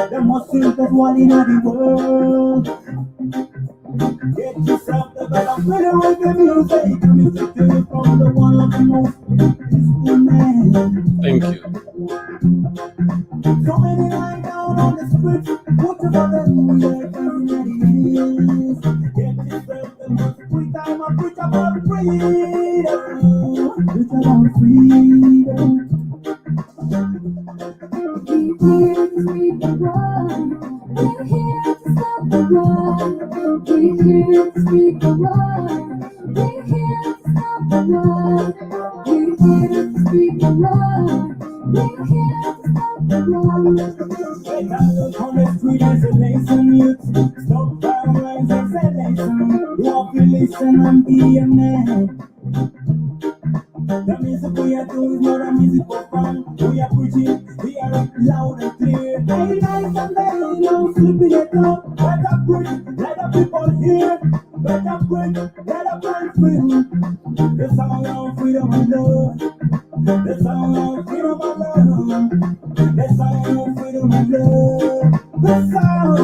The most simple one in the world. Get yourself the better with the music. Music from the one of the most peaceful man. Thank you. So many lying down on the streets. What about them? We are carrying ideas. Get yourself the most free time. I preach about freedom. Preach about freedom. We're here to sweep the world. We're here to stop the world. We're here to sweep the world. We're here to stop the world. We're here to sweep the world. We're here to stop the world. Wake up on the street, isolation, youth. Stop violence, isolation. Walk, listen, and be a man. The music we are doing is not a music for fun. We are preaching, we are loud and clear. Day, night, and day, no sleeping at all. Better preach, let the people hear. Better preach, let the people feel. The sound of freedom and love. The sound of freedom and love. The sound of freedom and love. The sound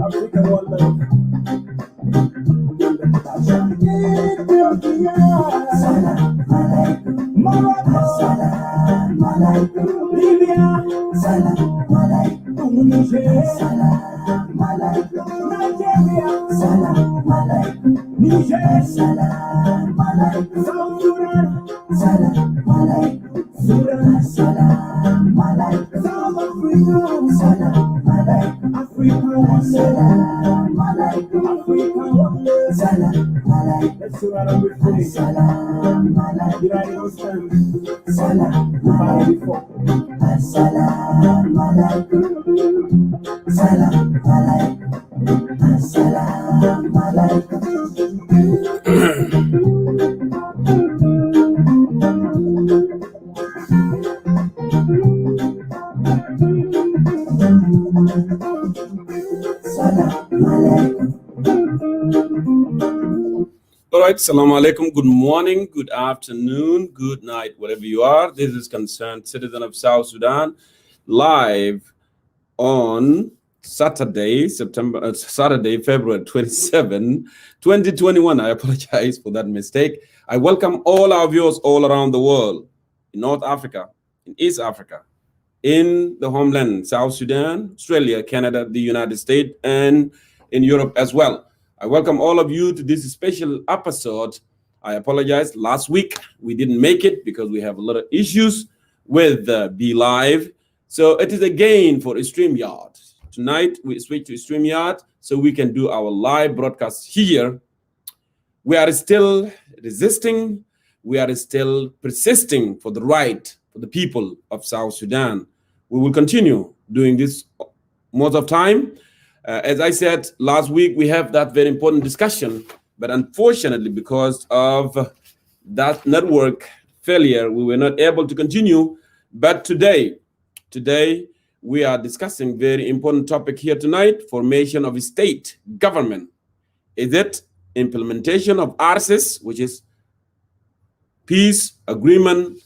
of freedom and love. Salam alaikum, Libya. Salam alaikum, Niger. Salam alaikum, Nigeria. Salam alaikum, Niger. Salam alaikum, South Sudan. Salam alaikum, Sudan. Salam alaikum, South Africa. Salam alaikum, Africa. Salam alaikum, Africa. Salam alaikum. Let's see what I'm with you. Salam alaikum. Did I understand? Salam alaikum. Salam alaikum. Salam alaikum. Salam alaikum. All right, Assalamu alaikum. Good morning, good afternoon, good night, wherever you are. This is Concerned Citizen of South Sudan, live on Saturday, February 27, 2021. I apologize for that mistake. I welcome all our viewers all around the world, in North Africa, in East Africa, in the homeland, South Sudan, Australia, Canada, the United States, and in Europe as well. I welcome all of you to this special episode. I apologize. Last week, we didn't make it because we have a lot of issues with Be Live. So it is a gain for StreamYard. Tonight, we switch to StreamYard so we can do our live broadcast here. We are still resisting. We are still persisting for the right for the people of South Sudan. We will continue doing this most of time. As I said last week, we have that very important discussion, but unfortunately, because of that network failure, we were not able to continue. But today, we are discussing very important topic here tonight: formation of a state government. Is it implementation of RCS, which is peace agreement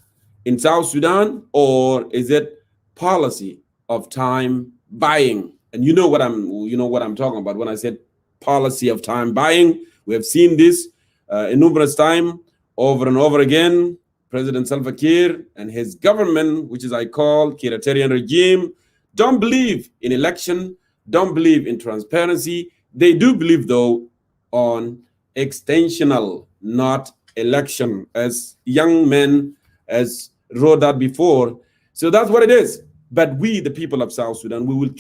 in South Sudan, or is it policy of time buying? And you know what I'm talking about when I said policy of time buying. We have seen this numerous times over and over again. President Salva Kiir and his government, which is I call Kiiratarian regime, don't believe in election, don't believe in transparency. They do believe, though, on extensional, not election, as young men as wrote that before. So that's what it is. But we, the people of South Sudan, we will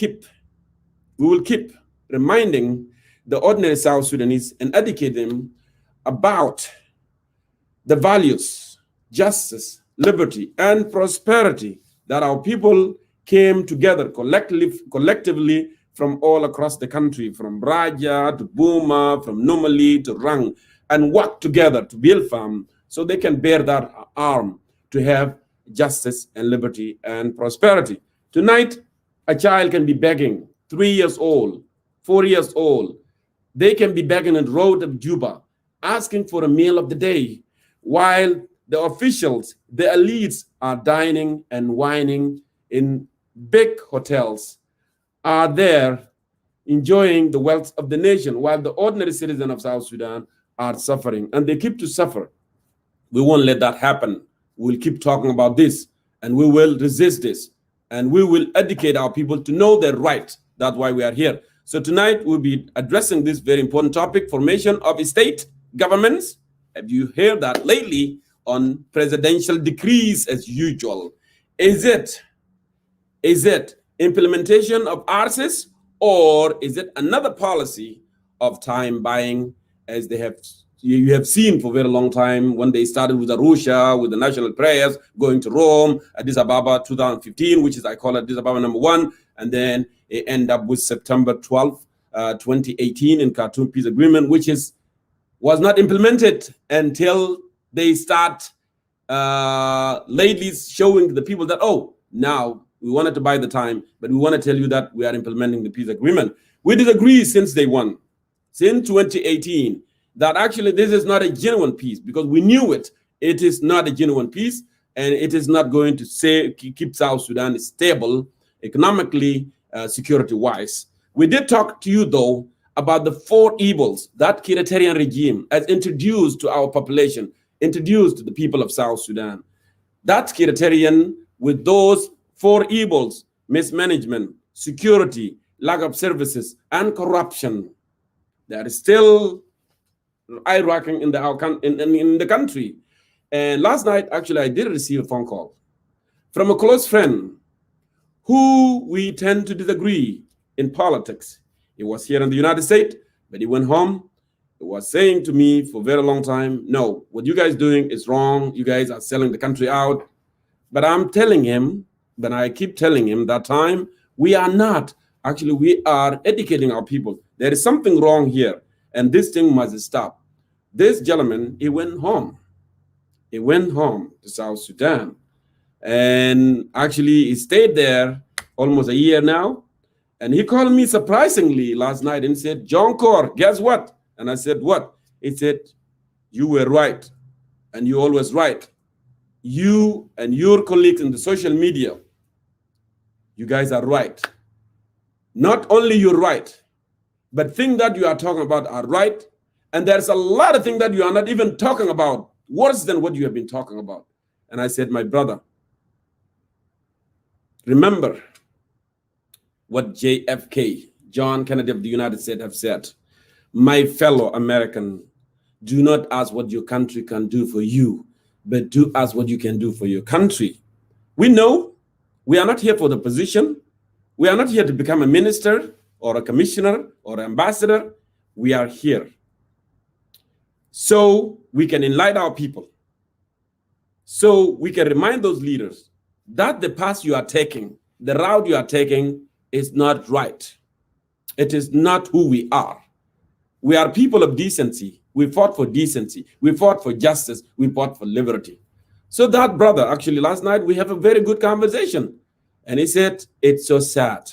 keep reminding the ordinary South Sudanese and educate them about the values, justice, liberty, and prosperity that our people came together collectively from all across the country, from Raja to Buma, from Numali to Rang, and work together to build farm so they can bear that arm to have justice and liberty and prosperity. Tonight, a child can be begging, 3 years old, 4 years old. They can be begging on the road of Juba, asking for a meal of the day, while the officials, the elites are dining and whining in big hotels, are there enjoying the wealth of the nation, while the ordinary citizens of South Sudan are suffering, and they keep to suffer. We won't let that happen. We'll keep talking about this, and we will resist this, and we will educate our people to know their right. That's why we are here. So tonight we'll be addressing this very important topic: formation of state governments. Have you heard that lately on presidential decrees as usual? Is it implementation of RCS, or is it another policy of time buying, as you have seen for a very long time when they started with Arusha, with the national prayers, going to Rome, Addis Ababa 2015, which is, I call it Addis Ababa #1, and then it end up with September 12th, 2018 in Khartoum Peace Agreement, which was not implemented until they start lately showing the people that, oh, now we wanted to buy the time, but we want to tell you that we are implementing the peace agreement. We disagree since day one, since 2018, that actually this is not a genuine peace, because we knew it. It is not a genuine peace, and it is not going to keep South Sudan stable economically, security-wise. We did talk to you, though, about the 4 evils that Kiiratarian regime has introduced to our population, introduced to the people of South Sudan. That Kiiratarian, with those 4 evils: mismanagement, security, lack of services, and corruption, they are still eye-racking in the country. And last night, actually, I did receive a phone call from a close friend who we tend to disagree in politics. He was here in the United States, but he went home. He was saying to me for a very long time, no, what you guys doing is wrong. You guys are selling the country out. But I'm telling him, but I keep telling him that time, we are not. Actually, we are educating our people. There is something wrong here, and this thing must stop. This gentleman, he went home. He went home to South Sudan. And actually, he stayed there almost a year now. And he called me surprisingly last night and said, John Core, guess what? And I said, what? He said, you were right. And you're always right. You and your colleagues in the social media, you guys are right. Not only you're right, but things that you are talking about are right. And there's a lot of things that you are not even talking about worse than what you have been talking about. And I said, my brother, remember what JFK, John Kennedy of the United States, have said. My fellow American, do not ask what your country can do for you, but do ask what you can do for your country. We know we are not here for the position. We are not here to become a minister or a commissioner or an ambassador. We are here so we can enlighten our people, so we can remind those leaders that the path you are taking, the route you are taking, is not right. It is not who we are. We are people of decency. We fought for decency. We fought for justice. We fought for liberty. So that brother, actually last night, we have a very good conversation. And he said, it's so sad.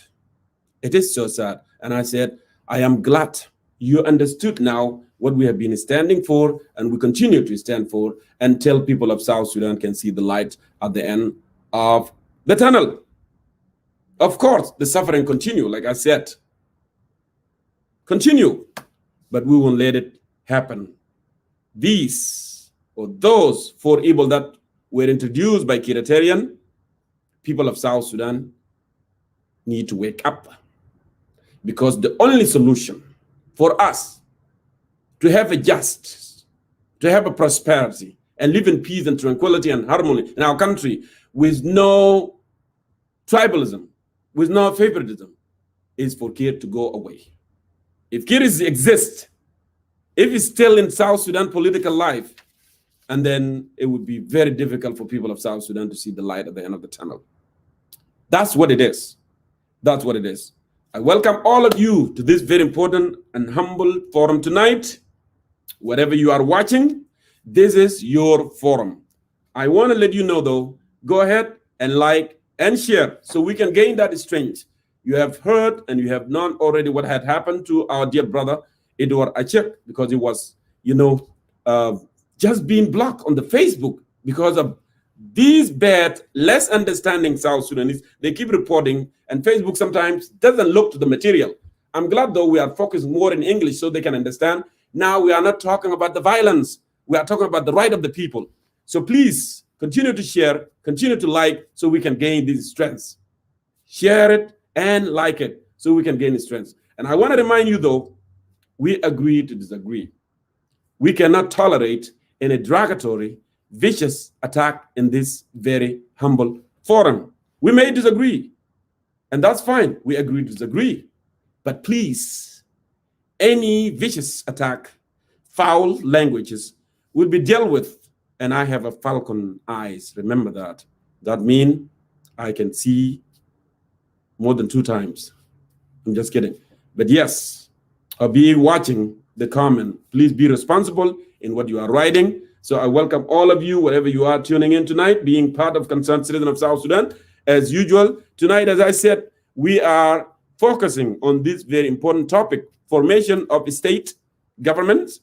It is so sad. And I said, I am glad you understood now what we have been standing for, and we continue to stand for, until people of South Sudan can see the light at the end of the tunnel. Of course, the suffering continue, like I said. Continue, but we won't let it happen. These, or those 4 evils that were introduced by Kiratarian, people of South Sudan need to wake up. Because the only solution for us to have a justice, to have a prosperity, and live in peace and tranquility and harmony in our country with no tribalism, with no favoritism, is for Kir to go away. If Kir exists, if he's still in South Sudan political life, and then it would be very difficult for people of South Sudan to see the light at the end of the tunnel. That's what it is. That's what it is. I welcome all of you to this very important and humble forum tonight. Wherever you are watching, this is your forum. I want to let you know, though, go ahead and like and share so we can gain that strength. You have heard and you have known already what had happened to our dear brother, Edward Achek, because he was, just being blocked on the Facebook because of these bad, less understanding South Sudanese. They keep reporting, and Facebook sometimes doesn't look to the material. I'm glad, though, we are focused more in English so they can understand. Now we are not talking about the violence. We are talking about the right of the people. So please continue to share, continue to like, so we can gain these strengths. Share it and like it so we can gain the strength. And I want to remind you, though, we agree to disagree. We cannot tolerate any derogatory, vicious attack in this very humble forum. We may disagree, and that's fine. We agree to disagree. But please, any vicious attack, foul languages will be dealt with. And I have a falcon eyes. Remember that. That means I can see more than 2 times. I'm just kidding. But yes, I'll be watching the comment. Please be responsible in what you are writing. So I welcome all of you, wherever you are tuning in tonight, being part of Concerned Citizen of South Sudan. As usual, tonight, as I said, we are focusing on this very important topic, formation of state governments.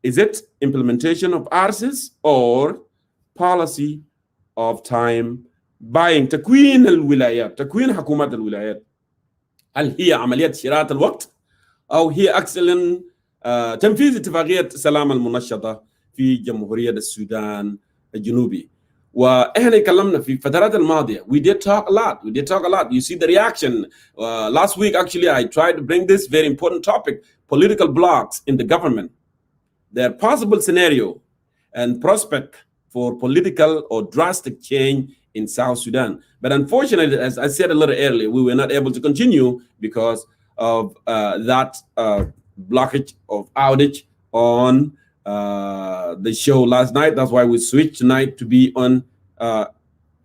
Is it implementation of RCs or policy of time buying? تكوين الولايات، تكوين حكومات الولايات. هل هي عملية شراء الوقت أو هي أكسل تنفيذ اتفاقية السلام المنشطة في جمهورية السودان الجنوبي؟ وإحنا كلمنا في الفترات الماضية. We did talk a lot. You see the reaction. Last week, actually, I tried to bring this very important topic, political blocs in the government. Their possible scenario and prospect for political or drastic change in South Sudan. But unfortunately, as I said a little earlier, we were not able to continue because of that blockage of outage on the show last night. That's why we switched tonight to be on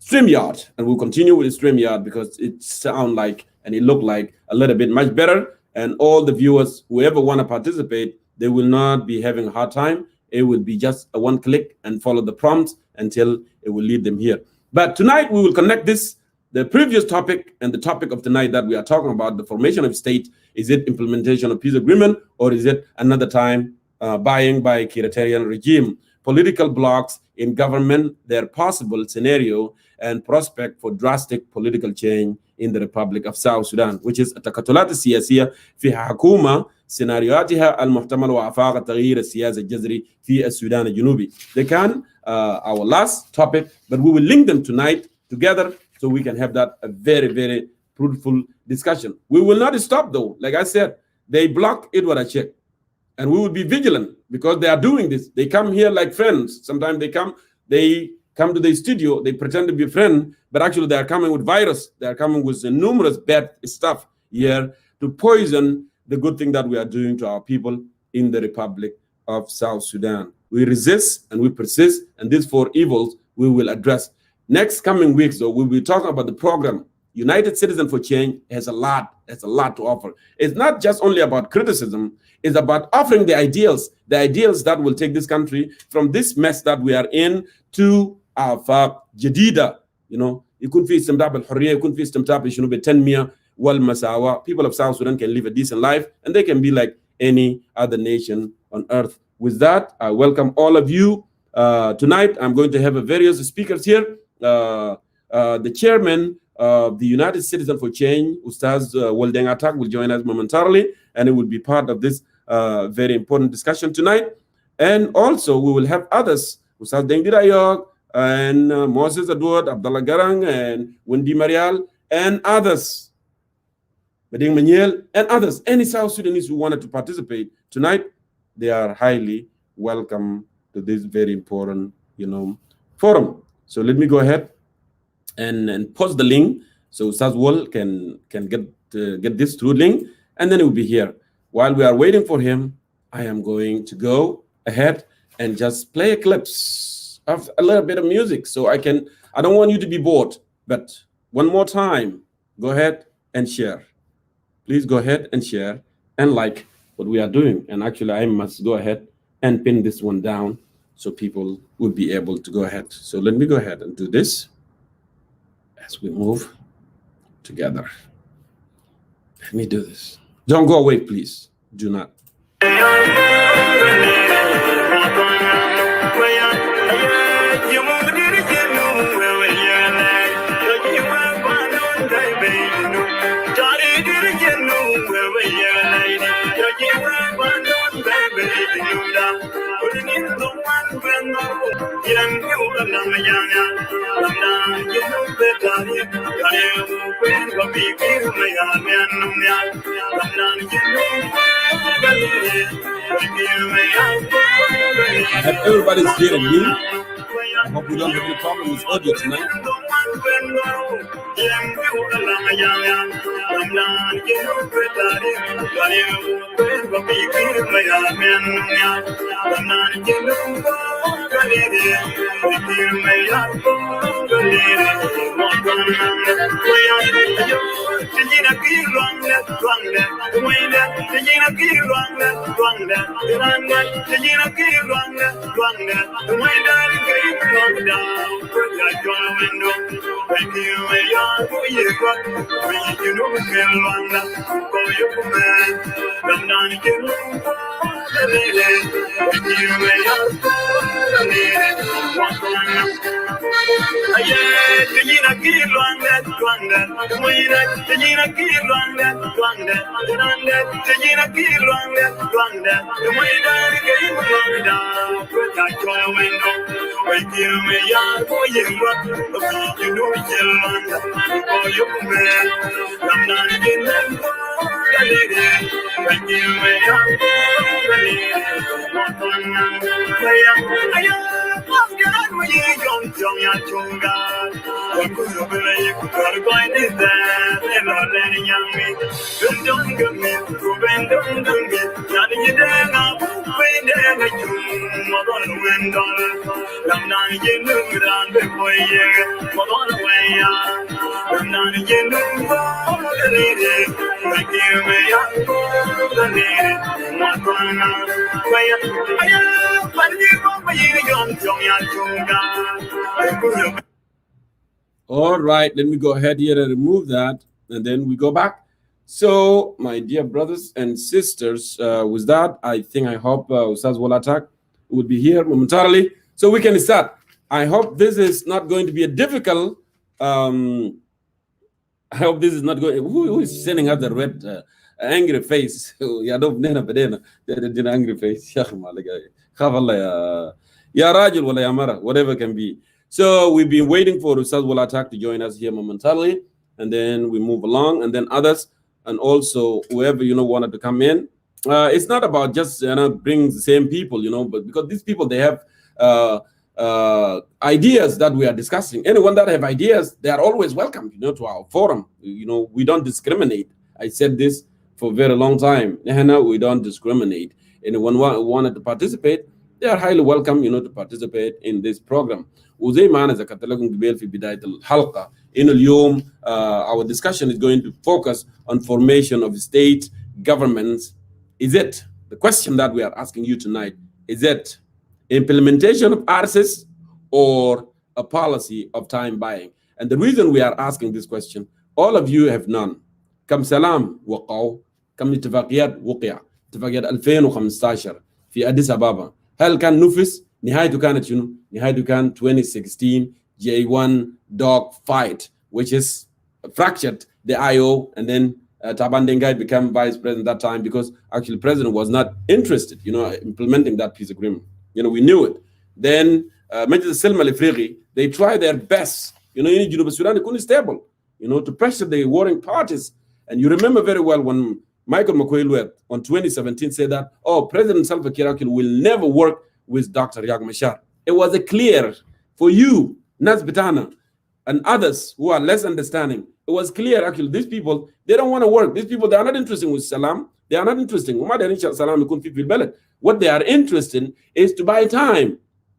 StreamYard, and we'll continue with StreamYard because it sounds like and it looked like a little bit much better. And all the viewers, whoever want to participate, they will not be having a hard time. It will be just a one click and follow the prompts until it will lead them here. But tonight we will connect this, the previous topic and the topic of tonight that we are talking about, the formation of state. Is it implementation of peace agreement, or is it another time buying by Kiratarian regime? Political blocs in government, their possible scenario and prospect for drastic political change in the Republic of South Sudan, which is التكتلات السياسية في حكومة سيناريوهاتها المحتملة وآفاق التغيير السياسي الجذري في السودان الجنوبي. They can our last topic, but we will link them tonight together so we can have that a very, very fruitful discussion. We will not stop though. Like I said, they block Edward Achek, and we will be vigilant because they are doing this. They come here like friends. Sometimes they come to the studio, they pretend to be friends, but actually they are coming with virus. They are coming with numerous bad stuff here to poison the good thing that we are doing to our people in the Republic of South Sudan. We resist and we persist, and these four evils we will address. Next coming weeks, though, we'll be talking about the program. United Citizens for Change has a lot to offer. It's not just only about criticism, it's about offering the ideals that will take this country from this mess that we are in to آفاق جديدة. You know, يكون في استمتاع بالحرية، يكون في استمتاع بشنو بالتنمية والمساواة. People of South Sudan can live a decent life and they can be like any other nation on earth. With that, I welcome all of you. Tonight, I'm going to have various speakers here. The chairman of the United Citizens for Change, Ustaz Woldeng Atak, will join us momentarily, and it will be part of this very important discussion tonight. And also, we will have others, Ustaz Dengdirayog, and Moses Edward, Abdullah Garang, and Wendy Marial, and others, Bading Maniel, and others. Any South Sudanese who wanted to participate tonight, they are highly welcome to this very important, forum. So let me go ahead and post the link so Ustaz Wol can get this through link, and then it will be here. While we are waiting for him, I am going to go ahead and just play clips of a little bit of music so I don't want you to be bored. But one more time, go ahead and share. Please go ahead and share and like what we are doing. And actually, I must go ahead and pin this one down so people will be able to go ahead. So let me go ahead and do this as we move together. Let me do this. Don't go away, please. Do not. I have everybody's hearing me. I hope we don't have any problem with audio tonight. All right, let me go ahead here and remove that, and then we go back. So, my dear brothers and sisters, with that, I hope Ustaz Wolatak will be here momentarily, so we can start. I hope this is not going to be a difficult I hope this is not going. Who is sending out the red angry face? يا دوب نحن بدينا تدينا angry face. يا أخي ما لقى خاف الله يا راجل ولا يا مرة, whatever can be. So we've been waiting for Ustaz Wal Attack to join us here momentarily, and then we move along, and then others, and also whoever wanted to come in. It's not about just bring the same people, but because these people, they have ideas that we are discussing. Anyone that have ideas, they are always welcome, to our forum. We don't discriminate. I said this for a very long time. We don't discriminate. Anyone who wanted to participate, they are highly welcome, to participate in this program. وزي ما أنا ذكرت لكم قبل في بداية الحلقة إنه اليوم our discussion is going to focus on formation of state governments. Is it, the question that we are asking you tonight, is it implementation of RCS or a policy of time buying? And the reason we are asking this question, all of you have known كم سلام وقعوا, كم اتفاقيات وقع, اتفاقيات 2015 في أديس أبابا. هل كان نفس؟ نهايته كانت شنو؟ نهايته كان 2016 J1 dog fight, which is fractured the IO, and then Taban Dengai became vice president that time because actually president was not interested, implementing that peace agreement. We knew it. Then Majlis Selma Lifriqi, they try their best, in Genova Sudan, they couldn't stable, to pressure the warring parties. And you remember very well when Michael McQuaid on 2017 said that, President Salva Kiir will never work with Dr. Riek Machar. It was a clear for you, Nas Bitana, and others who are less understanding. It was clear, actually, these people, they don't want to work. These people, they are not interested with Salam. They are not interested. What they are interested in is to buy time.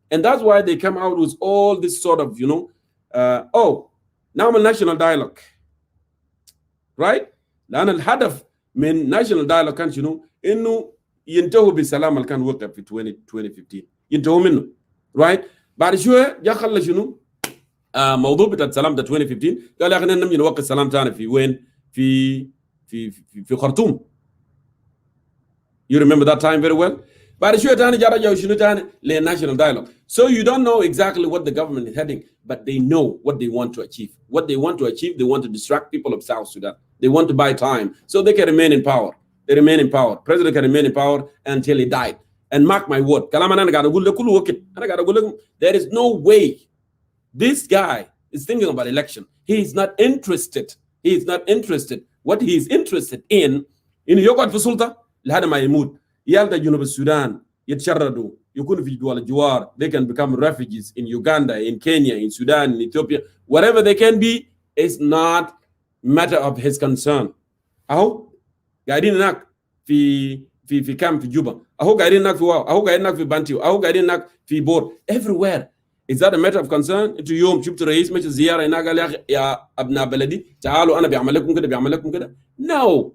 And that's why they come out with all this sort of, now I'm a national dialogue. Right? لأن الهدف من national dialogue كان شنو؟ إنه ينتهوا بالسلام اللي كان وقع في 2015. ينتهوا منه. Right? بعد شوية جا خلى شنو؟ موضوع بتاع السلام ده 2015 قال يا أخي نمشي نوقع السلام تاني في وين؟ في خرطوم. You remember that time very well? بعد شوية تاني جا رجعوا شنو تاني؟ للnational dialogue. So you don't know exactly what the government is heading, but they know what they want to achieve. What they want to achieve, they want to distract people of South Sudan. They want to buy time so they can remain in power. They remain in power. President can remain in power until he died. And mark my word, there is no way this guy is thinking about election. He is not interested. He is not interested. What he is interested in يقعد في سلطة لهذا ما يموت. يالدا جنوب السودان يتشردوا يكونوا في دول الجوار. They can become refugees in Uganda, in Kenya, in Sudan, in Ethiopia. Whatever they can be is not matter of his concern. أهو قاعدين هناك في كامب في جوبا. أهو قاعدين هناك في واو. أهو قاعدين هناك في بانتيو. أهو قاعدين هناك في بور. Everywhere. Is that a matter of concern? انتوا يوم شفتوا رئيس ماشي زيارة هناك قال يا أبناء بلدي تعالوا أنا بيعمل لكم كده بيعمل لكم كده. No.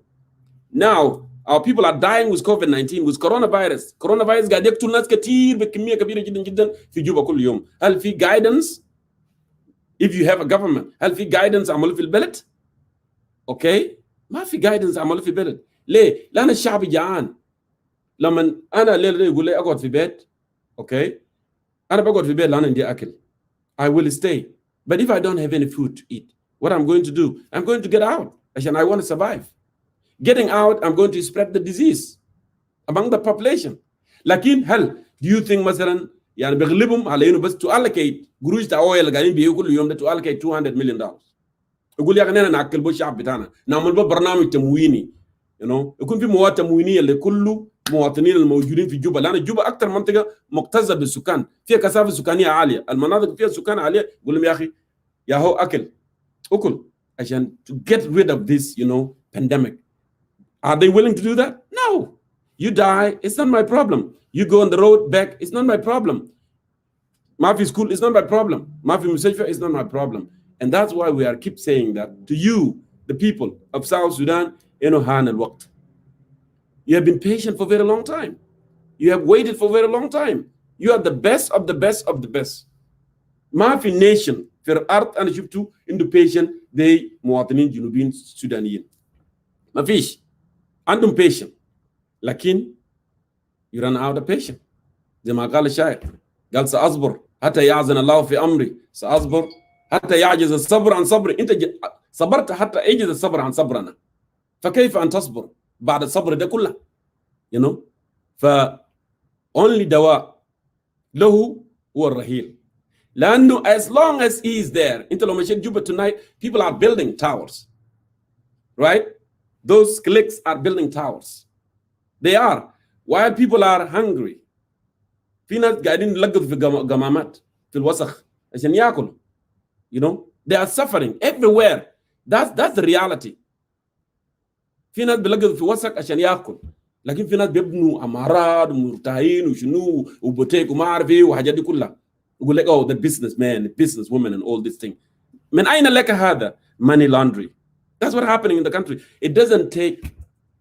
Now our people are dying with COVID-19, with coronavirus. Coronavirus قاعد يقتل ناس كتير بكمية كبيرة جدا جدا في جوبا كل يوم. هل في guidance? If you have a government, هل في guidance عملوا في البلد؟ Okay. ما في guidance عملوا في البلد. ليه؟ لأن الشعب جعان. لما أنا الليلة يقول لي أقعد في بيت. Okay. أنا بقعد في بيت لأن عندي أكل. I will stay. But if I don't have any food to eat, what I'm going to do? I'm going to get out. عشان I want to survive. Getting out, I'm going to spread the disease among the population. لكن هل do you think مثلا يعني بيغلبهم على إنه بس to allocate قروش تاويل اللي قاعدين بيجوا كل يوم ده to allocate $200 million. يقول يا أخي أنا نأكل بالشعب بتاعنا. نعمل برنامج تمويني. يكون في مواد تموينية لكل مواطنين الموجودين في جوبا، لأن جوبا أكثر منطقة مكتظة بالسكان، فيها كثافة سكانية عالية، المناطق فيها سكان عالية، يقول لهم يا أخي يا هو أكل عشان to get rid of this pandemic. Are they willing to do that? No. You die, it's not my problem. You go on the road back, it's not my problem. ما في school, it's not my problem. ما في مستشفى, it's not my problem. And that's why we are keep saying that to you, the people of South Sudan. هان الوقت. You have been patient for a very long time. You have waited for a very long time. You are the best of the best of the best. ما في nation في الأرض أنا شفته عنده patient زي مواطنين جنوبيين سودانيين. ما فيش. عندهم patient. لكن you run out of patient. زي ما قال الشاعر. قال سأصبر حتى يعزن الله في أمري. سأصبر حتى يعجز الصبر عن صبري. أنت صبرت حتى اجز الصبر عن صبرنا، فكيف ان تصبر بعد الصبر ده كله؟ you know. ف only دواء له هو الرحيل، لانه as long as he is there. انت لو مشيت جوبا tonight people are building towers, right? Those cliques are building towers. They are, while people are hungry. في ناس قاعدين يلقطوا في قمامات في الوسخ عشان ياكلوا. You know, they are suffering everywhere. That's the reality. في ناس بيلقطوا في وسخ عشان ياكل، لكن في ناس بيبنوا عمارات ومرتاحين وشنو وبوتيك وما اعرف ايه وحاجات دي كلها. يقول لك oh the businessman, the businesswoman and all this thing. من أين لك هذا؟ Money laundering. That's what's happening in the country. It doesn't take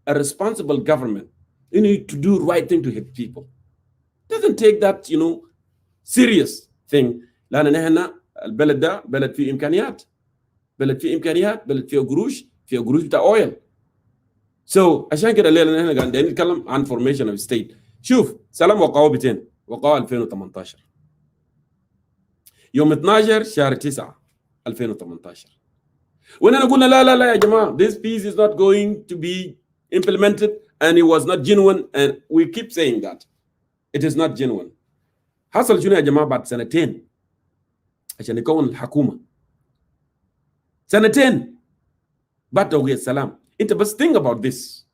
a responsible government, you need to do right thing to help people. It doesn't take that, you know, serious thing. لأن نحن البلد ده بلد فيه إمكانيات، بلد فيه إمكانيات، بلد فيه قروش، فيه قروش بتاع oil. So عشان كده الليلة نحن قاعدين نتكلم عن formation of state. شوف سلام وقعوا بتين، وقعوا 2018 يوم 12 شهر 9 2018. وإننا قلنا لا يا جماعة this peace is not going to be implemented and it was not genuine, and we keep saying that it is not genuine. حصل شنو يا جماعة بعد سنتين عشان يكون الحكومة؟ سنتين بعد توقيع السلام. انت بس think about this.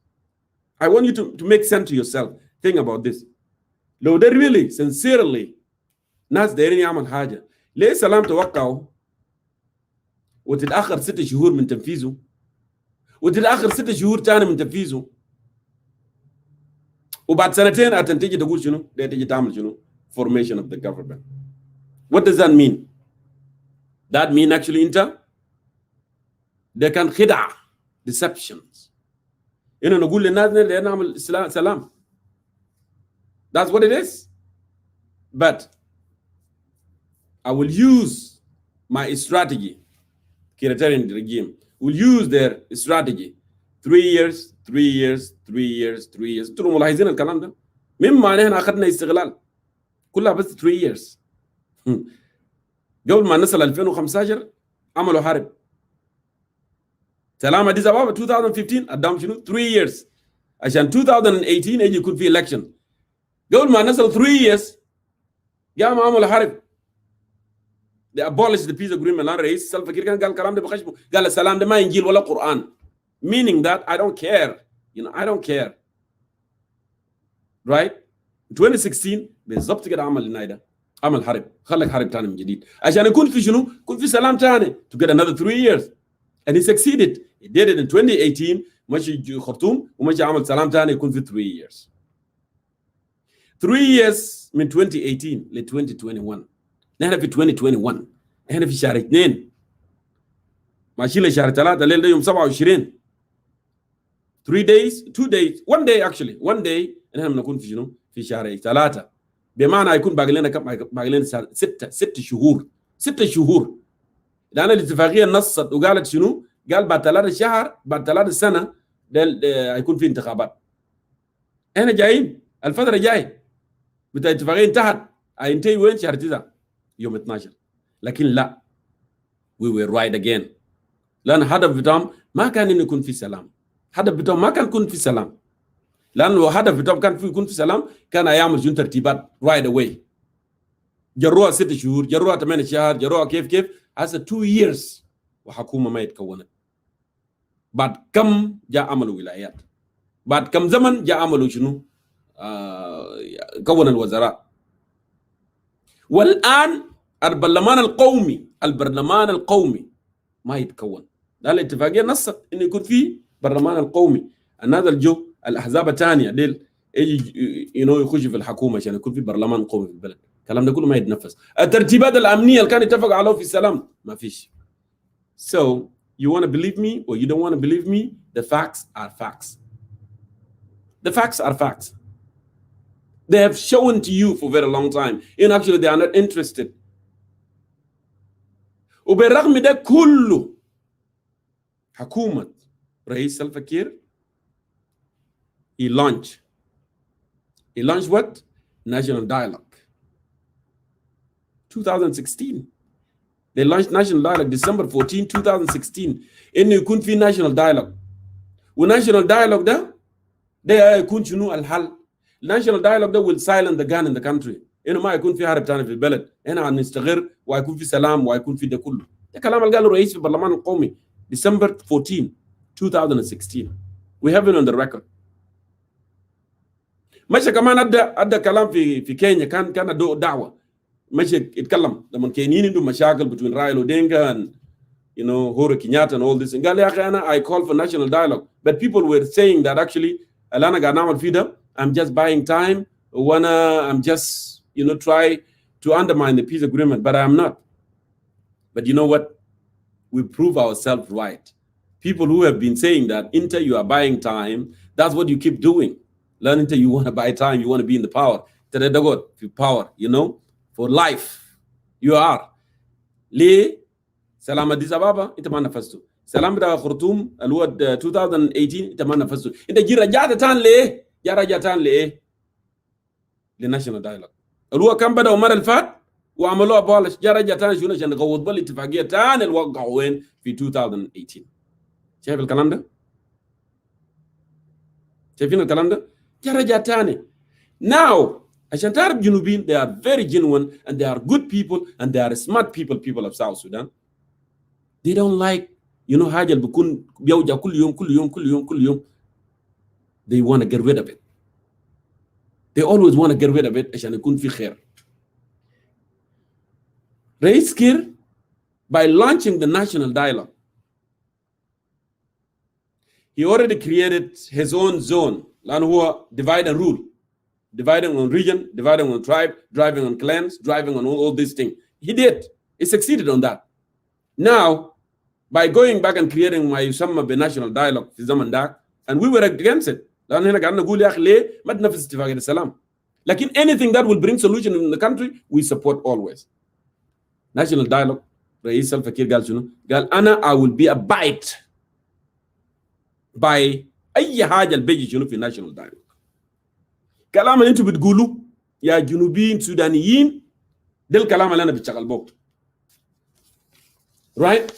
I want you to make sense to yourself. Think about this. لو ده really sincerely ناس دايرين يعمل حاجة، ليه السلام توقعوا وتتأخر 6 شهور من تنفيذه وتتأخر 6 شهور تاني من تنفيذه، وبعد سنتين هتنتجي تقول شنو؟ ده تيجي تعمل شنو؟ Formation of the government. What does that mean? That mean actually انت ده كان خدعة، deceptions. إنه نقول للناس نعمل سلام. That's what it is. But I will use my strategy. Authoritarian regime will use their strategy. 3 years. انتم ملاحظين الكلام ده؟ مما نحن اخذنا استغلال كلها بس 3 years. قبل ما نصل 2015 عملوا حرب. سلام اديس ابابا 2015 قدام شنو؟ 3 years عشان 2018 يجي يكون في election. قبل ما نصل 3 years قاموا عملوا حرب. They abolished the peace agreement. الآن رئيس سلفا كير كان قال الكلام ده بخشمه، قال السلام ده ما إنجيل ولا قرآن. Meaning that I don't care. You know, I don't care. Right? 2016 بالضبط كده عمل النايدة، عمل حرب، خلق حرب تاني من جديد عشان يكون في شنو؟ يكون في سلام تاني to get another 3 years. And he succeeded. He did it in 2018. مشي خرطوم ومشي عمل سلام تاني يكون في 3 years. 3 years من 2018 ل 2021. نحن في 2021، نحن في شهر 2 ماشيين لشهر 3 الليل ده يوم 27. 3 days 2 days 1 day actually 1 day نحن بنكون في شنو؟ في شهر 3 بمعنى هيكون باقي لنا كم؟ باقي لنا 6 شهور. 6 شهور لأن الاتفاقية نصت وقالت شنو؟ قال بعد 3 شهر بعد 3 سنة هيكون في انتخابات. احنا جايين الفترة جاي بتاع الاتفاقية انتهت، هينتهي وين؟ شهر 9 يوم 12. لكن لا we were right again. لأن هدف بتاعهم ما كان إنه يكون في سلام. هدف بتاعهم ما كان يكون في سلام، لأنه هدف بتاعهم كان في يكون في سلام كان يعمل شنو؟ ترتيبات right away. جروها 6 شهور، جروها 8 شهور، جروها كيف هسه 2 years وحكومة ما يتكونت. بعد كم جاء عملوا ولايات؟ بعد كم زمن جاء عملوا شنو؟ كون الوزراء. والآن البرلمان القومي ما يتكون. لأن الاتفاقية نصت إنه يكون في برلمان القومي. الناس الجو الأحزاب الثانية ديل يجي يخش في الحكومة عشان يكون في برلمان قومي في البلد. الكلام ده كله ما يتنفذ. الترتيبات الأمنية اللي كان يتفق عليه في السلام ما فيش. So you want to believe me or you don't want to believe me? The facts are facts. The facts are facts. They have shown to you for a very long time. And actually they are not interested. وبالرغم ده كله حكومة رئيس سلفا كير he launched what? National Dialogue 2016. They launched national dialogue December 14, 2016. إنه يكون في national dialogue. ونational dialogue ده يكون شنو الحل. national dialogue ده will silence the gun in the country. إنه ما يكون في حرب تاني في البلد. هنا هنستقر ويكون في سلام ويكون في ده كله. ده كلام اللي قاله الرئيس في البرلمان القومي December 14, 2016. We have it on the record. ماشي كمان ادى كلام في كينيا كان دعوه ماشي يتكلم لما كينيين عندهم مشاكل between رايل اودينغا and هورو كينياتا and all this. قال يا اخي انا I call for national dialogue, but people were saying that actually اللي انا قاعد نعمل فيه ده I'm just buying time وانا I'm just try to undermine the peace agreement, but I am not. But you know what? We prove ourselves right. People who have been saying that until you are buying time, that's what you keep doing. Learn until you want to buy time, you want to be in the power. Power, for life. You are. ليه؟ سلام أديس أبابا أنت ما نفذته. سلام بتاع خرطوم الواد 2018 أنت ما نفذته. أنت جي رجعت تان ليه؟ جا رجعت تان ليه؟ للناشونال دايلوج. الواد كان بدأ عمر الفات وعملوها بولش. جا رجعت تان شنو عشان نقوض بالاتفاقية تان اللي وقعوا وين في 2018. شايف الكلام ده؟ شايفين الكلام ده؟ جا رجع تاني. Now عشان تعرف جنوبيين they are very genuine and they are good people and they are smart people of South Sudan. They don't like حاجة اللي بيكون بيوجع كل يوم. They want to get rid of it. They always want to get rid of it عشان يكون في خير. رئيس كير by launching the national dialogue he already created his own zone. لأنه هو divide and rule. Dividing on region, dividing on tribe, driving on clans, driving on all these things. He did. He succeeded on that. Now, by going back and creating ما يسمى بnational dialogue في الزمن ده, and we were against it. لأن هنا قاعدين نقول يا أخي ليه ما تنفذ اتفاقية السلام. لكن anything that will bring solution in the country, we support always. National dialogue. رئيس سلفا كير قال شنو؟ قال أنا I will be abide by أي حاجة اللي بيجي شنو في national dialogue. كلام اللي انتوا بتقولوا يا جنوبيين سودانيين ده الكلام اللي انا بشتغل بوه. رايت؟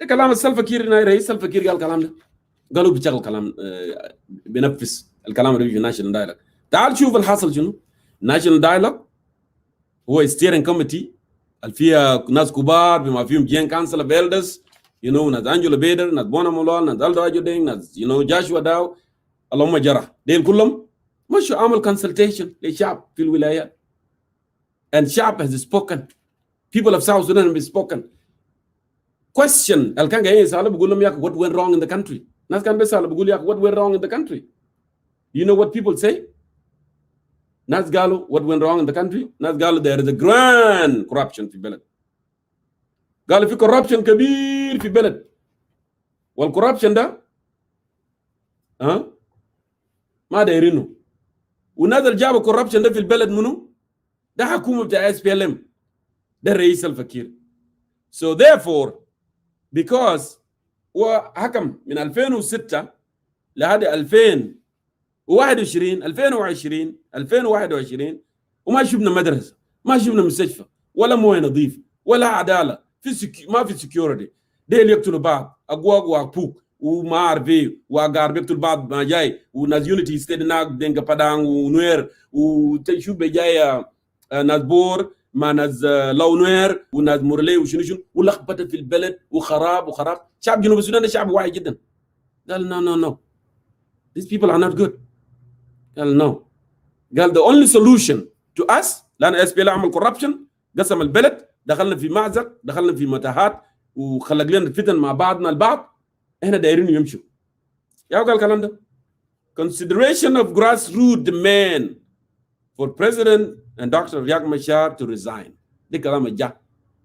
ده كلام السلفا كير رئيس سلفا كير قال الكلام ده. قالوا بيشتغل كلام بنفذ الكلام اللي بيجي في national dialogue. تعال شوف الحاصل شنو. national dialogue هو steering committee اللي فيها ناس كبار بما فيهم جين كانسل اوف ايلدرز ناس انجلو بيدر ناس بونا مولول ناس الدو اجودين ناس جاشوا داو اللهم جرى ديل كلهم مشوا عمل consultation للشعب في الولايات. And الشعب has spoken. People of South Sudan have spoken. Question اللي كان قاعدين يسألوا بيقول لهم ياك what went wrong in the country. ناس كان بيسألوا بيقول ياك what went wrong in the country. You know what people say? ناس قالوا what went wrong in the country. ناس قالوا there is a grand corruption في البلد. قالوا في corruption كبير في البلد. والcorruption ده ما دايرينه. والناس اللي جابوا كوربشن ده في البلد منو؟ ده حكومه بتاع SPLM. ده الرئيس الفكير. So therefore because هو حكم من 2006 لحد 2021 2021 وما شفنا مدرسه، ما شفنا مستشفى، ولا مويه نظيف، ولا عداله، ما في سكيورتي. ده اللي يقتلوا بعض، اقواق واقبوك وما عارفين وقارب يقتل بعض ما جاي وناس يونيتي ستيد ناك دينك بادان ونوير وتشوف بجاي ناس بور مع ناس لو نوير وناس مورلي وشنو ولخبطت في البلد وخراب. شعب جنوب السودان ده شعب واعي جدا. قال no these people are not good. قال no. قال the only solution to us لأن SPLM عمل corruption قسم البلد، دخلنا في مأزق، دخلنا في متاهات وخلق لنا فتن مع بعضنا البعض. احنا دايرين يمشوا. يا قال الكلام ده. Consideration of grassroots demand for President and Dr. Riek Machar to resign. ده كلام جا.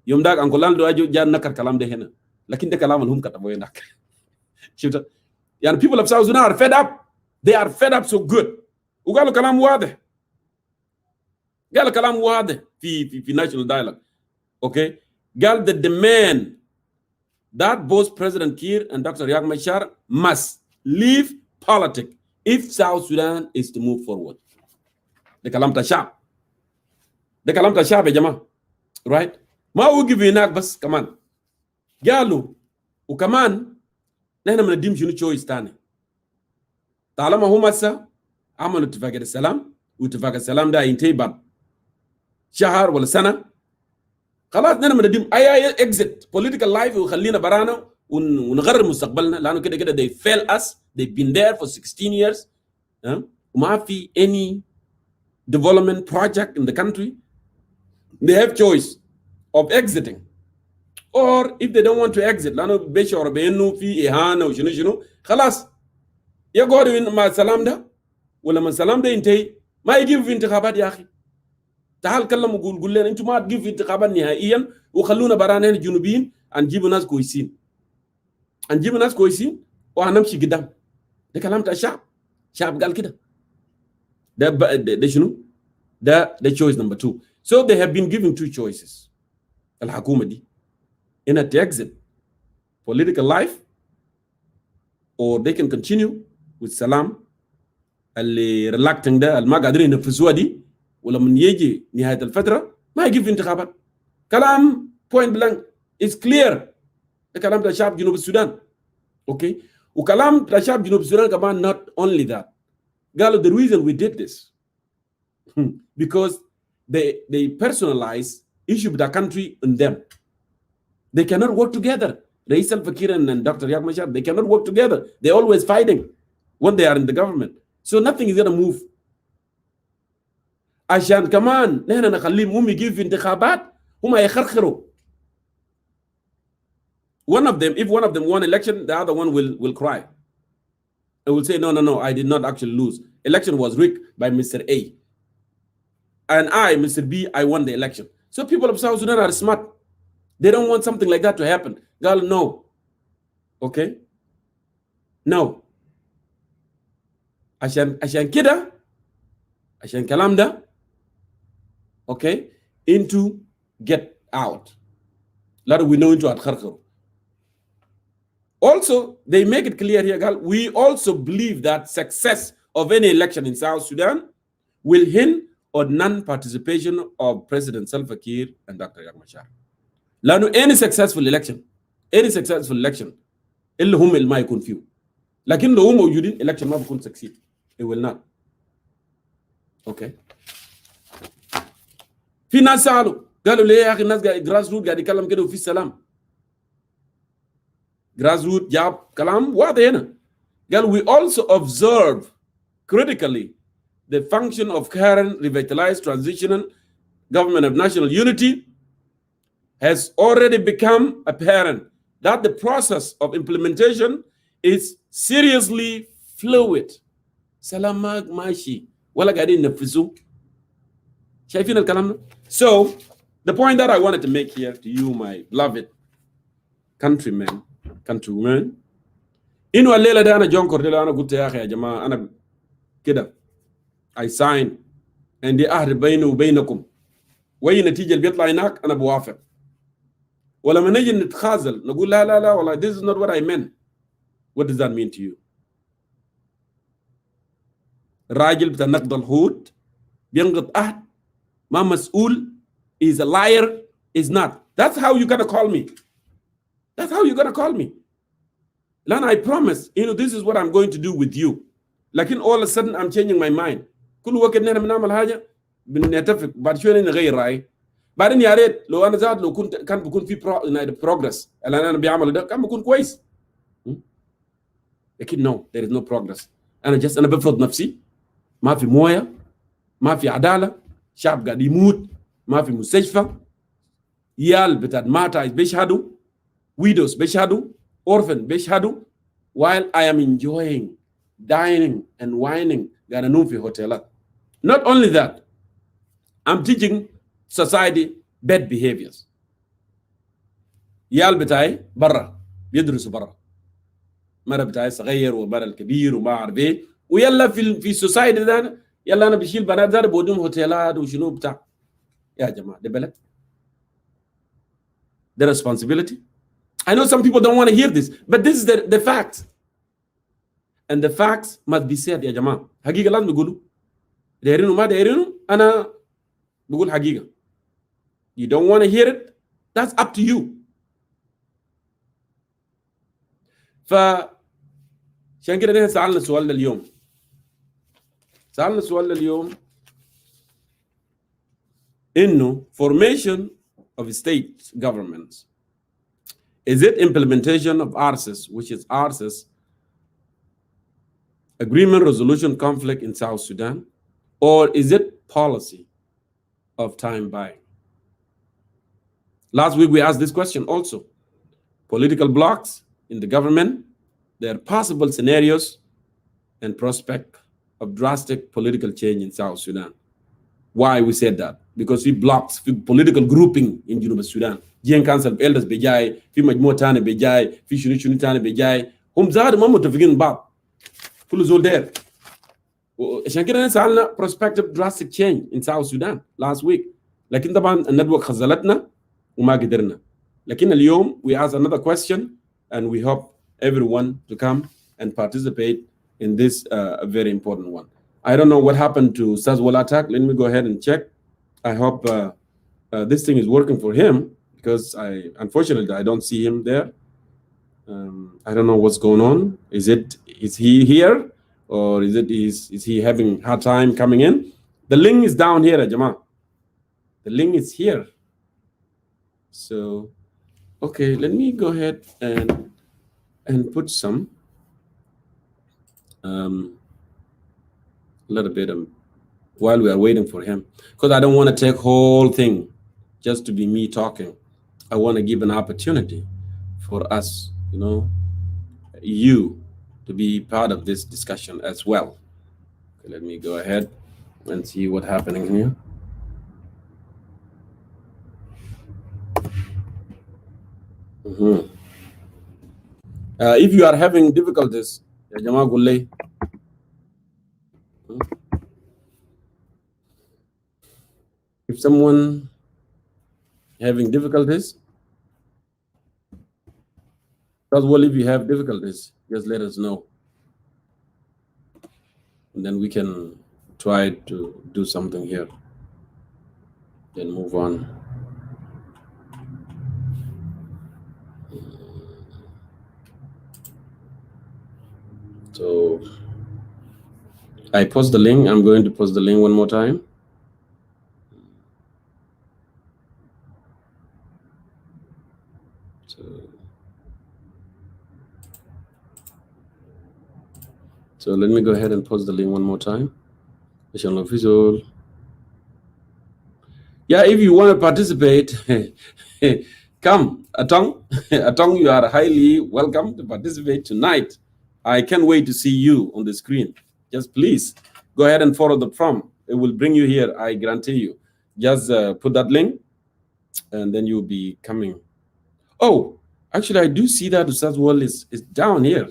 يوم ده أنكولان دو أجو جا نكر كلام ده هنا. لكن ده كلام اللي هم كتبوه هناك. شفت؟ يعني people of South Sudan are fed up. They are fed up so good. وقالوا كلام واضح. قالوا كلام واضح في national dialogue. Okay? قال the demand that both President Kiir and Dr. Riek Machar must leave politics if South Sudan is to move forward. ده كلام الشعب. ده كلام الشعب يا جماعة. Right? ما وقفوا هناك بس كمان قالوا وكمان نحن بنديهم شنو تشويس تاني طالما هم هسه عملوا اتفاقية السلام واتفاق السلام ده ينتهي بعد شهر ولا سنة خلاص نحن بنديهم اي اكزيت بوليتيكال لايف وخلينا برانا ونغرر مستقبلنا لانه كده كده they fail us they've been there for 16 years وما في any development project in the country they have choice of exiting or if they don't want to exit لانه بيشعروا بانه في اهانه وشنو شنو خلاص يقعدوا مع السلام ده ولما السلام ده ينتهي ما يجيبوا في انتخابات يا اخي تعال كلم وقول قول لنا انتم ما تجيبوا في انتخابات نهائيا وخلونا برانا الجنوبيين نجيبوا ناس كويسين وهنمشي قدام ده كلام بتاع الشعب قال كده ده شنو ده choice number 2 so they have been given 2 choices الحكومة دي انها to exit political life or they can continue with سلام اللي reluctant ده اللي ما قادرين ينفذوها دي ولما يجي نهاية الفترة ما يجي في انتخابات كلام point blank is clear ده كلام بتاع شعب جنوب السودان اوكي وكلام بتاع شعب جنوب السودان كمان not only that قالوا the reason we did this because they personalize issue of the country in them. They cannot work together. Rais al-Fakir and Dr. Riek Machar, they cannot work together. They're always fighting when they are in the government. So nothing is going to move. عشان كمان نحن نخليهم هم يجيبوا في انتخابات هم يخرخروا. If one of them won election, the other one will cry. It will say, no, I did not actually lose. Election was rigged by Mr. A. And I, Mr. B, I won the election. So people of South Sudan are smart. They don't want something like that to happen. Girl, no. Okay? No. عشان كده عشان كلام ده okay into get out. Let we know into هتخرخروا. Also, they make it clear here, girl, we also believe that success of any election in South Sudan will hinge on non-participation of President Salva Kiir and Dr. Riek Machar. لأنه any successful election اللي هم اللي ما يكون فيه. لكن لو هم موجودين election ما بيكون succeed. It will not. Okay. في ناس سألوا قالوا ليه يا أخي الناس جراس روت قاعد يتكلم كده وفي السلام. جراس روت جاب كلام واضح هنا. قال we also observe critically the function of current revitalized transitional government of national unity has already become apparent that the process of implementation is seriously fluid. سلامك ماشي ولا قاعدين ننفذوا. شايفين الكلام ده؟ So the point that I wanted to make here to you, my beloved countrywomen, إنه الليلة ده أنا جون كورديلا أنا قلت يا أخي يا جماعة أنا كده I sign عندي عهد بيني وبينكم وأي نتيجة اللي بيطلع هناك أنا بوافق. ولما نجي نتخاذل نقول لا والله this is not what I meant. What does that mean to you? الراجل بتاع نقض العهود بينقض عهد ما مسؤول is a liar is not. That's how you're gonna call me. That's how you're gonna call me. Then I promise this is what I'm going to do with you. لكن all of a sudden I'm changing my mind. كل وقت نحن بنعمل حاجة بنتفق بعد شوية نغير رأي. بعدين يا ريت لو أنا زاد لو كنت كان بكون في progress اللي أنا بيعمله ده كان بكون كويس. لكن no, there is no progress. أنا بفرض نفسي. ما في موية، ما في عدالة، شعب قاعد يموت، ما في مستشفى، يال بتاع ماتايز بيشهدوا، widows بيشهدوا، orphan بيشهدوا، while I am enjoying, dining and whining قاعد أنوم في هوتيلات. Not only that, I'm teaching society bad behaviors. يال بتاعي برا بيدرسوا برا. مرة بتاعي صغير ومرة الكبير وما أعرف إيه. ويلا في السوسايتي ده يلا انا بشيل بنات زار بودهم هوتيلات وشنو بتاع يا جماعه ده بلد the responsibility. I know some people don't want to hear this but this is the fact and the facts must be said يا جماعه. حقيقه لازم يقولوا دايرينه ما دايرينه انا بقول حقيقه. You don't want to hear it That's up to you. فعشان كده نحن سألنا سؤالنا اليوم إنه formation of state governments, is it implementation of ARCES, which is ARCES, Agreement Resolution Conflict in South Sudan, or is it policy of time buying? Last week we asked this question also. Political blocs in the government, there are possible scenarios and prospect of drastic political change in South Sudan. Why we said that? Because we blocks, we political grouping in Genova, Sudan. Gen Council of Elders bejai, fi majmua tane bejai, fi shuni tane bejai. Hum zahad ma mutafikin bab. Kulu zol der. عشان كده نسألنا prospective drastic change in South Sudan last week. لكن طبعا الندوة خزلتنا وما قدرنا. لكن اليوم we ask another question and we hope everyone to come and participate in this very important one. I don't know what happened to Ustaz wآفاق. Let me go ahead and check. I hope this thing is working for him, because unfortunately I don't see him there. I don't know what's going on. Is he here, or is he having hard time coming in? The link is down here, Jama. The link is here. So, okay, let me go ahead and put some a little bit while we are waiting for him, because I don't want to take whole thing just to be me talking. I want to give an opportunity for us, you to be part of this discussion as well. Okay, let me go ahead and see what's happening here. If you are having difficulties, ya Jama Gulle, if someone having difficulties, as well, if you have difficulties, just let us know, and then we can try to do something here, then move on. So I post the link. I'm going to post the link one more time. So let me go ahead and post the link one more time. Yeah, if you want to participate, come. Atong, you are highly welcome to participate tonight. I can't wait to see you on the screen. Just please go ahead and follow the prompt. It will bring you here, I guarantee you. Just put that link, and then you'll be coming. Oh, actually, I do see that Ustaz Wall is down here.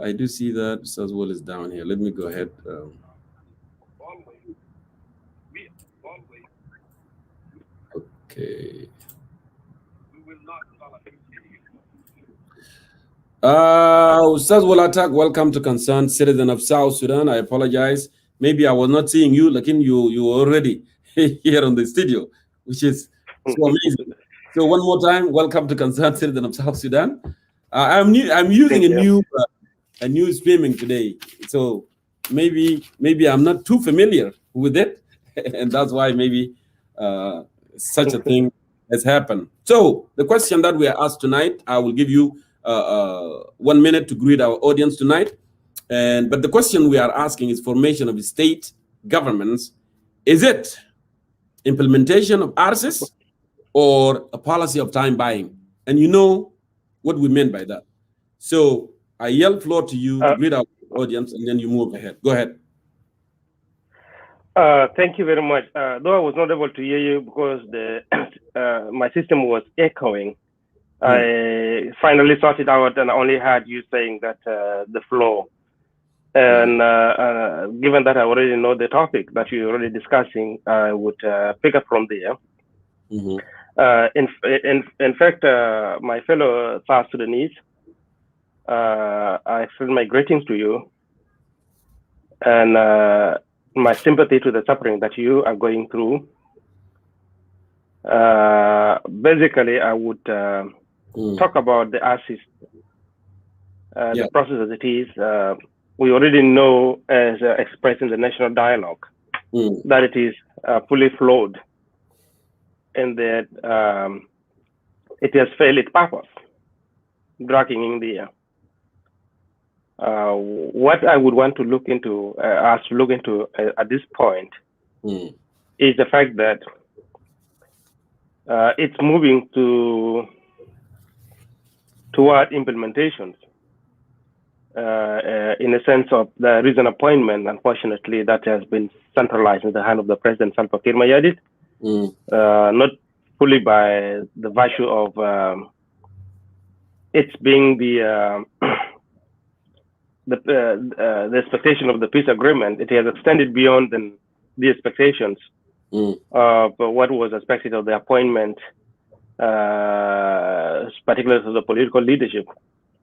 I do see that Ustaz Wall is down here. Let me go ahead. Okay. Ustaz wآفاق, welcome to Concerned Citizen of South Sudan. I apologize. Maybe I was not seeing you, like you were already here on the studio, which is so amazing. So one more time, welcome to Concerned Citizen of South Sudan. I'm using a new streaming today, so maybe I'm not too familiar with it, and that's why maybe such a thing has happened. So the question that we are asked tonight, I will give you 1 minute to greet our audience tonight. But the question we are asking is formation of state governments. Is it implementation of ARCES or a policy of time buying? And you know what we meant by that. So I yield floor to you to greet our audience, and then you move ahead. Go ahead. Thank you very much. Though I was not able to hear you because my system was echoing, I finally sorted out and I only heard you saying that the flow. And given that I already know the topic that you're already discussing, I would pick up from there. In fact, my fellow South Sudanese, I extend my greetings to you and my sympathy to the suffering that you are going through. Basically, I would talk about the ASIS, the process as it is. We already know, as expressed in the national dialogue, that it is fully flawed, and that it has failed its purpose, dragging in the what I would want to look into, at this point, is the fact that it's moving toward implementations. In a sense of the recent appointment, unfortunately, that has been centralized in the hand of the President Salva Kiir Mayardit, not fully by the virtue of it's being the expectation of the peace agreement. It has extended beyond the expectations of what was expected of the appointment, particularly to the political leadership.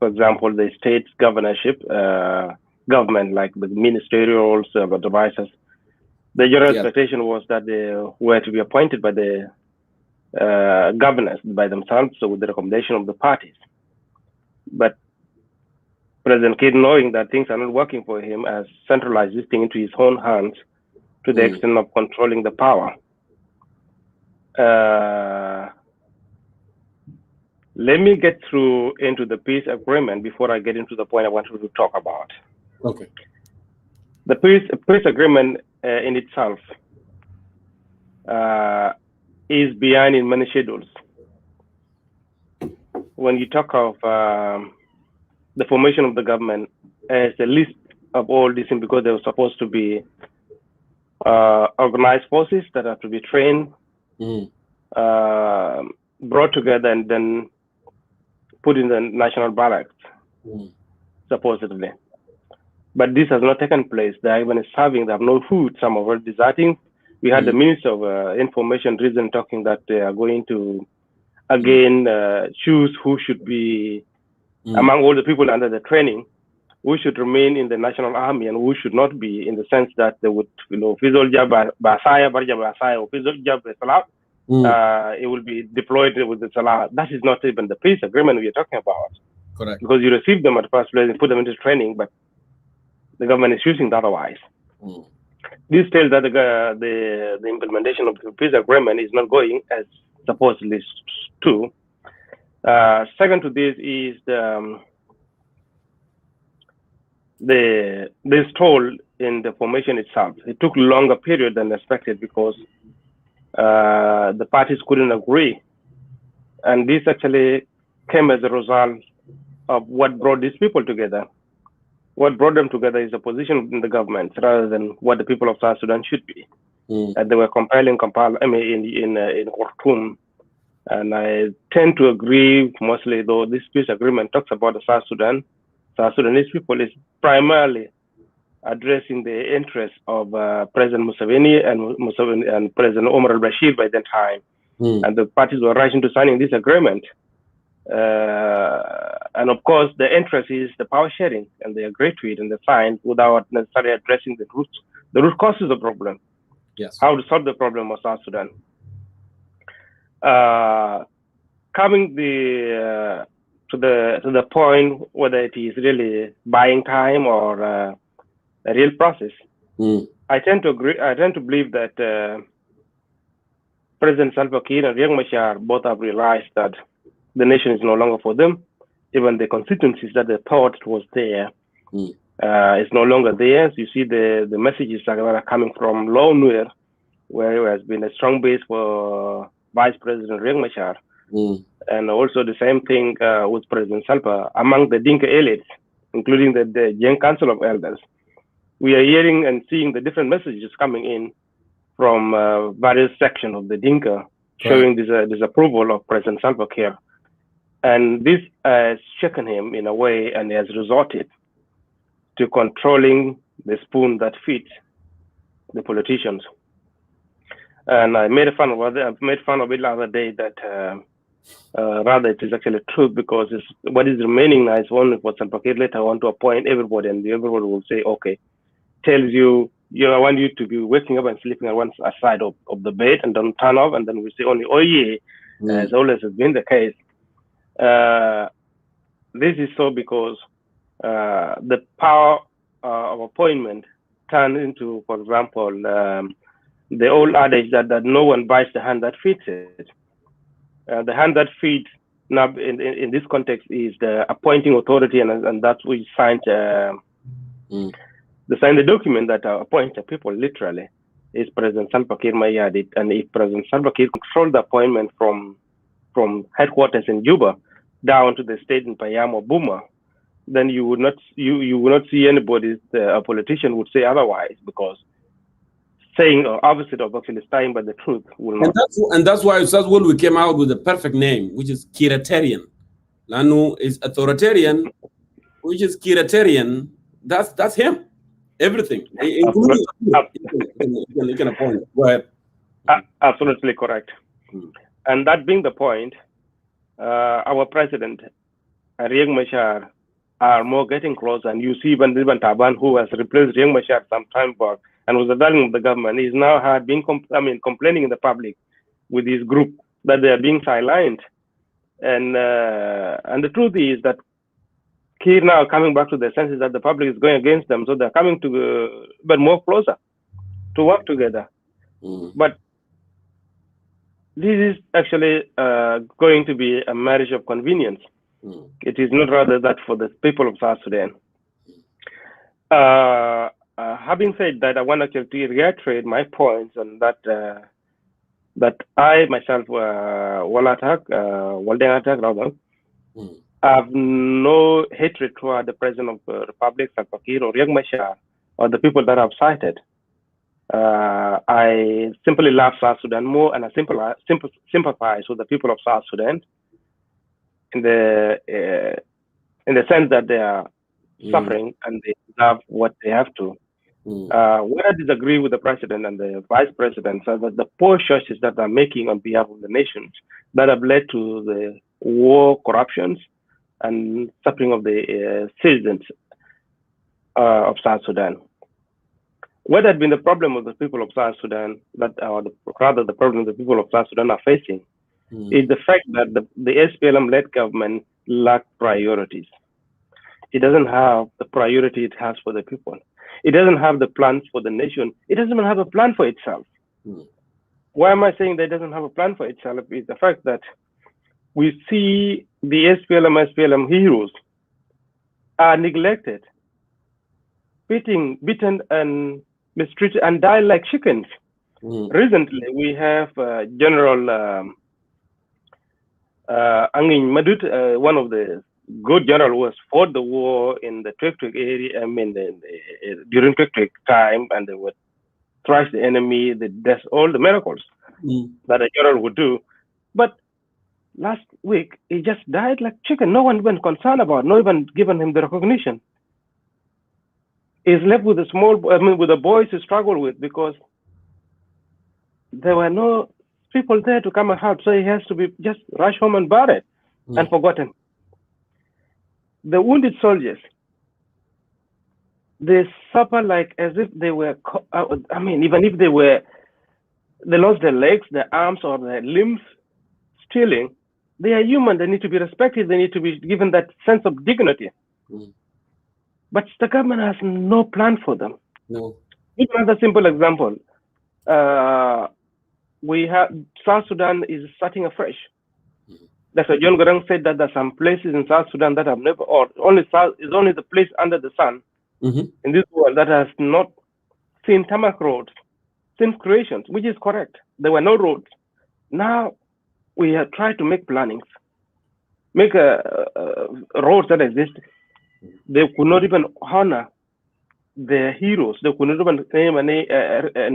For example, the state governorship, government, like the ministerials, the vices. The general expectation was that they were to be appointed by the governors by themselves, so with the recommendation of the parties. But President Kiir, knowing that things are not working for him, has centralized this thing into his own hands to the extent of controlling the power. Let me get through into the peace agreement before I get into the point I wanted to talk about. Okay. The peace agreement in itself is behind in many schedules. When you talk of the formation of the government as the least of all these things, because they were supposed to be organized forces that have to be trained, brought together, and then put in the national barracks, supposedly. But this has not taken place. They are even starving. They have no food. Some are already deserting. We had the Minister of Information recently talking that they are going to, again, choose who should be, among all the people under the training, who should remain in the national army and who should not be, in the sense that they would, it will be deployed with the Salah. That is not even the peace agreement we are talking about. Correct. Because you receive them at first place and put them into training, but the government is choosing otherwise. This tells that the implementation of the peace agreement is not going as supposedly to. Second to this is the stall in the formation itself. It took a longer period than expected because the parties couldn't agree. And this actually came as a result of what brought these people together. What brought them together is a position in the government rather than what the people of South Sudan should be. And they were in Khartoum. And I tend to agree mostly, though this peace agreement talks about the South Sudan. South Sudanese people is primarily addressing the interests of President Museveni and President Omar al-Bashir by that time. And the parties were rushing to signing this agreement. And of course, the interest is the power sharing, and they agreed to it and they signed without necessarily addressing the root causes of the problem. Yes. How to solve the problem of South Sudan. Coming to the point whether it is really buying time or a real process, I tend to agree. I tend to believe that President Salva Kiir and Riek Machar both have realized that the nation is no longer for them. Even the constituencies that they thought was there is no longer theirs. You see the messages that are coming from Law Nuer, where there has been a strong base for Vice President Riek Machar. And also the same thing with President Salva among the Dinka elites, including the Young Council of Elders. We are hearing and seeing the different messages coming in from various sections of the Dinka, showing disapproval of President Salva Kiir. And this has shaken him in a way and has resorted to controlling the spoon that feeds the politicians. And I made fun of it the other day that rather it is actually true, because what is remaining now is only for Salva Kiir later on to appoint everybody, and everybody will say, okay, tells you I want you to be waking up and sleeping on one side of the bed and then turn off, and then we say only, oh yeah, as always has been the case. This is so because the power of appointment turned into, for example, the old adage that no one bites the hand that feeds it. The hand that feeds now in this context is the appointing authority, and that's we signed the document that appoints the people literally is President Salva Kiir Mayardit. And if President Salva Kiir controlled the appointment from headquarters in Juba down to the state in Payam or Buma, then you would not see anybody, a politician would say otherwise, because saying opposite of actually staying by the truth will not. And that's why when we came out with the perfect name, which is Kiratarian. Lanu is authoritarian, which is Kiratarian. That's him. Everything, including you can appoint. Go ahead. Absolutely correct. And that being the point, our president, Riek Machar, are more getting close. And you see even Taban, who has replaced Riek Machar some time back and was the darling of the government, is now been complaining in the public with his group that they are being silenced. And the truth is that Kiir now coming back to the senses that the public is going against them, so they're coming to but more closer to work together. But this is actually going to be a marriage of convenience. It is not rather that for the people of South Sudan. Having said that, I want to reiterate my points on that. That I myself, I have no hatred toward the President of the Republic, Salva Kiir, or Riek Machar, or the people that I've cited. I simply love South Sudan more, and I sympathize with the people of South Sudan in the sense that they are suffering and they deserve what they have to. Where I disagree with the president and the vice president, so that the poor choices that they're making on behalf of the nations that have led to the war, corruptions, and suffering of the citizens of South Sudan. What had been the problem of the people of South Sudan, rather the problem the people of South Sudan are facing, is the fact that the SPLM-led government lacks priorities. It doesn't have the priority it has for the people. It doesn't have the plans for the nation. It doesn't even have a plan for itself. Why am I saying that it doesn't have a plan for itself? Is the fact that we see the SPLM heroes are neglected, beaten and mistreated and die like chickens. Recently, we have General Angin Madut, one of the good general who has fought the war in the Twig area, during Twig time, and they would thrash the enemy, that's all the miracles that a general would do. But last week, he just died like chicken. No one even concerned about, not even given him the recognition. He's left with with the boys to struggle with, because there were no people there to come and help. So he has to be just rushed home and buried and forgotten. The wounded soldiers, they suffer like as if they were, even if they lost their legs, their arms, or their limbs, stealing, they are human. They need to be respected. They need to be given that sense of dignity. But the government has no plan for them. No. Give another simple example. We have South Sudan is starting afresh. Dr. John Garang said that there's some places in South Sudan that have never, or only the place under the sun in this world that has not seen tarmac roads since creation, which is correct. There were no roads. Now we have tried to make plannings, make roads that exist. They could not even honor their heroes. They could not even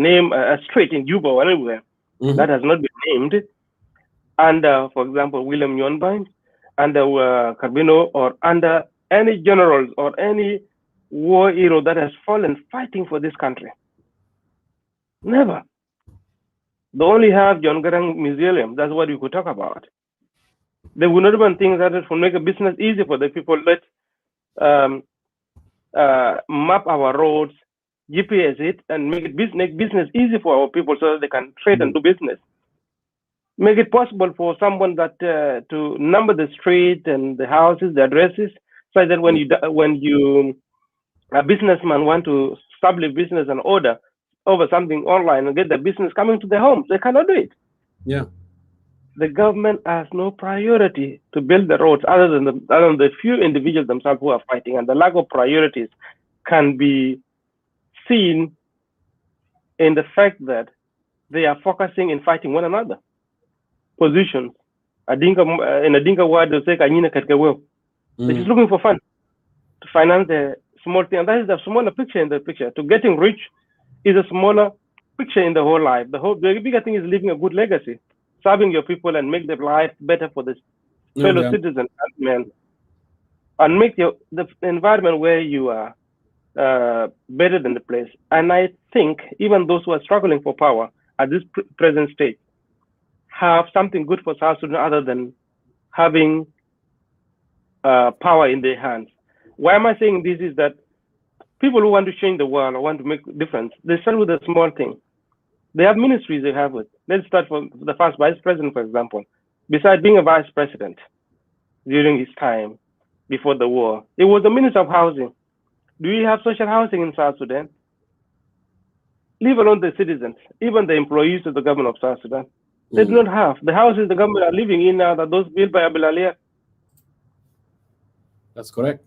name a street in Juba or anywhere that has not been named. Under, for example, William Nyonbine, under Carbino, or under any generals or any war hero that has fallen fighting for this country. Never. They only have John Garang Museum. That's what you could talk about. They would not even think that it will make a business easy for the people. Let's map our roads GPS it and make business easy for our people so that they can trade and do business. Make it possible for someone that to number the street and the houses, the addresses, so that when you a businessman want to establish business and order over something online and get the business coming to their homes, they cannot do it. Yeah. The government has no priority to build the roads other than the few individuals themselves who are fighting, and the lack of priorities can be seen in the fact that they are focusing in fighting one another. Positions. In a Dinka word, they say, they're just looking for fun to finance the small thing. And that is the smaller picture in the picture. To getting rich is a smaller picture in the whole life. The bigger thing is leaving a good legacy, serving your people and make their life better for the fellow citizens and men, and make the environment where you are better than the place. And I think even those who are struggling for power at this present stage have something good for South Sudan other than having power in their hands. Why am I saying this? Is that people who want to change the world or want to make a difference, they start with a small thing. They have ministries they have with. Let's start from the first vice president, for example. Besides being a vice president during his time before the war, he was the minister of housing. Do we have social housing in South Sudan? Leave alone the citizens, even the employees of the government of South Sudan. They do not have. The houses the government are living in now, that those built by Abilalia. That's correct.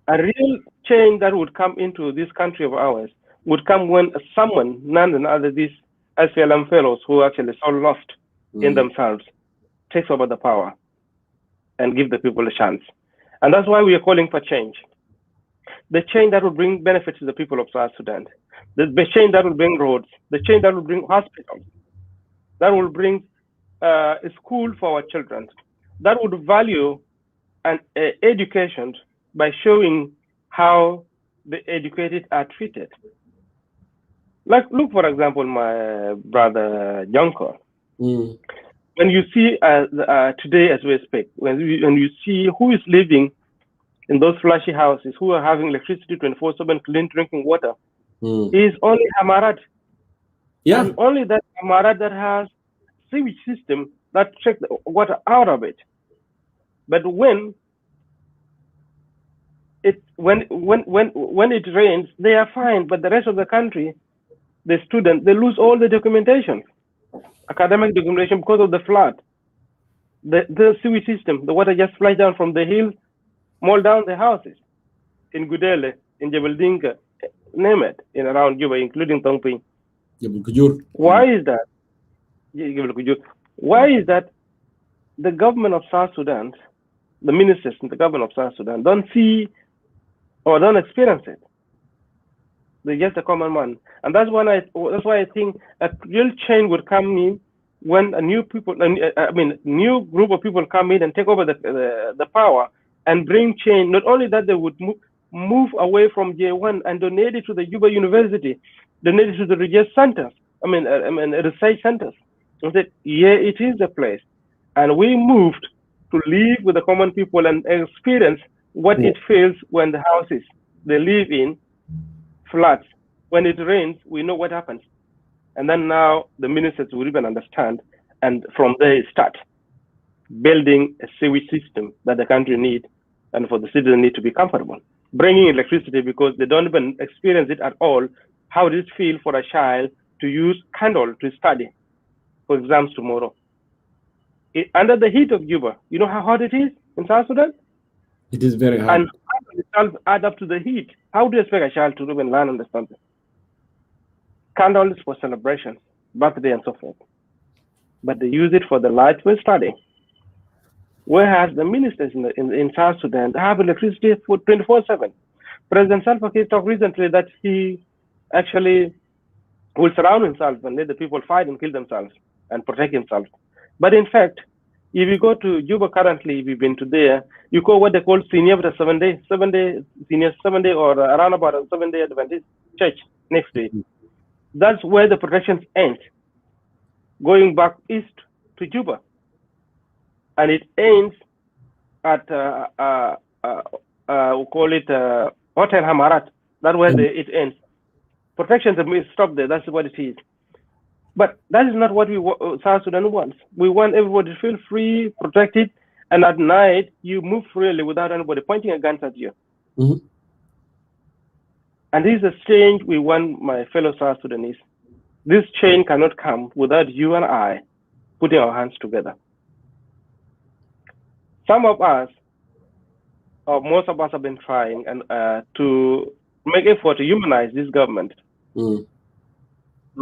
A real change that would come into this country of ours would come when someone, none other these SPLM fellows who are actually so lost in themselves, takes over the power and give the people a chance. And that's why we are calling for change. The change that will bring benefits to the people of South Sudan. The change that will bring roads. The change that will bring hospitals. That will bring a school for our children. That would value an education by showing how the educated are treated. Like, look, for example, my brother Jonko. When you see today as we speak, when you see who is living in those flashy houses, who are having electricity 24/7, clean drinking water, is only Hamarat. Yeah. And only that Hamarat that has sewage system that check the water out of it. But when it rains, they are fine. But the rest of the country, the students, they lose all the documentation, academic documentation, because of the flood. The sewage system, the water just flies down from the hills, mold down the houses in Gudele, in Jebel Dinka, name it, in around Juba, including Tongping. Why is that? Why is that the government of South Sudan, the ministers in the government of South Sudan, don't see or don't experience it? They're just a common man. And that's why I think a real change would come in when new group of people come in and take over the power and bring change. Not only that, they would move away from J1 and donate it to the Juba University, donate it to the research centers, research centers. And said, yeah, it is a place. And we moved to live with the common people and experience what it feels when the houses they live in floods. When it rains, we know what happens. And then now the ministers will even understand, and from there start building a sewage system that the country needs and for the citizens need to be comfortable. Bringing electricity because they don't even experience it at all. How does it feel for a child to use candle to study for exams tomorrow? Under the heat of Juba, you know how hot it is in South Sudan? It is very hot. And candles add up to the heat. How do you expect a child to even learn something? Candles for celebration, birthday and so forth. But they use it for the light for study. Whereas the ministers in South Sudan have electricity for 24/7. President Salva Kiir talked recently that he actually will surround himself and let the people fight and kill themselves and protect himself. But in fact, if you go to Juba currently, if you've been to there, you go what they call senior 7-day or around about a 7-day Adventist church next to it. That's where the protections end, going back east to Juba. And it ends at, we call it Hotel Hamarat. That's where it ends. protectionism is stop there. That's what it is. But that is not what South Sudan wants. We want everybody to feel free, protected, and at night you move freely without anybody pointing a gun at you. Mm-hmm. And this is a change we want, my fellow South Sudanese. This change cannot come without you and I putting our hands together. Some of us, or most of us, have been trying to make effort to humanize this government, the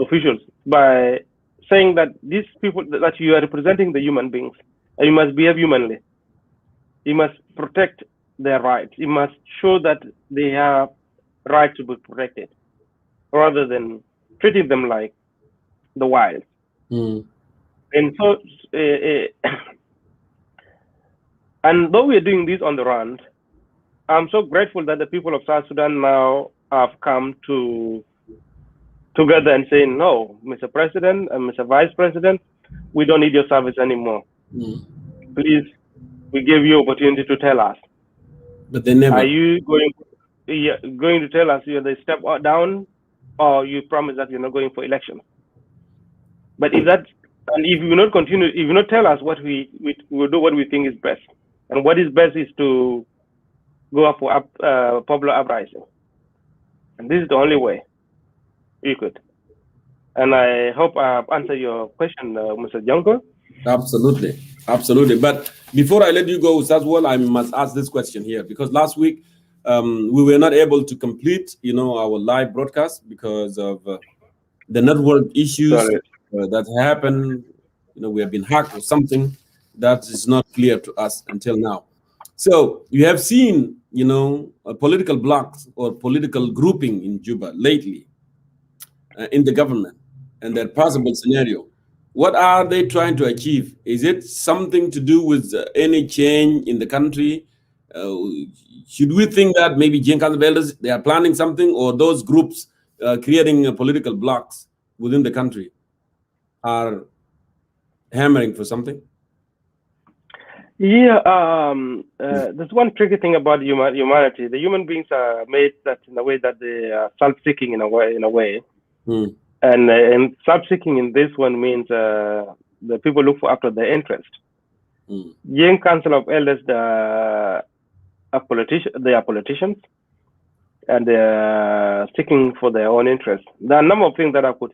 officials, by saying that these people, that you are representing the human beings, and you must behave humanly. You must protect their rights. You must show that they have right to be protected, rather than treating them like the wild. And so, and though we are doing this on the run, I'm so grateful that the people of South Sudan now have come together and saying, no, Mr. President and Mr. Vice President, we don't need your service anymore. Please, we give you opportunity to tell us. But they never. Are you going to tell us you they step down, or you promise that you're not going for elections? But if that, and if you not continue, if you not tell us what we will do, what we think is best, and what is best is to go up for popular uprising, and this is the only way you could. And I hope I've answered your question, Mr. Junko. Absolutely, absolutely. But before I let you go, Sazwal, I must ask this question here, because last week we were not able to complete, our live broadcast because of the network issues that happened. We have been hacked or something that is not clear to us until now. So you have seen, political blocs or political grouping in Juba lately in the government and their possible scenario. What are they trying to achieve? Is it something to do with any change in the country? Should we think that maybe Gen Council of Elders, they are planning something, or those groups creating political blocs within the country are hammering for something? Yeah, there's one tricky thing about humanity. The human beings are made that in a way that they are self-seeking in a way. And self-seeking in this one means the people look for after their interest. Young Council of Elders, they are politicians, and they are seeking for their own interest. There are a number of things that I could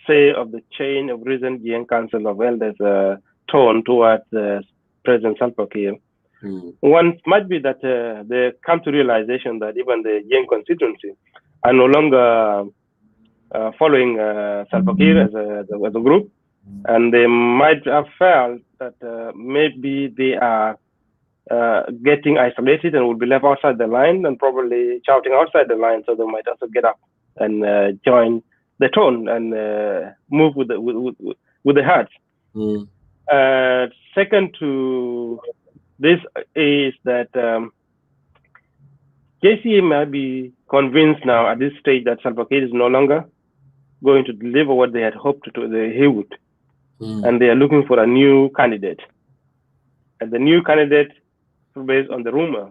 say of the chain of recent Young Council of Elders tone towards President Salva Kiir. One might be that they come to realization that even the Young constituency are no longer following Salva Kiir as a group, and they might have felt that maybe they are getting isolated and will be left outside the line and probably shouting outside the line, so they might also get up and join the tone and move with the heart. Second to this is that JCA might be convinced now at this stage that Salva Kiir is no longer going to deliver what they had hoped he would. And they are looking for a new candidate. And the new candidate, based on the rumor,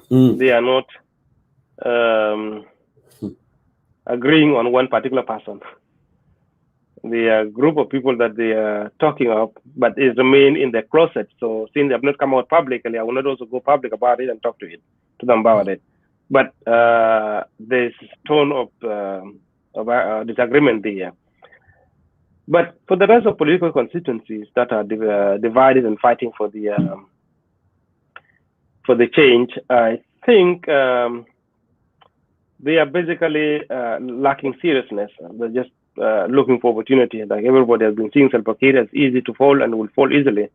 they are not agreeing on one particular person. The group of people that they are talking of, but is remain in their closet. So since they have not come out publicly, I will not also go public about it and talk to them about it. But there's tone of disagreement there. But for the rest of political constituencies that are divided and fighting for the change, I think they are basically lacking seriousness. They're just looking for opportunity. Like everybody has been seeing Salva Kiir as easy to fall and will fall easily.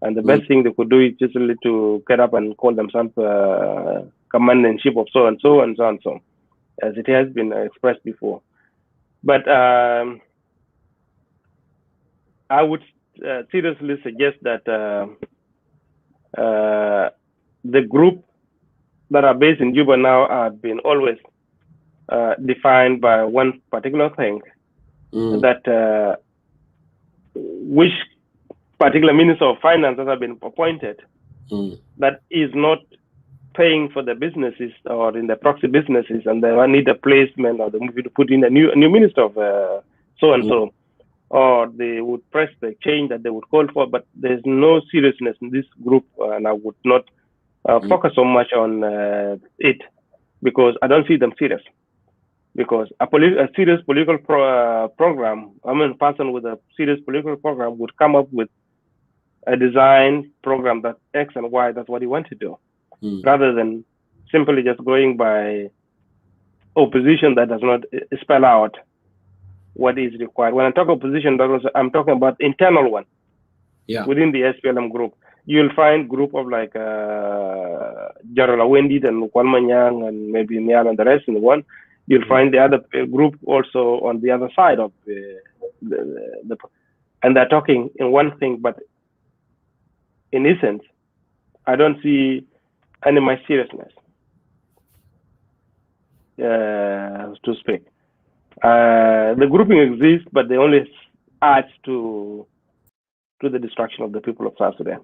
And the best thing they could do is just to get up and call themselves commander-in-chief of so and so and so and so, as it has been expressed before. But I would seriously suggest that the group that are based in Juba now have been always defined by one particular thing, that which particular minister of finance that have been appointed, that is not paying for the businesses or in the proxy businesses, and they need a placement, or they need to put in a new minister of so and so, or they would press the change that they would call for. But there's no seriousness in this group, and I would not focus so much on it, because I don't see them serious. Because a serious political program, a person with a serious political program would come up with a design program that X and Y, that's what he wants to do, rather than simply just going by opposition that does not spell out what is required. When I talk opposition, I'm talking about internal one within the SPLM group. You'll find group of like General Wendy and Kwalmanyang and maybe Nial and the rest in the one. You'll find the other group also on the other side of the and they're talking in one thing, but in essence, I don't see any my seriousness to speak. The grouping exists, but they only add to the destruction of the people of South Sudan.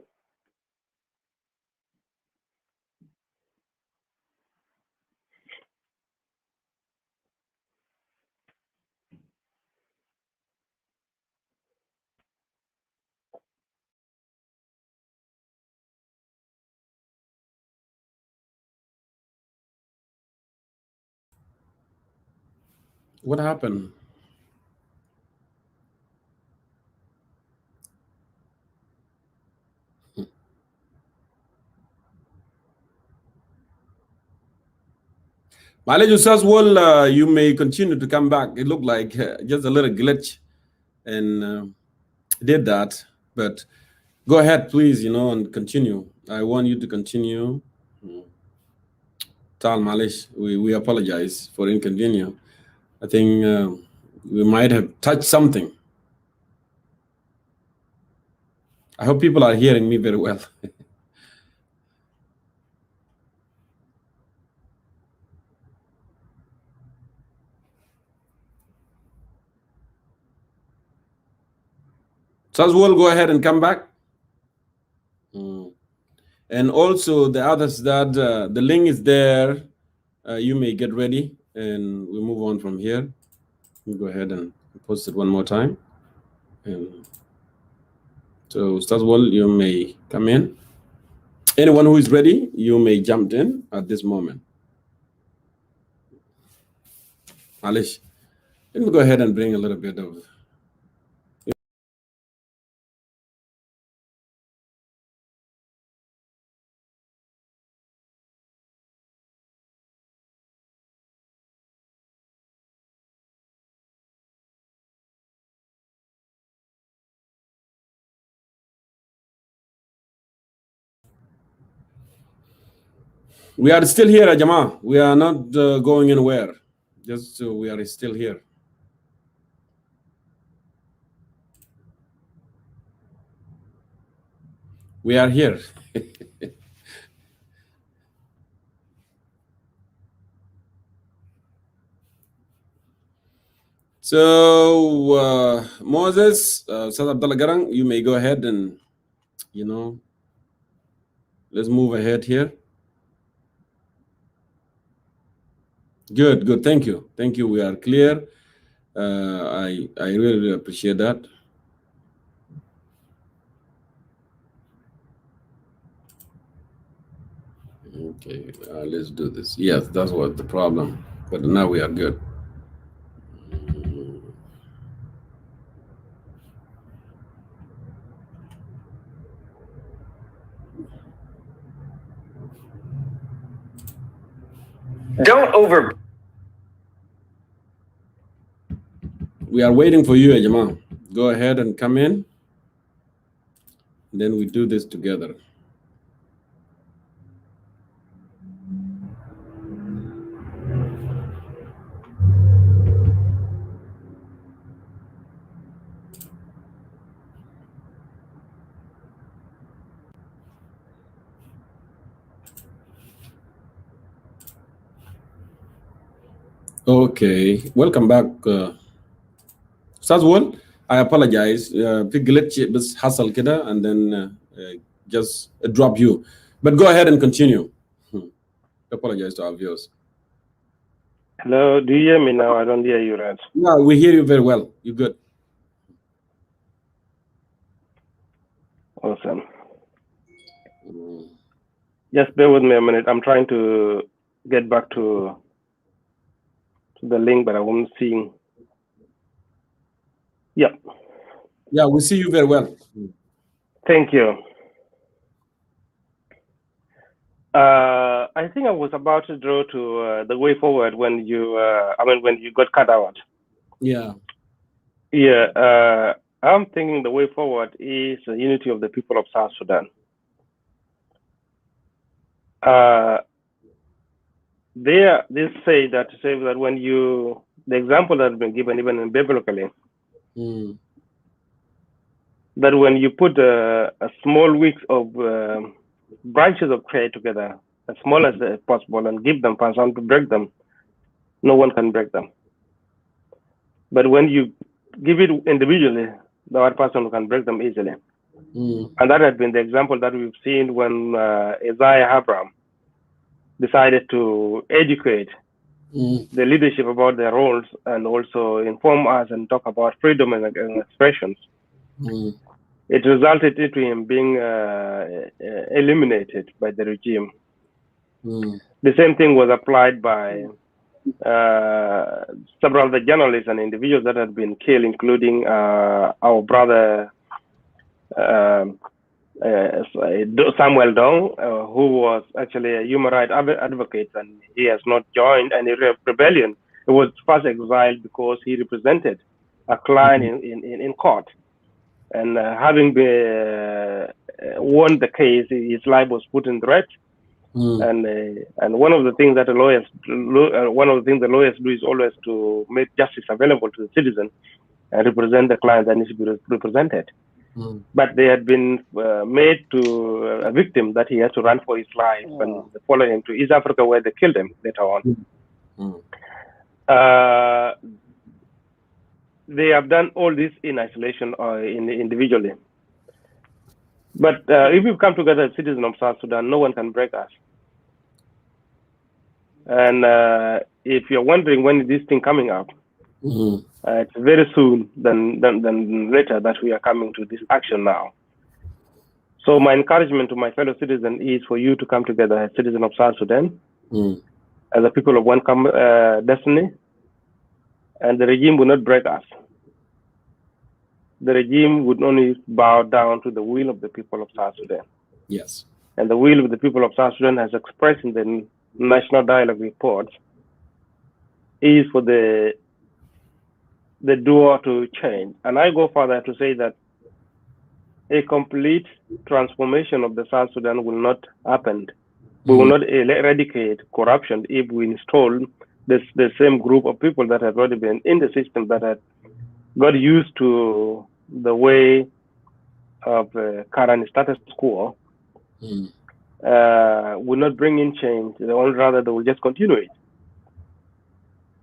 What happened? Malay Ustaz, well, you may continue to come back. It looked like just a little glitch and did that. But go ahead, please, and continue. I want you to continue. Tal Malish, we apologize for inconvenience. I think we might have touched something. I hope people are hearing me very well. Sazwell, go ahead and come back. And also the others that the link is there. You may get ready and we'll move on from here. We'll go ahead and post it one more time. And so Sazwell, you may come in. Anyone who is ready, you may jump in at this moment. Alish, let me go ahead and bring a little bit of. We are still here, Jama. We are not going anywhere. Just we are still here. We are here. So, Moses, Sad Abdullah Garang, you may go ahead and, let's move ahead here. Good. Thank you. We are clear. I really appreciate that. Okay, let's do this. Yes, that was the problem, but now we are good. Don't over. We are waiting for you, Ajama. Go ahead and come in. Then we do this together. Okay, welcome back. Sazwal, I apologize. Big glitch, this hustle kida, and then just drop you. But go ahead and continue. Apologize to our viewers. Hello, do you hear me now? I don't hear you, right? No, we hear you very well. You're good. Awesome. Just bear with me a minute. I'm trying to get back to the link, but I won't see. Yeah. Yeah, we see you very well. Thank you. I think I was about to draw to the way forward when you, when you got cut out. Yeah. Yeah. I'm thinking the way forward is the unity of the people of South Sudan. They say that when you, the example that has been given even in biblically, that when you put a small weeks of branches of tree together, as small as possible, and give them person to break them, no one can break them. But when you give it individually, the other person can break them easily. And that has been the example that we've seen when Isaiah Abraham decided to educate the leadership about their roles and also inform us and talk about freedom and expressions. It resulted into him being eliminated by the regime. The same thing was applied by several of the journalists and individuals that had been killed, including our brother Samuel Dong, who was actually a human rights advocate, and he has not joined any rebellion. He was first exiled because he represented a client in court. And having won the case, his life was put in threat. And one of the things that the lawyers do is always to make justice available to the citizen and represent the client that needs to be represented. But they had been made to a victim that he had to run for his life, and they followed him to East Africa, where they killed him later on. They have done all this in isolation or individually. But if we come together as citizens of South Sudan, no one can break us. And if you're wondering when is this thing coming up, it's very soon than later that we are coming to this action now. So my encouragement to my fellow citizens is for you to come together as citizens of South Sudan, as a people of one destiny, and the regime will not break us. The regime would only bow down to the will of the people of South Sudan. Yes. And the will of the people of South Sudan, as expressed in the National Dialogue report, is for the door to change. And I go further to say that a complete transformation of the South Sudan will not happen. We will not eradicate corruption if we install the same group of people that have already been in the system, that have got used to the way of current status quo. Will not bring in change. Rather, they will just continue it.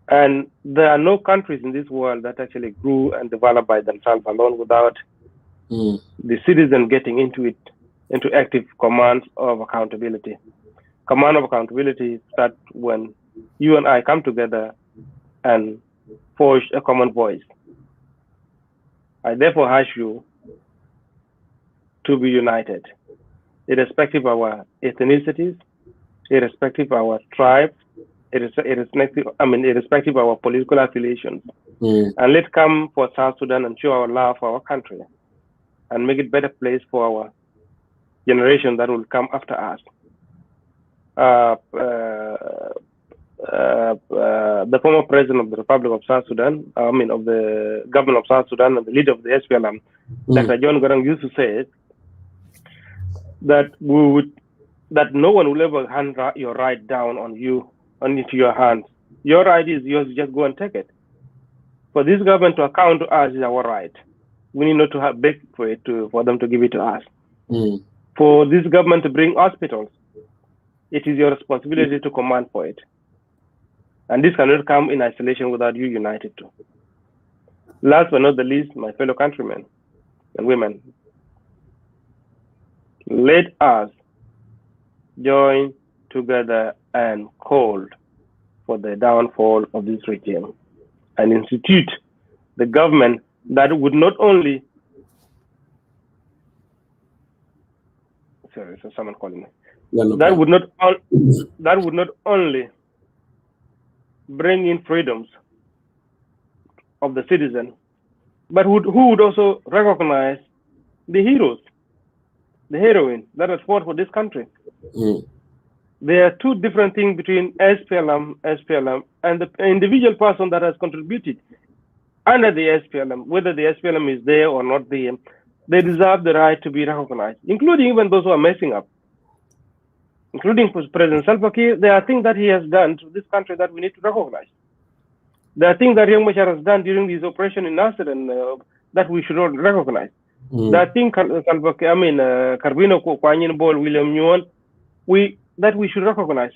And there are no countries in this world that actually grew and developed by themselves alone without the citizen getting into active command of accountability. Command of accountability starts when you and I come together and forge a common voice. I therefore urge you to be united, irrespective of our ethnicities, irrespective of our tribes, irrespective of our political affiliations. And let's come for South Sudan and show our love for our country and make it a better place for our generation that will come after us. The former president of the Republic of South Sudan, of the government of South Sudan, and the leader of the SPLM, Dr. John Garang, used to say that no one will ever hand your right down on you, into your hands. Your right is yours, just go and take it. For this government to account to us is our right. We need not to have beg for them to give it to us. For this government to bring hospitals, it is your responsibility to command for it. And this cannot come in isolation without you united too. Last but not the least, my fellow countrymen and women, let us join together and called for the downfall of this regime and institute the government that would not only sorry, so someone calling me. Yeah, no that problem. would not only bring in freedoms of the citizen, but who would also recognize the heroes, the heroine that has fought for this country. There are two different things between SPLM, and the individual person that has contributed under the SPLM, whether the SPLM is there or not there. They deserve the right to be recognized, including even those who are messing up, including President Salva Kiir. There are things that he has done to this country that we need to recognize. There are things that Young Machar has done during his operation in Nasser and that we should not recognize. There are things Carbino Kwanyin Bol, William Newell, that we should recognize.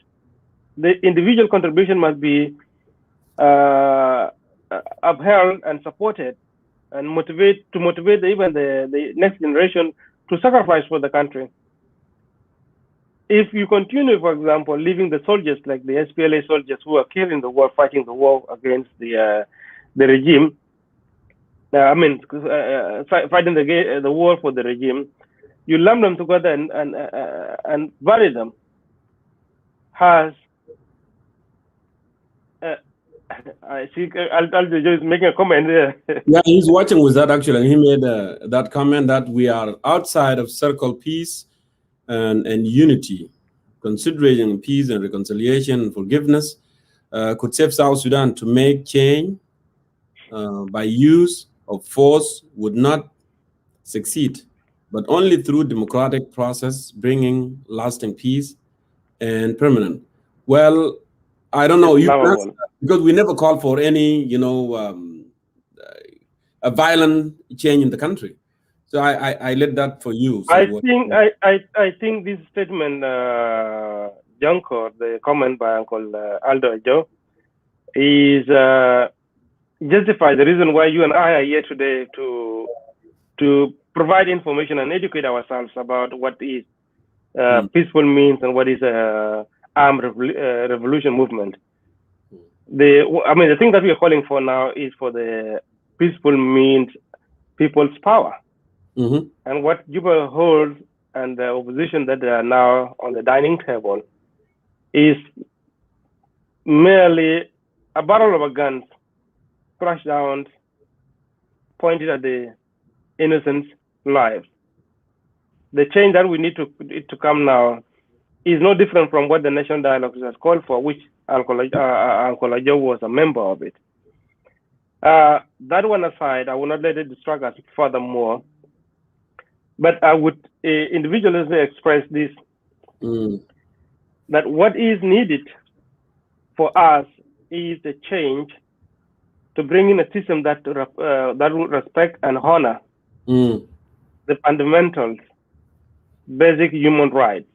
The individual contribution must be upheld and supported, and motivate even the next generation to sacrifice for the country. If you continue, for example, leaving the soldiers like the SPLA soldiers who are killed in the war, fighting the war against the regime, fighting the war for the regime, you lump them together and bury them. I see Aljo is making a comment there. Yeah, he's watching with that actually, and he made that comment that we are outside of circle peace and unity. Considering peace and reconciliation and forgiveness could save South Sudan. To make change by use of force would not succeed, but only through democratic process, bringing lasting peace and permanent. Well, I don't know, because we never called for any, a violent change in the country. So I let that for you. So I think this statement, Junko, the comment by Uncle Aldo Joe, is justify the reason why you and I are here today to provide information and educate ourselves about what is peaceful means and what is armed revolution movement. The thing that we are calling for now is for the peaceful means people's power. And what Juba holds and the opposition that are now on the dining table is merely a barrel of guns crushed down, pointed at the innocent lives. The change that we need to come now is no different from what the National Dialogue has called for, which Uncle Ajo was a member of it. That one aside, I will not let it distract us furthermore. But I would individually express this, that what is needed for us is a change to bring in a system that will respect and honor the fundamentals, basic human rights.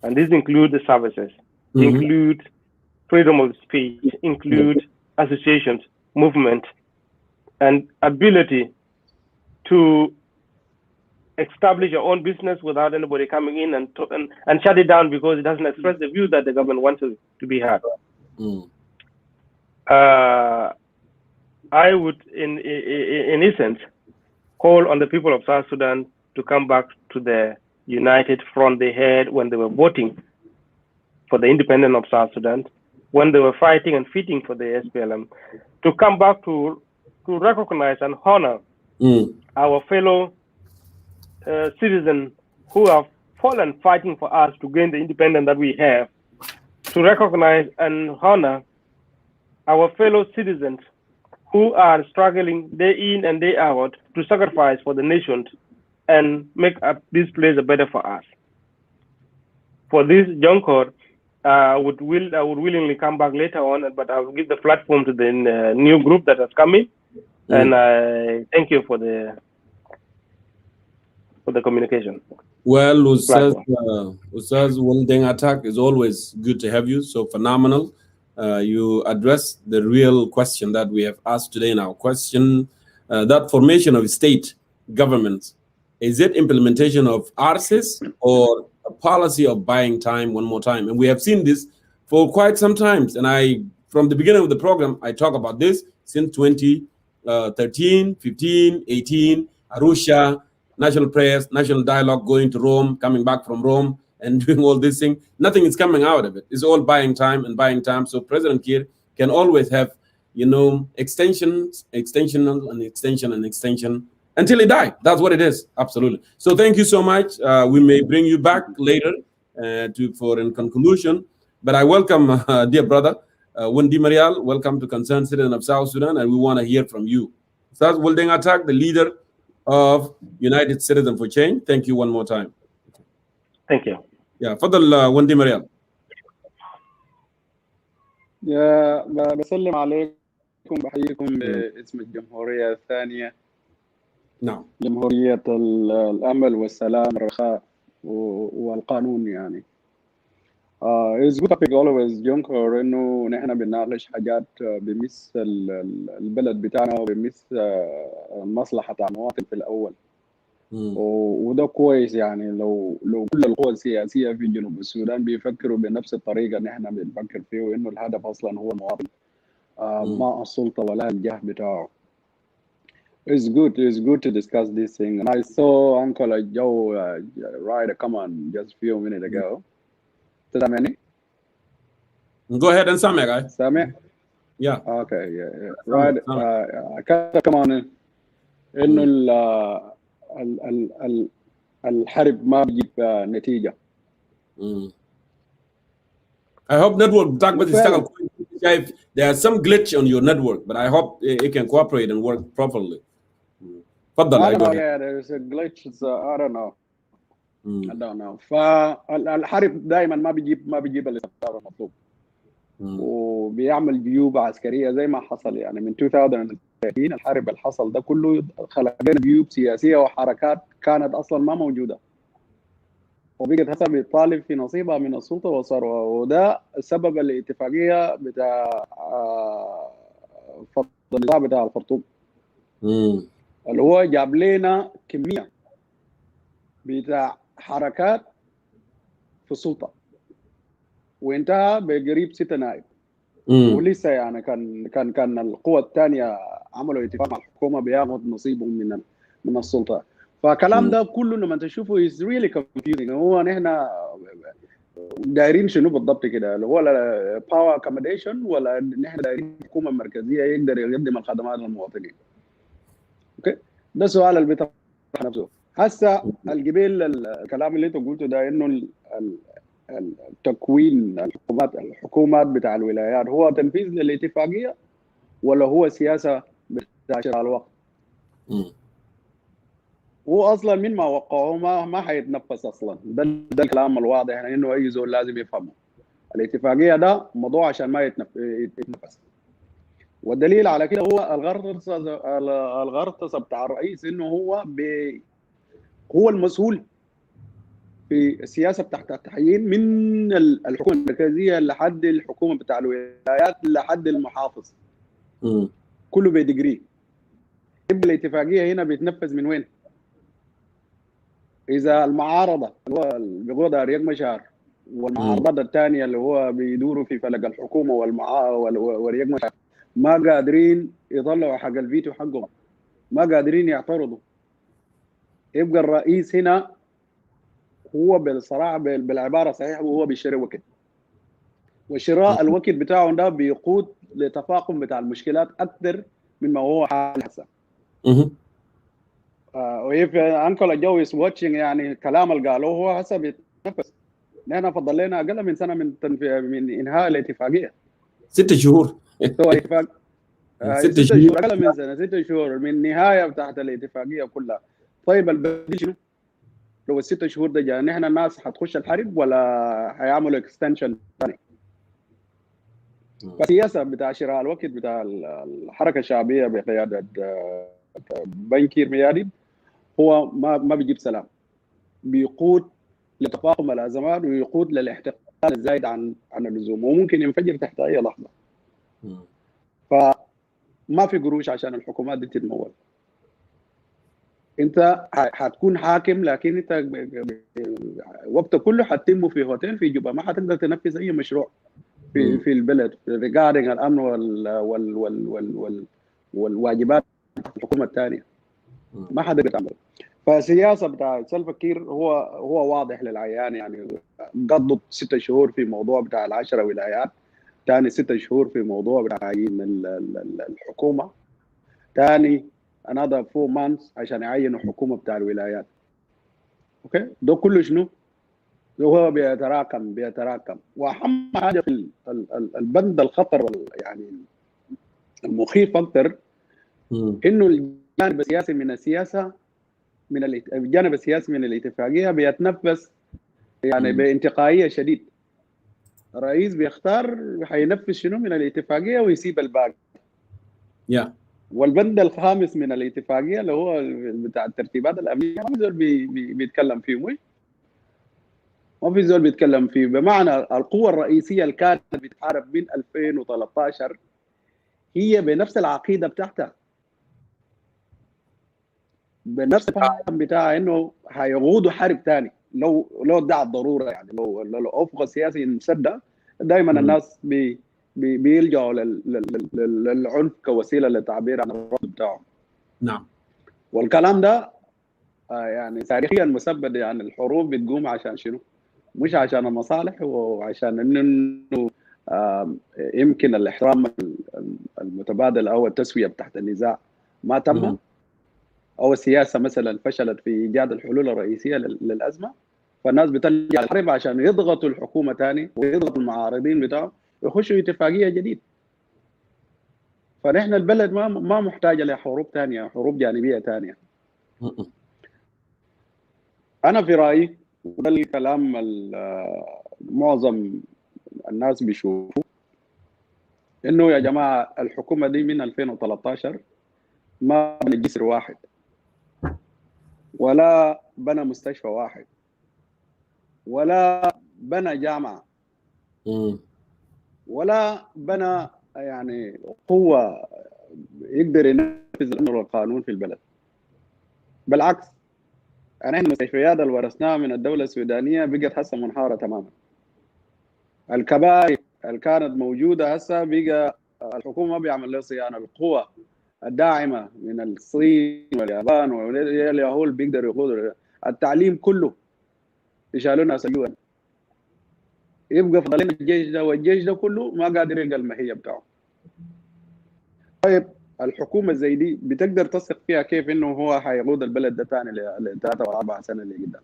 And these include the services, include freedom of speech, include associations, movement, and ability to establish your own business without anybody coming in and shut it down because it doesn't express the view that the government wants it to be heard. I would, in essence, call on the people of South Sudan to come back to the united front they had when they were voting for the independence of South Sudan, when they were fighting and fighting for the SPLM, to come back to recognize and honor our fellow citizens who have fallen fighting for us to gain the independence that we have, to recognize and honor our fellow citizens who are struggling day in and day out to sacrifice for the nation and make this place better for us. For this juncture, I would willingly come back later on, but I will give the platform to the new group that has come in, and I thank you for the communication. Well, Ustaz Waldeng Attack, is always good to have you. So phenomenal. You address the real question that we have asked today in our question, that formation of state governments. Is it implementation of RCS or a policy of buying time one more time? And we have seen this for quite some times. And from the beginning of the program, I talk about this since 2013, 15, 18, Arusha, national prayers, national dialogue, going to Rome, coming back from Rome, and doing all these things. Nothing is coming out of it. It's all buying time and buying time. So President Kiir can always have, extensions, extension and extension and extension until he died. That's what it is. Absolutely. So thank you so much. We may bring you back later for in conclusion. But I welcome dear brother Wendy Marial. Welcome to Concerned Citizen of South Sudan, and we want to hear from you. Ustaz Wilding Attack, the leader of United Citizen for Change. Thank you one more time. Thank you. Yeah, فضل Wendy Marial. يا بسلم عليكم، بحييكم باسم الجمهورية الثانية. نعم. جمهورية الأمل والسلام والرخاء والقانون يعني. It's good topic always جونكر إنه نحن بنناقش حاجات بمس البلد بتاعنا وبمس مصلحة المواطن في الأول. وده كويس يعني لو كل القوى السياسية في جنوب السودان بيفكروا بنفس الطريقة اللي احنا بنفكر فيه، وإنه الهدف أصلا هو المواطن ما السلطة ولا الجاه بتاعه. It's good to discuss this thing. And I saw Uncle Joe write a comment just a few minutes ago. سامعني؟ Go ahead and سامع guy. سامع؟ Yeah. Okay. Yeah. Right. كمان إنه الحرب ما بيجيب نتيجة. I hope network بتاعك بتشتغل كويس. There's some glitch on your network, but I hope it can cooperate and work properly. تفضل. I don't know. Yeah, there's a glitch. I don't know. I don't know. فالحرب دائما ما بيجيب الاستقرار المطلوب. وبيعمل جيوب عسكرية زي ما حصل يعني من 2030. الحرب اللي حصل ده كله خلق لنا جيوب سياسية وحركات كانت أصلا ما موجودة، وبقت هسه بيطالب في نصيبها من السلطة والثروة. وده سبب الاتفاقية بتاع النظام بتاع الخرطوم اللي هو جاب لنا كمية بتاع حركات في السلطة، وانتهى بقريب 6 نائب. ولسه يعني كان القوى الثانيه عملوا اتفاق مع الحكومه بياخذ نصيبهم من السلطه. فالكلام ده كله لما تشوفه is really confusing. هو نحن دايرين شنو بالضبط كده؟ اللي هو باور accommodation ولا نحن دايرين حكومه مركزيه يقدر يقدم الخدمات للمواطنين؟ اوكي، ده السؤال اللي بيطرح نفسه. هسه القبيل الكلام اللي انت قلته ده انه التكوين الحكومات بتاع الولايات هو تنفيذ للاتفاقية ولا هو سياسة بتاع شراء الوقت؟ هو أصلا من ما وقعوه ما حيتنفس أصلا. ده الكلام الواضح يعني إنه أي زول لازم يفهمه. الاتفاقية ده موضوع عشان ما يتنفس. والدليل على كده هو الغرطسة بتاع الرئيس إنه هو المسؤول في السياسه بتاعت التحيين من الحكومه المركزيه لحد الحكومه بتاع الولايات لحد المحافظ. كله بديجري. الاتفاقيه هنا بيتنفذ من وين؟ اذا المعارضه اللي هو بيقودها رياض مشار والمعارضات الثانيه اللي هو بيدوروا في فلك الحكومه ورياض مشار ما قادرين يطلعوا حق الفيتو حقهم، ما قادرين يعترضوا، يبقى الرئيس هنا هو بالصراحه بالعباره صحيح وهو بيشتري وقت، وشراء الوقت بتاعه ده بيقود لتفاقم بتاع المشكلات اكثر مما هو حال هسه. وإف انكل جو از واتشنج يعني كلام اللي قالوه هو هسه بيتنفس. نحن فضل لنا اقل من سنه من انهاء الاتفاقيه. 6 شهور. سوى اتفاق 6 شهور اقل من سنه، 6 شهور من النهايه بتاعت الاتفاقيه كلها. طيب البديل شنو؟ لو ال6 شهور ده جاء نحن الناس حتخش الحرب ولا حيعملوا اكستنشن ثاني؟ فالسياسه بتاع شراء الوقت بتاع الحركه الشعبيه بقياده بنكير ميادين هو ما بيجيب سلام، بيقود لتفاقم الازمات ويقود للاحتقان الزايد عن اللزوم، وممكن ينفجر تحت اي لحظه. فما في قروش عشان الحكومات دي تتمول. انت حتكون حاكم لكن انت وقت كله حتتمه في هوتيل في جوبا، ما حتقدر تنفذ اي مشروع. في البلد regarding الامن والواجبات الحكومه الثانيه. ما حدا بيعمل. فالسياسه بتاع سلفا كير هو واضح للعيان، يعني قضوا 6 شهور في موضوع بتاع ال10 ولايات، ثاني 6 شهور في موضوع بتاع تعيين الحكومه، ثاني another 4 months عشان يعينوا حكومه بتاع الولايات. اوكي، ده كله شنو؟ هو بيتراكم. واهم حاجه في البند الخطر يعني المخيف اكثر انه الجانب السياسي من السياسه، الجانب السياسي من الاتفاقيه بيتنفس يعني بانتقائيه شديد. الرئيس بيختار حينفذ شنو من الاتفاقيه ويسيب الباقي. والبند الخامس من الاتفاقيه اللي هو بتاع الترتيبات الامنيه ما في زول بيتكلم فيه، ما في زول بيتكلم فيه. بمعنى القوة الرئيسية اللي كانت بتحارب من 2013 هي بنفس العقيدة بتاعتها، بنفس الفهم بتاعها انه هيغودوا حرب ثاني لو ادعى الضرورة. يعني لو افق السياسي انسد، دائما الناس بيلجأوا للعنف كوسيلة للتعبير عن الرفض بتاعهم. نعم. والكلام ده يعني تاريخيا مثبت. يعني الحروب بتقوم عشان شنو؟ مش عشان المصالح وعشان انه يمكن الاحترام المتبادل او التسويه تحت النزاع ما تم، او السياسه مثلا فشلت في ايجاد الحلول الرئيسيه للازمه، فالناس بتلجا الحرب عشان يضغطوا الحكومه ثاني ويضغطوا المعارضين بتاعهم يخشوا اتفاقيه جديد. فنحن البلد ما محتاجه لحروب ثانيه، حروب جانبيه ثانيه. انا في رايي، وده الكلام معظم الناس بيشوفوا، انه يا جماعه الحكومه دي من 2013 ما بنى جسر واحد، ولا بنى مستشفى واحد، ولا بنى جامعه، ولا بنى يعني قوه يقدر ينفذ الامر والقانون في البلد. بالعكس، احنا المستشفيات اللي ورثناها من الدوله السودانيه بقت هسه منهاره تماما. الكبائر اللي كانت موجوده هسه بقى الحكومه ما بيعمل لها صيانه. القوى الداعمه من الصين واليابان واليهود بيقدروا يقودوا التعليم كله، يشالونا سجوا. يبقى فضلنا الجيش ده، والجيش ده كله ما قادر يلقى الماهيه بتاعه. طيب الحكومه زي دي بتقدر تثق فيها كيف انه هو حيقود البلد ده ثاني ل 3 و 4 سنين اللي قدام؟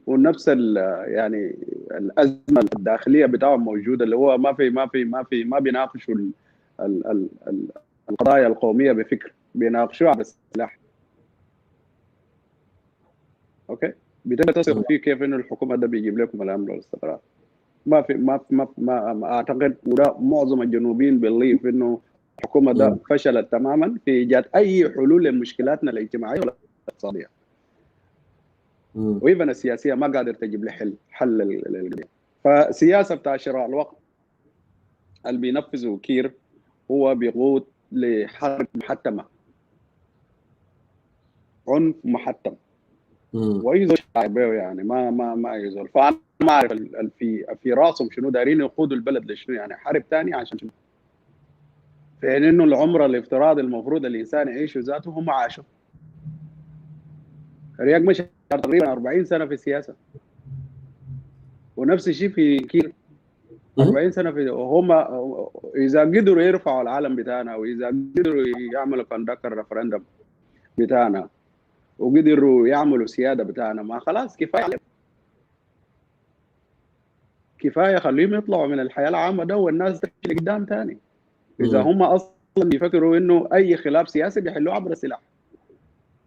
ونفس يعني الازمه الداخليه بتاعهم موجوده، اللي هو ما بيناقشوا القضايا القوميه بفكر، بيناقشوها بالسلاح. اوكي، بتقدر تثق فيه كيف انه الحكومه ده بيجيب لكم الامن والاستقرار؟ ما اعتقد. وده معظم الجنوبيين بيليف انه الحكومه ده فشلت تماما في ايجاد اي حلول لمشكلاتنا الاجتماعيه ولا الاقتصاديه. وايضا السياسيه ما قادر تجيب له حل للقضيه. فسياسه بتاع شراء الوقت اللي بينفذه كير هو بيقود لحرب محتمه، عنف محتم. ويزول يعني ما يزول. فانا ما اعرف في راسهم شنو دايرين يقودوا البلد لشنو، يعني حرب ثاني عشان شنو؟ فإن انه العمر الافتراضي المفروض الانسان يعيشه ذاته هم عاشوا. رياض مشى تقريبا 40 سنه في السياسه، ونفس الشيء في كير 40 سنه في هم. اذا قدروا يرفعوا العالم بتاعنا، واذا قدروا يعملوا كوندكت ريفرندم بتاعنا، وقدروا يعملوا سياده بتاعنا، ما خلاص كفايه خليهم يطلعوا من الحياه العامه ده والناس تمشي لقدام ثاني. اذا هم اصلا بيفكروا انه اي خلاف سياسي بيحلوه عبر السلاح،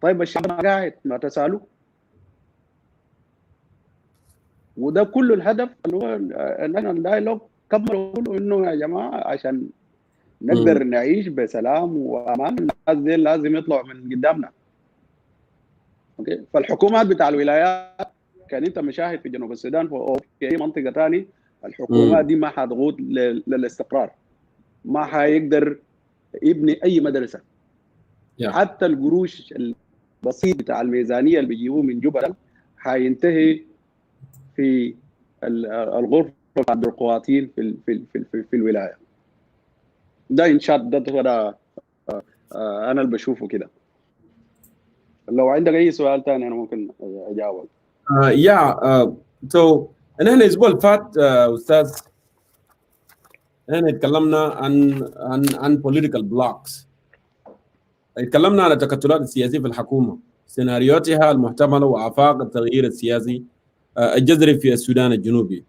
طيب الشعب قاعد ما تسالوا. وده كله الهدف اللي هو ان الدايلوج كملوا كله، انه يا جماعه عشان نقدر نعيش بسلام وامان الناس دي لازم يطلعوا من قدامنا. اوكي، فالحكومات بتاع الولايات كان انت مشاهد في جنوب السودان في اي منطقه ثاني، الحكومات دي ما حتغوض للاستقرار، ما حيقدر يبني اي مدرسه. حتى القروش البسيط بتاع الميزانيه اللي بيجيبوه من جبل حينتهي في الغرفه بتاعت القواتين في الولايه. ده انشاء ده انا اللي بشوفه كده. لو عندك اي سؤال ثاني انا ممكن اجاوب. so نحن الاسبوع اللي فات استاذ نحن تكلمنا عن political blocks. تكلمنا عن التكتلات السياسية في الحكومة، سيناريوهاتها المحتملة، وآفاق التغيير السياسي، الجذري في السودان الجنوبي.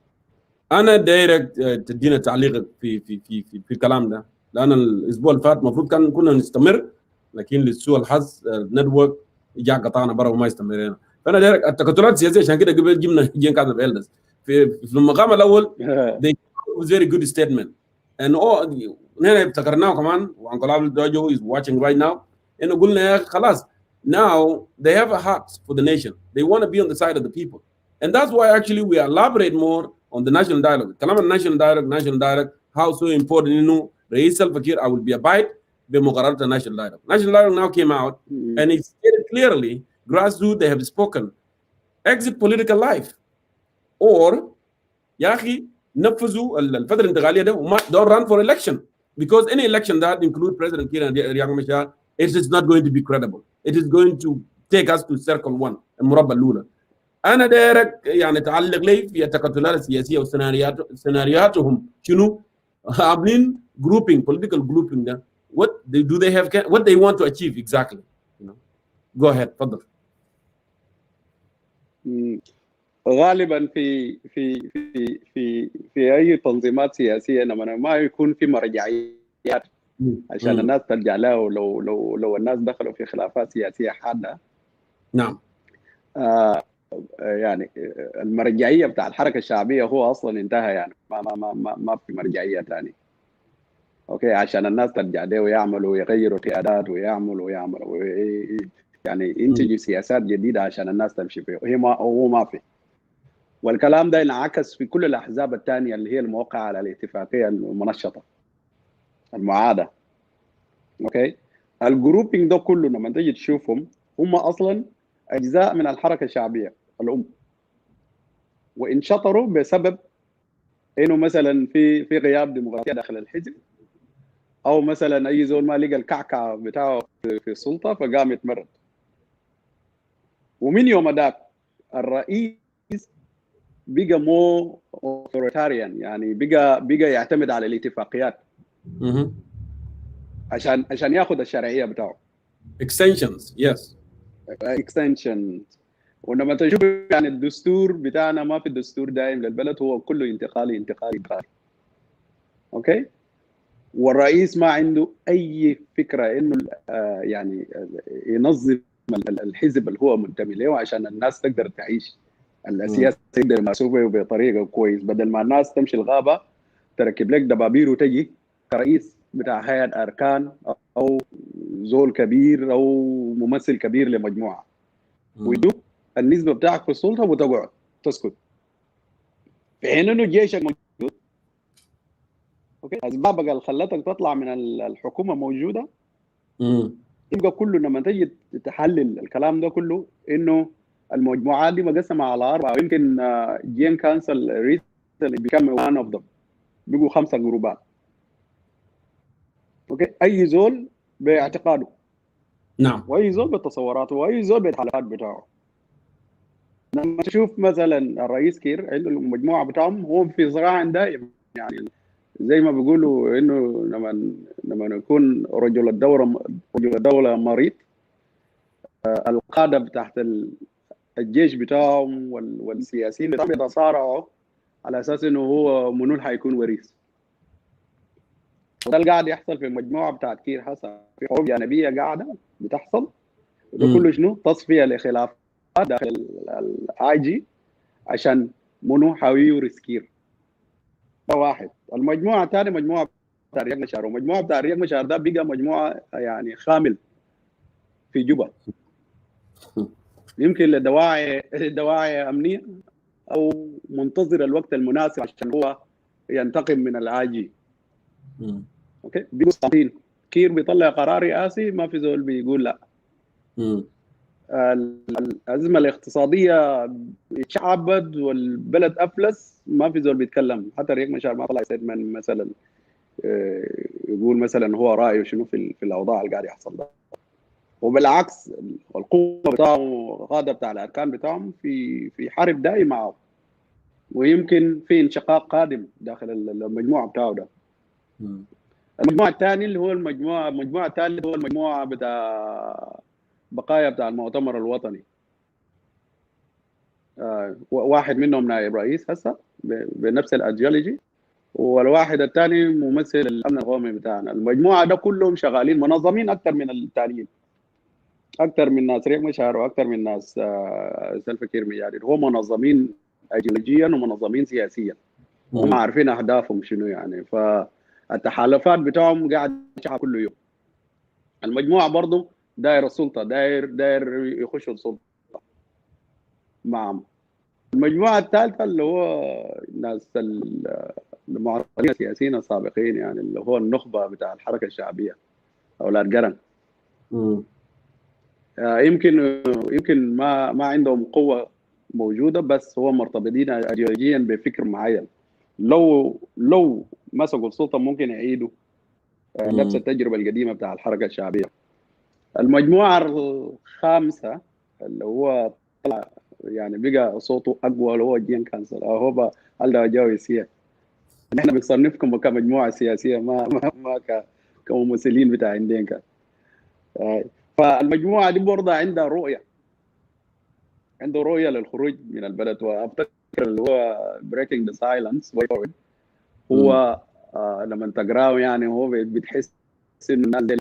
أنا دايرك تدينا تعليق في الكلام ده، لأن الأسبوع اللي فات المفروض كنا نستمر، لكن لسوء الحظ النتورك جاء قطعنا برا وما استمرينا. فأنا دايرك التكتلات السياسية، عشان كده قبل جبنا جين كاتب إلدس في المقام الأول they was very good statement and نحن ابتكرناه كمان، وأنكل عبد الدوجو is watching right now. إنه قلنا يا خلاص now they have a heart for the nation, they want to be on the side of the people, and that's why actually we elaborate more on the national dialogue. كلام national dialogue how so important إنه رئيس الفكير I will be abide بمقررات national dialogue. National dialogue now came out and it stated clearly grassroots they have spoken exit political life or يا أخي نفذوا الفترة الانتقالية ده وما don't run for election, because any election that include President Kiir and Riek Machar, it is not going to be credible. It is going to take us to circle one, المربع الأولى. أنا دايرك يعني تعلق لي في التكتلات السياسية وسيناريوهاتهم شنو عاملين grouping, political grouping ده. What they have, what they want to achieve exactly. Go ahead, تفضل. غالبا في اي تنظيمات سياسيه لما ما يكون في مرجعيات عشان الناس ترجع لها، لو الناس دخلوا في خلافات سياسيه حاده. نعم. يعني المرجعيه بتاع الحركه الشعبيه هو اصلا انتهى، يعني ما في مرجعيه ثانيه. اوكي، عشان الناس ترجع له ويعملوا ويغيروا قيادات ويعملوا يعني ينتجوا سياسات جديده عشان الناس تمشي فيه، هو ما في. والكلام ده انعكس في كل الاحزاب الثانيه اللي هي الموقعه على الاتفاقيه المنشطه المعاده. اوكي، الجروبينج ده كله لما تيجي تشوفهم هم اصلا اجزاء من الحركه الشعبيه الام، وانشطروا بسبب انه مثلا في غياب ديمقراطيه داخل الحزب، او مثلا اي زول ما لقى الكعكع بتاعه في السلطه فقام يتمرد. ومن يوم ذاك الرئيس بقى مو اوثوريتاريان، يعني بقى يعتمد على الاتفاقيات عشان ياخذ الشرعيه بتاعه. extensions yes extension. ولما تشوف يعني الدستور بتاعنا ما في الدستور دائم للبلد، هو كله انتقالي. اوكي، والرئيس ما عنده اي فكره انه يعني ينظم الحزب اللي هو منتمي له عشان الناس تقدر تعيش السياسه يقدر يمارسوها بطريقه كويس، بدل ما الناس تمشي الغابه تركب لك دبابير وتجي كرئيس بتاع هيئه اركان او زول كبير او ممثل كبير لمجموعه، ويدوك النسبه بتاعك في السلطه وتقعد تسكت، في حين انه جيشك موجود. اوكي، اسبابك اللي خلتك تطلع من الحكومه موجوده. يبقى كله لما تيجي تحلل الكلام ده كله انه المجموعات دي مقسمه على 4، ويمكن جين كانسل ريسنتلي بيكمل وان اوف ذم، بيبقوا 5 جروبات. اوكي، اي زول باعتقاده، نعم، واي زول بتصوراته، واي زول بالحلقات بتاعه. لما تشوف مثلا الرئيس كير عنده المجموعه بتاعهم، هو في صراع دائم، يعني زي ما بيقولوا انه لما يكون رجل الدوله مريض، القاده تحت الجيش بتاعهم والسياسيين بتاعهم يتصارعوا على اساس انه هو منو حيكون وريث. وده اللي قاعد يحصل في المجموعه بتاعت كير حسن، في حروب جانبيه قاعده بتحصل، وده كله شنو؟ تصفيه لخلافات داخل الاي جي عشان منو حيورث كير. ده واحد. المجموعه الثانيه مجموعه بتاع رياض مشار، ومجموعه بتاع رياض مشار ده بقى مجموعه يعني خامل في جوبا، يمكن لدواعي امنيه او منتظر الوقت المناسب عشان هو ينتقم من الاجي. اوكي، بيقولوا صامتين، كير بيطلع قرار رئاسي ما في زول بيقول لا. الازمه الاقتصاديه اتشعبت والبلد افلس، ما في زول بيتكلم، حتى ريك مشار ما طلع ستيتمنت مثلا يقول مثلا هو رايه شنو في الاوضاع اللي قاعد يحصل ده. وبالعكس القوه بتاعهم والغاده بتاع الاركان بتاعهم في حرب دائم معه، ويمكن في انشقاق قادم داخل المجموعه بتاعه ده. المجموعه الثاني اللي هو المجموعه الثالث هو المجموعه بتاع بقايا بتاع المؤتمر الوطني. واحد منهم نائب رئيس هسه بنفس الايديولوجي، والواحد الثاني ممثل الامن القومي بتاعنا. المجموعه ده كلهم شغالين منظمين اكثر من الثانيين، اكثر من ناس ريك مشار واكثر من ناس سلفا كير ميادين. هو منظمين ايديولوجيا ومنظمين سياسيا، هم عارفين اهدافهم شنو يعني. فالتحالفات بتاعهم قاعد يشعل كل يوم. المجموعه برضه داير السلطه، داير يخشوا السلطه معهم. المجموعه الثالثه اللي هو ناس المعارضين السياسيين السابقين، يعني اللي هو النخبه بتاع الحركه الشعبيه او الارجرن. يمكن ما عندهم قوه موجوده، بس هو مرتبطين ايديولوجيا بفكر معين. لو مسكوا السلطه ممكن يعيدوا نفس التجربه القديمه بتاع الحركه الشعبيه. المجموعه الخامسه اللي هو طلع يعني بقى صوته اقوى اللي هو جين كانسل او هو الجويسيه. نحن بنصنفكم كمجموعه سياسيه ما كممثلين بتاع اندينكا. فالمجموعه دي برضه عندها رؤيه للخروج من البلد. وافتكر اللي هو breaking the silence هو لما تقراه يعني هو بتحس انه الناس دي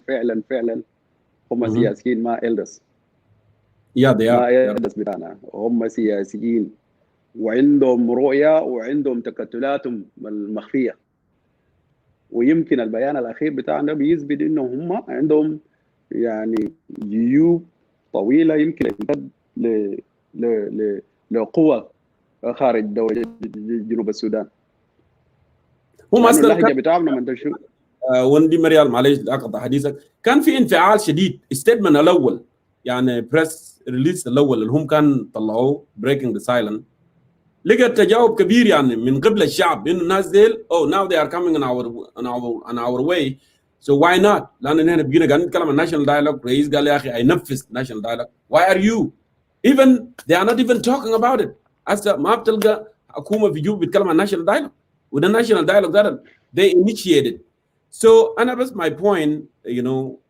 فعلا هم سياسيين ما إلدس. ما إلدس بتاعنا، هم سياسيين وعندهم رؤيه وعندهم تكتلاتهم المخفيه. ويمكن البيان الاخير بتاعنا بيثبت انه هم عندهم يعني جيوب طويله يمكن تمتد لقوى خارج دوله جنوب السودان. هم اصلا اللهجه بتاعهم لما تشوف وندي مريال معلش اقطع حديثك، كان في انفعال شديد. ستيتمنت الاول يعني بريس ريليس الاول اللي هم كان طلعوه بريكنج ذا سايلنت، لقى تجاوب كبير يعني من قبل الشعب انه الناس ديل now they are coming on our way so why not. لان هنا بقينا قاعدين نتكلم عن national dialogue. رئيس قال يا اخي هينفذ national dialogue. why are you even they are not even talking about it. هسه ما بتلقى حكومه في جوب بيتكلم عن national dialogue، وده national dialogue ده they initiated. so انا بس my point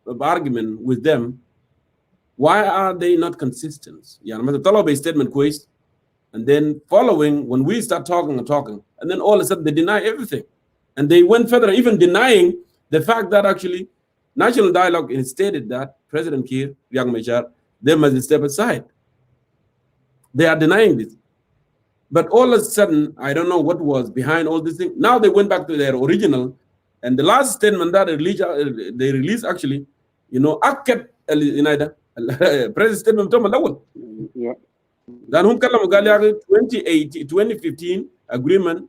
of argument with them, why are they not consistent. يعني مثلا طلعوا statement كويس and then following when we start talking and then all of a sudden they deny everything, and they went further even denying the fact that actually national dialogue stated that President Kiir, Riek Machar, they must step aside. They are denying this, but all of a sudden I don't know what was behind all this thing. Now they went back to their original, and the last statement that they released actually أكد president statement بتاعهم الأول. لأنهم كلموا قال يا أخي 2015 agreement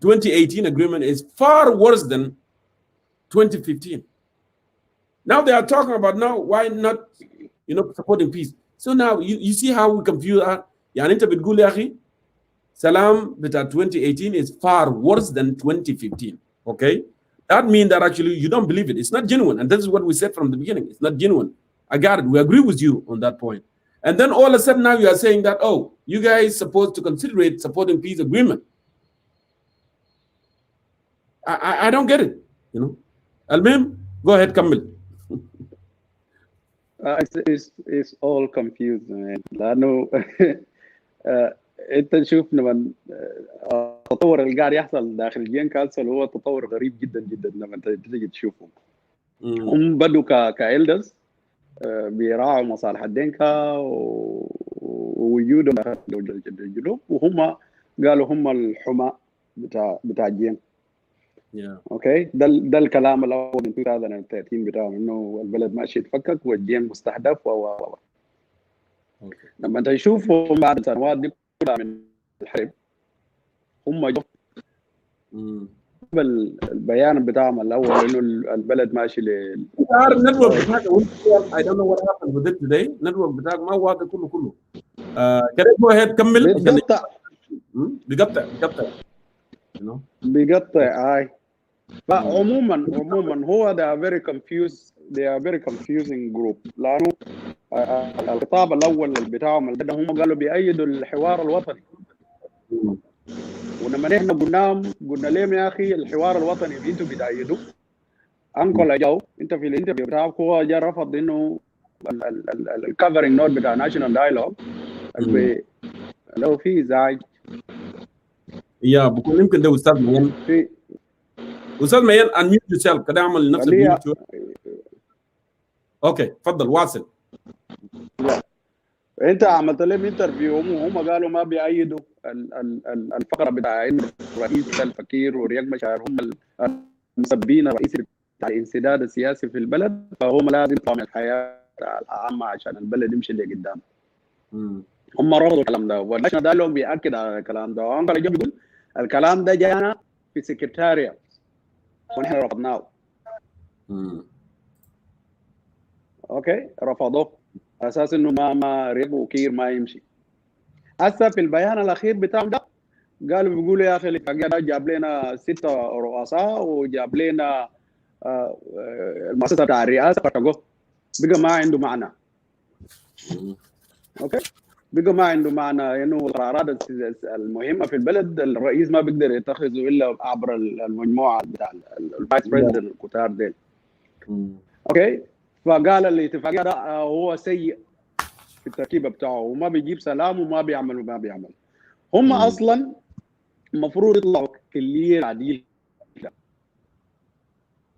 2018 agreement is far worse than 2015. Now they are talking about now why not supporting peace. So now you see how we confuse that. يعني أنت بتقول يا أخي سلام بتاع 2018 is far worse than 2015. Okay, that means that actually you don't believe it. It's not genuine, and this is what we said from the beginning. It's not genuine. I got it. We agree with you on that point. And then all of a sudden now you are saying that, oh, you guys supposed to consider it supporting peace agreement. I don't get it. Al-Mim, go ahead, Kamil. It's all confused, man. لأنه أنت تشوف لما التطور اللي قاعد يحصل داخل الجين كانسل هو تطور غريب جدا جدا لما تيجي تشوفهم. هم بدوا كإلدرز بيراعوا مصالح الدنكا ووجودهم داخل الجنوب، وهم قالوا هم الحماة بتاع الجين. اوكي، ده الكلام الاول من 2030 بتاعهم انه البلد ماشي يتفكك والجين مستهدف لما انت تشوفهم بعد السنوات دي كلها من الحرب هم جو البيان بتاعهم الاول انه البلد ماشي النتورك بتاعك I don't know what happened with it today. النتورك بتاعك ما واضح كله كده. جو هيد كمل. بيقطع. you know. بيقطع اي. فعموما هو they are very confusing group، لانه الخطاب الاول بتاعهم اللي هم قالوا بيأيدوا الحوار الوطني، ولما نحن قلنا لهم يا اخي الحوار الوطني اللي انتم بتأيدوه، انكل اجاو انت في الانترفيو بتاعك هو جا رفض انه الكفرنج نوت بتاع ناشونال دايلوج لو في ازعاج. يا بكون يمكن ده استاذ مين في استاذ مين انميوت يور سيلف كده، اعمل لنفسك ميوت. اوكي تفضل واصل. انت عملت لهم انترفيو وهم قالوا ما بيأيدوا الفقره بتاع الرئيس الفقير ورياض مشاعر هم المسبين الرئيسي بتاع الانسداد السياسي في البلد، فهم لازم يطلعوا من الحياه العامه عشان البلد يمشي لقدام. هم رفضوا الكلام ده، والناشونال دايلوج بيأكد على الكلام ده، وانكل بيقول الكلام ده جانا في سكرتاريا ونحن رفضناه. اوكي رفضوه على اساس انه ما ريب وكير ما يمشي. هسه في البيان الاخير بتاعهم ده قالوا بيقولوا يا اخي الاتفاقيه جاب لنا 6 رؤساء وجاب لنا المؤسسه بتاع الرئاسه فرقوه، بقى ما عنده معنى. اوكي بقى ما عنده معنى انه القرارات المهمه في البلد الرئيس ما بيقدر يتخذه الا عبر المجموعه بتاع الفايس بريزيدنت الكتار ديل. اوكي فقال الاتفاقيه ده هو سيء في التركيبه بتاعه وما بيجيب سلام وما بيعمل وما بيعمل. هم اصلا المفروض يطلعوا كلية عديل.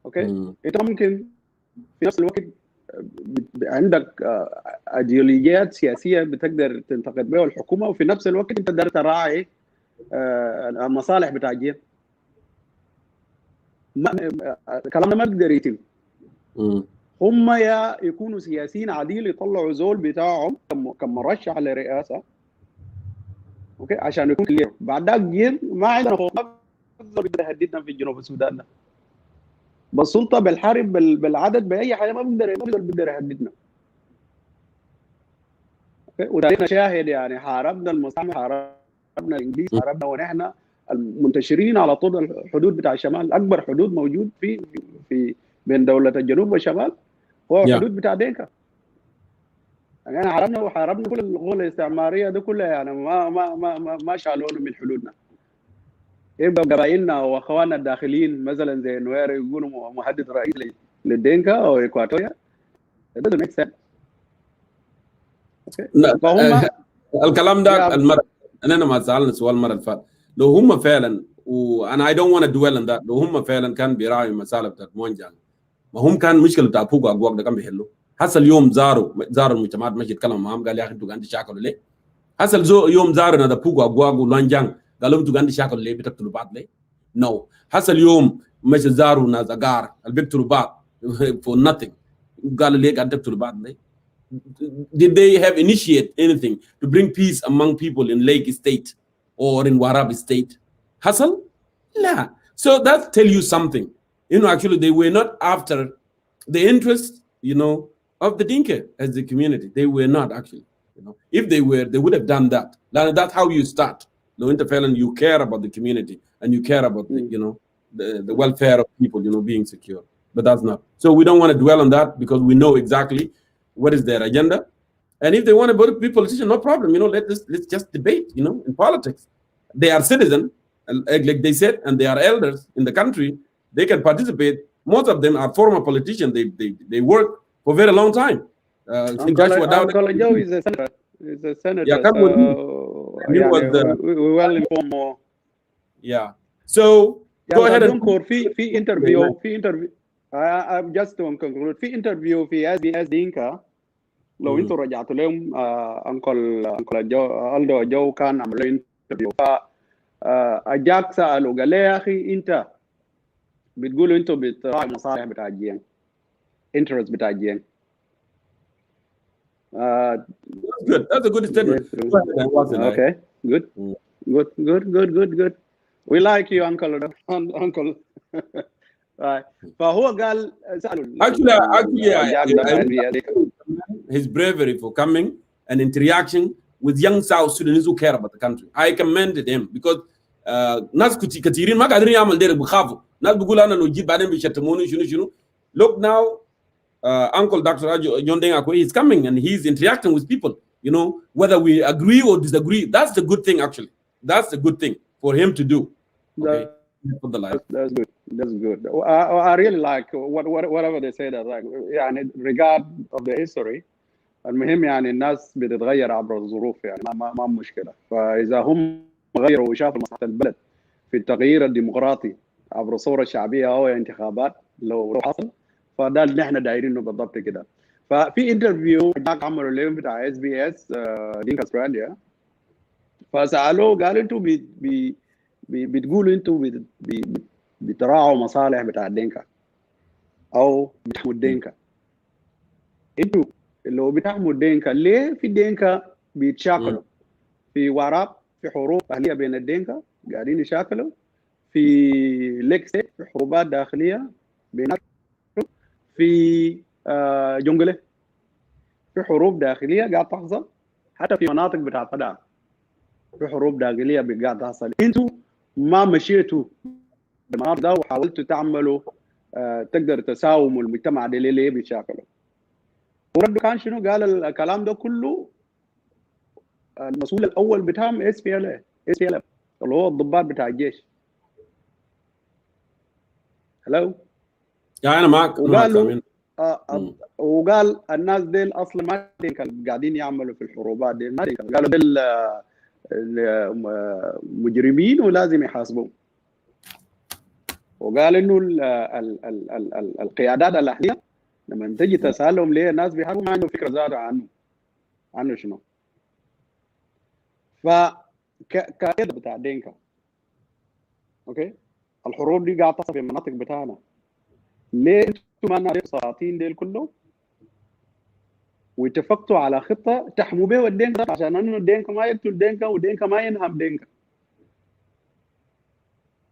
اوكي انت ممكن في نفس الوقت عندك ايديولوجيات سياسيه بتقدر تنتقد بها الحكومه، وفي نفس الوقت انت تقدر تراعي المصالح بتاع الجيش. الكلام ده ما بيقدر يتم. هم يا يكونوا سياسيين عديل يطلعوا زول بتاعهم كمرشح للرئاسه، اوكي عشان يكون كلير. بعد ذاك جيل ما عندنا فوضى بيقدر يهددنا في جنوب السودان ده، بالسلطه بالحرب بالعدد باي حاجه ما بيقدر يهددنا. وتاريخنا شاهد يعني حاربنا المستعمر، حاربنا الانجليز، حاربنا ونحن المنتشرين على طول الحدود بتاع الشمال. اكبر حدود موجود في بين دوله الجنوب والشمال هو الحدود بتاع دينكا. يعني حاربنا كل الغول الاستعماريه دي كلها، يعني ما شالونا من حدودنا. يبقى قبائلنا واخواننا الداخلين مثلا زي نوير يقولوا محدد رئيس للدينكا او اكواتوريا، ده doesn't make sense. فهم الكلام ده المره انا ما سالنا سؤال المره اللي فاتت، لو هم فعلا وانا I don't want to dwell on that، لو هم فعلا كان بيراعي المساله بتاعت مونجان، ما هم كان مشكله بتاع بوغا اقواق ده كان بيحلوا. هسه اليوم زاروا المجتمعات مشي يتكلم معاهم قال يا اخي انتوا عندي شاكل ليه؟ هسه يوم زارنا ده بوغا اقواق ولانجان قالوا انتوا عندي شاكل ليه بتقتلوا بعض ليه؟ نو. هسه اليوم مشي زاروا ناس اقار اللي بيقتلوا بعض for nothing قالوا ليه قاعد تقتلوا بعض ليه؟ Did they have initiate anything to bring peace among people in Lake State or in Warab State? Hassel? Nah. So that tell you something. You know, actually, they were not after the interest, you know, of the Dinka as the community. They were not actually. You know, if they were, they would have done that. That's how you start. No interference. You care about the community and you care about the, you know, the welfare of people, you know, being secure. But that's not. So we don't want to dwell on that because we know exactly what is their agenda. And if they want to be politicians, no problem. You know, let's just debate. You know, in politics, they are citizens, like they said, and they are elders in the country. They can participate. Most of them are former politicians. They work for a very long time. Uncle Joe is a senator. He's a senator. Yeah, we well informed more. Yeah. So go ahead and في interview. I'm just to conclude. في interview في SBS Dinka. لو انتوا رجعتوا لهم انكل جو كان عملوا انترفيو، اجاك سالوا قال لي يا اخي انت بتقولوا انتوا بتراعي المصالح بتاع الجين، انترست بتاع الجين. That's a good statement. Okay, good. We like you, uncle. فهو قال سالوا actually his bravery for coming and interaction with young South Sudanese who care about the country. I commended him because ناس كثيرين ما قادرين يعمل ديرك بخافوا ناس بيقول انا لو جيت بعدين بيشتموني شنو look now Uncle Dr. John Dengakwe is coming and he's interacting with people, you know, whether we agree or disagree. That's the good thing, actually. That's the good thing for him to do. Okay. That's good. That's good. I really like whatever they say that like يعني regard of the history. المهم يعني الناس بتتغير عبر الظروف يعني ما مشكلة. فإذا هم غيروا وشافوا مصلحة البلد في التغيير الديمقراطي عبر ثورة شعبية أو انتخابات لو حصل فده اللي احنا دايرينه بالضبط كده. ففي انترفيو جاك عملوا اليوم بتاع SBS دينك استراليا فسألوه قالوا انتوا بتقولوا انتوا بتراعوا مصالح بتاع الدينكا او بتحموا الدينكا. انتوا لو بتحموا الدينكا ليه في الدينكا بيتشاكلوا في وراء في حروب اهليه بين الدينكا قاعدين يشاكلوا في ليكسي في حروبات داخليه بيناتهم في جنجله في حروب داخليه قاعد تحصل حتى في مناطق بتاع فداء في حروب داخليه قاعد تحصل. انتوا ما مشيتوا المناطق ده وحاولتوا تعملوا تقدر تساوموا المجتمع ده ليه بيشاكلوا. ورده كان شنو؟ قال الكلام ده كله المسؤول الاول بتاعهم SPLA اللي هو الضباط بتاع الجيش. هلو انا معك. وقال الناس ديل اصلا ما قاعدين يعملوا في الحروبات دي، ما قالوا ديل مجرمين ولازم يحاسبوا. وقال انه القيادات الاهليه لما تجي تسالهم ليه الناس بيحاربوا ما عنده فكره ذاته عنه شنو. كقيادة بتاع دينكا اوكي الحروب دي قاعده تصل في المناطق بتاعنا، ليه انتم ما نعرف السلاطين ديل كلهم واتفقتوا على خطه تحموا بها الدينكا عشان انه الدينكا ما يقتل دينكا ودينكا ما ينهم دينكا؟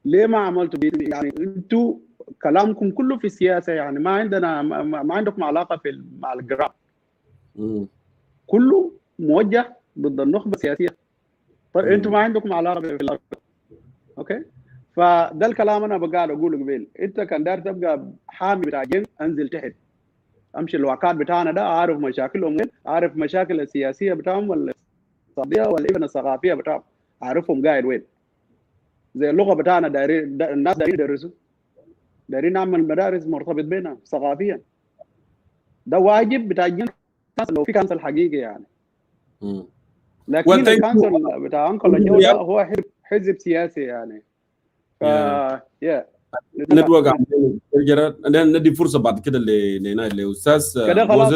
ليه ما عملتوا يعني انتوا كلامكم كله في السياسه، يعني ما عندنا ما عندكم علاقه مع الجرام، كله موجه ضد النخبه السياسيه. طيب انتوا ما عندكم علاقه في الارض. اوكي فده الكلام انا بقعد اقوله قبل. انت كان داير تبقى حامي بتاع جن انزل تحت امشي الواقات بتاعنا ده، عارف مشاكلهم وين، عارف مشاكل السياسيه بتاعهم ولا الاقتصاديه ولا الابن الثقافيه بتاعهم، عارفهم قاعد وين. زي اللغه بتاعنا دايرين الناس دايرين يدرسوا، دايرين نعمل مدارس مرتبط بينها ثقافيا. ده واجب بتاع الجن لو في كانسل حقيقي يعني. لكن الكانسل بتاع انكل الجو ده هو حزب سياسي يعني. نتوقع ندي فرصه بعد كده لاستاذ كده خلاص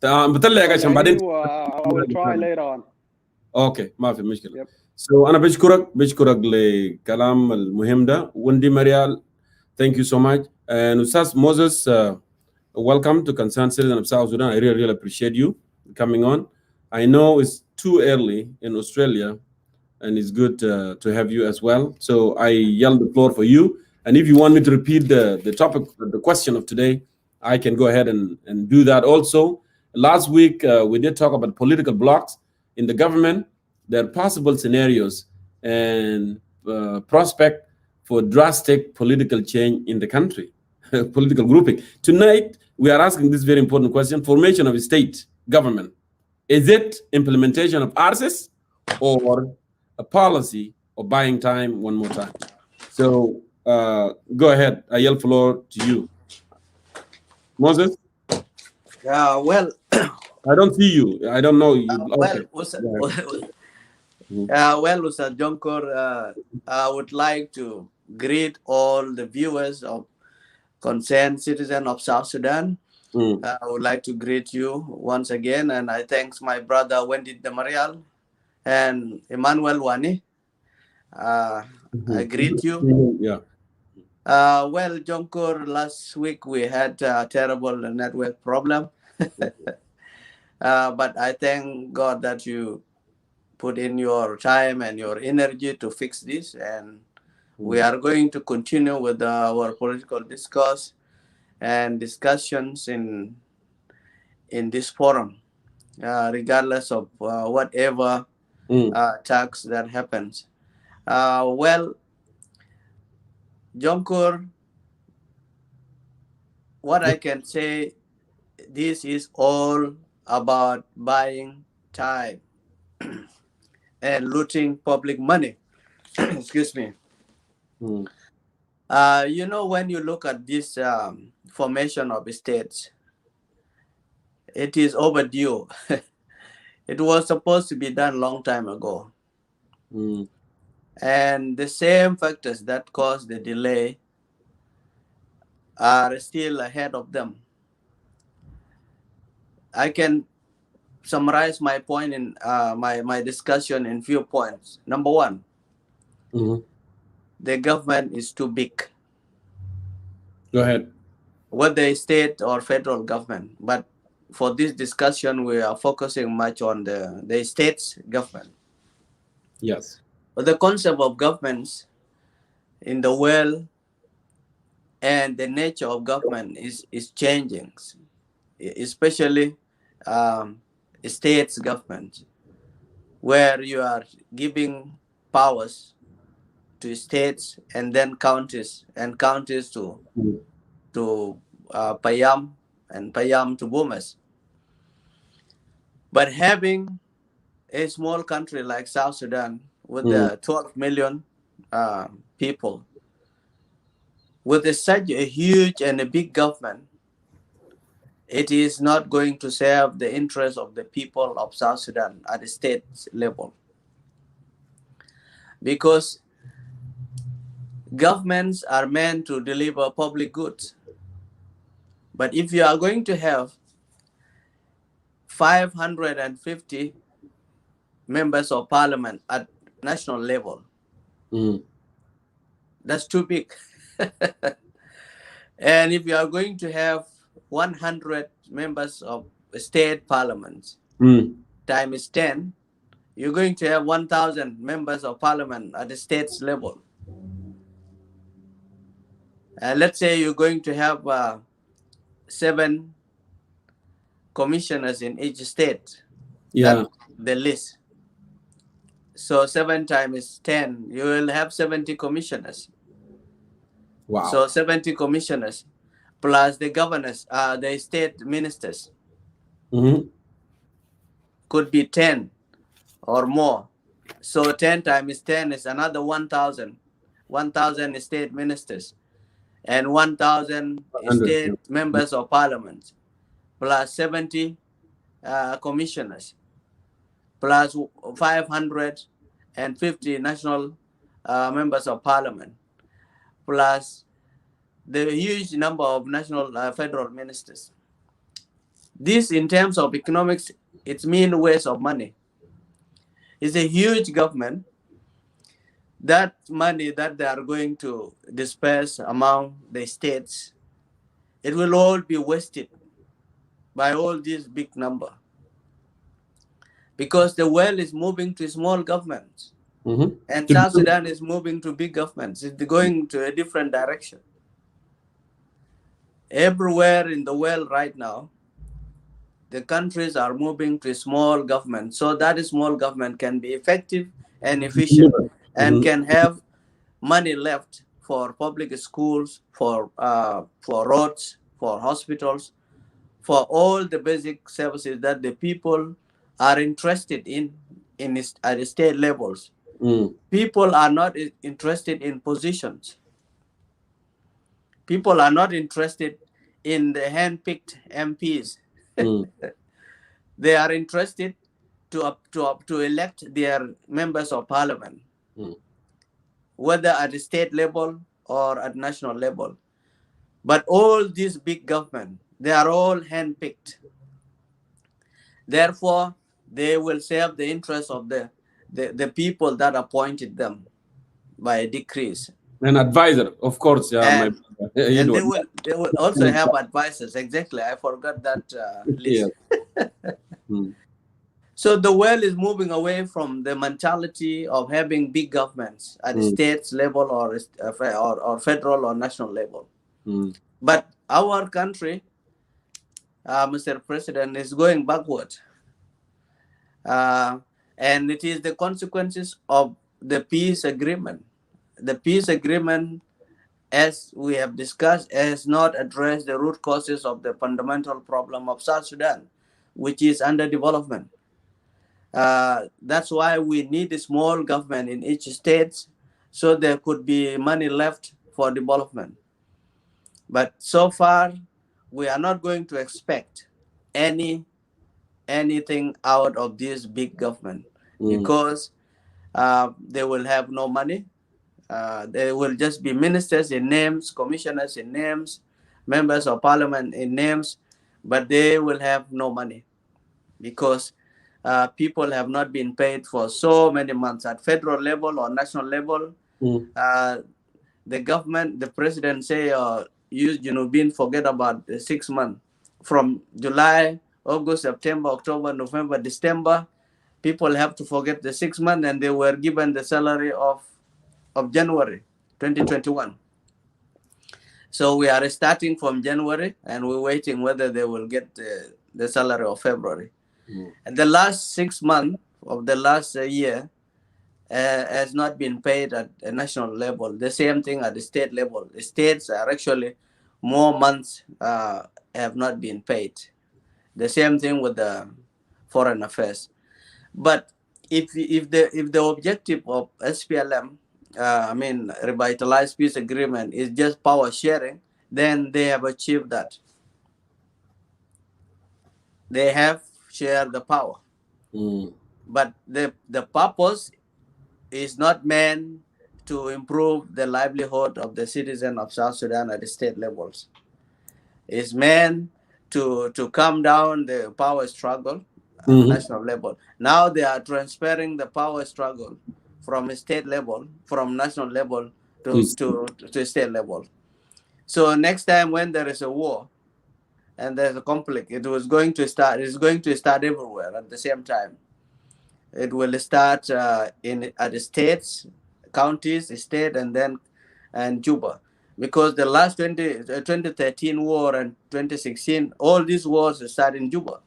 بطلع عشان بعدين اوكي ما في مشكله. انا بشكرك لكلام المهم ده. وندي مريال thank you so much. And استاذ Moses, welcome to Concerned Citizen of South Sudan. I really appreciate you coming on. I know it's too early in Australia and it's good to have you as well. So I yield the floor for you. And if you want me to repeat the topic, the question of today, I can go ahead and do that also. Last week, we did talk about political blocs in the government. There are possible scenarios and prospect for drastic political change in the country, political grouping. Tonight, we are asking this very important question: formation of a state government. Is it implementation of ARSIS or a policy of buying time one more time? So go ahead. I yield the floor to you. Moses? Well, I don't see you. I don't know you. Okay. Well, Ustad Jonkor, I would like to greet all the viewers of Concerned Citizen of South Sudan. I would like to greet you once again, and I thank my brother Wendy Demarial and Emmanuel Wani. I greet you. Yeah. Well, Jonkor, last week we had a terrible network problem. But I thank God that you put in your time and your energy to fix this. And we are going to continue with our political discourse and discussions in this forum, regardless of whatever attacks that happens. Well, Jonkur, what I can say, this is all about buying time and looting public money. Excuse me. You know, when you look at this formation of states, it is overdue. It was supposed to be done long time ago. And the same factors that caused the delay are still ahead of them. I can summarize my point in my discussion in few points. Number one, the government is too big. Go ahead. Whether state or federal government, but for this discussion, we are focusing much on the state's government. Yes. But the concept of governments in the world and the nature of government is changing, especially states government, where you are giving powers to states and then counties, and counties to Payam, and Payam to Bomas. But having a small country like South Sudan with 12 million people, with such a huge and a big government, it is not going to serve the interests of the people of South Sudan at the state level. Because governments are meant to deliver public goods. But if you are going to have 550 members of parliament at national level, that's too big. And if you are going to have 100 members of state parliaments times 10, you're going to have 1,000 members of parliament at the state's level. Let's say you're going to have 7 commissioners in each state. Yeah. That's the list. So 7 times 10, you will have 70 commissioners. Wow. So 70 commissioners plus the governors, the state ministers, could be 10 or more. So 10 times 10 is another 1,000. 1,000 state ministers and 1,000 state members of parliament, plus 70 commissioners, plus 550 national members of parliament, plus the huge number of national federal ministers. This, in terms of economics, it means waste of money. It's a huge government. That money that they are going to disperse among the states, it will all be wasted by all these big number. Because the world is moving to small governments. And South Sudan is moving to big governments. It's going to a different direction. Everywhere in the world right now, the countries are moving to small government, so that small government can be effective and efficient, and can have money left for public schools, for roads, for hospitals, for all the basic services that the people are interested in at the state levels. People are not interested in positions. People are not interested in the hand-picked MPs. They are interested to elect their members of parliament, whether at the state level or at national level. But all these big government, they are all hand-picked. Therefore, they will serve the interests of the people that appointed them by decrees. An advisor, of course. Yeah, and they will also have advisors. Exactly, I forgot that list. So the world is moving away from the mentality of having big governments at the states level or federal or national level. But our country, Mr. President, is going backward. And it is the consequences of the peace agreement. The peace agreement, as we have discussed, has not addressed the root causes of the fundamental problem of South Sudan, which is underdevelopment. That's why we need a small government in each state, so there could be money left for development. But so far, we are not going to expect anything out of this big government, because they will have no money. They will just be ministers in names, commissioners in names, members of parliament in names, but they will have no money, because people have not been paid for so many months at federal level or national level. The government, the president say, use Genubin, forget about the 6 months. From July, August, September, October, November, December, people have to forget the 6 months, and they were given the salary of January 2021. So we are starting from January, and we're waiting whether they will get the salary of February. And the last 6 months of the last year has not been paid at a national level. The same thing at the state level. The states are actually more months have not been paid. The same thing with the foreign affairs. But if the objective of SPLM, revitalized peace agreement, is just power sharing, then they have achieved that. They have shared the power. But the purpose is not meant to improve the livelihood of the citizen of South Sudan at the state levels. It's meant to calm down the power struggle at national level. Now they are transferring the power struggle from state level, from national level to state level. So next time when there is a war and there's a conflict, it's going to start everywhere at the same time. It will start at the states, counties, state, and Juba. Because the last 2013 war and 2016, all these wars start in Juba.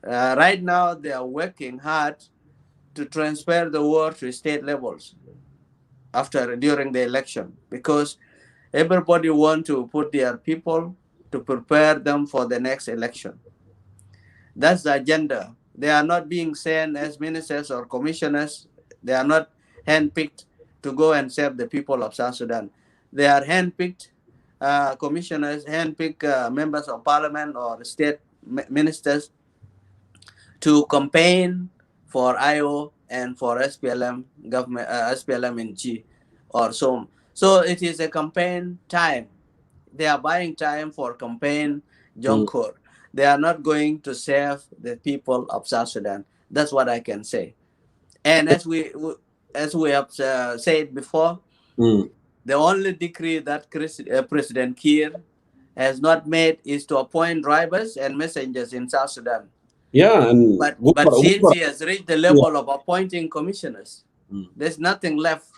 Right now, they are working hard to transfer the war to state levels during the election, because everybody want to put their people to prepare them for the next election. That's the agenda. They are not being sent as ministers or commissioners. They are not handpicked to go and serve the people of South Sudan. They are handpicked commissioners, handpicked members of parliament or state ministers to campaign for IO and for SPLM government, SPLM in G or so. So it is a campaign time. They are buying time for campaign Jonkor. They are not going to serve the people of South Sudan. That's what I can say. And as we have said before, the only decree that President Kiir has not made is to appoint drivers and messengers in South Sudan. Yeah, and but since he has reached the level of appointing commissioners, there's nothing left.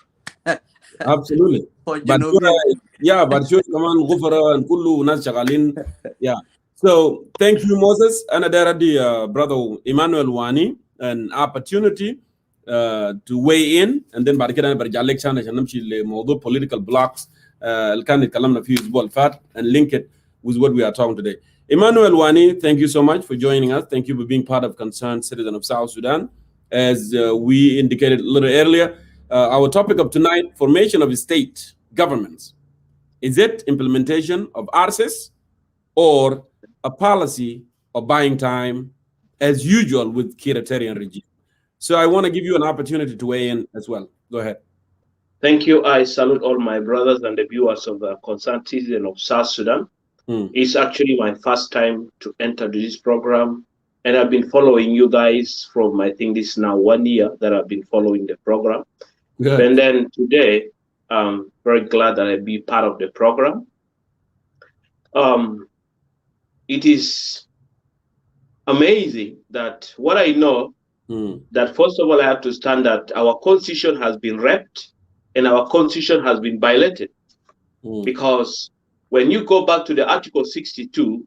Absolutely. For But kaman Gufara and Kulu nas shagalin. Yeah. So thank you, Moses. And there the brother Emmanuel Wani, an opportunity to weigh in, and then بعد كده برجع لك ثاني عشان نمشي لموضوع political blocks اللي كان اتكلمنا فيه الأسبوع اللي فات, and link it with what we are talking today. Emmanuel Wani, thank you so much for joining us. Thank you for being part of Concerned Citizen of South Sudan. As we indicated a little earlier, our topic of tonight: formation of state governments. Is it implementation of RCS or a policy of buying time, as usual with Kiritarian regime? So I want to give you an opportunity to weigh in as well. Go ahead. Thank you. I salute all my brothers and the viewers of the Concerned Citizen of South Sudan. It's actually my first time to enter this program, and I've been following you guys from, I think this is now 1 year that I've been following the program. Good. And then today, I'm very glad that I be part of the program. It is amazing that what I know, that first of all, I have to stand that our constitution has been raped and our constitution has been violated. Because when you go back to the Article 62,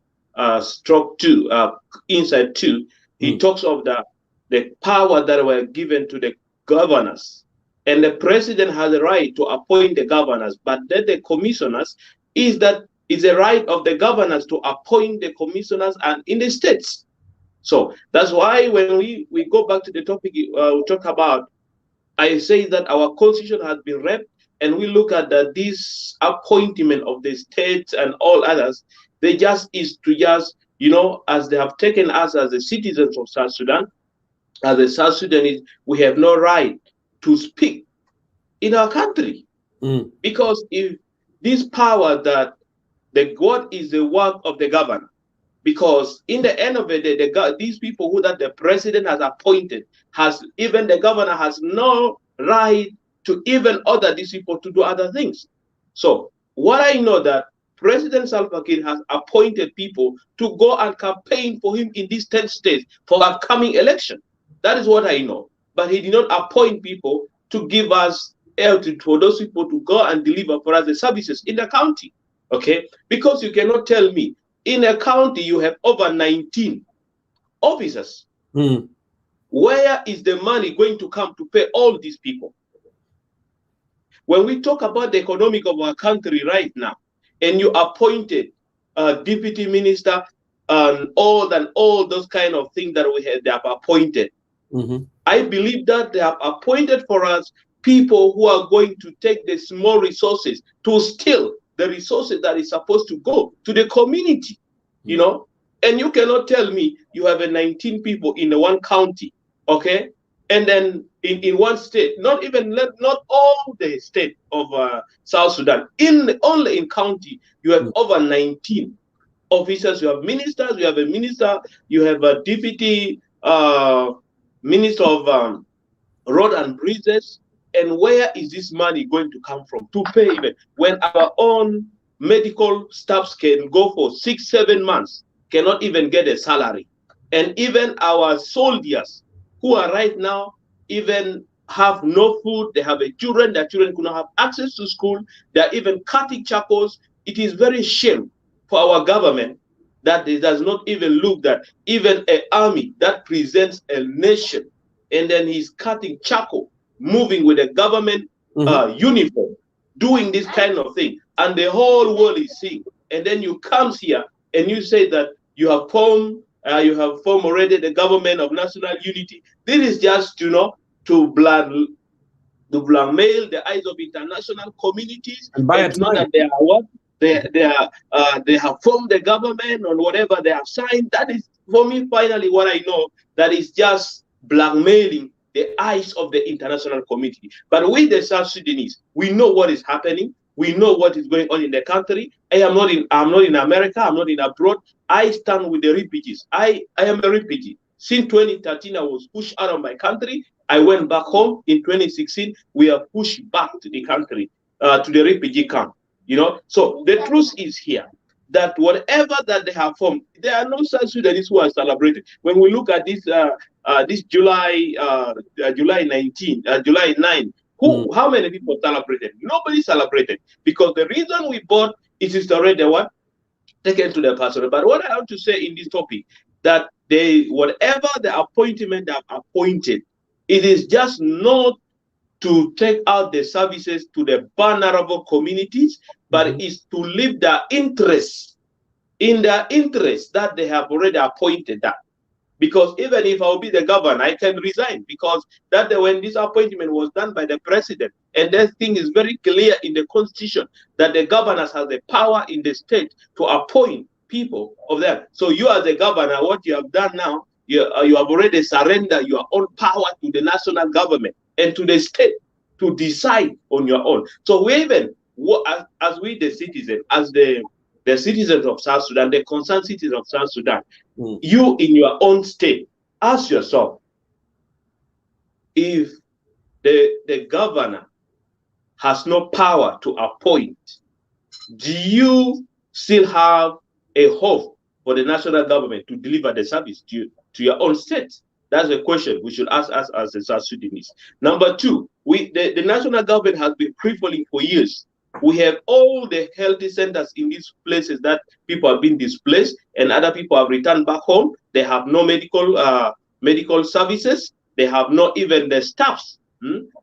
stroke 2, inside 2, he talks of the power that were given to the governors, and the president has the right to appoint the governors, but then the commissioners is the right of the governors to appoint the commissioners and in the states. So that's why when we go back to the topic we talk about, I say that our constitution has been read, and we look at this appointment of the states and all others, they just is to just, you know, as they have taken us as the citizens of South Sudan, as a South Sudanese, we have no right to speak in our country. Because if this power that what is the work of the governor, because in the end of the day, these people who that the president has appointed, even the governor has no right to even order these people to do other things. So what I know that President Salva Kiir has appointed people to go and campaign for him in these 10 states for upcoming election. That is what I know. But he did not appoint people to give us, for those people to go and deliver for us the services in the county. Okay? Because you cannot tell me, in a county you have over 19 officers. Where is the money going to come to pay all these people? When we talk about the economic of our country right now, and you appointed a deputy minister and all those kind of things that they have appointed, I believe that they have appointed for us people who are going to take the small resources to steal the resources that is supposed to go to the community, you know. And you cannot tell me you have 19 people in the one county, okay, and then in one state, not all the state of South Sudan, only in county you have over 19 officers. You have ministers, you have a minister, you have a deputy minister of road and bridges. And where is this money going to come from to pay even when our own medical staffs can go for 6-7 months, cannot even get a salary? And even our soldiers who are right now even have no food, they have children, their children could not have access to school, they're even cutting charcoals. It is very shame for our government that it does not even look that even an army that presents a nation, and then he's cutting charcoal, moving with a government uniform, doing this kind of thing, and the whole world is seeing. And then you come here and you say that you have formed already the government of national unity. This is just, you know, to blackmail the eyes of international communities and to know that they are what they have formed the government on whatever they have signed. That is, for me, finally what I know, that is just blackmailing the eyes of the international community. But we, the South Sudanese, we know what is happening. We know what is going on in the country. I'm not in America. I'm not in abroad. I stand with the refugees. I am a refugee. Since 2013, I was pushed out of my country. I went back home in 2016. We are pushed back to the country, to the refugee camp. You know, so the truth is here that whatever that they have formed, there are no South Sudanese who are celebrating. When we look at this July 9, how many people celebrated? Nobody celebrated, because the reason we bought it is already what taken to the person. But what I want to say in this topic, that whatever the appointment they have appointed, it is just not to take out the services to the vulnerable communities, but is to leave their interests in their interests that they have already appointed that. Because even if I will be the governor, I can resign, because that when this appointment was done by the president, and that thing is very clear in the constitution that the governors have the power in the state to appoint people of them. So you as a governor, what you have done now, you have already surrendered your own power to the national government and to the state to decide on your own. So we even, as we the citizens, as the citizens of South Sudan, the concerned citizens of South Sudan, you in your own state, ask yourself, if the governor has no power to appoint, do you still have a hope for the national government to deliver the service to your own state? That's a question we should ask us as the South Sudanese. Number two, the national government has been crippling for years. We have all the healthy centers in these places that people have been displaced and other people have returned back home. They have no medical services. They have not even the staffs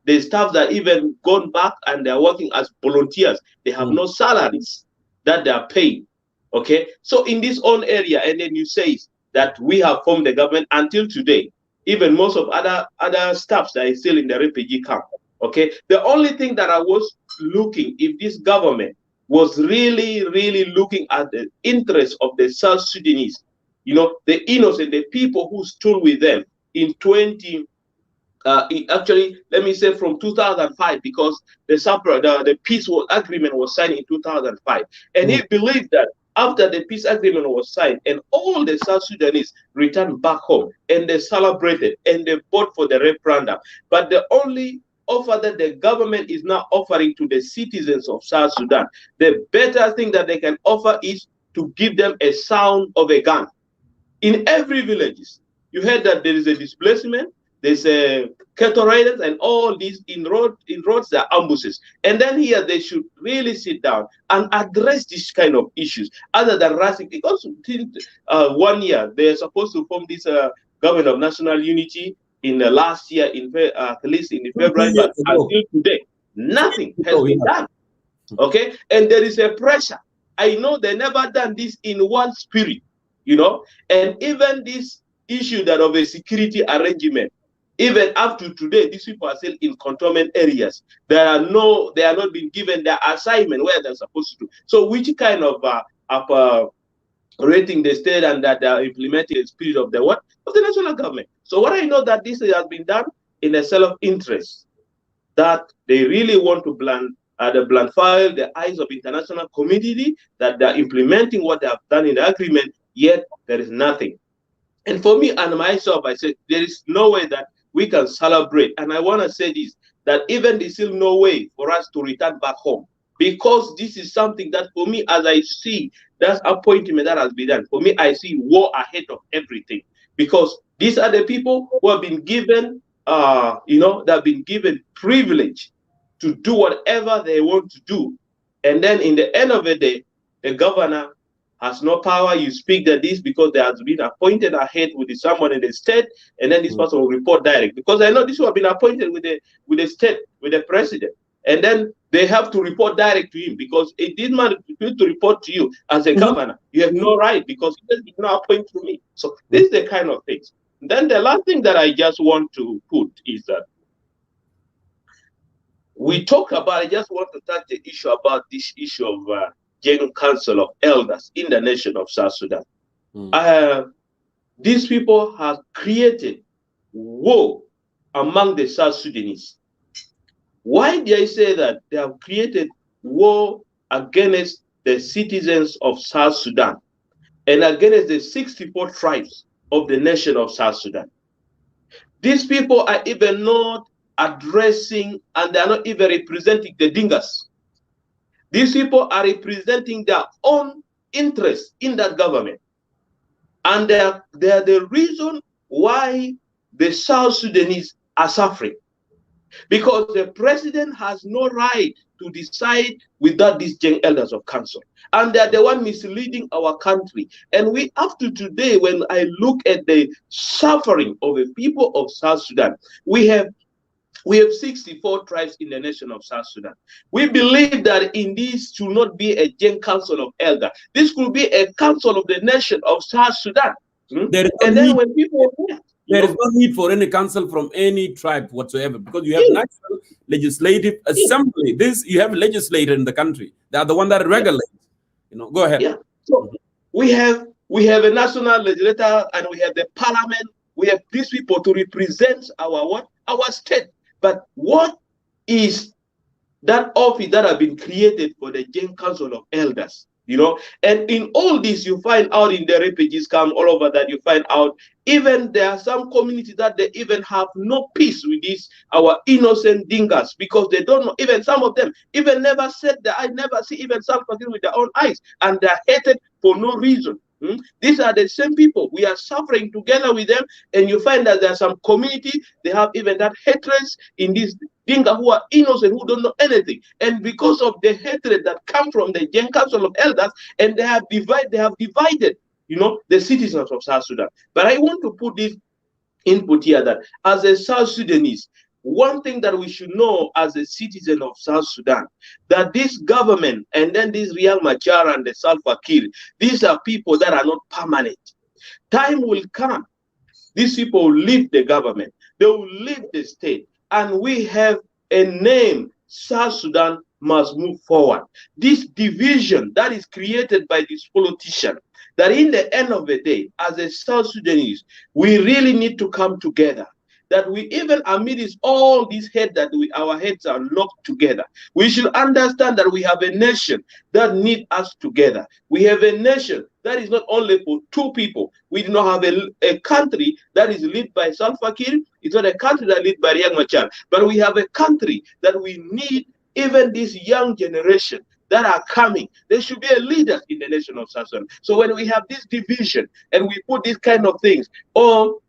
The staff that even gone back and they're working as volunteers. They have no salaries that they are paying. Okay, so in this own area, and then you say that we have formed the government until today. Even most of other staffs that is still in the refugee camp. Okay, the only thing that I was looking, if this government was really looking at the interests of the South Sudanese, you know, the innocent, the people who stood with them in actually, let me say from 2005, because the peace agreement was signed in 2005, and he believed that after the peace agreement was signed and all the South Sudanese returned back home and they celebrated and they voted for the referendum, but the only offer that the government is now offering to the citizens of South Sudan, the better thing that they can offer is to give them a sound of a gun. In every village, you heard that there is a displacement, there's a cattle raiders, and all these in roads there are ambushes. And then here they should really sit down and address this kind of issues other than Drastic, because 1 year they are supposed to form this government of national unity in the last year, at least in February, but until today, nothing has been done. Okay, and there is a pressure. I know they never done this in one spirit, you know, and even this issue that of a security arrangement, even up to today, these people are still in cantonment areas. They are not being given their assignment where they're supposed to do. So which kind of rating the state and that they are implementing the spirit of the what? Of the national government. So what I know that this has been done in a self-interest, that they really want to blind file the eyes of international community, that they're implementing what they have done in the agreement, yet there is nothing. And for me and myself, I said, there is no way that we can celebrate. And I want to say this, that even there's still no way for us to return back home. Because this is something that for me, as I see, that's appointment that has been done. For me, I see war ahead of everything. Because these are the people who have been given, they've been given privilege to do whatever they want to do. And then in the end of the day, the governor has no power. You speak that this because there has been appointed ahead with someone in the state, and then this person will report direct. Because I know this will have been appointed with the state, with the president. And then they have to report direct to him, because it didn't matter to report to you as a governor. You have no right, because he did not appoint to me. So this is the kind of things. Then the last thing that I just want to put is that we talk about, I just want to touch the issue about this issue of General Council of Elders in the nation of South Sudan. These people have created war among the South Sudanese. Why do I say that? They have created war against the citizens of South Sudan and against the 64 tribes of the nation of South Sudan. These people are even not addressing, and they are not even representing the Dingas. These people are representing their own interests in that government. And they are the reason why the South Sudanese are suffering. Because the president has no right to decide without these young elders of council. And they are the one misleading our country. And we, up to today, when I look at the suffering of the people of South Sudan, we have 64 tribes in the nation of South Sudan. We believe that in this should not be a Gen Council of Elders. This could be a council of the nation of South Sudan. There is no need for any council from any tribe whatsoever, because you have national legislative assembly. You have legislator in the country. They are the one that regulate. Go ahead. Yeah. So we have a national legislator, and we have the parliament. We have these people to represent our state. But what is that office that have been created for the Gen Council of Elders? And in all this, you find out in the refugees camp all over that you find out even there are some communities that they even have no peace with this, our innocent Dingas, because they don't know, even some of them even never said that I never see even some people with their own eyes, and they're hated for no reason. These are the same people. We are suffering together with them, and you find that there are some community, they have even that hatred in these Dinga who are innocent, who don't know anything. And because of the hatred that comes from the Gen Council of Elders, and they have divided, the citizens of South Sudan. But I want to put this input here that as a South Sudanese, one thing that we should know as a citizen of South Sudan, that this government and then this Riek Machar and the Salva Kiir, these are people that are not permanent. Time will come. These people will leave the government. They will leave the state. And we have a name. South Sudan must move forward. This division that is created by this politician, that in the end of the day, as a South Sudanese, we really need to come together. That we even amidst all these heads that our heads are locked together, we should understand that we have a nation that needs us together. We have a nation that is not only for two people. We do not have a country that is led by Salva Kiir. It's not a country that is led by Riek Machar, but we have a country that we need even this young generation that are coming. There should be a leader in the nation of South Sudan. So when we have this division and we put these kind of things, or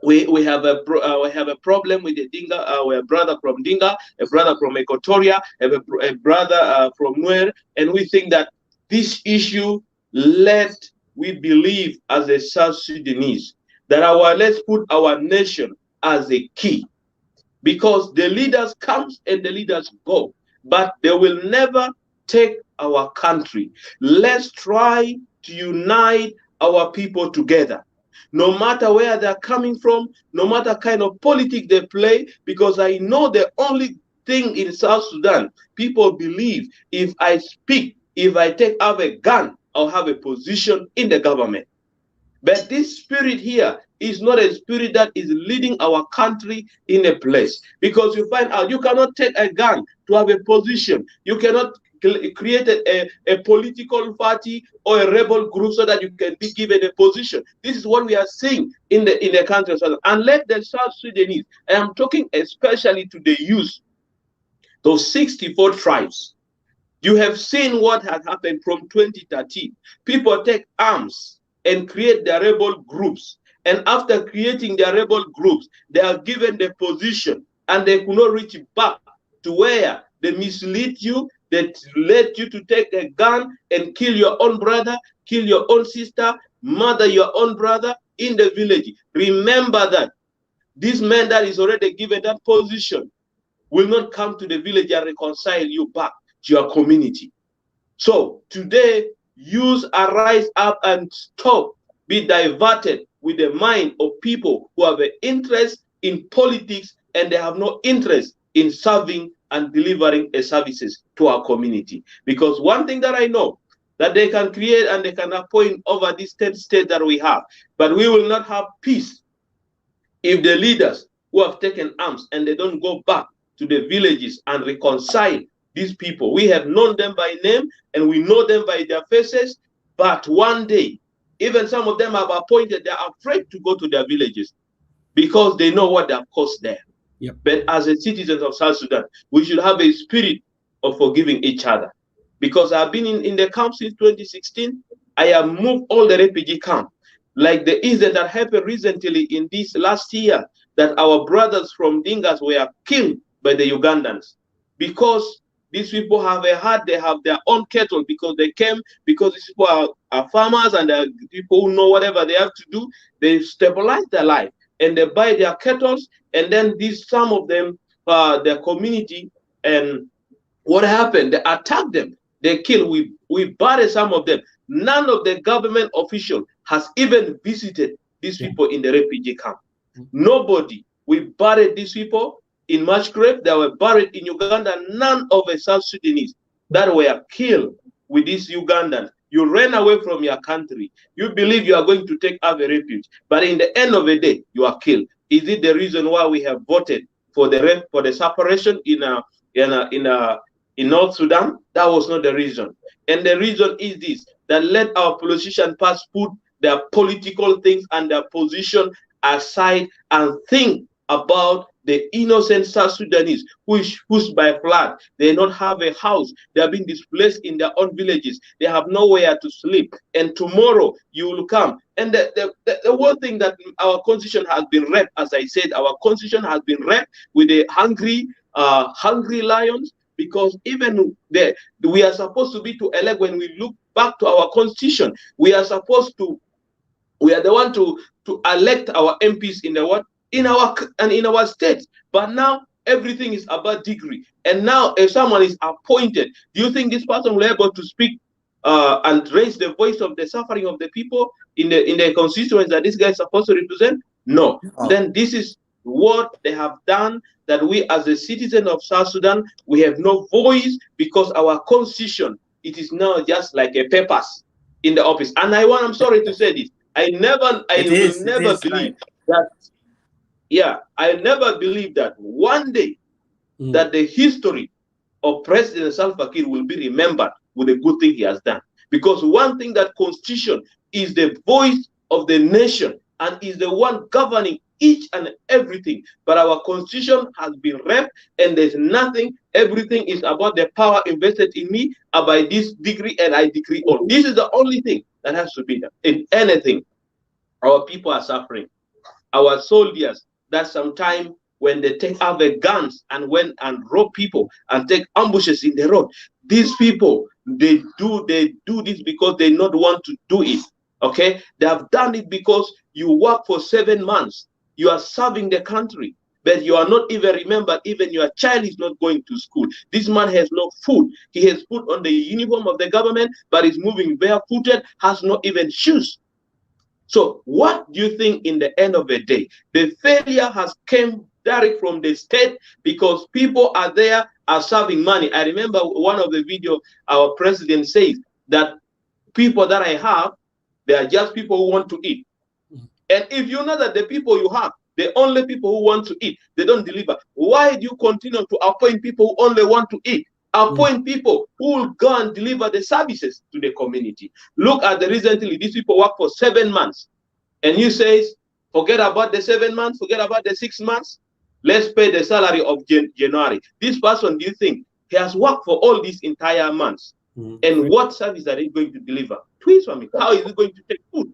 we have a problem with the Dinga, a brother from Dinga, a brother from Equatoria, a brother from Nuer, and we think that this issue, we believe as a South Sudanese that let's put our nation as a key, because the leaders come and the leaders go, but they will never take our country. Let's try to unite our people together. No matter where they're coming from, no matter kind of politics they play, because I know the only thing in South Sudan, people believe if I speak, if I have a gun, I'll have a position in the government. But this spirit here is not a spirit that is leading our country in a place, because you find out you cannot take a gun to have a position. You cannot create a political party or a rebel group so that you can be given a position. This is what we are seeing in the country of Sudan. And let the South Sudanese, I am talking especially to the youth, those 64 tribes. You have seen what has happened from 2013. People take arms and create their rebel groups. And after creating their rebel groups, they are given the position and they could not reach back to where they mislead you. That led you to take a gun and kill your own brother, kill your own sister, murder your own brother in the village. Remember that this man that is already given that position will not come to the village and reconcile you back to your community. So today, youth arise up and stop, be diverted with the mind of people who have an interest in politics and they have no interest in serving and delivering services to our community. Because one thing that I know, that they can create and they can appoint over this 10 states that we have, but we will not have peace if the leaders who have taken arms and they don't go back to the villages and reconcile these people. We have known them by name and we know them by their faces, but one day, even some of them have appointed, they're afraid to go to their villages because they know what they have caused there. Yep. But as a citizens of South Sudan, we should have a spirit of forgiving each other. Because I've been in the camp since 2016. I have moved all the refugee camps. Like the incident that happened recently in this last year, that our brothers from Dingas were killed by the Ugandans. Because these people have a heart, they have their own cattle, because they came, because these people are farmers and people who know whatever they have to do, they stabilize their life. And they buy their cattle, and then some of them, their community, and what happened? They attacked them, they killed, we buried some of them. None of the government official has even visited these people in the refugee camp. Nobody. We buried these people in Mashgrave, they were buried in Uganda. None of the South Sudanese that were killed with these Ugandans. You ran away from your country. You believe you are going to take up a refuge, but in the end of the day, you are killed. Is it the reason why we have voted for the separation in North Sudan? That was not the reason. And the reason is this: that let our politicians put their political things and their position aside and think about the innocent South Sudanese who's by flood. They don't have a house. They have been displaced in their own villages. They have nowhere to sleep. And tomorrow you will come. And the one thing that our constitution has been wrecked, as I said, our constitution has been wrecked with the hungry lions, because even we are supposed to be to elect. When we look back to our constitution, we are the one to elect our MPs in our state. But now everything is about degree. And now if someone is appointed, do you think this person will be able to speak and raise the voice of the suffering of the people in the constituents that this guy is supposed to represent? No. Then this is what they have done, that we as a citizen of South Sudan, we have no voice because our constitution, it is now just like a papers in the office. And I'm sorry to say this, I will never believe that. Yeah, I never believe that one day that the history of President Salva Kiir will be remembered with a good thing he has done. Because one thing, that constitution is the voice of the nation and is the one governing each and everything. But our constitution has been raped, and there's nothing. Everything is about the power invested in me by this degree, and I decree all. This is the only thing that has to be done. In anything, our people are suffering. Our soldiers, that sometimes when they take out their guns and rob people and take ambushes in the road, these people, they do this because they not want to do it. Okay, they have done it because you work for 7 months, you are serving the country, but you are not even remembered. Even your child is not going to school. This man has no food. He has put on the uniform of the government, but is moving barefooted, has not even shoes. So what do you think in the end of the day? The failure has come direct from the state because people are there, are serving money. I remember one of the video our president says that people that I have, they are just people who want to eat. And if you know that the people you have, the only people who want to eat, they don't deliver. Why do you continue to appoint people who only want to eat? Appoint people who will go and deliver the services to the community. Look at the recently, these people work for 7 months. And you say, forget about the 7 months, forget about the 6 months. Let's pay the salary of January. This person, do you think he has worked for all these entire months? And what service are they going to deliver? Please for me, how is he going to take food?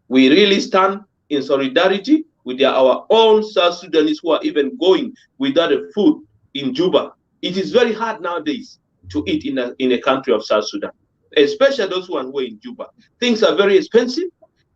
We really stand in solidarity with our own South Sudanese who are even going without a food in Juba. It is very hard nowadays to eat in a country of South Sudan, especially those who are in Juba. Things are very expensive.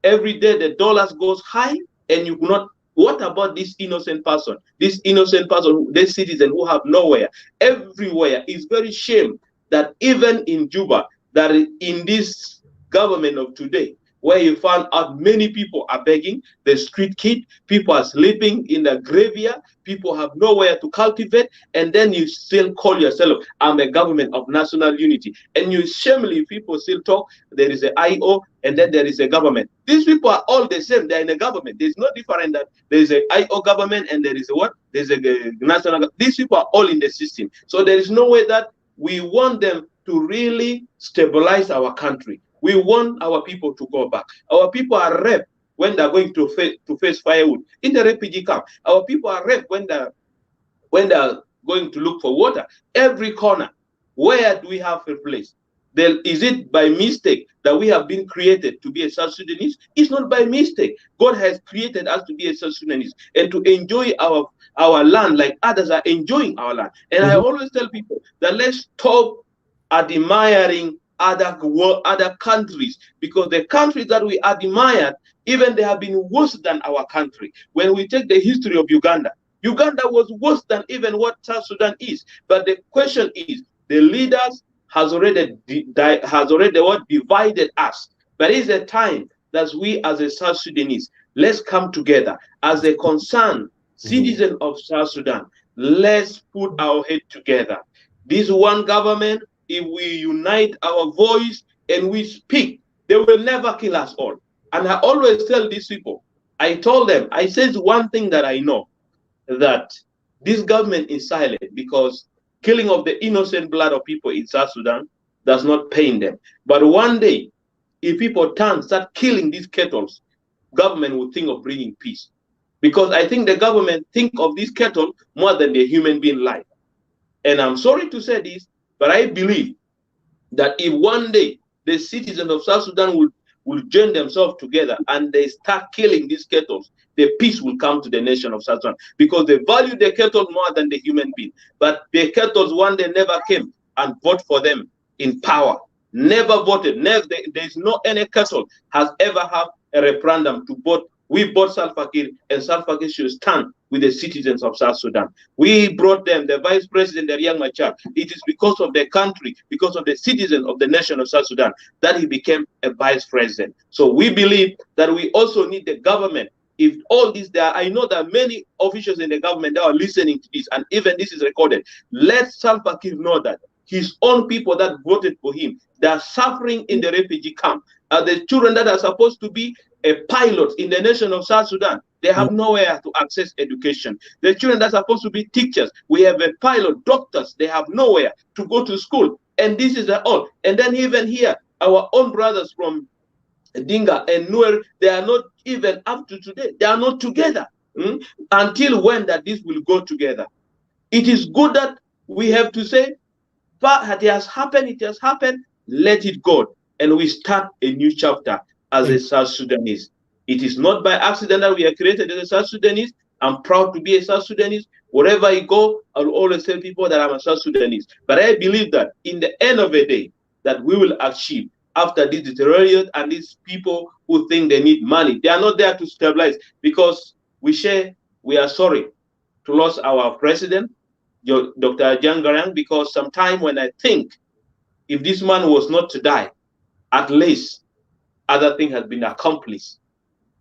Every day the dollars goes high, and you cannot. What about this innocent person? This innocent person, this citizen who have nowhere, everywhere. Is very shame that even in Juba, that in this government of today, where you find out many people are begging, the street kid, people are sleeping in the graveyard, people have nowhere to cultivate, and then you still call yourself, I'm a government of national unity. And you shamefully, people still talk, there is an IO, and then there is a government. These people are all the same, they're in a government. There's no different that there is an IO government and there is a what? There's a national, these people are all in the system. So there is no way that we want them to really stabilize our country. We want our people to go back. Our people are raped when they're going to face firewood in the refugee camp. Our people are raped when they're going to look for water. Every corner. Where do we have a place? Is it by mistake that we have been created to be a South Sudanese? It's not by mistake. God has created us to be a South Sudanese and to enjoy our land like others are enjoying our land. And I always tell people that let's stop admiring other countries, because the countries that we admire, even they have been worse than our country. When we take the history of Uganda, Uganda was worse than even what South Sudan is. But the question is, the leaders has already divided us. But it's a time that we as a South Sudanese, let's come together as a concerned citizen of South Sudan. Let's put our head together. This one government, if we unite our voice and we speak, they will never kill us all. And I always tell these people, I told them, I said one thing that I know, that this government is silent because killing of the innocent blood of people in South Sudan does not pain them. But one day, if people start killing these kettles, government will think of bringing peace. Because I think the government think of this kettle more than the human being life. And I'm sorry to say this, but I believe that if one day the citizens of South Sudan will join themselves together and they start killing these kettles, the peace will come to the nation of South Sudan, because they value the kettle more than the human being. But the kettles one day never came and vote for them in power. Never voted. Never, there's no any kettle has ever had a referendum to vote We bought Salva Kiir, and Salva Kiir should stand with the citizens of South Sudan. We brought them, the Vice President, Riek Machar. It is because of the country, because of the citizens of the nation of South Sudan, that he became a Vice President. So we believe that we also need the government. If all this there, I know that many officials in the government that are listening to this, and even this is recorded, let Salva Kiir know that his own people that voted for him, they are suffering in the refugee camp. The children that are supposed to be a pilot in the nation of South Sudan, they have nowhere to access education. The children that are supposed to be teachers, we have a pilot, doctors, they have nowhere to go to school. And this is all. And then even here, our own brothers from Dinga and Nuer, they are not even up to today. They are not together. Until when that this will go together? It is good that we have to say, but it has happened, let it go. And we start a new chapter as a South Sudanese. It is not by accident that we are created as a South Sudanese. I'm proud to be a South Sudanese. Wherever I go, I'll always tell people that I'm a South Sudanese. But I believe that in the end of the day, that we will achieve after this deterioration, and these people who think they need money, they are not there to stabilize, because we are sorry to lose our president, Dr. Jangarang, because sometimes when I think if this man was not to die, at least other thing has been accomplished.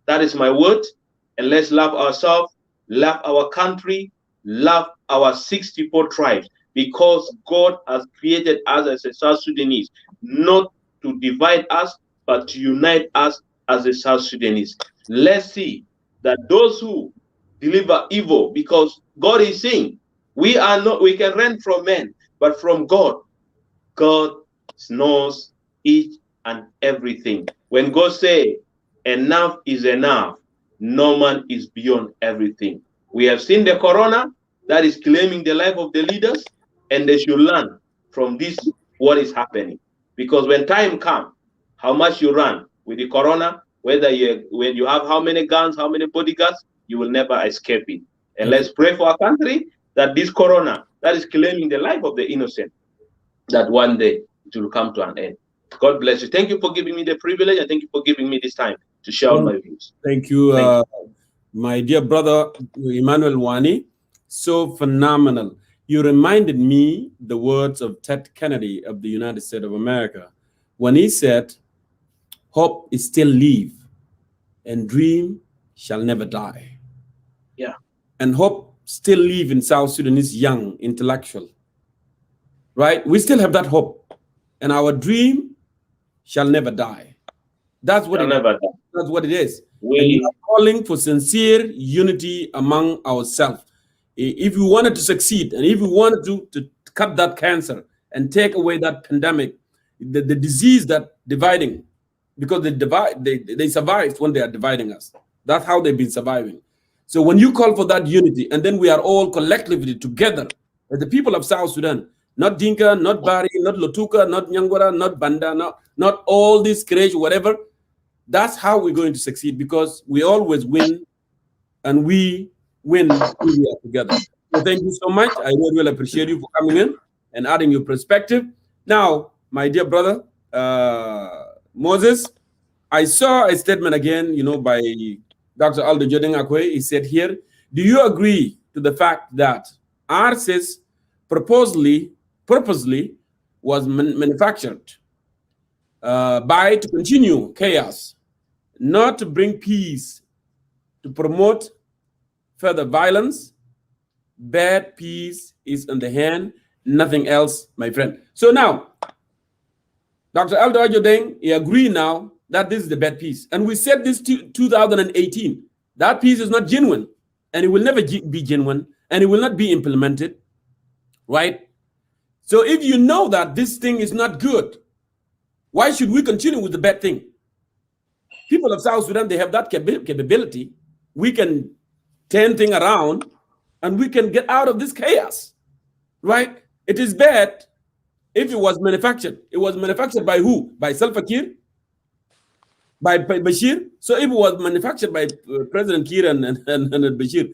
That is my word. And let's love ourselves, love our country, love our 64 tribes, because God has created us as a South Sudanese, not to divide us, but to unite us as a South Sudanese. Let's see that those who deliver evil, because God is saying, we can run from men, but from God. God knows each and everything. When God says enough is enough, no man is beyond everything. We have seen the corona that is claiming the life of the leaders, and they should learn from this what is happening. Because when time comes, how much you run with the corona, when you have how many guns, how many bodyguards, you will never escape it. And let's pray for our country that this corona that is claiming the life of the innocent, that one day it will come to an end. God bless you. Thank you for giving me the privilege, and thank you for giving me this time to share all my views. Thank you, my dear brother Emmanuel Wani. So phenomenal. You reminded me the words of Ted Kennedy of the United States of America when he said, "Hope is still live, and dream shall never die." Yeah. And hope still live in South Sudanese young intellectual. Right? We still have that hope, and our dream shall never die. That's what that's what it is. We are calling for sincere unity among ourselves. If we wanted to succeed, and if we wanted to cut that cancer and take away that pandemic, the disease that dividing, because they survived when they are dividing us. That's how they've been surviving. So when you call for that unity, and then we are all collectively together, as the people of South Sudan, not Dinka, not Bari, not Lotuka, not Nyangwara, not Banda, not all this creation, whatever. That's how we're going to succeed, because we always win, and we win when we are together. So thank you so much. I really appreciate you for coming in and adding your perspective. Now, my dear brother, Moses, I saw a statement again, by Dr. Aldo Jodeng Akwe. He said here, do you agree to the fact that RCS purposely was manufactured to continue chaos, not to bring peace, to promote further violence? Bad peace is in the hand, nothing else, my friend. So now, Dr. Aldo Jodeng, he agreed now that this is the bad peace. And we said this to 2018. That peace is not genuine, and it will never be genuine, and it will not be implemented, right? So if you know that this thing is not good, why should we continue with the bad thing? People of South Sudan, they have that capability. We can turn things around, and we can get out of this chaos, right? It is bad if it was manufactured. It was manufactured by who? By Salva Kiir? By Bashir? So if it was manufactured by President Kiir and Bashir,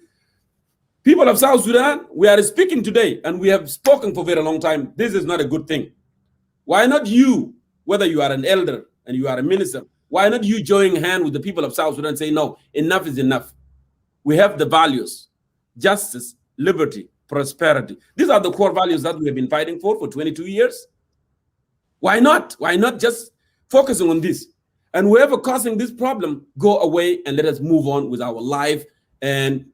people of South Sudan, we are speaking today, and we have spoken for a very long time. This is not a good thing. Why not you, whether you are an elder and you are a minister, Why not you join hand with the people of South Sudan and say, no, enough is enough. We have the values, justice, liberty, prosperity. These are the core values that we have been fighting for 22 years. Why not? Why not just focusing on this? And whoever causing this problem, go away and let us move on with our life. And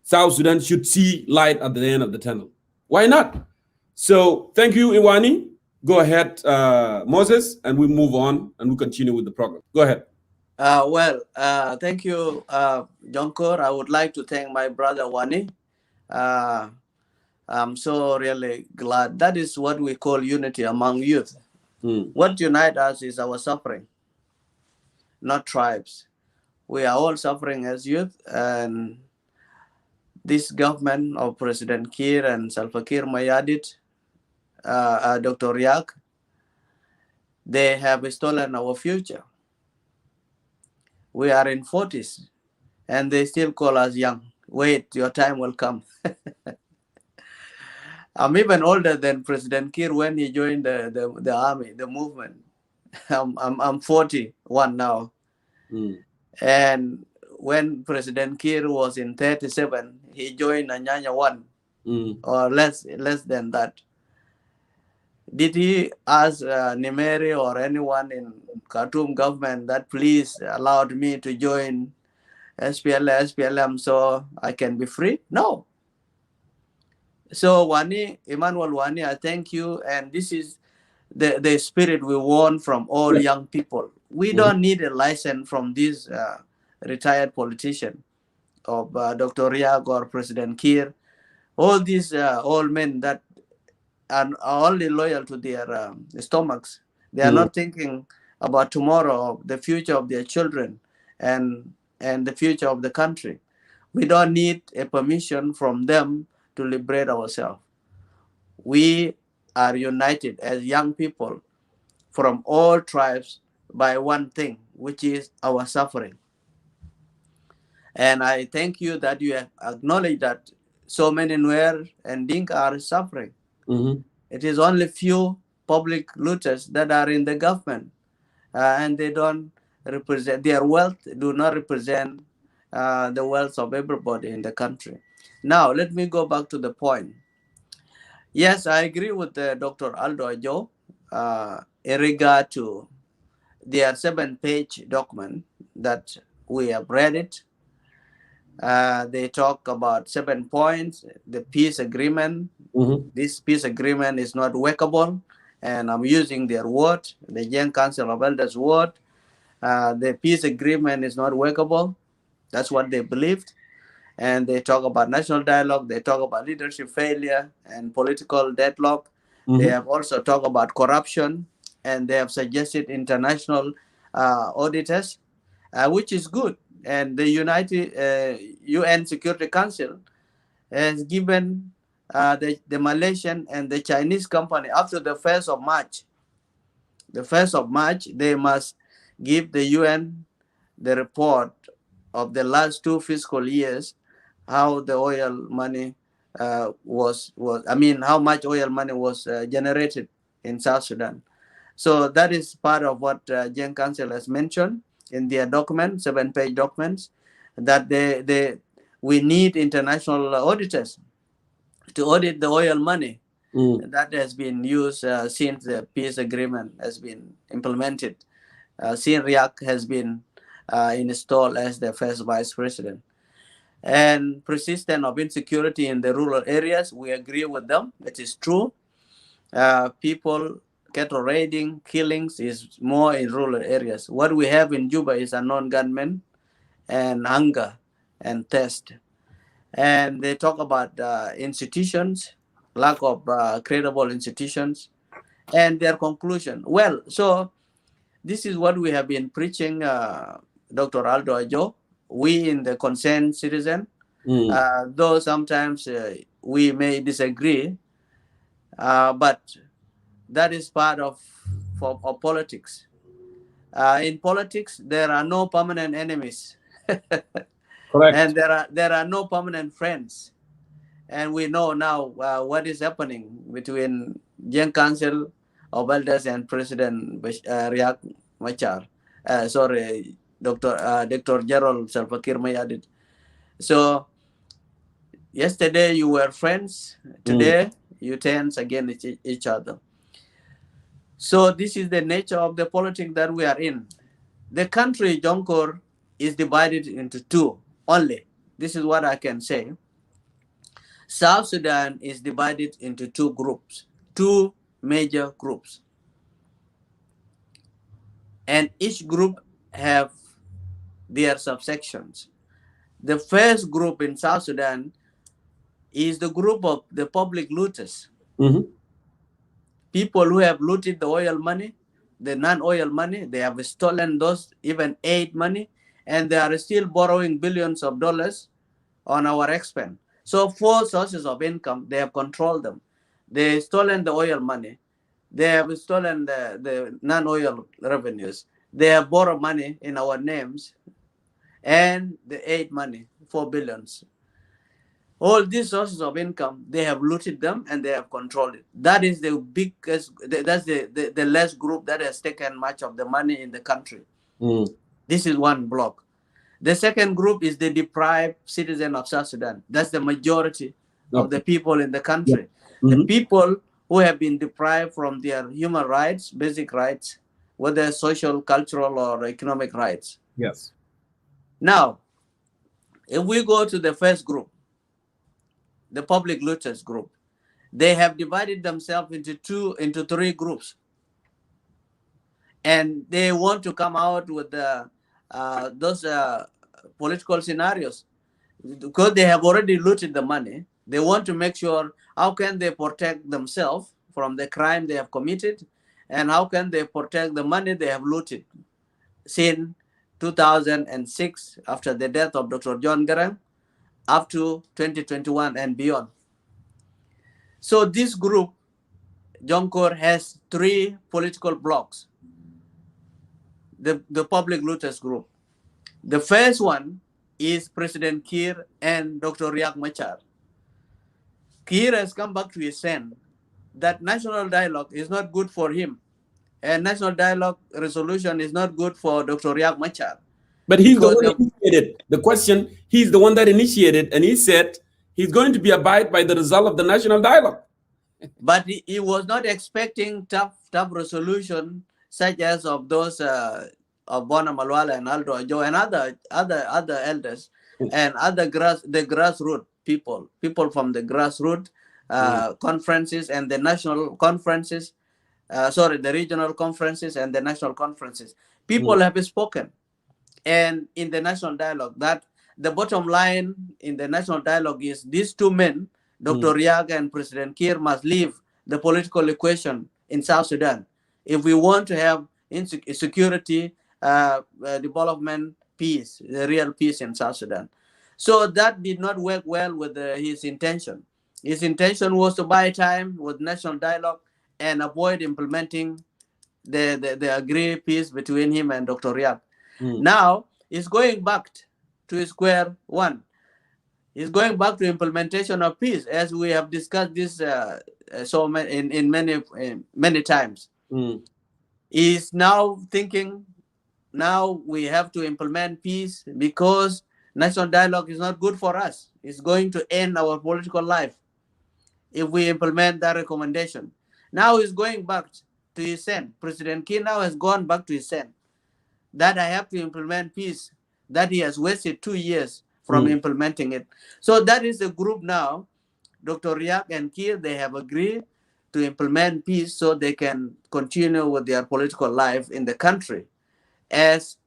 South Sudan should see light at the end of the tunnel. Why not? So thank you, Iwani. Go ahead, Moses, and we move on and we continue with the program. Go ahead. Thank you, Jonkor. I would like to thank my brother Wani. I'm so really glad. That is what we call unity among youth. What unites us is our suffering, not tribes. We are all suffering as youth, and this government of President Kiir and Salva Kiir Mayardit, Dr. Riak, they have stolen our future. We are in 40s, and they still call us young. Wait, your time will come. I'm even older than President Kiir when he joined the army, the movement. I'm 41 now. And when President Kiir was in 37, he joined Anyanya 1, or less than that. Did he ask Nimeri or anyone in Khartoum government that please allowed me to join SPLM so I can be free? No. So Wani, Emmanuel Wani, I thank you. And this is the spirit we want from all young people. We don't need a license from this retired politician of Dr. Riak or President Kiir. All these old men that are only loyal to their stomachs. They are not thinking about tomorrow, the future of their children, and the future of the country. We don't need a permission from them to liberate ourselves. We are united as young people from all tribes by one thing, which is our suffering. And I thank you that you have acknowledged that so many Nuer and Dinka are suffering. It is only few public looters that are in the government, and they don't represent, their wealth do not represent the wealth of everybody in the country. Now, let me go back to the point. Yes, I agree with Dr. Aldo Ajo in regard to their 7-page document that we have read it. They talk about 7 points, the peace agreement. This peace agreement is not workable, and I'm using their word, the Young Council of Elders' word. The peace agreement is not workable. That's what they believed. And they talk about national dialogue. They talk about leadership failure and political deadlock. They have also talked about corruption, and they have suggested international auditors, which is good. And the United UN Security Council has given the Malaysian and the Chinese company after the 1st of March. The 1st of March, they must give the UN the report of the last 2 fiscal years, how the oil money how much oil money was generated in South Sudan. So that is part of what Young Council has mentioned in their document, 7-page documents, that we need international auditors to audit the oil money that has been used since the peace agreement has been implemented, since Riak has been installed as the first vice president. And persistence of insecurity in the rural areas, we agree with them. It is true. People, cattle raiding, killings is more in rural areas. What we have in Juba is unknown gunmen and hunger and thirst. And they talk about institutions, lack of credible institutions, and their conclusion. Well, so this is what we have been preaching, Dr. Aldo Ajo. We in the concerned citizen, though sometimes we may disagree, but that is part of politics. In politics, there are no permanent enemies. Correct. And there are no permanent friends. And we know now what is happening between Young Council of Elders and President Riak Machar. Dr. Gerald Salva Kiir Mayardit. So yesterday you were friends, today you turn against each other. So this is the nature of the politics that we are in. The country, Jonkor, is divided into two only. This is what I can say. South Sudan is divided into two groups, two major groups. And each group have their subsections. The first group in South Sudan is the group of the public looters. People who have looted the oil money, the non-oil money, they have stolen those, even aid money, and they are still borrowing billions of dollars on our expense. So 4 sources of income, they have controlled them. They have stolen the oil money. They have stolen the non-oil revenues. They have borrowed money in our names, and the aid money, 4 billions. All these sources of income, they have looted them and they have controlled it. That is the biggest, that's the last group that has taken much of the money in the country. This is one block. The second group is the deprived citizen of South Sudan. That's the majority of the people in the country. The people who have been deprived from their human rights, basic rights, whether social, cultural, or economic rights. Yes. Now, if we go to the first group, the public looters group, they have divided themselves into 3 groups. And they want to come out with those political scenarios. Because they have already looted the money, they want to make sure how can they protect themselves from the crime they have committed, and how can they protect the money they have looted since 2006, after the death of Dr. John Garang, up to 2021 and beyond. So this group, Jonkor, has 3 political blocks. The public looters group. The first one is President Kiir and Dr. Riek Machar. Kiir has come back to his sense that national dialogue is not good for him, and national dialogue resolution is not good for Dr. Riek Machar. But he's the one that initiated the question. He's the one that initiated, and he said he's going to be abide by the result of the national dialogue. But he was not expecting tough resolution such as of those of Bona Malwala and Aldo Ajo and other elders and other grassroots people from the grassroots conferences and the national conferences, the regional conferences and the national conferences. People have spoken. And in the national dialogue, that the bottom line in the national dialogue is these 2 men, Dr. Riek and President Kiir, must leave the political equation in South Sudan if we want to have security, development, peace, the real peace in South Sudan. So that did not work well with his intention. His intention was to buy time with national dialogue and avoid implementing the agreed peace between him and Dr. Riek. Now, he's going back to square one. He's going back to implementation of peace, as we have discussed this many times. He's now thinking, now we have to implement peace because national dialogue is not good for us. It's going to end our political life if we implement that recommendation. Now he's going back to his sense. President Kiir now has gone back to his sense that I have to implement peace, that he has wasted 2 years from implementing it. So that is the group now. Dr. Riek and Kiir, they have agreed to implement peace so they can continue with their political life in the country as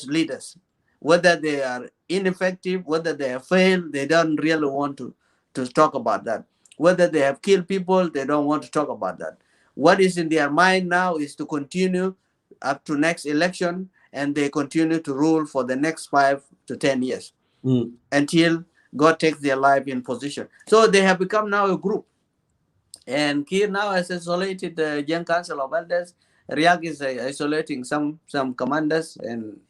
leaders. Whether they are ineffective, whether they have failed, they don't really want to talk about that. Whether they have killed people, they don't want to talk about that. What is in their mind now is to continue up to next election, and they continue to rule for the next 5 to 10 years until God takes their life in position. So they have become now a group. And Kiir now has isolated the Young Council of Elders. Riek is isolating some commanders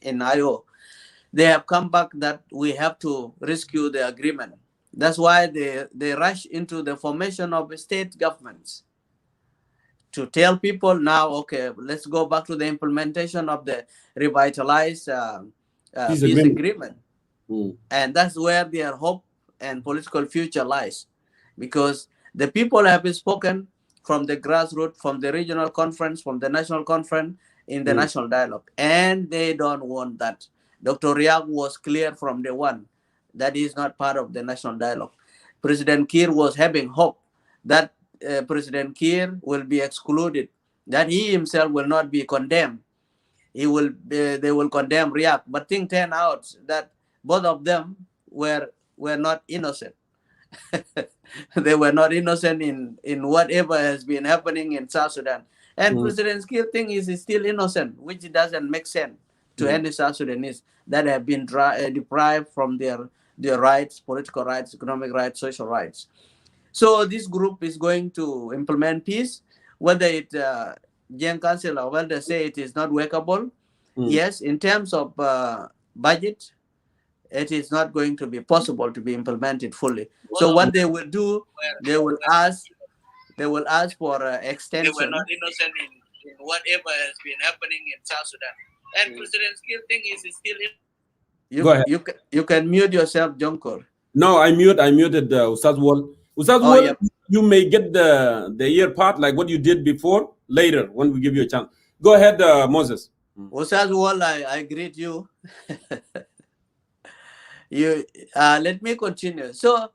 in IO. They have come back that we have to rescue the agreement. That's why they rush into the formation of state governments to tell people now, okay, let's go back to the implementation of the revitalized peace agreement. And that's where their hope and political future lies, because the people have spoken from the grassroots, from the regional conference, from the national conference, in the national dialogue, and they don't want that. Dr. Riek was clear from the one that is not part of the national dialogue. President Kiir was having hope that President Kiir will be excluded, that he himself will not be condemned. They will condemn Riek, but things turn out that both of them were not innocent. They were not innocent in whatever has been happening in South Sudan. And President Kiir thinks is still innocent, which doesn't make sense to any South Sudanese that have been deprived from their rights, political rights, economic rights, social rights. So this group is going to implement peace, whether it Gen Council or whether they say it is not workable. Yes, in terms of budget, it is not going to be possible to be implemented fully. So what they will do, they will ask for extension. They were not innocent in whatever has been happening in South Sudan. And President Kiir thing is still in. Go ahead. You can mute yourself, Jonkor. No, I muted Ustaz Wall. Ustaz Wall, yep. You may get the ear part like what you did before later when we give you a chance. Go ahead, Moses. Ustaz Wall, I greet you. Let me continue. So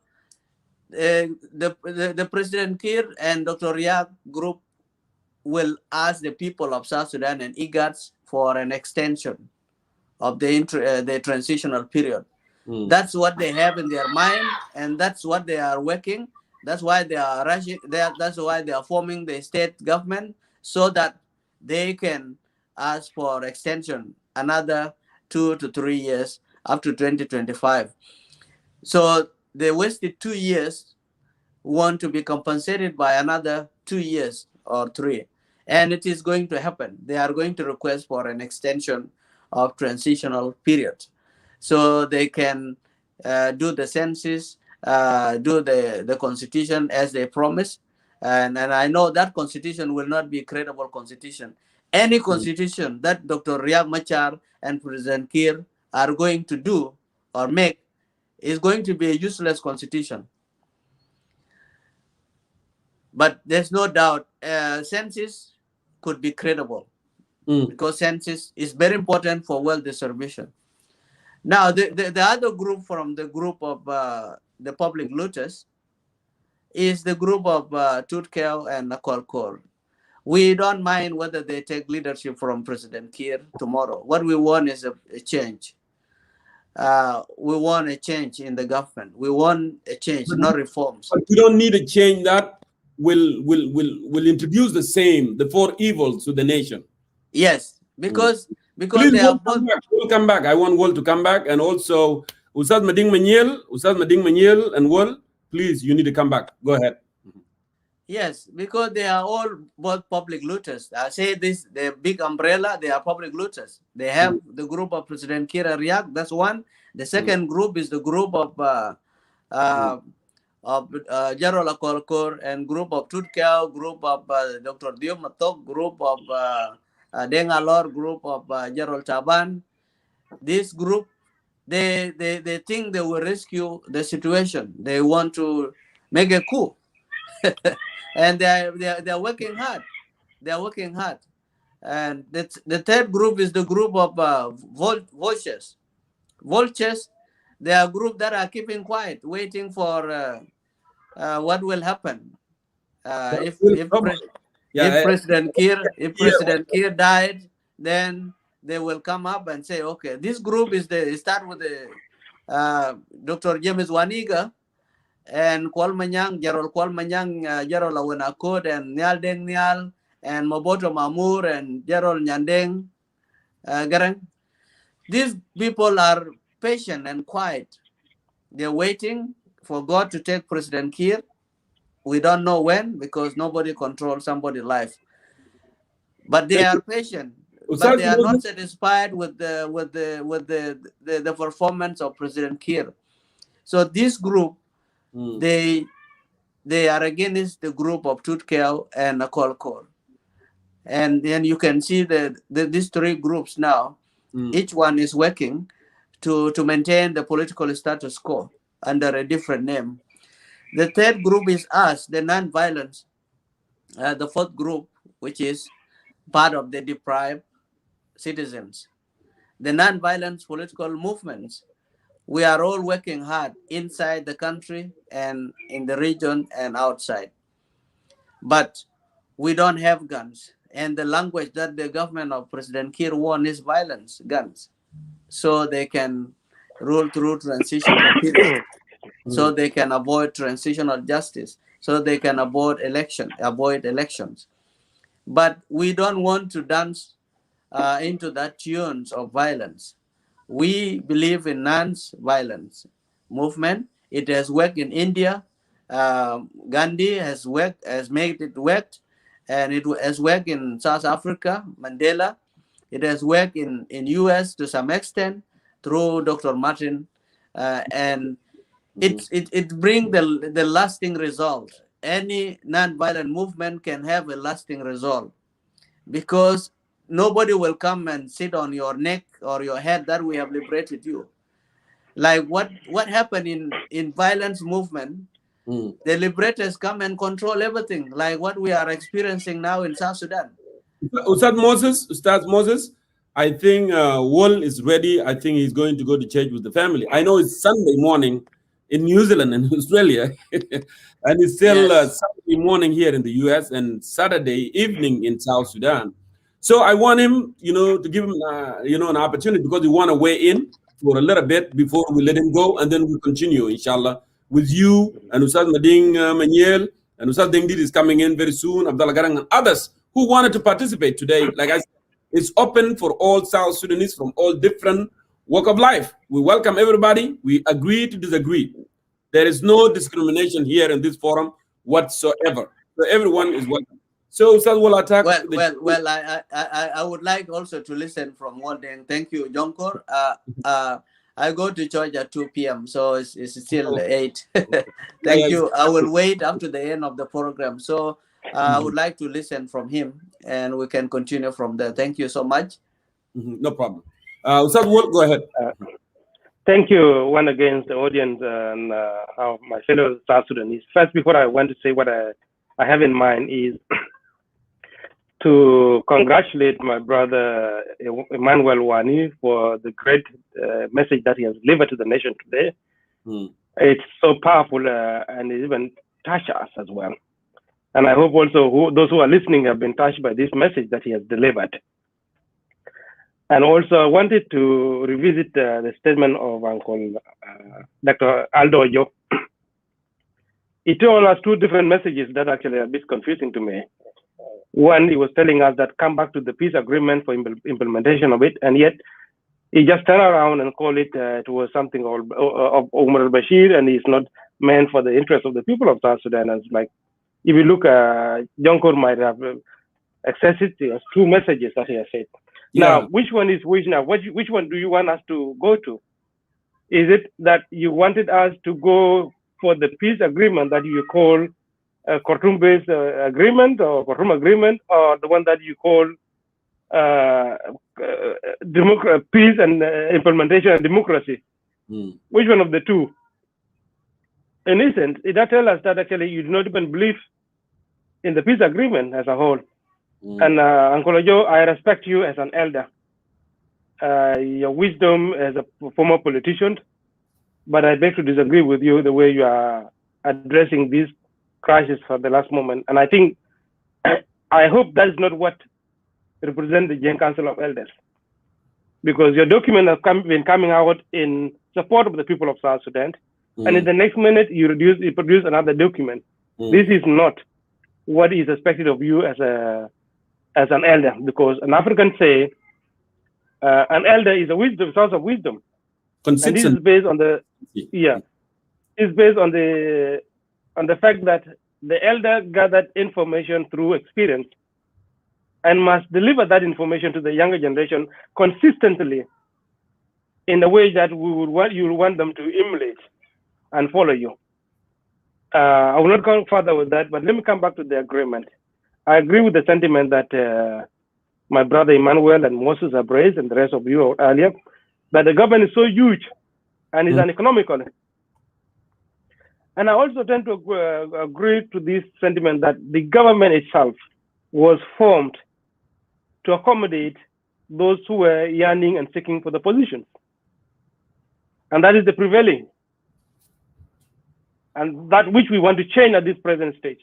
the President Kiir and Dr. Riek group will ask the people of South Sudan and IGADs for an extension of the transitional period. That's what they have in their mind, and that's what they are working. That's why they are rushing. That's why they are forming the state government, so that they can ask for extension another 2 to 3 years up to 2025. So they wasted 2 years, want to be compensated by another 2 years or 3. And it is going to happen. They are going to request for an extension of transitional period, so they can do the census, do the constitution as they promised. And I know that constitution will not be a credible constitution. Any constitution that Dr. Riek Machar and President Kiir are going to do or make is going to be a useless constitution. But there's no doubt census could be credible, because census is very important for wealth distribution. Now, the other group from the group of the public looters is the group of Tutkel and Nakolkor. We don't mind whether they take leadership from President Kiir tomorrow. What we want is a change. We want a change in the government. We want a change, not reforms. But we don't need a change that will introduce the 4 evils to the nation. Yes, because Please, they are both. We'll come back. I want Wall to come back, and also Ustaz Mading Maniel and Wall. Please, you need to come back. Go ahead. Yes, because they are all both public looters. I say this, the big umbrella, they are public looters. They have the group of President Kiir and Riek, that's one. The second group is the group of General Akolkor and group of Tutkel, group of Dr. Diop Matok, group of Dengalor, group of Gerald Taban. This group, they think they will rescue the situation. They want to make a coup. And they're working hard. They're working hard. And the third group is the group of vultures. Vultures, they are a group that are keeping quiet, waiting for what will happen. If President Kiir died, then they will come up and say, okay, this group start with Dr. James Waniga and Gerald Kwalmanyang, Gerald Awenakod, and Nyal Deng Nyal, and Moboto Mamur, and Gerald Nyandeng Garang. These people are patient and quiet. They're waiting for God to take President Kiir. We don't know when, because nobody controls somebody's life. But they are patient. But they are not satisfied with the performance of President Kiir. So this group, they are against the group of Tutkel and Akolkor. And then you can see these three groups now, each one is working to maintain the political status quo under a different name. The third group is us, the non-violence. The fourth group, which is part of the deprived citizens. The non-violence political movements, we are all working hard inside the country and in the region and outside. But we don't have guns. And the language that the government of President Kiir wants is violence, guns. So they can rule through transitional period. So they can avoid transitional justice. So they can avoid elections. But we don't want to dance into that tunes of violence. We believe in non-violence movement. It has worked in India. Gandhi has made it work, and it has worked in South Africa, Mandela. It has worked in US to some extent through Dr. Martin, and it brings the lasting result. Any non-violent movement can have a lasting result, because nobody will come and sit on your neck or your head that we have liberated you. Like what happened in violence movement, the liberators come and control everything, like what we are experiencing now in South Sudan. Ustad Moses, I think Wall is ready. I think he's going to go to church with the family. I know it's Sunday morning in New Zealand and Australia, and it's still Sunday morning here in the US and Saturday evening in South Sudan. So I want him, to give him, an opportunity, because we want to weigh in for a little bit before we let him go, and then we'll continue, inshallah, with you and Ustad Mading Maniel, and Ustad Dengdid is coming in very soon, Abdallah Garang, and others who wanted to participate today. Like I said, it's open for all South Sudanese from all different walk of life. We welcome everybody. We agree to disagree. There is no discrimination here in this forum whatsoever. So everyone is welcome. So, Ustad will attack. Well, I would like also to listen from one thing. Thank you, Jonkor. I go to church at 2 p.m., so it's still 8. Thank you. I will wait up to the end of the program. So I would like to listen from him, and we can continue from there. Thank you so much. No problem. Ustad Wall, go ahead. Thank you once again, the audience and my fellow South Sudanese. First, before I want to say what I have in mind is to congratulate my brother Emmanuel Wani for the great message that he has delivered to the nation today. It's so powerful and it even touched us as well. And I hope also those who are listening have been touched by this message that he has delivered. And also I wanted to revisit the statement of Uncle Dr. Aldo Ojo. He told us two different messages that actually are a bit confusing to me. One, he was telling us that come back to the peace agreement for implementation of it, and yet he just turned around and called it it was something of Omar al-Bashir, and it's not meant for the interest of the people of South Sudan. And it's like, if you look, Jonkor might have accessed it. There's two messages that he has said. Yeah. Now, which one is which now? Which one do you want us to go to? Is it that you wanted us to go for the peace agreement that you call Khartoum-based agreement or Khartoum agreement, or the one that you call peace and implementation and democracy? Which one of the two? In essence, it does tell us that actually you do not even believe in the peace agreement as a whole. And Uncle Ojo, I respect you as an elder. Your wisdom as a former politician, but I beg to disagree with you the way you are addressing this crisis for the last moment. And I think, I hope that is not what represents the Gen Council of Elders, because your document has been coming out in support of the people of South Sudan, and in the next minute you produce another document. This is not what is expected of you as an elder, because an African say an elder is a source of wisdom. Consistent. And this is based on it's based on the fact that the elder gathered information through experience and must deliver that information to the younger generation consistently in the way that you will want them to emulate and follow you. I will not go further with that, but let me come back to the agreement. I agree with the sentiment that my brother Emmanuel and Moses have raised, and the rest of you earlier, that the government is so huge and is uneconomical. And I also tend to agree to this sentiment that the government itself was formed to accommodate those who were yearning and seeking for the position. And that is the prevailing. And that which we want to change at this present stage.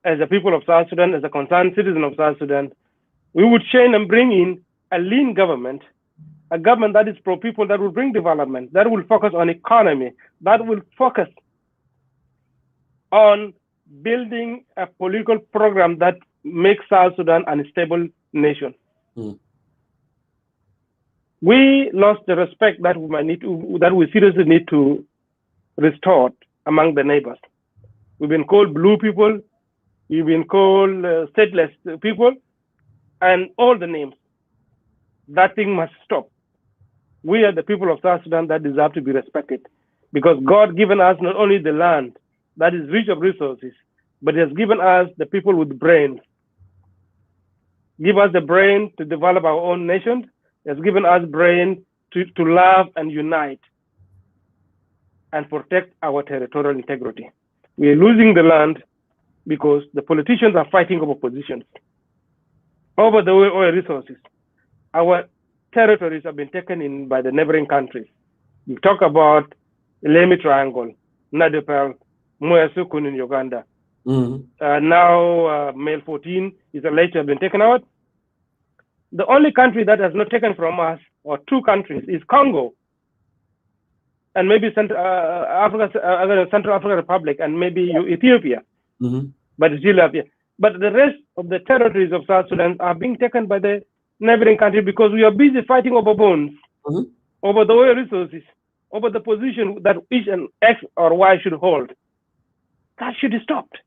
As a people of South Sudan, as a concerned citizen of South Sudan, we would change and bring in a lean government, a government that is pro-people, that will bring development, that will focus on economy, that will focus on building a political program that makes South Sudan an unstable nation. We lost the respect that we might need to, that we seriously need to restore among the neighbors. We've been called blue people, we've been called stateless people, and all the names. That thing must stop. We are the people of South Sudan that deserve to be respected, because God given us not only the land that is rich of resources, but He has given us the people with brains. Give us the brain to develop our own nation. He has given us brain to love and unite and protect our territorial integrity. We are losing the land because the politicians are fighting over positions, over the oil resources. Our territories have been taken in by the neighboring countries. You talk about the Lemi Triangle, Nadepel, Moyasukun in Uganda. Now, Male 14 is alleged to have been taken out. The only country that has not taken from us, or two countries, is Congo, and maybe Central African Republic, and maybe Ethiopia. But it's still up here. But the rest of the territories of South Sudan are being taken by the neighboring country because we are busy fighting over bones, over the oil resources, over the position that each and X or Y should hold. That should be stopped.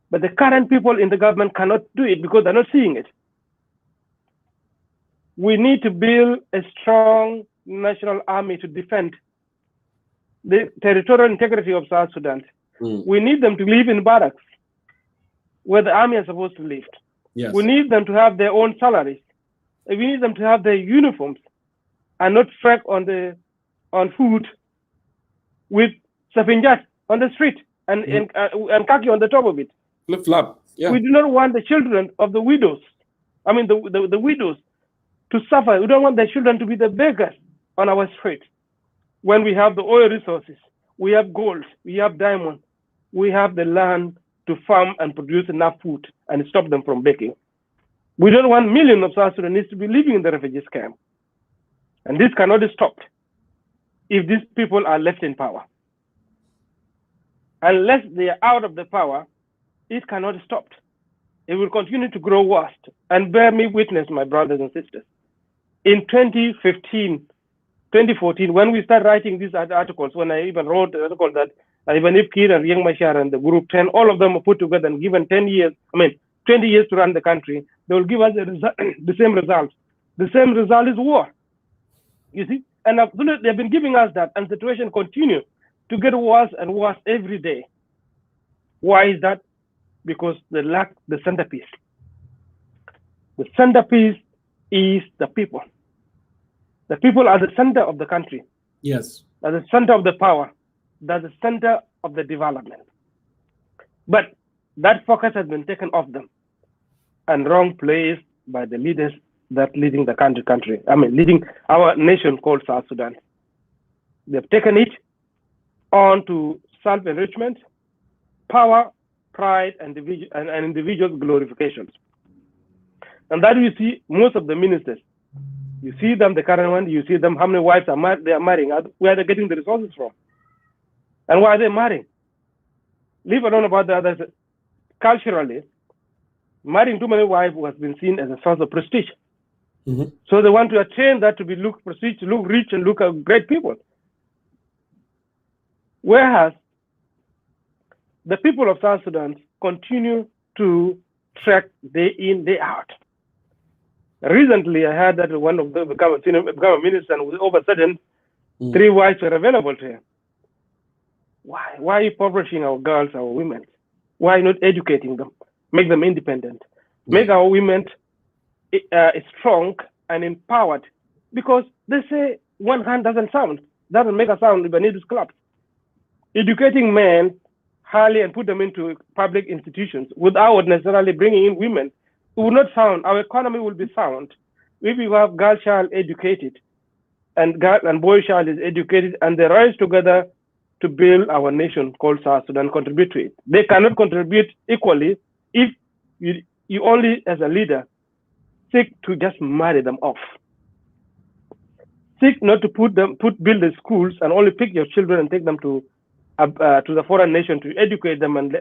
But the current people in the government cannot do it because they're not seeing it. We need to build a strong national army to defend the territorial integrity of South Sudan. We need them to live in barracks where the army is supposed to live. Yes. We need them to have their own salaries. We need them to have their uniforms and not trek on foot with safinjat on the street and khaki on the top of it. Flip flop. Yeah. We do not want the children of the widows, the widows, to suffer. We don't want their children to be the beggars on our street. When we have the oil resources, we have gold, we have diamonds, we have the land to farm and produce enough food and stop them from begging. We don't want millions of South Sudanese to be living in the refugee camp. And this cannot be stopped if these people are left in power. Unless they are out of the power, it cannot be stopped. It will continue to grow worse. And bear me witness, my brothers and sisters. In 2014, when we started writing these articles, when I even wrote the article that even if Kir and Riek Machar and the group 10, all of them are put together and given 20 years to run the country, they will give us the same result. The same result is war. You see? And they've been giving us that, and the situation continues to get worse and worse every day. Why is that? Because they lack the centerpiece. The centerpiece is the people. The people are the center of the country. Yes. Are the center of the power. They're the center of the development. But that focus has been taken off them and wrong placed by the leaders that leading the country. Leading our nation called South Sudan. They've taken it on to self-enrichment, power, pride, and individual glorifications. And that you see most of the ministers. You see them, the current one, you see them, how many wives they are marrying, where they're getting the resources from. And why are they marrying? Leave alone about the others. Culturally, marrying too many wives has been seen as a source of prestige. So they want to attain that to be look prestige, to look rich, and look great people. Whereas the people of South Sudan continue to trek day in, day out. Recently, I heard that one of them become a minister, and all of a sudden, 3 wives were available to him. Why? Why are you impoverishing our girls, our women? Why not educating them? make them independent, make our women strong and empowered. Because they say one hand doesn't make a sound if it claps. Educating men highly and put them into public institutions without necessarily bringing in women, it will not sound. Our economy will be sound if we have girl child educated and boy child is educated, and they rise together to build our nation called South Sudan, contribute to it. They cannot contribute equally if you only, as a leader, seek to just marry them off. Seek not to build the schools and only pick your children and take them to the foreign nation to educate them and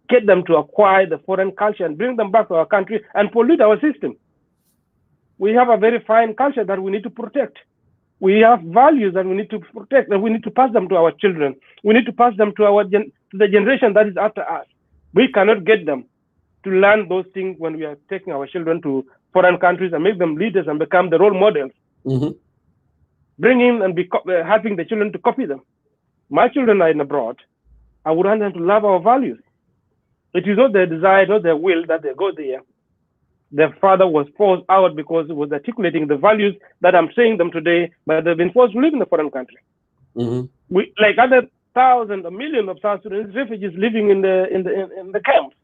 get them to acquire the foreign culture and bring them back to our country and pollute our system. We have a very fine culture that we need to protect. We have values that we need to protect, and we need to pass them to our children. We need to pass them to the generation that is after us. We cannot get them to learn those things when we are taking our children to foreign countries and make them leaders and become the role models. Bringing and helping the children to copy them. My children are in abroad. I would want them to love our values. It is not their desire, not their will that they go there. Their father was forced out because he was articulating the values that I'm saying them today, but they've been forced to live in a foreign country. We, like other thousands or millions of South Sudanese refugees living in the camps.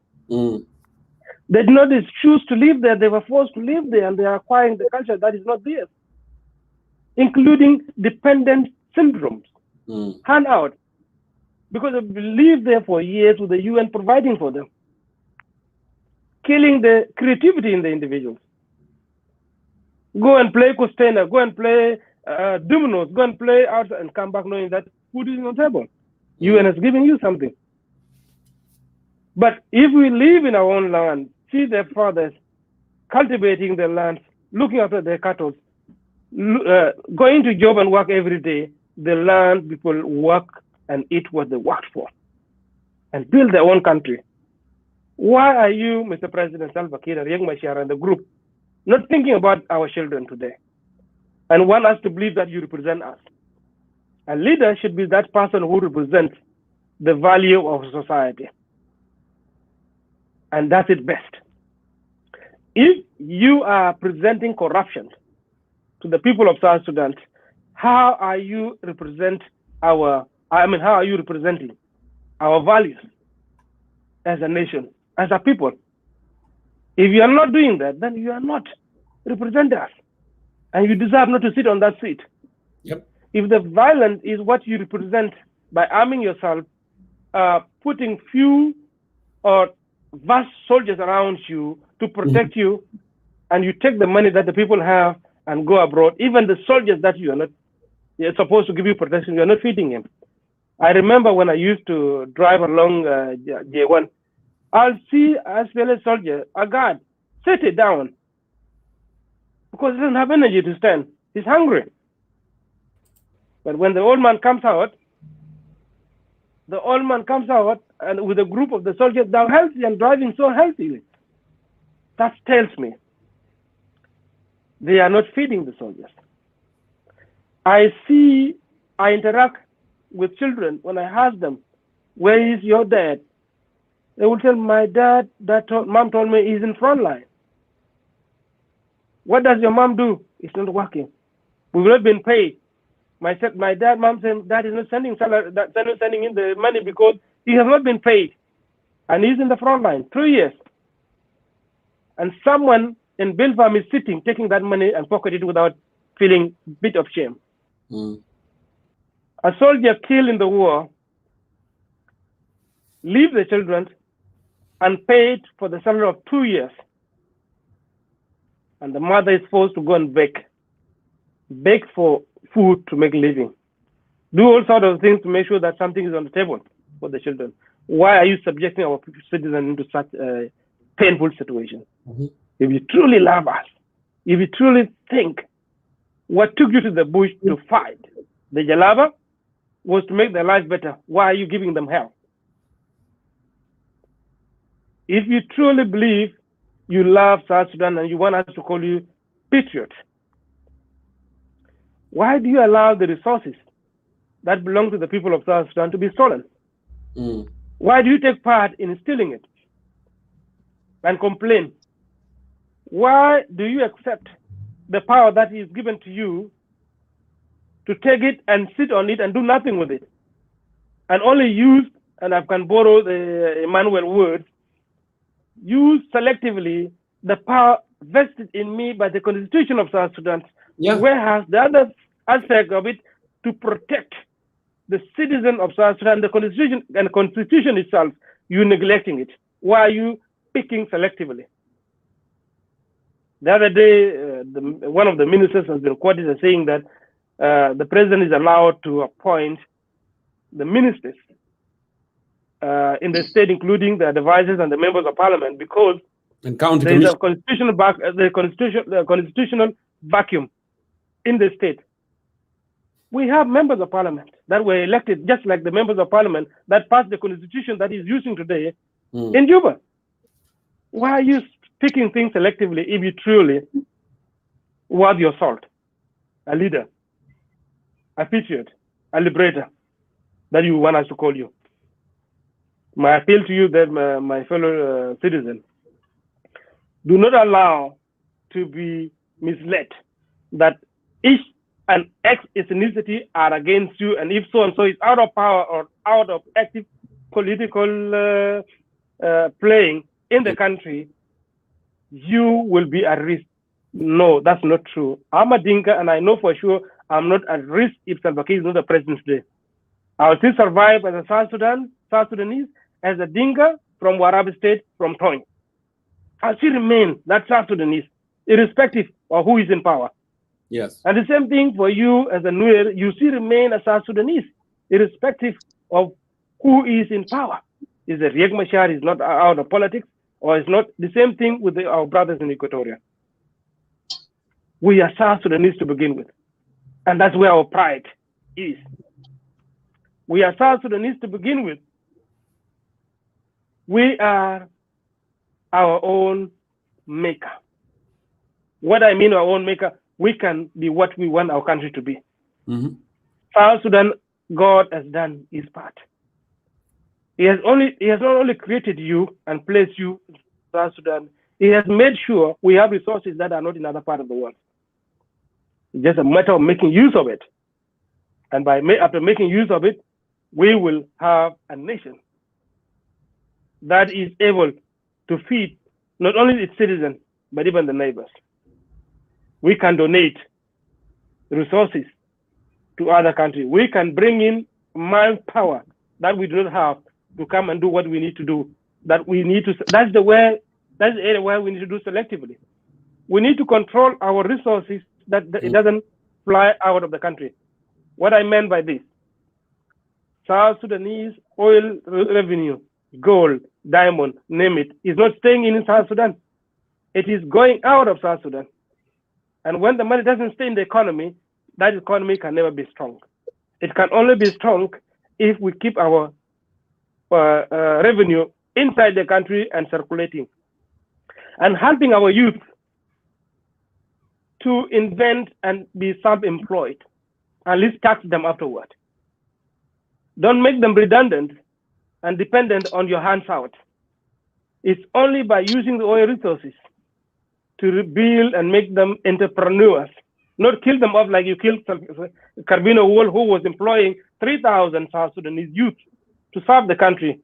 They did not choose to live there. They were forced to live there, and they are acquiring the culture that is not theirs, including dependent syndromes, handout, because they've lived there for years with the UN providing for them, killing the creativity in the individuals. Go and play Costena, go and play dominoes, go and play outside and come back knowing that food is on the table. UN has given you something. But if we live in our own land, see their fathers cultivating their lands, looking after their cattle, going to job and work every day, the land people work and eat what they worked for and build their own country. Why are you, Mr. President Salva Kiir, Riek Machar, and the group not thinking about our children today and want us to believe that you represent us? A leader should be that person who represents the value of society. And that's it best. If you are presenting corruption to the people of South Sudan, how are you representing our values as a nation, as a people? If you are not doing that, then you are not representing us, and you deserve not to sit on that seat. If the violence is what you represent by arming yourself, putting few or vast soldiers around you to protect you, and you take the money that the people have and go abroad, even the soldiers that you're supposed to give you protection, you're not feeding him. I remember when I used to drive along J1, I'll see a fellow soldier, a guard, sit it down because he doesn't have energy to stand. He's hungry. But when the old man comes out, and with a group of the soldiers, they're healthy and driving so healthily. That tells me they are not feeding the soldiers. I interact with children when I ask them, where is your dad? They will tell my dad, mom told me he's in front line. What does your mom do? It's not working. We've not been paid. Mom said dad is not sending in the money because he has not been paid. And he's in the front line, 3 years. And someone in Bilfam is sitting, taking that money and pocket it without feeling a bit of shame. A soldier killed in the war, leave the children, and paid for the salary of 2 years. And the mother is forced to go and beg for food to make a living. Do all sorts of things to make sure that something is on the table for the children. Why are you subjecting our citizens into such a painful situation? If you truly love us, if you truly think what took you to the bush to fight the Jalaba was to make their lives better, why are you giving them hell? If you truly believe you love South Sudan and you want us to call you patriot, why do you allow the resources that belong to the people of South Sudan to be stolen? Why do you take part in stealing it? and complain. Why do you accept the power that is given to you to take it and sit on it and do nothing with it, and only use, and I can borrow the Emmanuel words, use selectively the power vested in me by the Constitution of South Sudan, whereas the other aspect of it to protect the citizen of South Sudan, the Constitution and the Constitution itself, you're neglecting it. Why are you picking selectively? The other day, one of the ministers has been quoted as saying that the president is allowed to appoint the ministers in the state, including the advisors and the members of parliament, because there is a constitutional vacuum in the state. We have members of parliament that were elected just like the members of parliament that passed the constitution that is using today in Juba. Why are you picking things selectively if you truly worth your salt? A leader, a patriot, a liberator that you want us to call you. My appeal to you, that my fellow citizens, do not allow to be misled that each and X ethnicity are against you, and if so and so is out of power or out of active political playing in the country, you will be at risk. No, that's not true. I'm a Dinka, and I know for sure I'm not at risk if Salva Kiir is not the president today. I'll still survive as a South Sudanese, as a Dinka from Warab State, from Toin. I'll still remain that South Sudanese, irrespective of who is in power. Yes. And the same thing for you as a Nuer, you still remain a South Sudanese, irrespective of who is in power. Is it Riek Machar is not out of politics, or is not the same thing with our brothers in Equatoria? We are South Sudanese to begin with, and that's where our pride is. We are South Sudanese to begin with. We are our own maker. What I mean our own maker, we can be what we want our country to be. South Sudan, God has done his part. He has not only created you and placed you in South Sudan, he has made sure we have resources that are not in other parts of the world. It's just a matter of making use of it. And after making use of it, we will have a nation that is able to feed not only its citizens, but even the neighbors. We can donate resources to other countries. We can bring in manpower that we do not have to come and do what we need to do. That's the area where we need to do selectively. We need to control our resources that it doesn't fly out of the country. What I meant by this, South Sudanese oil revenue, gold, diamond, name it, is not staying in South Sudan. It is going out of South Sudan. And when the money doesn't stay in the economy, that economy can never be strong. It can only be strong if we keep our revenue inside the country and circulating, and helping our youth to invent and be self-employed. At least tax them afterward. Don't make them redundant and dependent on your hands out. It's only by using the oil resources to rebuild and make them entrepreneurs, not kill them off like you killed Carbino Wall, who was employing 3,000 South Sudanese youth to serve the country,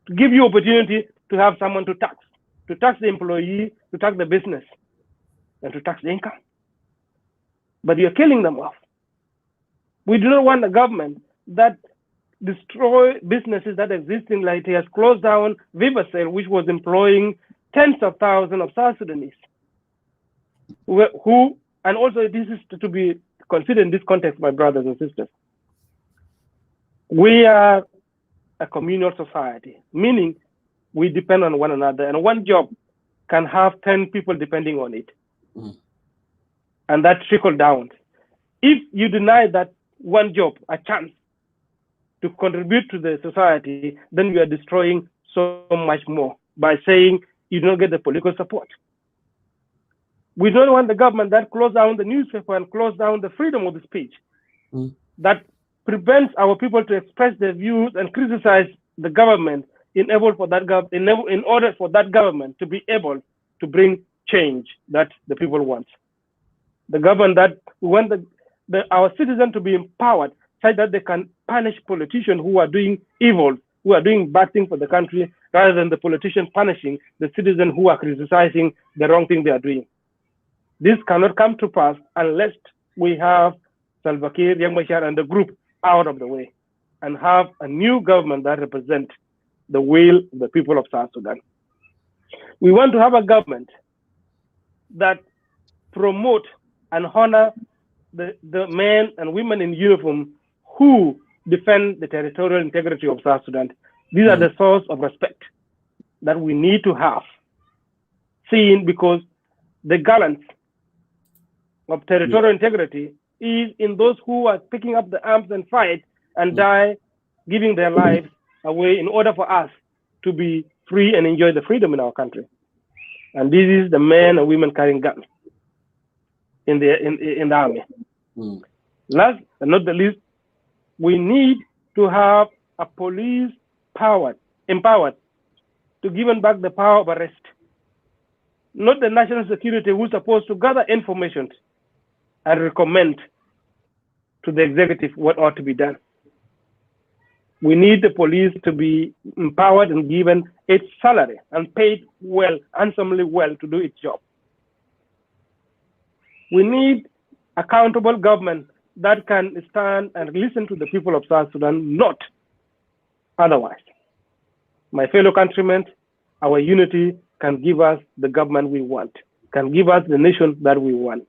to give you opportunity to have someone to tax the employee, to tax the business, and to tax the income. But you're killing them off. We do not want a government that destroy businesses that exist in, like it has closed down Vivacell, which was employing tens of thousands of South Sudanese. Who, and also this is to be considered in this context, my brothers and sisters. We are a communal society, meaning we depend on one another, and one job can have 10 people depending on it. And that trickle down. If you deny that one job a chance to contribute to the society, then you are destroying so much more by saying you don't get the political support. We don't want the government that close down the newspaper and close down the freedom of the speech, that prevents our people to express their views and criticize the government in order for that government to be able to bring change that the people want. The government that we want our citizens to be empowered such that they can punish politicians who are doing evil, who are doing bad things for the country, rather than the politician punishing the citizens who are criticizing the wrong thing they are doing. This cannot come to pass unless we have Salva Kiir, Riek Machar, and the group out of the way and have a new government that represents the will of the people of South Sudan. We want to have a government that promote and honor the men and women in uniform who defend the territorial integrity of South Sudan. These are the source of respect that we need to have seen, because the balance of territorial integrity is in those who are picking up the arms and fight and die, giving their lives away in order for us to be free and enjoy the freedom in our country. And this is the men and women carrying guns in the army. Last but not the least, we need to have a police empowered to give back the power of arrest. Not the national security who's supposed to gather information and recommend to the executive what ought to be done. We need the police to be empowered and given its salary and paid well, handsomely well, to do its job. We need accountable government that can stand and listen to the people of South Sudan, not otherwise. My fellow countrymen, our unity can give us the government we want, can give us the nation that we want.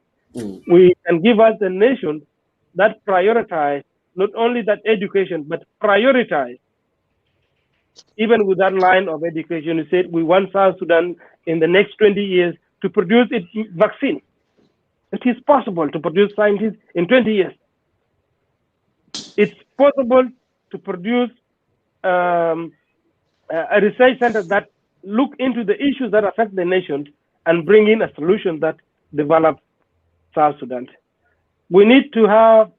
We can give us the nation that prioritize not only that education, but prioritize, even with that line of education, you said we want South Sudan in the next 20 years to produce its vaccine. It is possible to produce scientists in 20 years. It's possible to produce a research center that look into the issues that affect the nation and bring in a solution that develops South Sudan. We need to have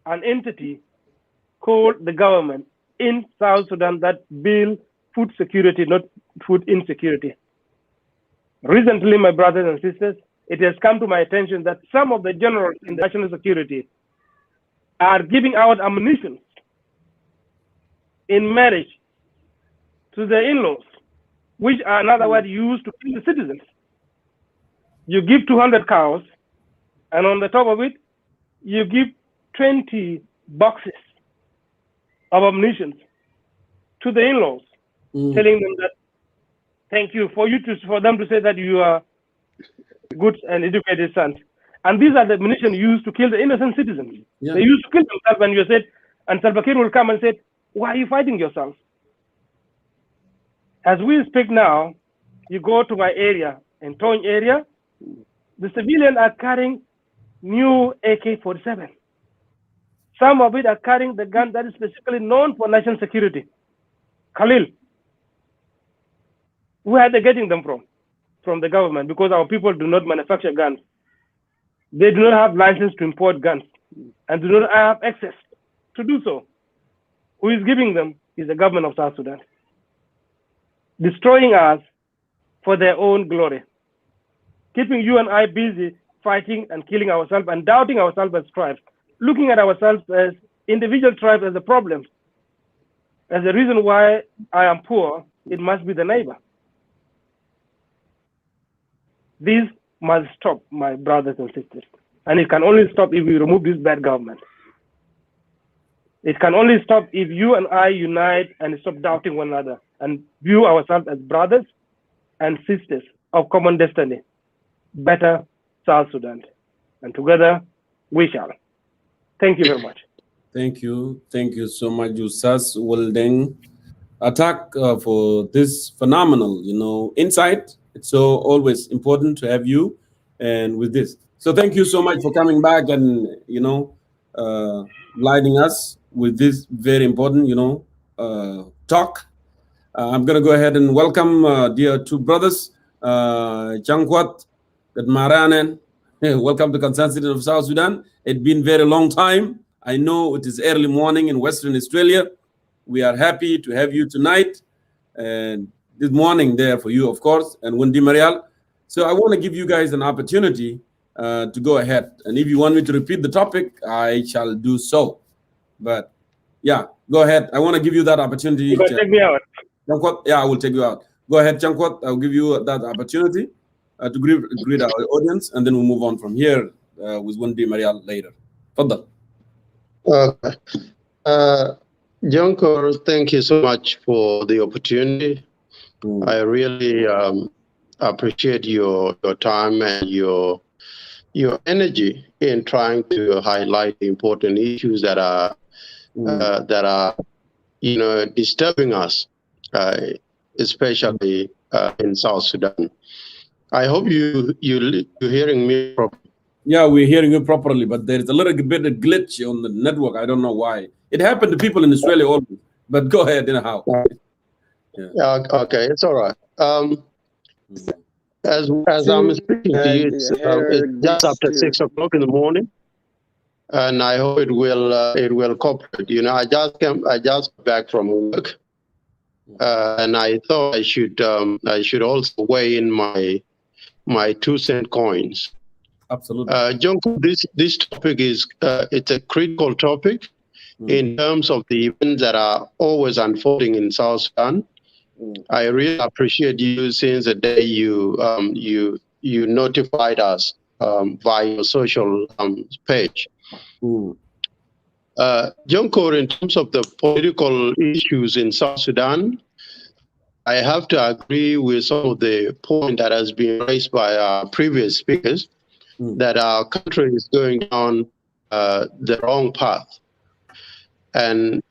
an entity called the government in South Sudan that build food security, not food insecurity. Recently, my brothers and sisters, it has come to my attention that some of the generals in the national security are giving out ammunition in marriage to the in-laws, which are in other words used to kill the citizens. You give 200 cows, and on the top of it, you give 20 boxes of ammunition to the in-laws, telling them that thank you for them to say that you are good and educated sons. And these are the ammunition used to kill the innocent citizens. Yeah. They used to kill themselves, and you said, and Salva Kiir will come and say, why are you fighting yourself? As we speak now, you go to my area, in Tony area, the civilians are carrying new AK-47. Some of it are carrying the gun that is specifically known for national security. Khalil. Where are they getting them from? From the government, because our people do not manufacture guns. They do not have license to import guns and do not have access to do so. Who is giving them is the government of South Sudan. Destroying us for their own glory. Keeping you and I busy fighting and killing ourselves and doubting ourselves as tribes. Looking at ourselves as individual tribes as a problem. As the reason why I am poor, it must be the neighbor. This must stop, my brothers and sisters. And it can only stop if we remove this bad government. It can only stop if you and I unite and stop doubting one another and view ourselves as brothers and sisters of common destiny. Better South Sudan. And together we shall. Thank you very much. Thank you. Thank you so much, Ustaz. Well then, attack for this phenomenal, insight. It's so always important to have you and with this. So thank you so much for coming back and, lighting us with this very important, talk. I'm going to go ahead and welcome dear two brothers, Chankwat Maranen. Welcome to Consensus of South Sudan. It's been very long time. I know it is early morning in Western Australia. We are happy to have you tonight and this morning there for you, of course, and Wendy Marial. So I want to give you guys an opportunity to go ahead. And if you want me to repeat the topic, I shall do so. But yeah, go ahead. I want to give you that opportunity. You can take me out. Yeah, I will take you out. Go ahead, Chankwat. I'll give you that opportunity to greet our audience, and then we'll move on from here with Wendy Marial later. Fadal. Junko, thank you so much for the opportunity. I really appreciate your time and your energy in trying to highlight the important issues that are disturbing us, especially in South Sudan. I hope you're hearing me properly. Yeah, we're hearing you properly, but there's a little bit of glitch on the network. I don't know why. It happened to people in Australia also, but go ahead anyhow. Yeah, okay, it's all right. As I'm speaking to you, it's just after 6 o'clock in the morning, and I hope it will cooperate. You know, I just got back from work, and I thought I should also weigh in my 2-cent coins. Absolutely. Junko, this topic is it's a critical topic in terms of the events that are always unfolding in South Sudan. I really appreciate you since the day you notified us via your social page. Junko, in terms of the political issues in South Sudan, I have to agree with some of the point that has been raised by our previous speakers, that our country is going down the wrong path. And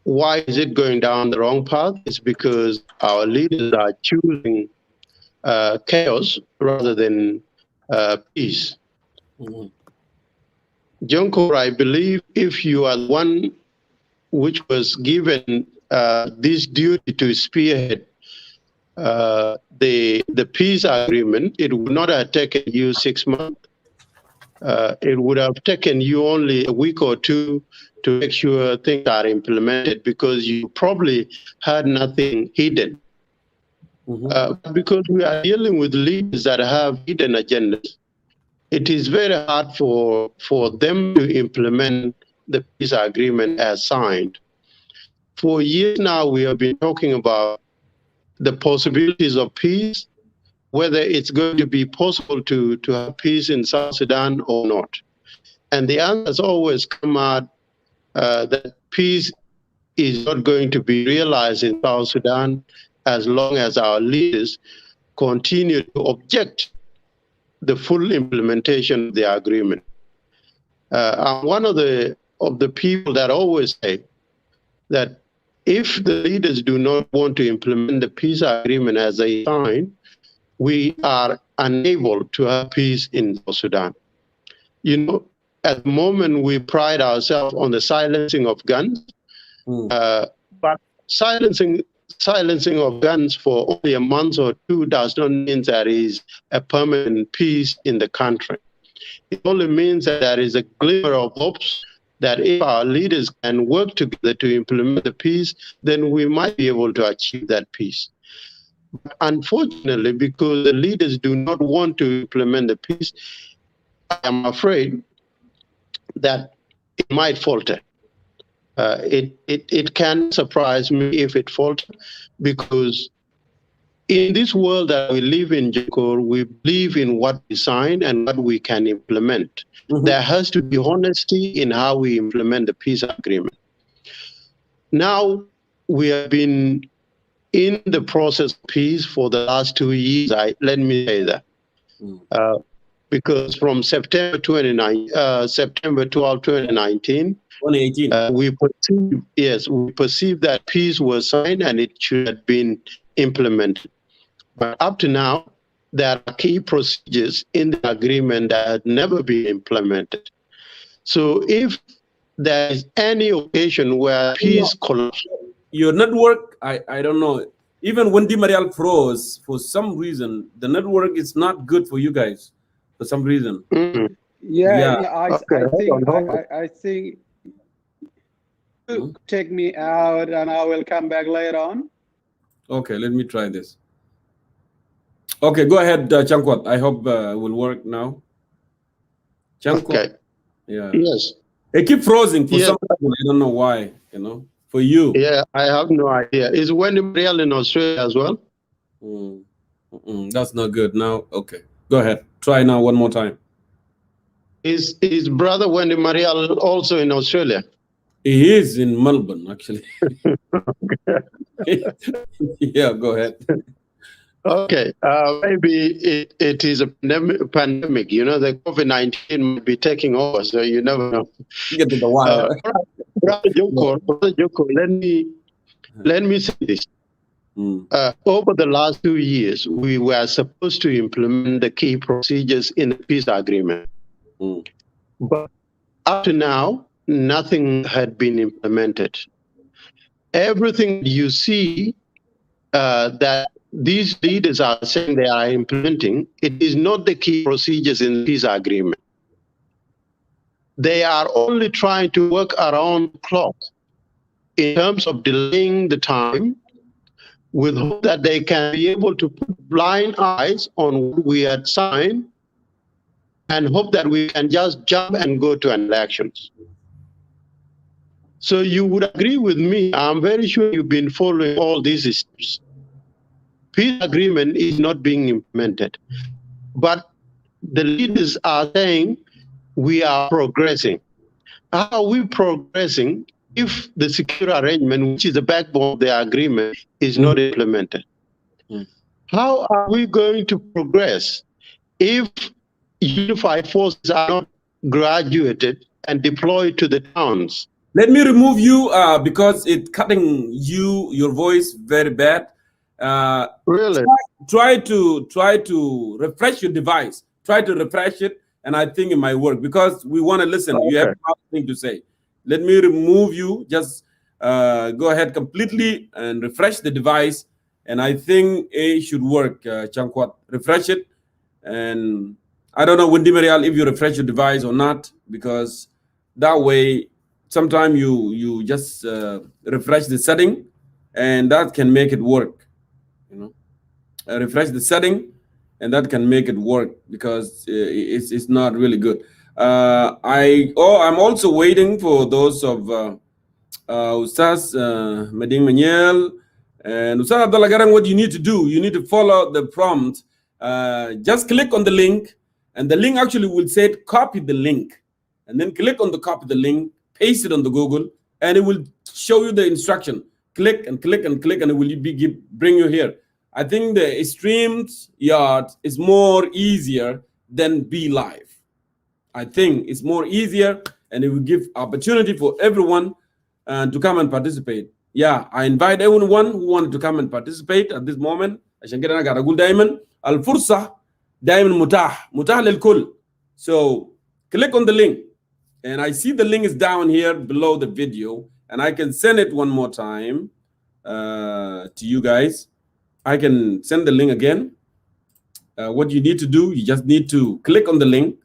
why is it going down the wrong path? It's because our leaders are choosing chaos rather than peace. Junko, I believe if you are one which was given this duty to spearhead the peace agreement, it would not have taken you 6 months. It would have taken you only a week or two to make sure things are implemented, because you probably had nothing hidden. Because we are dealing with leaders that have hidden agendas, it is very hard for them to implement the peace agreement as signed. For years now, we have been talking about the possibilities of peace, whether it's going to be possible to have peace in South Sudan or not. And the answer has always come out that peace is not going to be realized in South Sudan as long as our leaders continue to object the full implementation of the agreement. I'm one of the people that always say that if the leaders do not want to implement the peace agreement as they sign, we are unable to have peace in South Sudan. You know, at the moment, we pride ourselves on the silencing of guns, but silencing of guns for only a month or two does not mean there is a permanent peace in the country. It only means that there is a glimmer of hopes that if our leaders can work together to implement the peace, then we might be able to achieve that peace. But unfortunately, because the leaders do not want to implement the peace, I am afraid that it might falter. It can surprise me if it falters, because in this world that we live in, Jacob, we believe in what we sign and what we can implement. There has to be honesty in how we implement the peace agreement. Now, we have been in the process of peace for the last 2 years. Let me say that. Because from September 12, 2019, we perceive that peace was signed and it should have been implemented. But up to now, there are key procedures in the agreement that had never been implemented. So if there is any occasion where peace collapses, your network, I don't know. Even when Di Marial froze, for some reason, the network is not good for you guys. For some reason. I think take me out and I will come back later on? Okay, let me try this. Okay, go ahead, Chankwat. I hope it will work now. Chankwat. Okay. Yeah. Yes. It keep frozen for Yes. some people. I don't know why, you know, for you. Yeah, I have no idea. Is Wendy Mariel in Australia as well? That's not good now. Okay, go ahead. Try now one more time. Is brother Wendy Mariel also in Australia? He is in Melbourne, actually. Yeah, go ahead. Okay, maybe it is a pandemic. You know, the COVID-19 might be taking over, so you never know. Get to the wire. Brother Joko, let me say this. Over the last 2 years, we were supposed to implement the key procedures in the peace agreement. But up to now, nothing had been implemented. Everything you see that these leaders are saying they are implementing, it is not the key procedures in the peace agreement. They are only trying to work around the clock in terms of delaying the time with hope that they can be able to put blind eyes on what we had signed and hope that we can just jump and go to elections. So you would agree with me, I'm very sure you've been following all these issues. Peace agreement is not being implemented, but the leaders are saying we are progressing. How are we progressing if the security arrangement, which is the backbone of the agreement, is not implemented? How are we going to progress if unified forces are not graduated and deployed to the towns? Let me remove you because it's cutting your voice very bad. Really? Try to refresh your device. Try to refresh it, and I think it might work because we want to listen. Okay. You have nothing to say. Let me remove you. Just go ahead completely and refresh the device, and I think it should work. Chankwat, refresh it, and I don't know, Wendy Mariel, if you refresh your device or not, because that way, sometimes you just refresh the setting, and that can make it work. You know, refresh the setting, and that can make it work because it's not really good. I'm also waiting for those of Ustaz Meding Manuel and Ustaz Abdullah Garang. What you need to do, you need to follow the prompt. Just click on the link, and the link actually will say copy the link, and then click on the copy the link, paste it on the Google, and it will show you the instruction. Click and click and click, and it will bring you here. I think the StreamYard is more easier than Be Live. I think it's more easier, and it will give opportunity for everyone to come and participate. Yeah, I invite everyone who wanted to come and participate at this moment. عشان كده أنا قاعد أقول دائما الفرصة دائما متاح للكل. So click on the link, and I see the link is down here below the video, and I can send it one more time to you guys. I can send the link again. What you need to do, you just need to click on the link,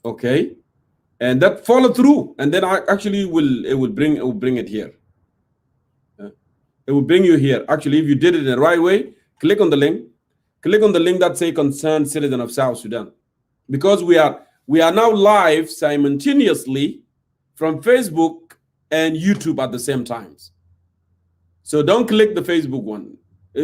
okay, and that follow through, and then it will bring it here. It will bring you here. Actually, if you did it in the right way, click on the link that say concerned citizen of South Sudan, because we are now live simultaneously from Facebook and YouTube at the same times. So don't click the Facebook one.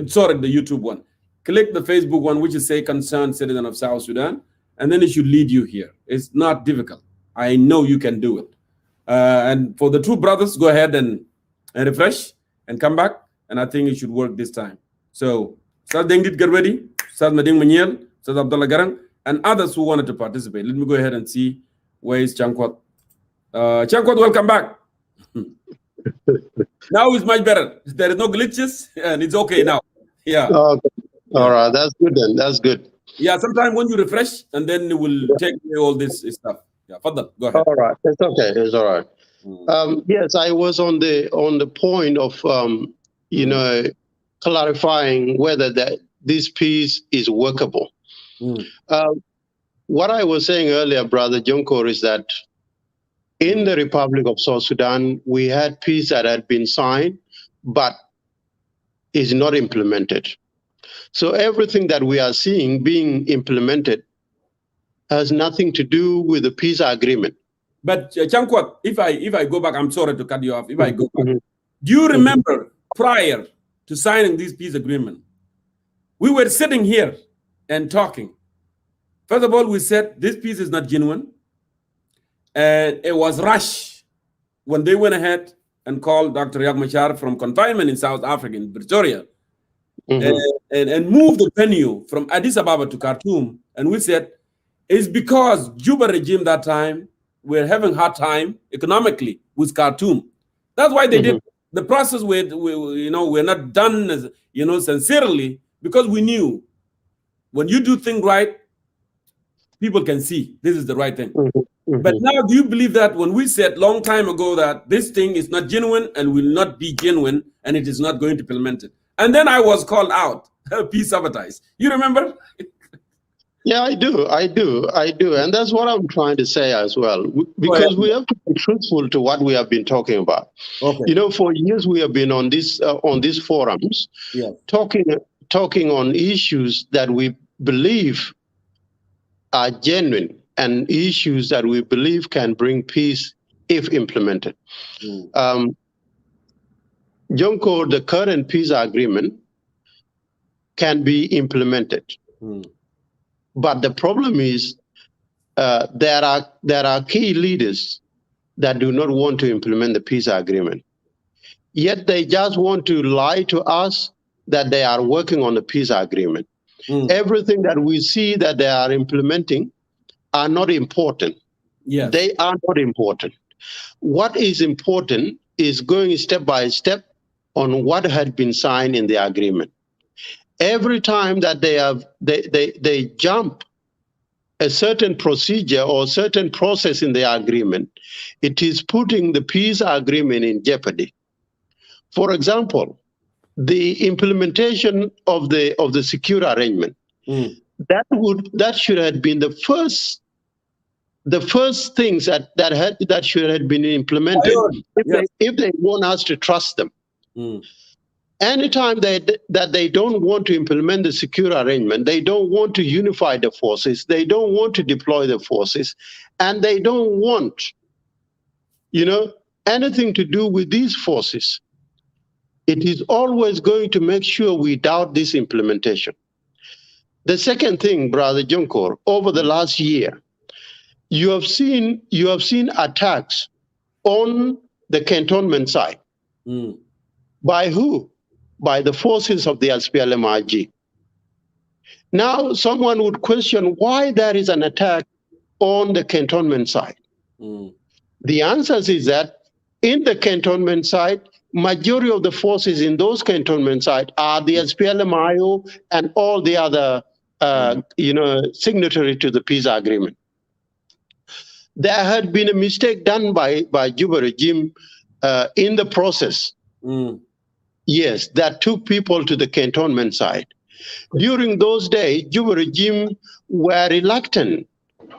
Sorry, the YouTube one. Click the Facebook one, which is say concerned citizen of South Sudan, and then it should lead you here. It's not difficult. I know you can do it. And for the two brothers, go ahead and refresh and come back, and I think it should work this time. So, Ustaz Dengit, get ready. Ustaz Meding Manuel, Ustaz Abdullah Garang, and others who wanted to participate. Let me go ahead and see where is Chankwat. Chankwat, welcome back. Now it's much better. There is no glitches, and it's okay now. Yeah. Okay. All right, that's good then. That's good. Yeah, sometimes when you refresh, and then it will take away all this stuff. Yeah, Fadal, go ahead. All right, it's okay. It's all right. Yes, I was on the point of clarifying whether this piece is workable. What I was saying earlier, Brother Junkor, is that In the Republic of South Sudan, we had peace that had been signed, but is not implemented. So everything that we are seeing being implemented has nothing to do with the peace agreement. But Chankwat, if I go back, I'm sorry to cut you off. If I go back, do you remember prior to signing this peace agreement, we were sitting here and talking. First of all, we said this peace is not genuine. And it was rushed when they went ahead and called Dr. Riek Machar from confinement in South Africa, in Pretoria, and moved the venue from Addis Ababa to Khartoum. And we said, it's because Juba regime that time were having hard time economically with Khartoum. That's why they did the process. We're not done as, sincerely, because we knew when you do things right, people can see this is the right thing. But now, do you believe that when we said long time ago that this thing is not genuine and will not be genuine and it is not going to implement it? And then I was called out, peace sabotage. You remember? Yeah, I do. And that's what I'm trying to say as well, because we have to be truthful to what we have been talking about. Okay. For years we have been on these forums, talking on issues that we believe are genuine and issues that we believe can bring peace if implemented. Jonko, the current peace agreement can be implemented. But the problem is there are key leaders that do not want to implement the peace agreement. Yet they just want to lie to us that they are working on the peace agreement. Everything that we see that they are implementing are not important. Yes. They are not important. What is important is going step by step on what had been signed in the agreement. Every time that they jump a certain procedure or certain process in the agreement, it is putting the peace agreement in jeopardy. For example, the implementation of the secure arrangement, that should have been the first things that should have been implemented if they want us to trust them. Anytime that they don't want to implement the secure arrangement, they don't want to unify the forces, they don't want to deploy the forces, and they don't want, anything to do with these forces, it is always going to make sure we doubt this implementation. The second thing, Brother Jonkor, over the last year, you have seen attacks on the cantonment side. By who? By the forces of the SPLM-IG. Now, someone would question why there is an attack on the cantonment side. The answer is that in the cantonment side, majority of the forces in those cantonment sites are the SPLM-IO and all the other, signatory to the peace agreement. There had been a mistake done by Juba regime in the process. Yes, that took people to the cantonment side. During those days, Juba regime were reluctant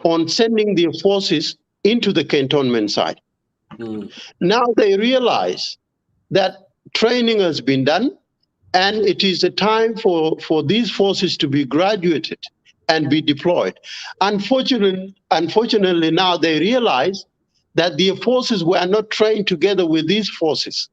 on sending their forces into the cantonment side. Now they realize that training has been done and it is a time for these forces to be graduated and be deployed. Unfortunately, now they realize that their forces were not trained together with these forces.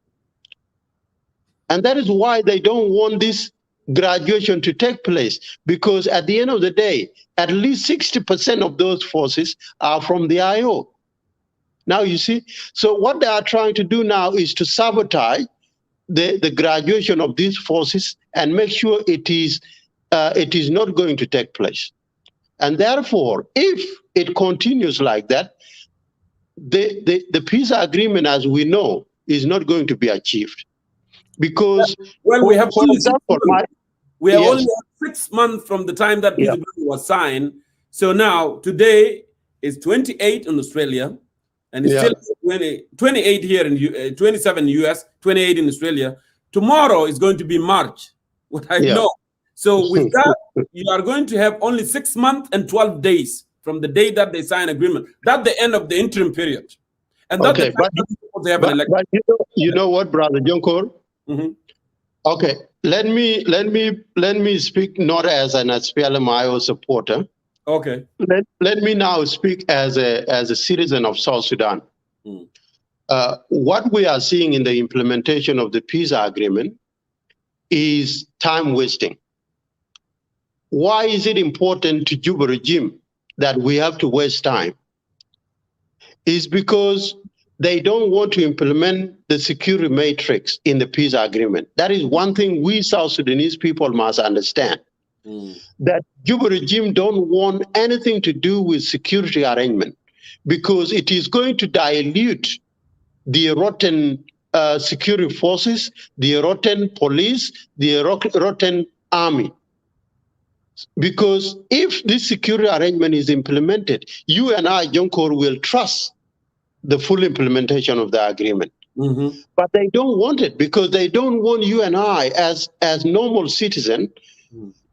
And that is why they don't want this graduation to take place, because at the end of the day, at least 60% of those forces are from the IO. Now you see, so what they are trying to do now is to sabotage the graduation of these forces and make sure it is not going to take place. And therefore, if it continues like that, the peace agreement, as we know, is not going to be achieved. Because, we have for example, we are only 6 months from the time that peace agreement was signed. So now, today is 28 in Australia, and it's still 28 here in 27 in the US, 28 in Australia. Tomorrow is going to be March, what I know. So with that, you are going to have only 6 months and 12 days from the day that they sign agreement. That's the end of the interim period. And that's okay, but you know what, Brother Jonkor? Okay, let me speak not as an SPLM-IO supporter. Okay. Let me now speak as a citizen of South Sudan. What we are seeing in the implementation of the peace agreement is time wasting. Why is it important to Juba regime that we have to waste time? It's because they don't want to implement the security matrix in the peace agreement. That is one thing we South Sudanese people must understand. That Juba regime don't want anything to do with security arrangement because it is going to dilute the rotten security forces, the rotten police, the rotten army. Because if this security arrangement is implemented, you and I, Jonkor, will trust the full implementation of the agreement. But they don't want it because they don't want you and I as normal citizens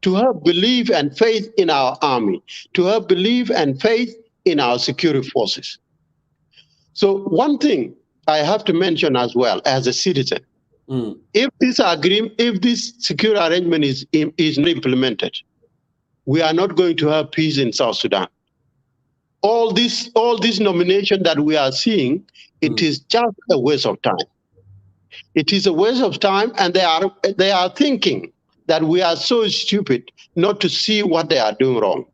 to have belief and faith in our army, to have belief and faith in our security forces. So one thing I have to mention as well as a citizen, if this security arrangement is not implemented, we are not going to have peace in South Sudan. All this nomination that we are seeing, it is just a waste of time. It is a waste of time, and they are thinking that we are so stupid not to see what they are doing wrong.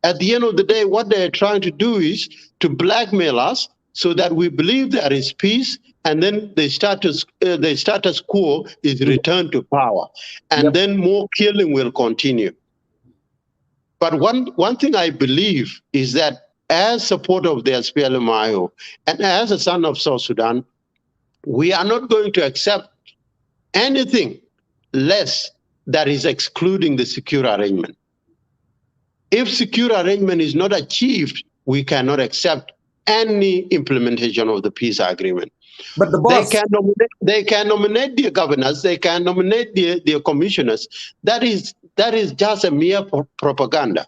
At the end of the day, what they are trying to do is to blackmail us so that we believe there is peace, and then the status quo is returned to power, and then more killing will continue. But one thing I believe is that as supporter of the SPLM-IO and as a son of South Sudan, we are not going to accept anything less that is excluding the secure arrangement. If secure arrangement is not achieved, we cannot accept any implementation of the peace agreement. But the boss, they can nominate their governors, they can nominate their commissioners. That is just a mere propaganda.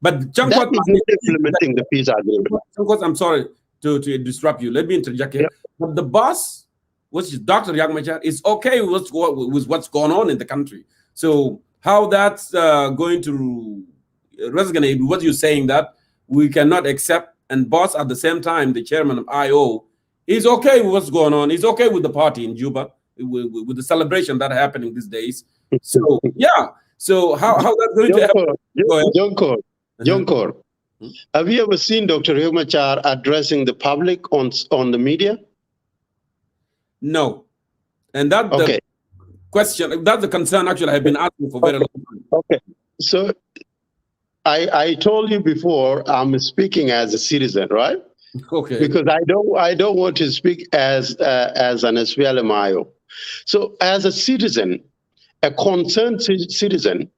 But that is not implementing the peace agreement. I'm sorry to disrupt you. Let me interject here. But the boss, which is Dr. Riek Machar, is okay with what's going on in the country. So how that's going to resonate with what you're saying, that we cannot accept, and boss at the same time, the chairman of IO, is okay with what's going on. He's okay with the party in Juba, with the celebration that happening these days. So yeah. So how that's going to happen? Jonkor, have you ever seen Dr. Riek Machar addressing the public on the media? No. And that's the question, that's the concern actually I've been asking for very long time. Okay. So I told you before, I'm speaking as a citizen, right? Okay. Because I don't want to speak as an SPLM-IO. So as a citizen, a concerned citizen,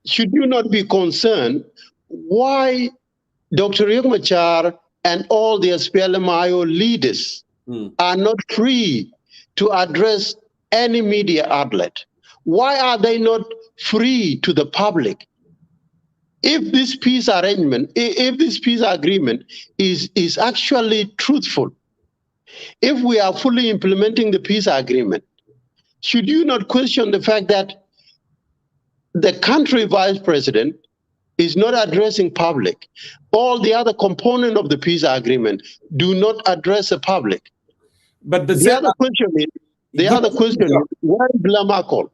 should you not be concerned why Dr. Riek Machar and all the SPLM-IO leaders are not free to address any media outlet? Why are they not free to the public? If this peace arrangement, if this peace agreement is actually truthful, if we are fully implementing the peace agreement, should you not question the fact that the country vice president is not addressing public? All the other components of the peace agreement do not address the public. But the other question is, why is Lamakol?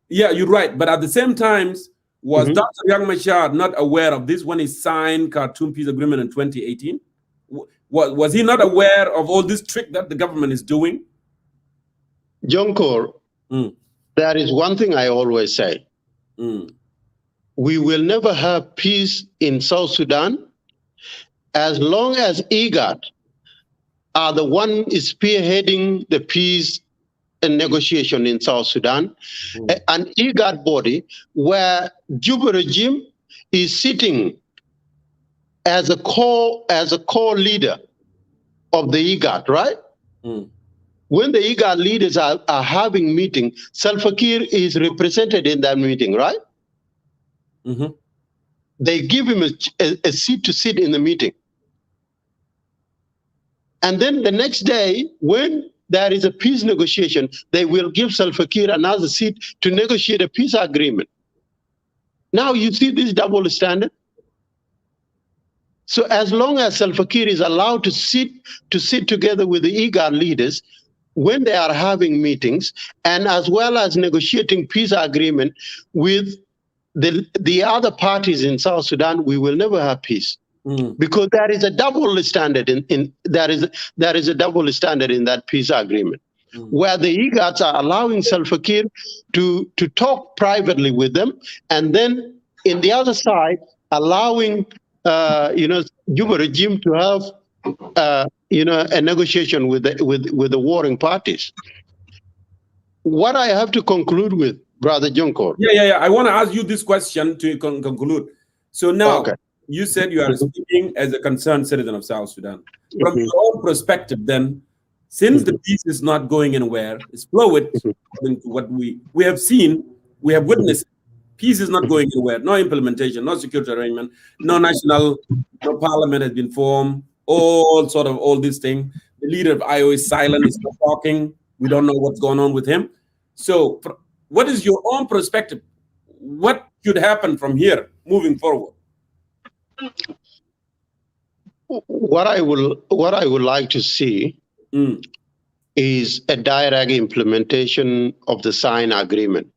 Yeah, you're right. But at the same time, was Dr. Riek Machar not aware of this when he signed Khartoum Peace Agreement in 2018? Was he not aware of all this trick that the government is doing? Jonkor, there is one thing I always say. We will never have peace in South Sudan as long as IGAD are the one spearheading the peace and negotiation in South Sudan, an IGAD body where Juba regime is sitting as a core leader of the IGAD, right? When the IGAD leaders are having meeting, Salva Kiir is represented in that meeting, right? They give him a seat to sit in the meeting. And then the next day, when there is a peace negotiation, they will give Salva Kiir another seat to negotiate a peace agreement. Now you see this double standard. So as long as Salva Kiir is allowed to sit together with the IGAD leaders when they are having meetings, and as well as negotiating peace agreement with the other parties in South Sudan, we will never have peace. Because there is a double standard there is a double standard in that peace agreement, where the IGADs are allowing Salva Kiir to talk privately with them, and then in the other side allowing Juba regime to have a negotiation with the warring parties. What I have to conclude with, Brother Jonkor. Yeah. I want to ask you this question to conclude. So now, you said you are speaking as a concerned citizen of South Sudan. From your own perspective, then, since the peace is not going anywhere, it's fluid, according to what we have seen, we have witnessed. Peace is not going anywhere. No implementation, no security arrangement, no parliament has been formed. All these things. The leader of IO is silent. He's not talking. We don't know what's going on with him. So, what is your own perspective? What should happen from here moving forward? What I would like to see is a direct implementation of the signed agreement.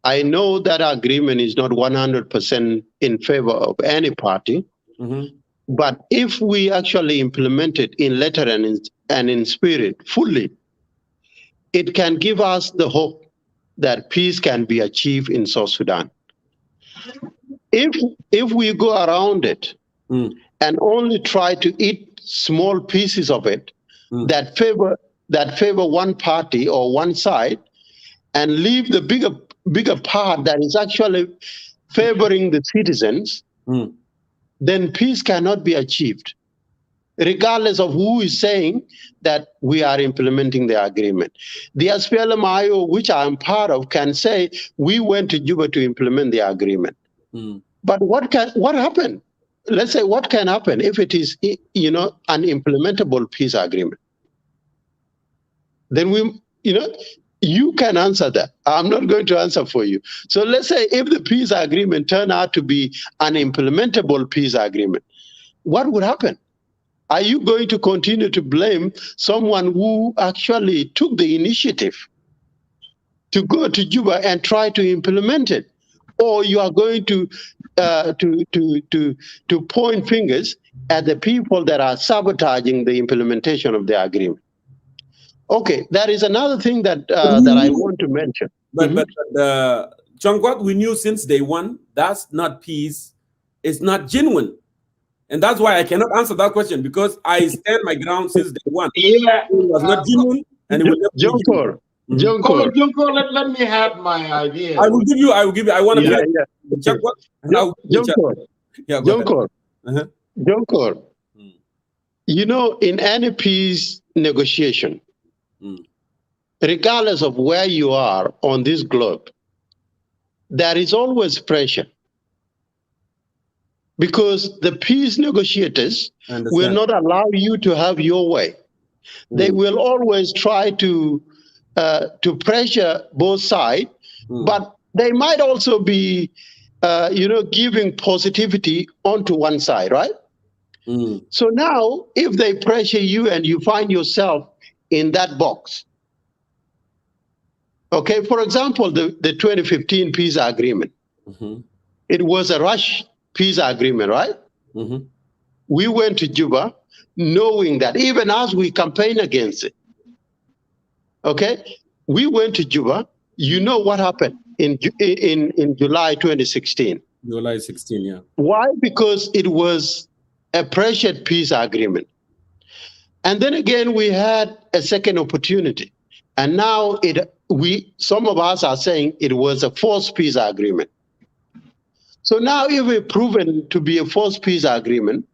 I know that agreement is not 100% in favor of any party, but if we actually implement it in letter and in spirit fully, it can give us the hope that peace can be achieved in South Sudan. If we go around it and only try to eat small pieces of it that favor one party or one side, and leave the bigger part that is actually favoring the citizens, then peace cannot be achieved, regardless of who is saying that we are implementing the agreement. The SPLM-IO, which I am part of, can say we went to Juba to implement the agreement. But what happened? Let's say what can happen if it is, an implementable peace agreement? Then you can answer that. I'm not going to answer for you. So let's say if the peace agreement turned out to be an implementable peace agreement, what would happen? Are you going to continue to blame someone who actually took the initiative to go to Juba and try to implement it? Or you are going to point fingers at the people that are sabotaging the implementation of the agreement? Okay, that is another thing that I want to mention. But Chongkwat, we knew since day one that's not peace. It's not genuine. And that's why I cannot answer that question, because I stand my ground since day one. Yeah. It was not genuine, and it will never be genuine. Jonkor, let me have my idea. I will give you. I want to check what. Jonkor. In any peace negotiation, regardless of where you are on this globe, there is always pressure. Because the peace negotiators will not allow you to have your way. They will always try to pressure both sides, but they might also be, giving positivity onto one side, right? So now, if they pressure you and you find yourself in that box, okay, for example, the 2015 peace agreement, it was a rush peace agreement, right? We went to Juba knowing that even as we campaign against it, okay, we went to Juba. You know what happened in July 2016? July 16, yeah. Why? Because it was a pressured peace agreement. And then again, we had a second opportunity. And now some of us are saying it was a forced peace agreement. So now if it's proven to be a forced peace agreement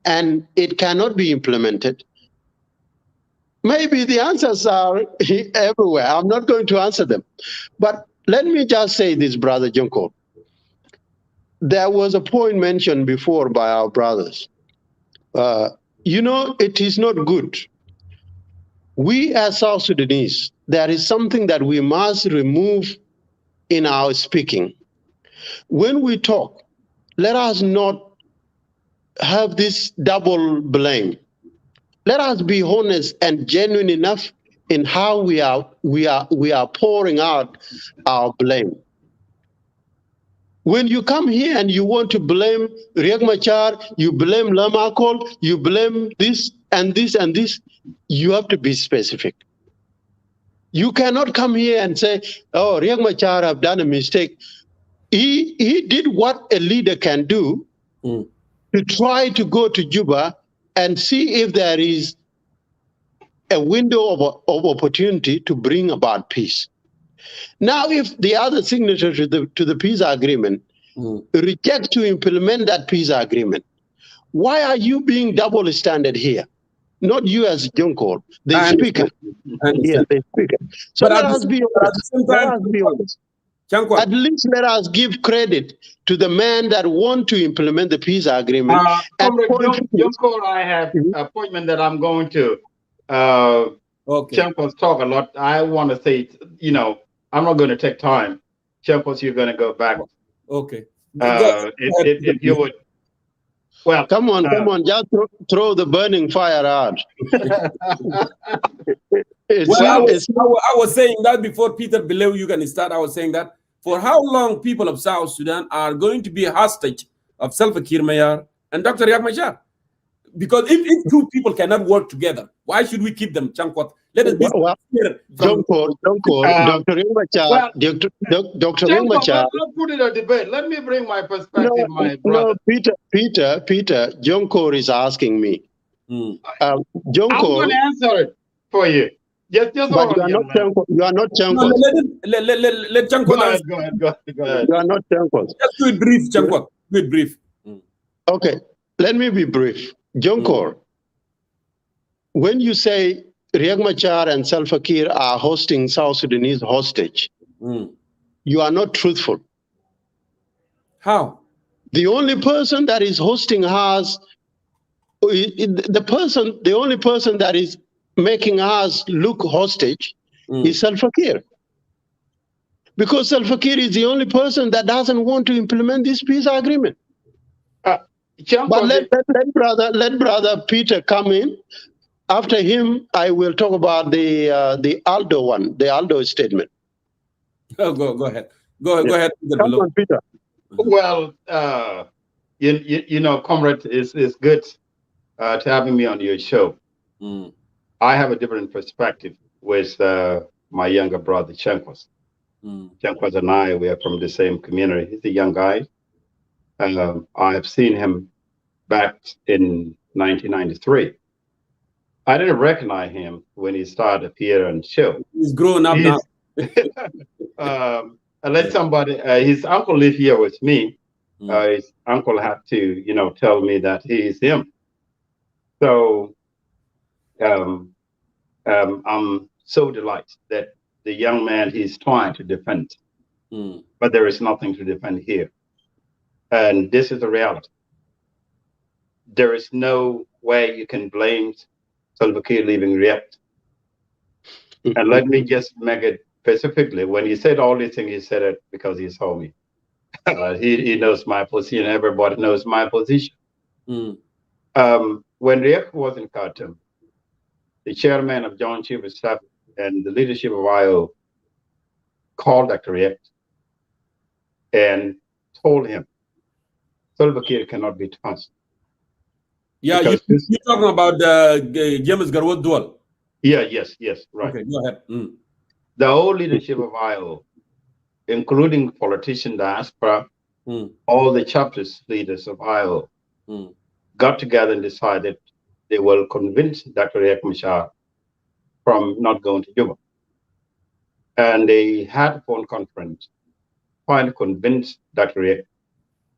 and it cannot be implemented, maybe the answers are everywhere. I'm not going to answer them. But let me just say this, Brother Jonkor. There was a point mentioned before by our brothers. you know, it is not good. We as South Sudanese, there is something that we must remove in our speaking. When we talk, let us not have this double blame. Let us be honest and genuine enough in how we are pouring out our blame. When you come here and you want to blame Riek Machar, you blame Lamakol, you blame this and this and this, you have to be specific. You cannot come here and say, oh, Riek Machar have done a mistake. He did what a leader can do to try to go to Juba and see if there is a window of opportunity to bring about peace. Now, if the other signatories to the peace agreement reject to implement that peace agreement, why are you being double standard here? Not you as Jonkor, the speaker. Yeah, the speaker. So let us be honest. At least let us give credit to the man that want to implement the peace agreement. Jonkor, I have an appointment that I'm going to. Champions talk a lot. I want to say, you know, I'm not going to take time. Champions, you're going to go back. Okay. If you would. Well, come on, just throw the burning fire out. I was saying that before Peter, below you can start. I was saying that for how long people of South Sudan are going to be hostage of Salva Kiir Mayar and Dr. Riek Machar? Because if two people cannot work together, why should we keep them? Chankwat, let us be clear. Dr. Riek Machar, Dr. Riek Machar. Let's put it in a debate. Let me bring my perspective, my brother. No, Peter, Jonkor is asking me. I'm going to answer it for you. Just but you are not Chankos. No, let Chankos. Go ahead. You are not Chankos. Just do it brief, Chankos. Do it brief. Okay, let me be brief. Jonkor, when you say Riek Machar and Salva Kiir are hosting South Sudanese hostage, you are not truthful. How? The only person that is hosting us, the only person that is making us look hostage is Salva Kiir. Because Salva Kiir is the only person that doesn't want to implement this peace agreement. But let brother Peter come in. After him, I will talk about the Aldo one, the Aldo statement. Oh, go ahead. Go ahead. Come on, Peter. Well, you know, comrade, it's good to having me on your show. I have a different perspective with my younger brother, Chankos. Chankos and I, we are from the same community. He's a young guy. I have seen him back in 1993. I didn't recognize him when he started appearing on the show. He's grown up now. Let somebody, his uncle live here with me. His uncle had to, you know, tell me that he is him. So I'm so delighted that the young man he's trying to defend, but there is nothing to defend here. And this is the reality. There is no way you can blame Salva Kiir leaving Riek. And let me just make it specifically. When he said all these things, he said it because he saw me. He knows my position. Everybody knows my position. When Riek was in Khartoum, the chairman of Joint Chief of Staff and the leadership of IO called Dr. Riek and told him, Salva Kiir cannot be touched. Yeah, you're talking about James Garwood Dual. Yeah, yes, right. Okay, go ahead. The whole leadership of IO, including politician diaspora, all the chapters leaders of IO, got together and decided they will convince Dr. Riek Machar from not going to Juba. And they had a phone conference trying to convince Dr. Riek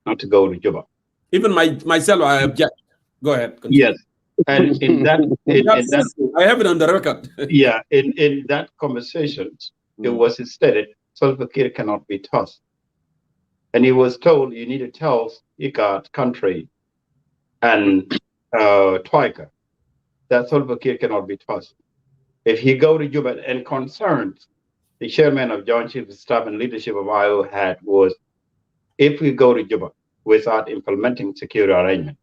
not to go to Juba. Even myself, I object. Go ahead. Continue. Yes. And in that, I have it on the record. Yeah, in that conversation, it was stated Salva Kiir cannot be tossed. And he was told you need to tell IGAD country and Troika that Salva Kiir cannot be trusted. If he go to Juba, and concerns the chairman of Joint Chiefs of Staff and leadership of IO had was, if we go to Juba without implementing security arrangement,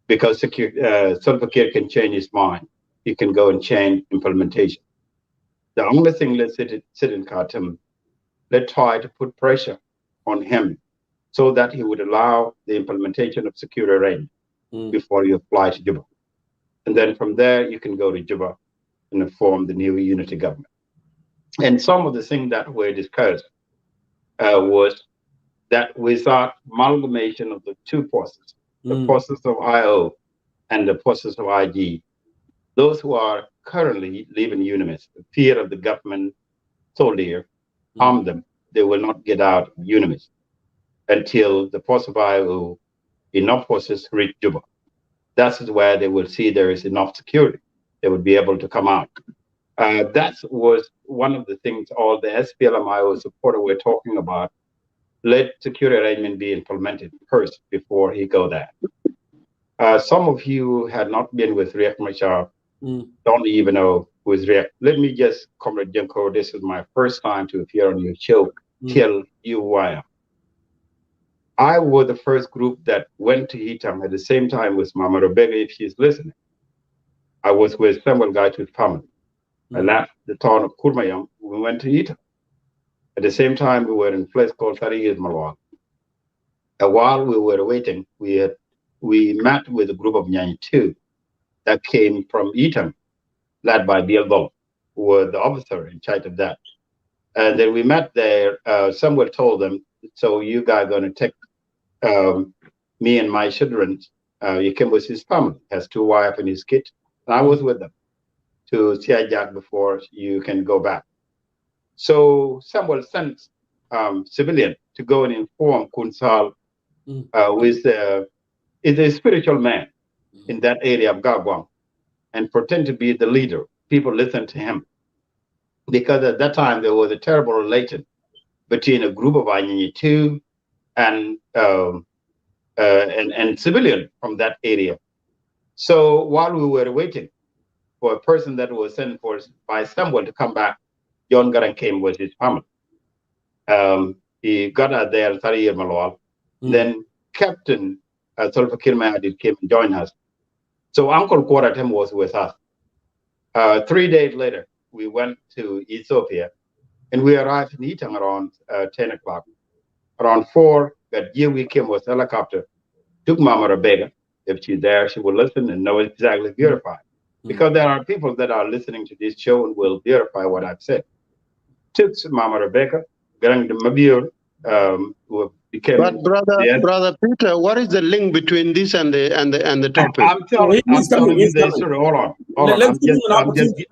because Salva Kiir can change his mind, he can go and change implementation. The only thing, let's sit in Khartoum, let's try to put pressure on him so that he would allow the implementation of security arrangement before you apply to Juba. And then from there, you can go to Juba and form the new unity government. And some of the things that were discussed was that without amalgamation of the two forces, the forces of IO and the forces of IG, those who are currently living UNIMIS, the fear of the government soldier, harm them, they will not get out of UNIMIS until the force of IO, enough forces reach Juba. That's where they will see there is enough security. They would be able to come out. That was one of the things all the SPLM-IO supporters were talking about. Let security arrangement be implemented first before he go there. Some of you had not been with Riek Machar, don't even know who is Riek. Let me just, Comrade Jenko, this is my first time to appear on your show, tell you who I am. I was the first group that went to Etam at the same time with Mama Rebecca, if she's listening. I was with Samuel Gaitu's family. I left the town of Kurmayam, we went to Etam. At the same time, we were in a place called Tariyid Malwal. And while we were waiting, we met with a group of Nyany 2 that came from Etam, led by Biel, who were the officer in charge of that. And then we met there. Samuel told them, so you guys are going to take me and my children. He came with his family, has 2 wives and his kid. And I was with them to Siajak before you can go back. So Samuel sent civilian to go and inform Kunsal is a spiritual man in that area of Gagwang and pretend to be the leader. People listen to him because at that time there was a terrible relation between a group of Anyinyi 2 and civilian from that area. So while we were waiting for a person that was sent for by Samuel to come back, John Garang came with his family. He got out there, Tariyir Malwal. Then Captain Salva Kiir Mayardit came and joined us. So Uncle Kwaratem was with us. 3 days later, we went to Ethiopia and we arrived in Etang around 10 o'clock. Around 4, that year we came with helicopter, took Mama Rebecca. If she's there, she will listen and know exactly, verify. Because there are people that are listening to this show and will verify what I've said. Took Mama Rebecca, Garang de Mabir, who became. But brother Peter, what is the link between this and the topic? I'm telling you the story. Hold on. Let's give him an opportunity.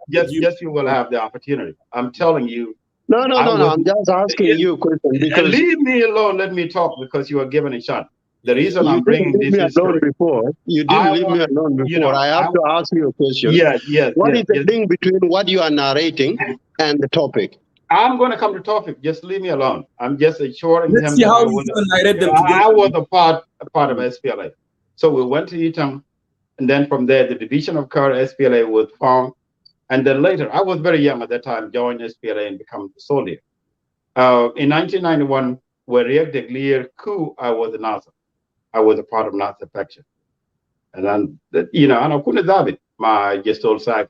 Yes, you will have the opportunity. I'm telling you. No. I'm just asking you a question. Because leave me alone. Let me talk because you are given a shot. The reason I'm bringing this history. You didn't leave me alone before. You know, I have to ask you a question. What is the link between what you are narrating and the topic? I'm going to come to topic. Just leave me alone. I'm just assuring him that I was a part of SPLA. So we went to Etang, and then from there, the division of Kar SPLA was formed. And then later, I was very young at that time, joined SPLA and become a soldier. In 1991, when Riek de Glier coup, I was in NASA. I was a part of NASA faction. And then, you know, I couldn't have it, my just old side,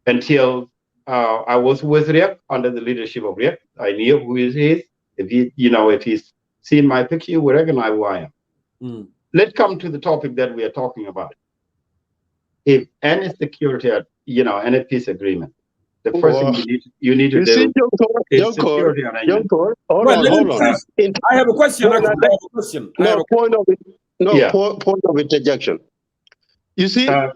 until I was with Riek under the leadership of Riek. I knew who he is. If he's seen my picture, you will recognize who I am. Let's come to the topic that we are talking about. If any security, any peace agreement, the first thing you need to do is security arrangement. Hold on. I have a question. Point of interjection. You see, let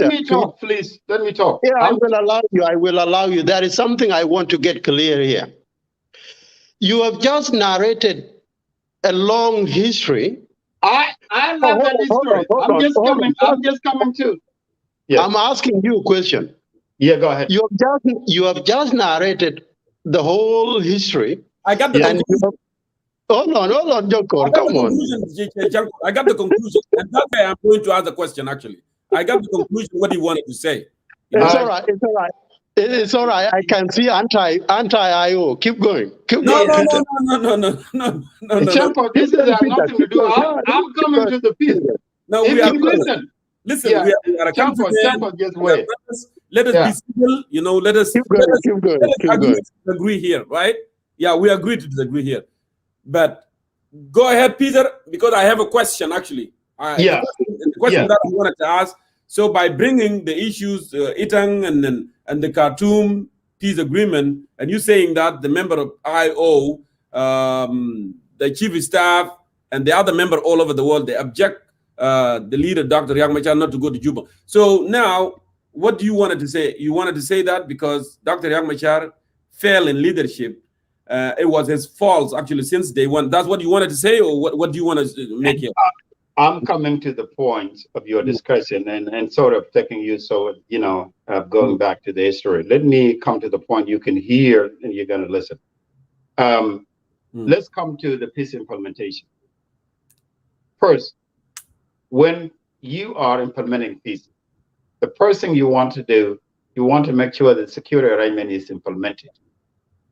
me talk, please. Let me talk. Yeah, I will allow you. There is something I want to get clear here. You have just narrated a long history. I love that history. I'm just coming to. Yeah. I'm asking you a question. Yeah, go ahead. You have just narrated the whole history. I got the Hold on, Joko. Come on. I got the conclusion, and that's why I'm going to ask the question. Actually, I got the conclusion what he wanted to say. It's all right. It's all right. It's all right. I can see anti-IO. Keep going. No. Champo, this has nothing to do. I'm coming to the piece. No, if we are. Listen, yeah. we are a Champo, just wait. Let us be civil. You know, let us agree here, right? Yeah, we agree to disagree here. But go ahead, Peter, because I have a question actually. The question that I wanted to ask. So by bringing the issues, Itang and the Khartoum peace agreement, and you saying that the member of IO, the chief of staff, and the other member all over the world, they object the leader, Dr. Riek Machar, not to go to Juba. So now, what do you wanted to say? You wanted to say that because Dr. Riek Machar failed in leadership, it was his fault actually since day one. That's what you wanted to say, or what do you want to make here? I'm coming to the point of your discussion and sort of taking you, going back to the history. Let me come to the point you can hear and you're going to listen. Let's come to the peace implementation. First, when you are implementing peace, the first thing you want to do, you want to make sure that security arrangement is implemented.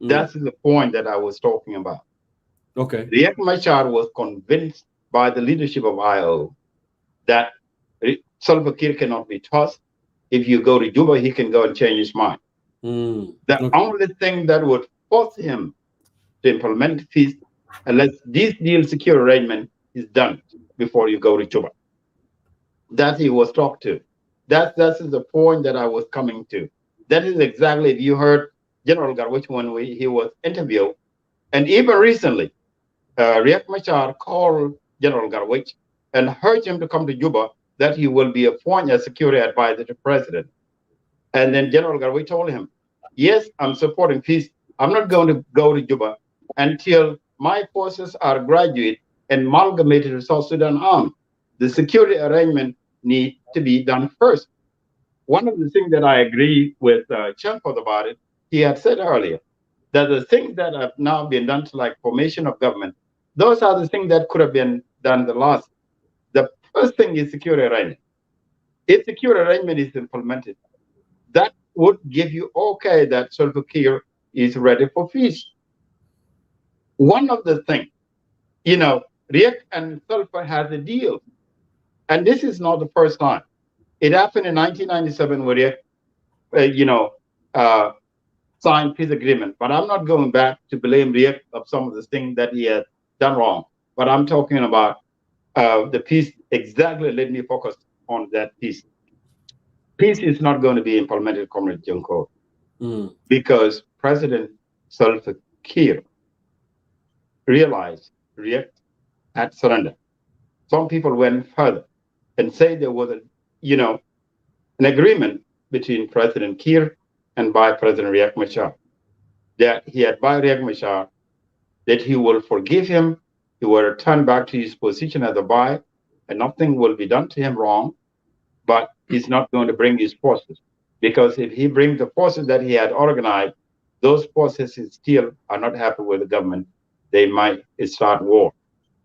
That's the point that I was talking about. Okay. Riek Machar was convinced by the leadership of IO that Salva Kiir cannot be tossed. If you go to Juba, he can go and change his mind. The only thing that would force him to implement peace, unless this deal secure arrangement is done before you go to Juba. That he was talked to. That is the point that I was coming to. That is exactly, if you heard General Garwich when he was interviewed, and even recently, Riek Machar called General Garwich and urged him to come to Juba, that he will be appointed as security advisor to president. And then General Garwich told him, yes, I'm supporting peace. I'm not going to go to Juba until my forces are graduate and amalgamated to South Sudan army. The security arrangement needs to be done first. One of the things that I agree with Champos about it, he had said earlier, that the things that have now been done, like formation of government, those are the things that could have been done the last. The first thing is security arrangement. If security arrangement is implemented, that would give you okay that Salva Kiir is ready for peace. One of the things, Riek and Salva has a deal. And this is not the first time. It happened in 1997 where Riek, signed peace agreement. But I'm not going back to blame Riek of some of the things that he has done wrong. But I'm talking about the peace. Exactly, let me focus on that peace. Peace is not going to be implemented, Comrade Junko, because President Salva Kiir realized Riek had surrendered. Some people went further and say there was an agreement between President Kiir and by President Riek Machar, that he had by Riek Machar that he will forgive him, he will return back to his position as a buy, and nothing will be done to him wrong, but he's not going to bring his forces. Because if he brings the forces that he had organized, those forces still are not happy with the government, they might start war.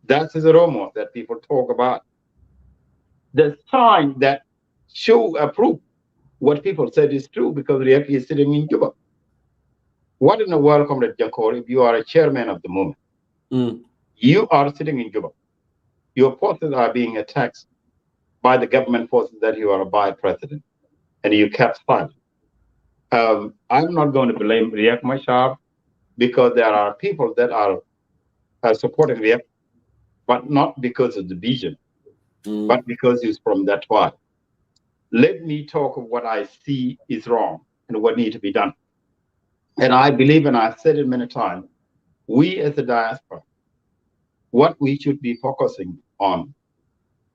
That's the rumor that people talk about. The sign that show proof what people said is true, because Riek is sitting in Juba. What in the world, Comrade Jankor, if you are a chairman of the movement, you are sitting in Juba. Your forces are being attacked by the government forces that you are a by president, and you kept silent. I'm not going to blame Riek Machar, because there are people that are supporting Riek, but not because of the vision, but because he's from that tribe. Let me talk of what I see is wrong and what needs to be done. And I believe, and I've said it many times, we as a diaspora, what we should be focusing on,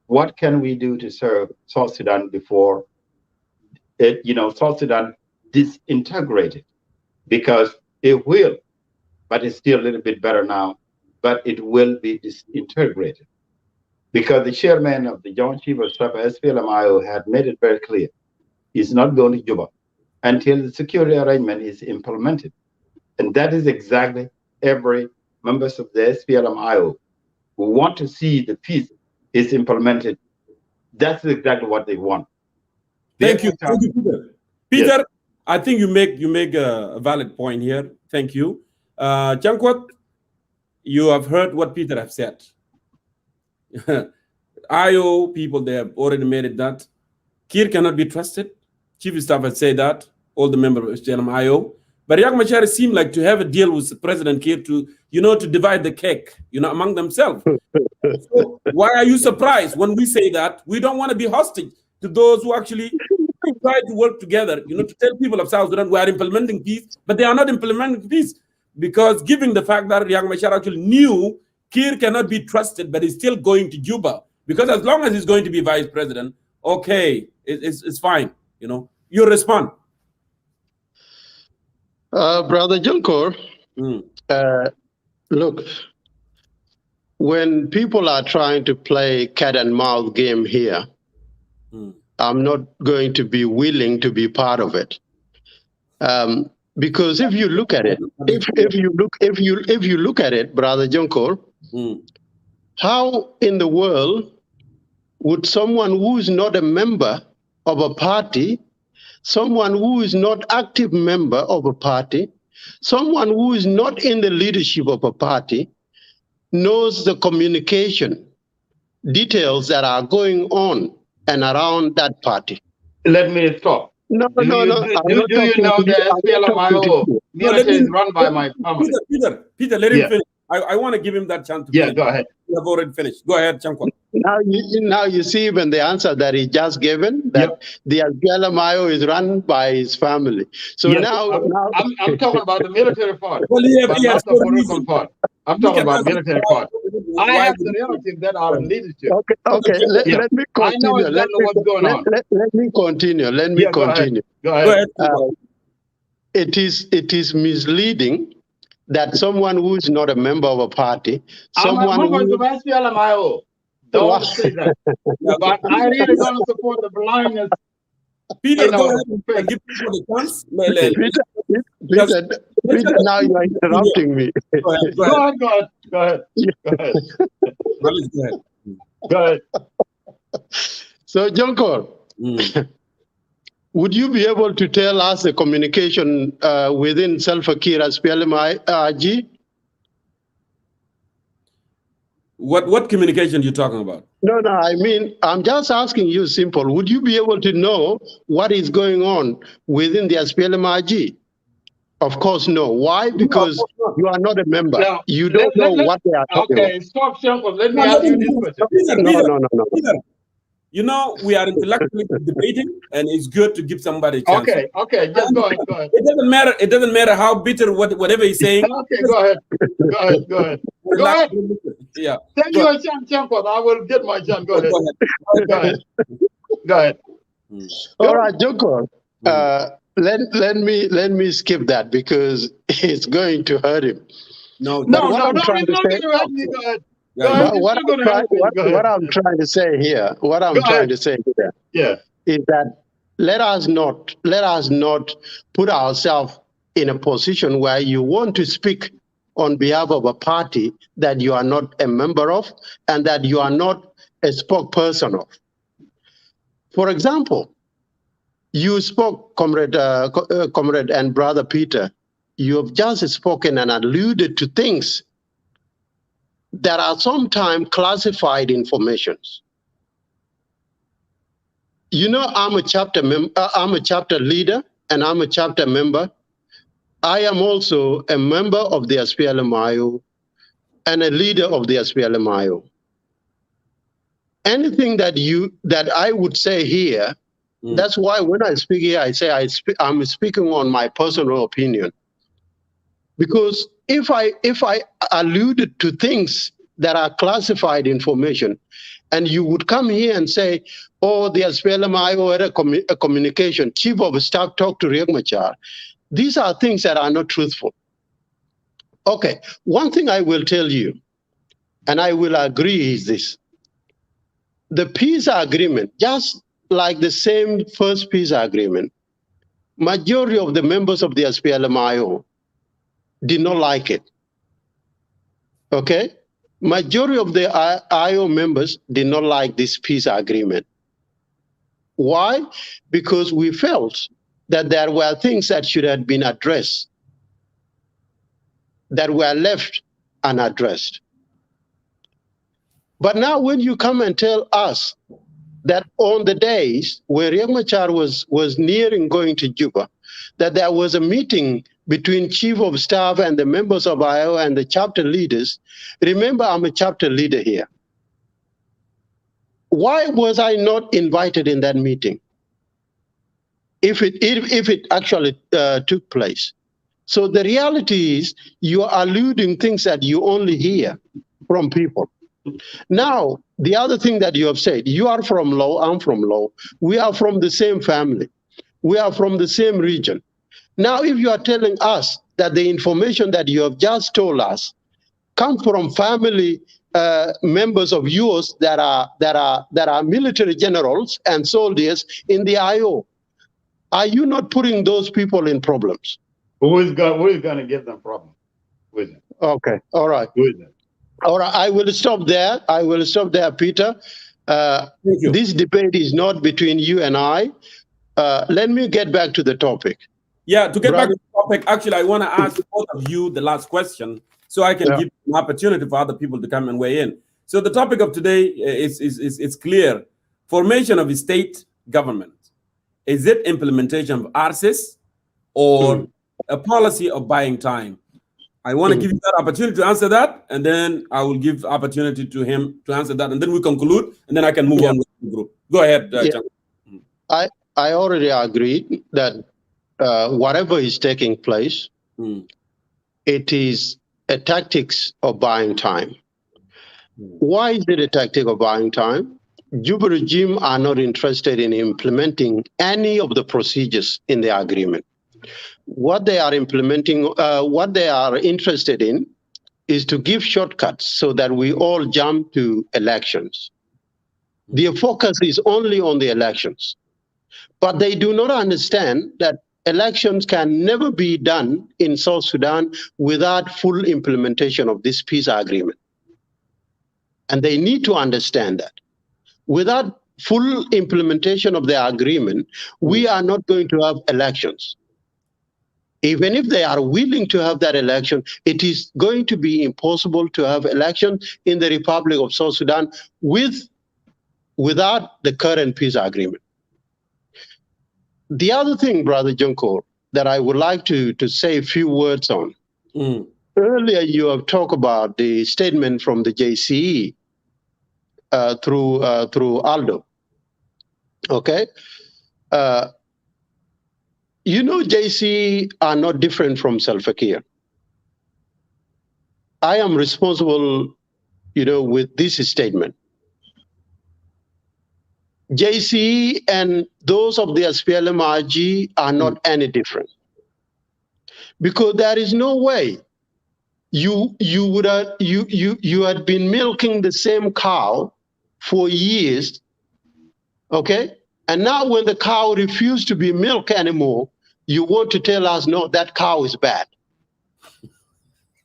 what can we do to serve South Sudan before South Sudan disintegrated? Because it will, but it's still a little bit better now, but it will be disintegrated. Because the chairman of the Joint Chief of Staff, SPLM-IO, had made it very clear, he's not going to Juba until the security arrangement is implemented. And that is exactly every members of the SPLM-IO who want to see the peace is implemented. That's exactly what they want. Thank you, Peter. Peter, yes. I think you make a valid point here. Thank you. Jankwat, you have heard what Peter have said. IO people, they have already made it that Kir cannot be trusted. Chief of Staff has said that, all the members of SPLM-IO. But Riek Machar seem like to have a deal with President Kir to, to divide the cake, among themselves. So why are you surprised when we say that? We don't want to be hostage to those who actually try to work together, to tell people of South Sudan we are implementing peace, but they are not implementing peace. Because given the fact that Riek Machar actually knew Kir cannot be trusted, but he's still going to Juba. Because as long as he's going to be vice president, okay, it's fine. You respond. Brother Junkor, look, when people are trying to play cat and mouse game here, I'm not going to be willing to be part of it. Because if you look at it, if you look at it, Brother Junkor, how in the world would someone who is not a member of a party, someone who is not active member of a party, someone who is not in the leadership of a party, knows the communication details that are going on and around that party? Let me stop. No. Do you know the SPLM-IO military is run by my family? Peter, let him finish. I want to give him that chance to finish. Go ahead. You have already finished. Go ahead, Chankwa. Now you see even the answer that he just given, that the SPLM-IO is run by his family. So now I'm talking about the military part, well, but not the political part. I'm talking about military part. I have the relatives that are in leadership. Okay. Let me continue. I know exactly what's going on. Let me continue. Let me continue. Go ahead. It is misleading that someone who is not a member of a party, someone I'm a member of SPLM-IO. Don't say that. But I really don't support the blindness. Peter, go ahead and give people the chance. Peter, now you are interrupting me. Go ahead. So, Jonkor, would you be able to tell us the communication within Salva Kiir as SPLM-IG? What communication are you talking about? No, I mean, I'm just asking you simple. Would you be able to know what is going on within the SPLM-IG? Of course, no. Why? Because you are not a member. Now, you don't know what they are talking about. Okay, stop, Shanko. Let me ask you this question. No. Peter, we are intellectually debating, and it's good to give somebody a chance. Okay, just go ahead. It doesn't matter how bitter whatever he's saying. Okay, go ahead. Go ahead. Yeah. Thank you, Shanko. I will get my chance. Go ahead. Go ahead. All right, Joko. Let me skip that because it's going to hurt him. No, I'm trying to say. Go ahead. What I'm trying to say here is that let us not put ourselves in a position where you want to speak on behalf of a party that you are not a member of and that you are not a spokesperson of. For example, you spoke, comrade and brother Peter, you have just spoken and alluded to things that are sometimes classified informations. I'm a chapter leader, and I'm a chapter member. I am also a member of the SPLM-IO and a leader of the SPLM-IO. Anything that I would say here, that's why when I speak here, I say I'm speaking on my personal opinion. Because if I alluded to things that are classified information, and you would come here and say, oh, the SPLM-IO had a communication, chief of staff talked to Riek Machar. These are things that are not truthful. Okay, one thing I will tell you, and I will agree, is this. The peace agreement, just like the same first peace agreement, majority of the members of the SPLM-IO did not like it. Okay? Majority of the IO members did not like this peace agreement. Why? Because we felt that there were things that should have been addressed that were left unaddressed. But now when you come and tell us that on the days where Riek Machar was nearing going to Juba, that there was a meeting between chief of staff and the members of IO and the chapter leaders. Remember, I'm a chapter leader here. Why was I not invited in that meeting? If it actually took place. So the reality is you are alluding things that you only hear from people. Now, the other thing that you have said, you are from Law, I'm from Law. We are from the same family. We are from the same region. Now, if you are telling us that the information that you have just told us comes from family members of yours that are military generals and soldiers in the IO, are you not putting those people in problems? Who is going to give them problems? Okay, all right. Who is it? All right, I will stop there. I will stop there, Peter. Thank you. This debate is not between you and I. Let me get back to the topic. Yeah, to get back to the topic, actually, I want to ask both of you the last question so I can give an opportunity for other people to come and weigh in. So the topic of today is clear. Formation of a state government. Is it implementation of RCS or a policy of buying time? I want to give you that opportunity to answer that, and then I will give opportunity to him to answer that, and then we conclude, and then I can move on with the group. Go ahead, John. I already agreed that whatever is taking place, it is a tactics of buying time. Why is it a tactic of buying time? Juba regime are not interested in implementing any of the procedures in the agreement. What they are implementing, what they are interested in is to give shortcuts so that we all jump to elections. Their focus is only on the elections. But they do not understand that elections can never be done in South Sudan without full implementation of this peace agreement. And they need to understand that. Without full implementation of the agreement, we are not going to have elections. Even if they are willing to have that election, it is going to be impossible to have elections in the Republic of South Sudan without the current peace agreement. The other thing, Brother Junko, that I would like to say a few words on. Earlier, you have talked about the statement from the JCE through Aldo. Okay? You know, JCE are not different from Salva Kiir. I am responsible, with this statement. JCE and those of the SPLM-IG are not any different. Because there is no way you had been milking the same cow for years, okay? And now when the cow refused to be milked anymore, you want to tell us, no, that cow is bad.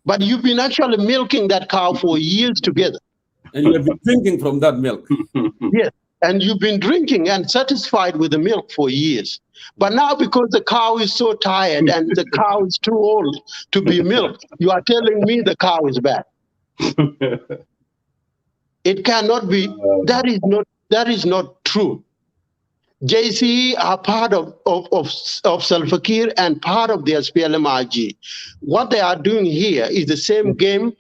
But you've been actually milking that cow for years together. And you have been drinking from that milk. Yes, and you've been drinking and satisfied with the milk for years. But now because the cow is so tired and the cow is too old to be milked, you are telling me the cow is bad. It cannot be. That is not true. JCE are part of Salva Kiir and part of the SPLM-IG. What they are doing here is the same game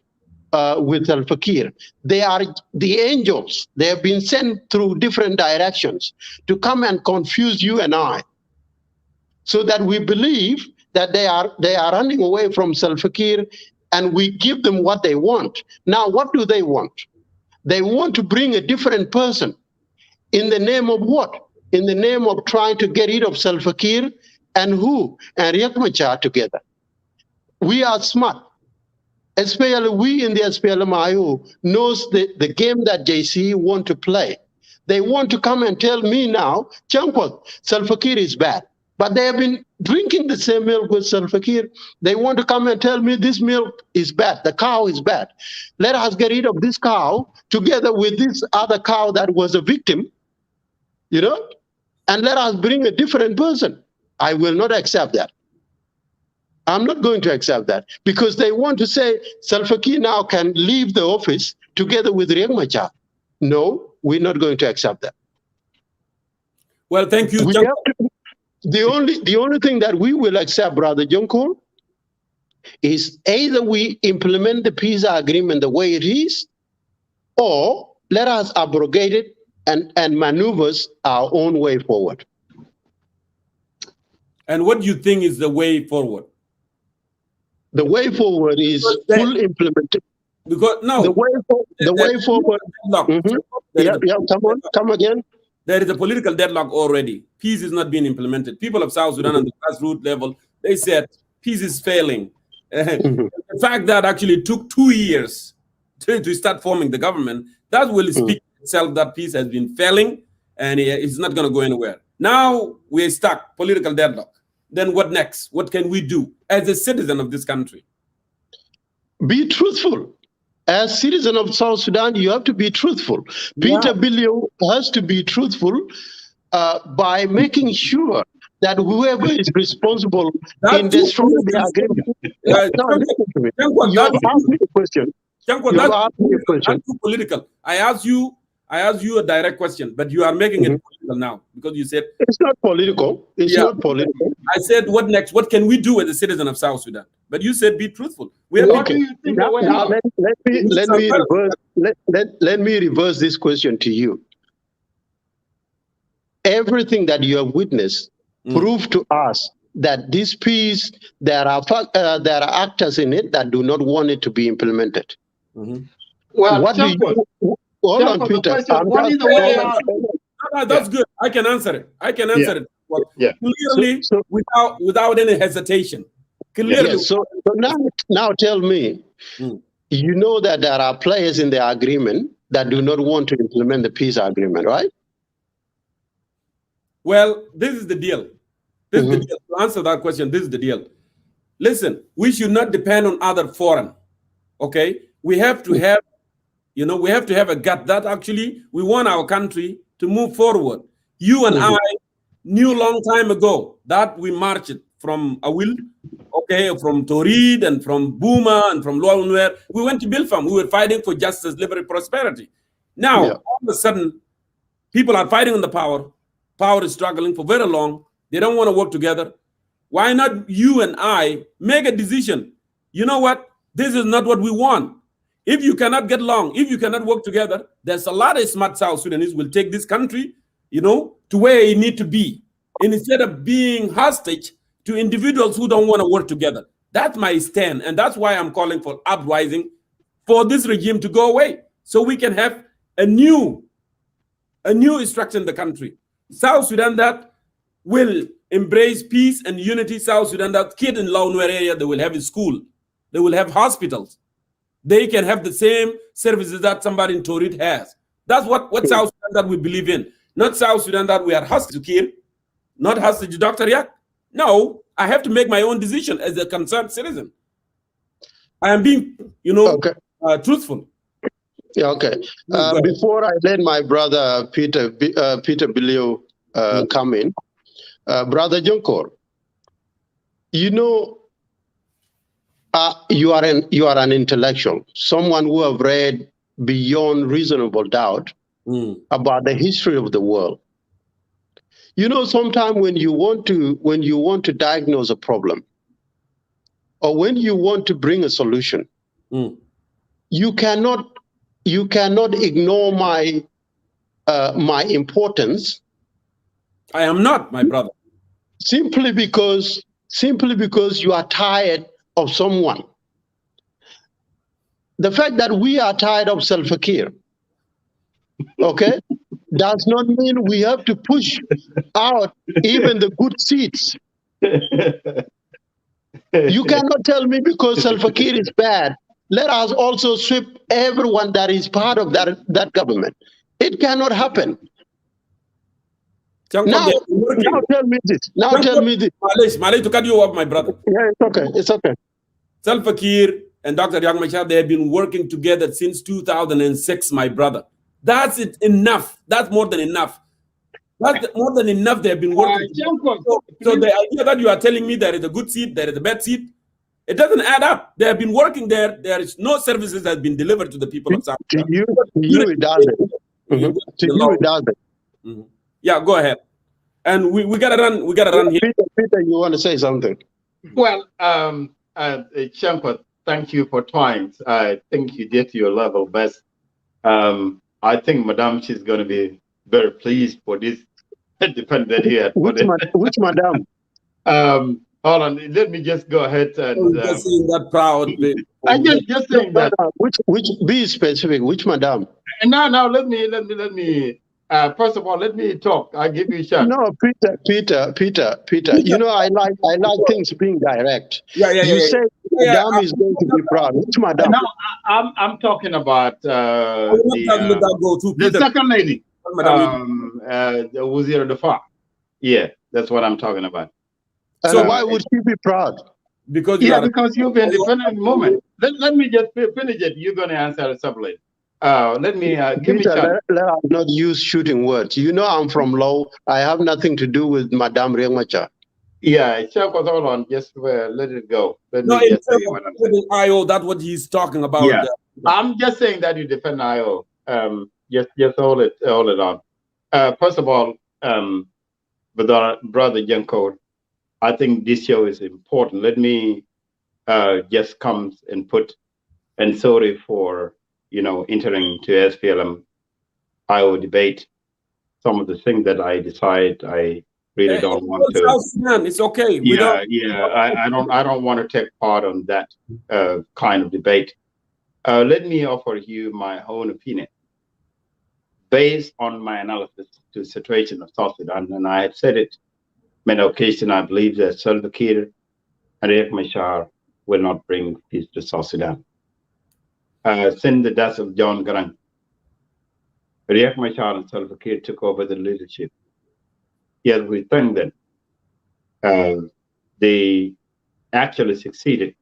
with Salva Kiir. They are the angels. They have been sent through different directions to come and confuse you and I, so that we believe that they are running away from Salva Kiir, and we give them what they want. Now, what do they want? They want to bring a different person. In the name of what? In the name of trying to get rid of Salva Kiir and who? And Riek Machar together. We are smart. Especially we in the SPLM-IO knows the game that JCE want to play. They want to come and tell me now, Champot, Salva Kiir is bad. But they have been drinking the same milk with Salva Kiir. They want to come and tell me this milk is bad, the cow is bad. Let us get rid of this cow together with this other cow that was a victim, you know, and let us bring a different person. I will not accept that. I'm not going to accept that because they want to say Salva Kiir now can leave the office together with Riek Machar. No, we're not going to accept that. Well, thank you. The only thing that we will accept, Brother Jonkor, is either we implement the peace agreement the way it is, or let us abrogate it and maneuvers our own way forward. And what do you think is the way forward? The way forward is full implementation. Because no, the way forward. Come again. There is a political deadlock already. Peace is not being implemented. People of South Sudan on the grassroots level, they said peace is failing. The fact that actually took 2 years to start forming the government, that will speak itself that peace has been failing and it's not going to go anywhere. Now we're stuck, political deadlock. Then what next? What can we do as a citizen of this country? Be truthful. As citizen of South Sudan, you have to be truthful. Peter Bilio has to be truthful by making sure that whoever is responsible in destroying the agreement. Listen to me. You have asked me a question. That's too political. I asked you a direct question, but you are making it political now because you said it's not political. It's not political. I said, what next? What can we do as a citizen of South Sudan? But you said be truthful. Let me reverse this question to you. Everything that you have witnessed proved to us that this peace, there are actors in it that do not want it to be implemented. Well, what do you? Hold on, Peter. That's good. I can answer it. It. Well, clearly, without any hesitation. Clearly. So now tell me, you know that there are players in the agreement that do not want to implement the peace agreement, right? Well, this is the deal. This is the deal. To answer that question, this is the deal. Listen, we should not depend on other foreign. Okay? We have to have, we have to have a gut that actually we want our country to move forward. You and I knew a long time ago that we marched from Awil, from Torid and from Buma and from Lualunwer. We went to Bilfam. We were fighting for justice, liberty, prosperity. Now, all of a sudden, people are fighting on the power. Power is struggling for very long. They don't want to work together. Why not you and I make a decision? You know what? This is not what we want. If you cannot get along, if you cannot work together, there's a lot of smart South Sudanese will take this country, to where it need to be. And instead of being hostage to individuals who don't want to work together. That's my stand. And that's why I'm calling for uprising for this regime to go away. So we can have a new structure in the country. South Sudan that will embrace peace and unity. South Sudan that kid in Launwer area, they will have a school. They will have hospitals. They can have the same services that somebody in Torid has. That's what South Sudan that we believe in. Not South Sudan that we are hostage to kill, not hostage to Dr. Yak. No, I have to make my own decision as a concerned citizen. I am being, truthful. Yeah, okay. Before I let my brother Peter Bilio come in, Brother Jonkor, you are an intellectual, someone who have read beyond reasonable doubt about the history of the world. Sometimes when you want to diagnose a problem, or when you want to bring a solution, you cannot ignore my importance. I am not, my brother. Simply because you are tired of someone. The fact that we are tired of Salva Kiir, does not mean we have to push out even the good seats. You cannot tell me because Salva Kiir is bad, let us also sweep everyone that is part of that government. It cannot happen. Now tell me this. Now tell me this. Malay, to cut you off, my brother. Yeah, it's okay. It's okay. Salva Kiir and Dr. Riek Machar, they have been working together since 2006, my brother. That's it enough. That's more than enough. That's more than enough. They have been working. So the idea that you are telling me there is a good seat, there is a bad seat, it doesn't add up. They have been working there. There is no services that have been delivered to the people of South Sudan. To you it doesn't. To you it doesn't. Yeah, go ahead. And we gotta run. We gotta run here. Peter, you want to say something? Well, Shankar, thank you for trying. I think you did your level best. I think Madame, she's going to be very pleased for this defense that he had. Which Madame? Hold on, let me just go ahead and. Just saying that proud. I just saying that. Which be specific? Which Madame? Now let me. First of all, let me talk. I'll give you a chance. No, Peter. You know, I like things being direct. You say Madame is going to be proud. Which Madame? No, I'm talking about the second lady. The Wazir Dafa. Yeah, that's what I'm talking about. So why would she be proud? Because you've been independent moment. Let me just finish it. You're going to answer it separately. Let me give me a chance. Let us not use shooting words. You know I'm from Law. I have nothing to do with Madame Riek Machar. Yeah, hold on. Just let it go. In terms of IO, that's what he's talking about. Yeah. I'm just saying that you defend IO. Just hold it on. First of all, brother Janko, I think this show is important. Let me just come and sorry for entering to SPLM IO debate. Some of the things that I decide I really don't want to. It's okay. I don't want to take part on that kind of debate. Let me offer you my own opinion based on my analysis to the situation of South Sudan, and I had said it many occasions. I believe that Salva Kiir and Riek Machar will not bring peace to South Sudan. Since the death of John Garang, Riek Machar and Salva Kiir took over the leadership. Yet we think that they actually succeeded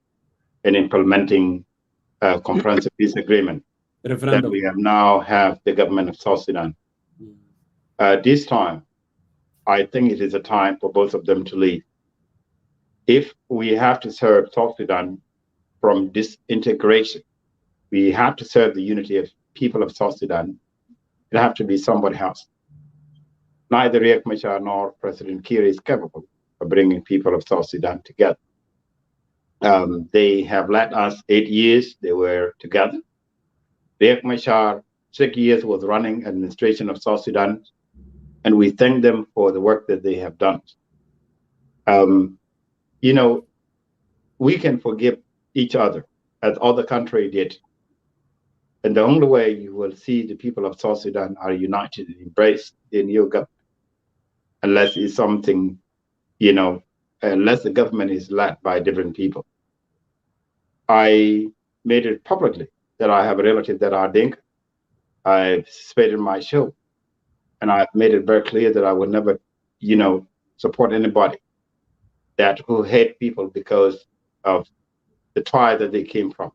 in implementing a comprehensive peace agreement that we now have the government of South Sudan. This time, I think it is a time for both of them to leave. If we have to serve South Sudan from disintegration, we have to serve the unity of people of South Sudan. It have to be somebody else. Neither Riek Machar nor President Kiir is capable of bringing people of South Sudan together. They have led us 8 years. They were together. Riek Machar, 6 years, was running administration of South Sudan, and we thank them for the work that they have done. We can forgive each other as other countries did. And the only way you will see the people of South Sudan are united and embrace the new government, unless it's something, unless the government is led by different people. I made it publicly that I have a relative that are Dinka. I've stated my show, and I've made it very clear that I would never, support anybody who hate people because of the tribe that they came from.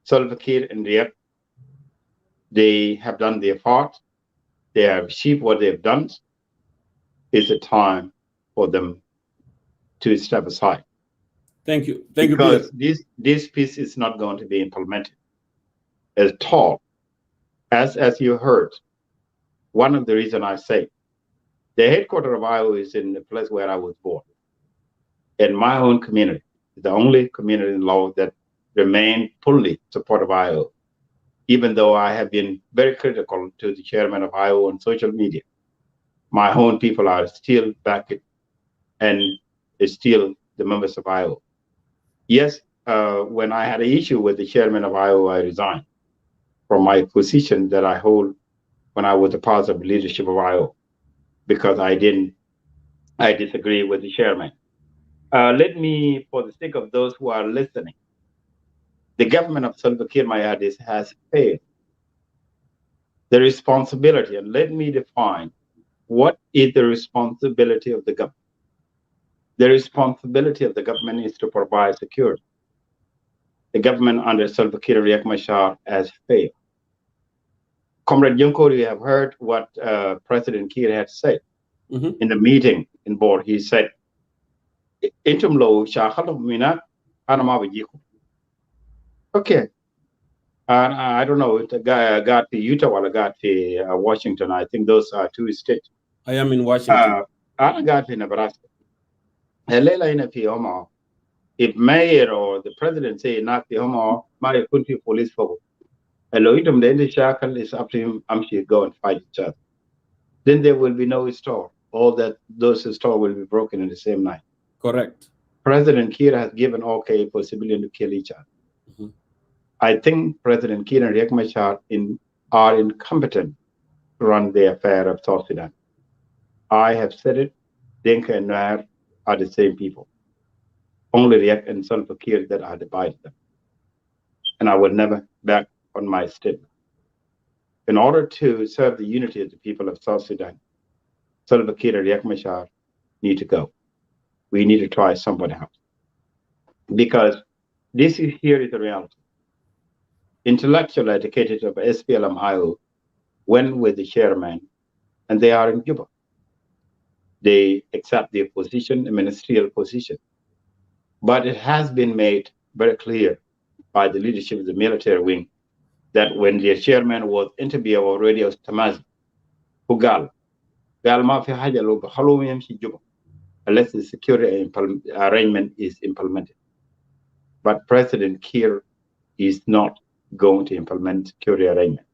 Salva Kiir and Riek, they have done their part. They have achieved what they've done. It's a time for them to step aside. Thank you. Because this peace is not going to be implemented at all. As you heard, one of the reasons I say the headquarters of Iowa is in the place where I was born. In my own community, the only community in law that remained fully supportive of Iowa, even though I have been very critical to the chairman of Iowa on social media. My own people are still backing and is still the members of Iowa. Yes, when I had an issue with the chairman of Iowa, I resigned from my position that I hold when I was a part of the leadership of Iowa, because I disagree with the chairman. Let me, for the sake of those who are listening, the government of Salva Kiir Mayardis has failed. the responsibility, and let me define what is the responsibility of the government. The responsibility of the government is to provide security. The government under Salva Kiir and Riek Machar has failed. Comrade Junko, you have heard what President Kiir had said in the meeting in board. He said, "Intum lo shakhalu mina anama bajiku." Okay, and I don't know. The guy got to Utah or got to Washington. I think those are two states. I am in Washington. I got to Nebraska. If mayor or the president say not the homo, my country police for Elohim, then the shackle is up to him. I'm sure go and fight each other. Then there will be no store. All that those stores will be broken in the same night. Correct. President Kiir has given okay for civilians to kill each other. I think President Kiir and Riek Machar are incompetent to run the affair of South Sudan. I have said it. Dinka and Nuer are the same people. Only Riek and Salva Kiir that are divided them. And I will never back on my statement. In order to serve the unity of the people of South Sudan, Salva Kiir and Riek Machar need to go. We need to try someone else. Because this is here is the reality. Intellectual educated of SPLM-IO went with the chairman, and they are in Juba. They accept their position, a ministerial position. But it has been made very clear by the leadership of the military wing that when their chairman was interviewed already as Tamazi, Hugal, Galma fi haja lo bkhalo yamshi Juba, unless the security arrangement is implemented. But President Kiir is not going to implement security arrangement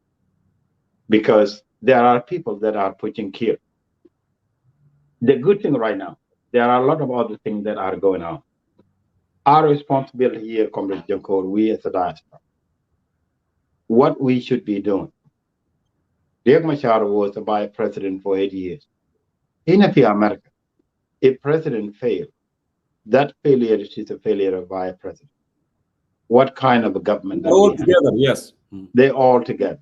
because there are people that are pushing Kiir. The good thing right now, there are a lot of other things that are going on. Our responsibility here, Comrade Junko, we as a diaspora, what we should be doing. Riek Machar was a vice president for 8 years. In America, if president failed, that failure is a failure of vice president. What kind of a government? All together, yes. They all together.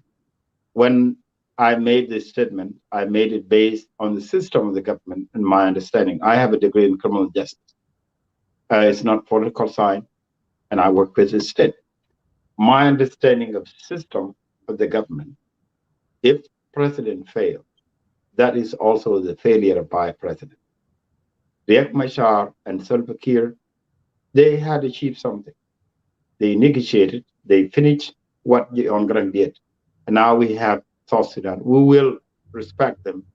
When I made this statement, I made it based on the system of the government and my understanding. I have a degree in criminal justice. It's not political science, and I work with the state. My understanding of system of the government, if president fails, that is also the failure of vice president. Riek Machar and Salva Kiir, they had achieved something. They negotiated, they finished what the Ongrang did. And now we have South Sudan. We will respect them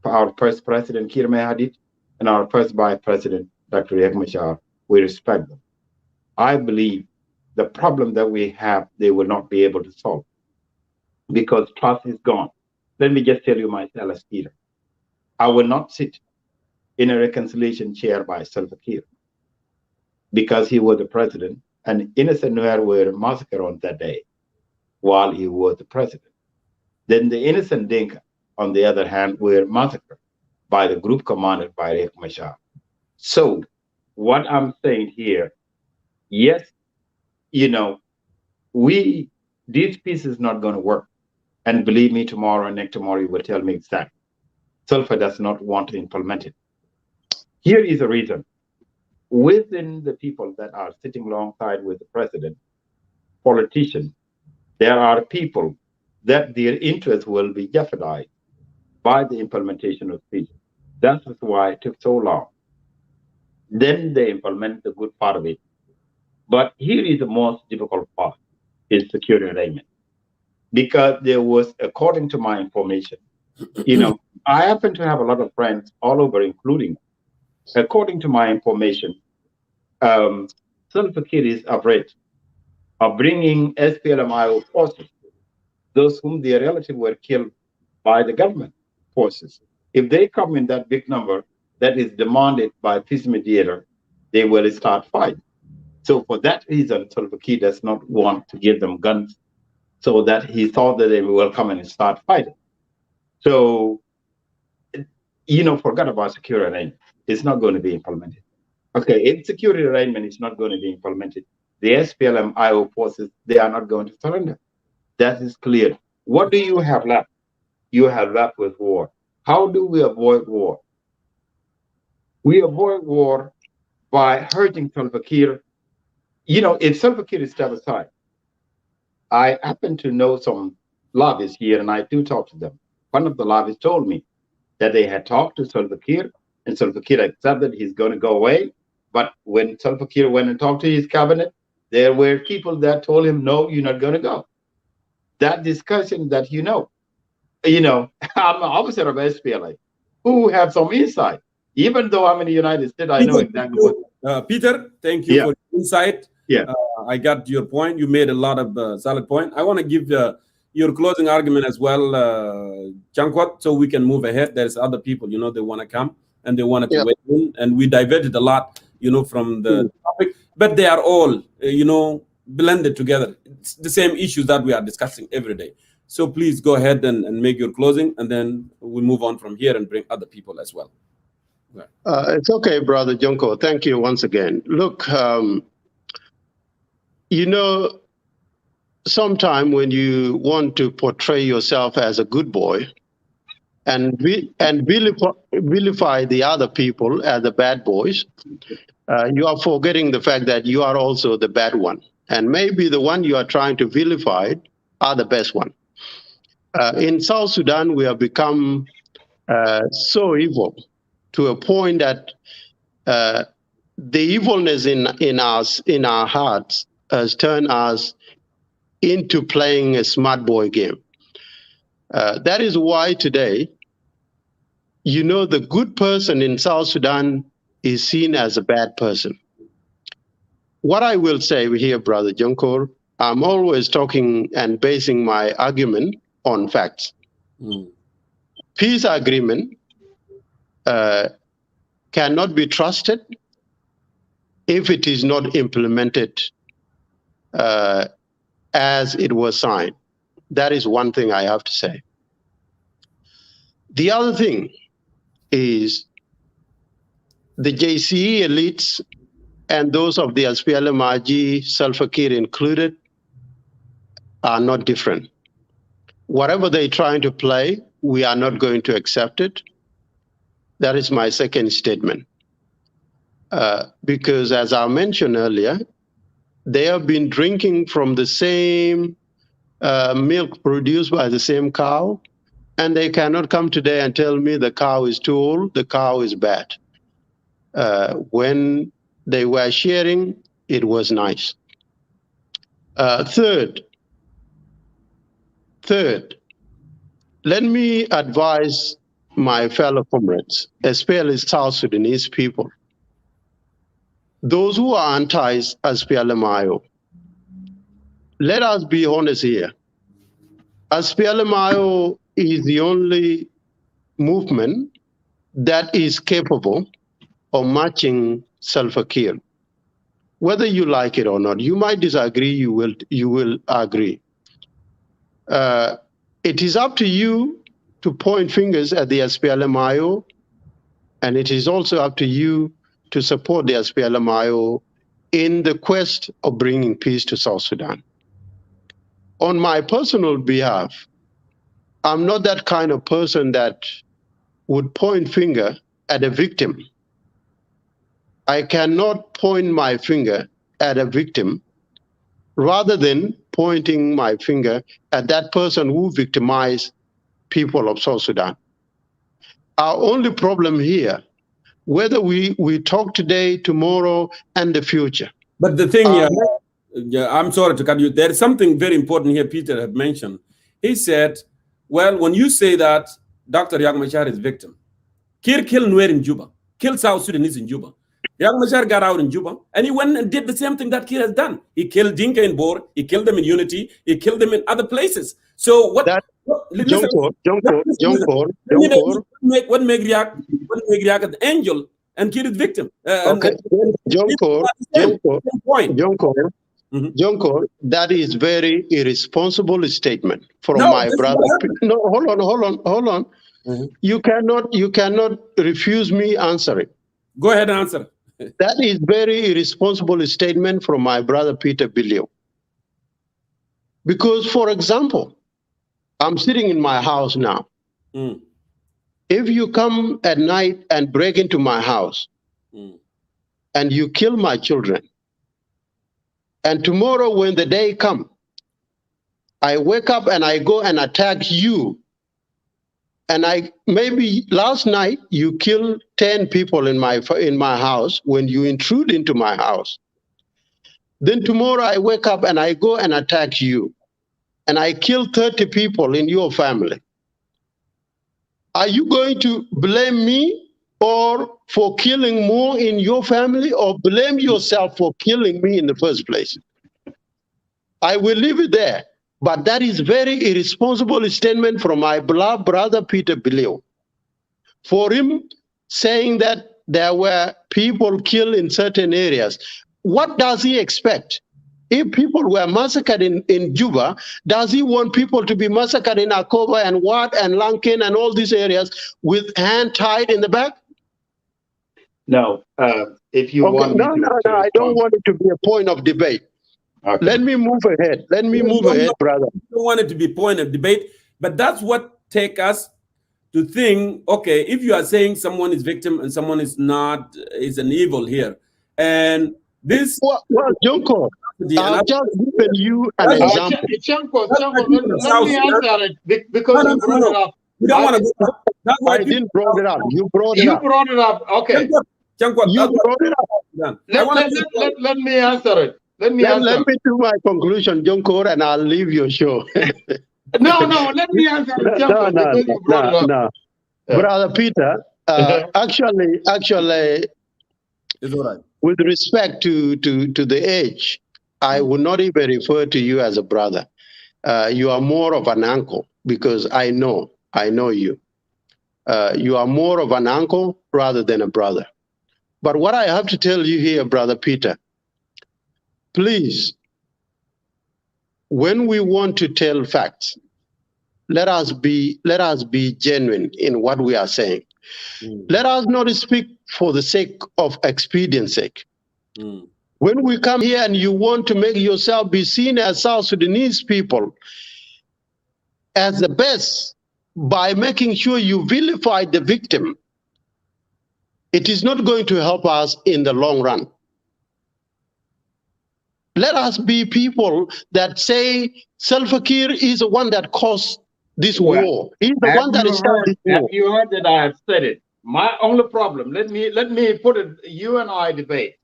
for our first president, Kiir Mayardit, and our first vice president, Dr. Riek Machar. We respect them. I believe the problem that we have, they will not be able to solve because trust is gone. Let me just tell you myself as Peter. I will not sit in a reconciliation chair by Salva Kiir because he was the president and innocent Nuer were massacred on that day while he was the president. Then the innocent Dinka, on the other hand, were massacred by the group commanded by Riek Machar. So what I'm saying here, yes, you know, this piece is not going to work. And believe me, tomorrow and next tomorrow, you will tell me exactly. Sulfur does not want to implement it. Here is the reason. Within the people that are sitting alongside with the president, politicians, there are people that their interests will be jeopardized by the implementation of peace. That's why it took so long. Then they implement the good part of it. But here is the most difficult part, is security arrangement. Because there was, according to my information, you know, I happen to have a lot of friends all over, including, according to my information, Salva Kiir is afraid of bringing SPLM-IO forces, those whom their relatives were killed by the government forces. If they come in that big number that is demanded by peace mediator, they will start fighting. So for that reason, Salva Kiir does not want to give them guns, so that he thought that they will come and start fighting. So, you know, forget about security arrangement. It's not going to be implemented. Okay, if security arrangement is not going to be implemented, the SPLM-IO forces, they are not going to surrender. That is clear. What do you have left? You have left with war. How do we avoid war? We avoid war by hurting Salva Kiir. If Salva Kiir is step aside, I happen to know some lobbyists here, and I do talk to them. One of the lobbyists told me that they had talked to Salva Kiir, and Salva Kiir accepted he's going to go away. But when Salva Kiir went and talked to his cabinet, there were people that told him, no, you're not going to go. That discussion that I'm an officer of SPLA who have some insight. Even though I'm in the United States, I know exactly what. Peter, thank you for your insight. Yeah. I got your point. You made a lot of solid point. I want to give your closing argument as well, Chankwat, so we can move ahead. There's other people, they want to come and they wanted to weigh in, and we diverted a lot, from the topic, but they are all, blended together. It's the same issues that we are discussing every day. So please go ahead and make your closing, and then we move on from here and bring other people as well. It's okay, Brother Junko. Thank you once again. Look, sometime when you want to portray yourself as a good boy and vilify the other people as the bad boys, you are forgetting the fact that you are also the bad one. And maybe the one you are trying to vilify are the best one. In South Sudan, we have become so evil to a point that the evilness in our hearts has turned us into playing a smart boy game. That is why today, the good person in South Sudan is seen as a bad person. What I will say here, Brother Junkor, I'm always talking and basing my argument on facts. Peace agreement cannot be trusted if it is not implemented as it was signed. That is one thing I have to say. The other thing is the JCE elites and those of the SPLM-IG, Salva Kiir included, are not different. Whatever they're trying to play, we are not going to accept it. That is my second statement. Because as I mentioned earlier, they have been drinking from the same milk produced by the same cow, and they cannot come today and tell me the cow is too old, the cow is bad. When they were sharing, it was nice. Third, let me advise my fellow comrades, especially South Sudanese people, those who are anti-SPLM-IO. Let us be honest here. SPLM-IO is the only movement that is capable of matching Salva Kiir. Whether you like it or not, you might disagree, you will agree. It is up to you to point fingers at the SPLM-IO, and it is also up to you to support the SPLM-IO in the quest of bringing peace to South Sudan. On my personal behalf, I'm not that kind of person that would point finger at a victim. I cannot point my finger at a victim rather than pointing my finger at that person who victimized people of South Sudan. Our only problem here, whether we talk today, tomorrow, and the future. But the thing, I'm sorry to cut you. There is something very important here Peter had mentioned. He said, well, when you say that Dr. Riek Machar is victim, Kiir killed Nuer in Juba, killed South Sudanese in Juba. Riek Machar got out in Juba, and he went and did the same thing that Kiir has done. He killed Dinka in Bor, he killed them in Unity, he killed them in other places. So what? What make Riek an angel and Kiir is victim? Okay, Jonko, that is very irresponsible statement from my brother. No, hold on. You cannot refuse me answering. Go ahead and answer. That is very irresponsible statement from my brother Peter Bilio. Because, for example, I'm sitting in my house now. If you come at night and break into my house and you kill my children, and tomorrow when the day comes, I wake up and I go and attack you, and maybe last night you killed 10 people in my house when you intrude into my house. Then tomorrow I wake up and I go and attack you, and I kill 30 people in your family. Are you going to blame me or for killing more in your family, or blame yourself for killing me in the first place? I will leave it there. But that is very irresponsible statement from my beloved brother Peter Bilio. For him saying that there were people killed in certain areas, what does he expect? If people were massacred in Juba, does he want people to be massacred in Akoba and Wat and Lankin and all these areas with hand tied in the back? No. If you want me No, I don't want it to be a point of debate. Okay. Let me move ahead. Let me move ahead, brother. I don't want it to be a point of debate, but that's what take us to think, okay, if you are saying someone is victim and someone is not, is an evil here, and this... Well, Jonko, I've just given you an example. Let me answer it because you brought it up. We don't want to go. I didn't brought it up. You brought it up. You brought it up. Okay. You brought it up. Let me answer it. Let me do my conclusion, Jonko, and I'll leave your show. No, let me answer it. No. Brother Peter, actually, it's all right. With respect to the age, I would not even refer to you as a brother. You are more of an uncle, because I know you. You are more of an uncle rather than a brother. But what I have to tell you here, Brother Peter, please, when we want to tell facts, let us be genuine in what we are saying. Let us not speak for the sake of expedience sake. When we come here and you want to make yourself be seen as South Sudanese people as the best by making sure you vilify the victim, it is not going to help us in the long run. Let us be people that say Salva Kiir is the one that caused this war. He's the one that started this war. Have you heard that I have said it? My only problem, let me put it, you and I debate.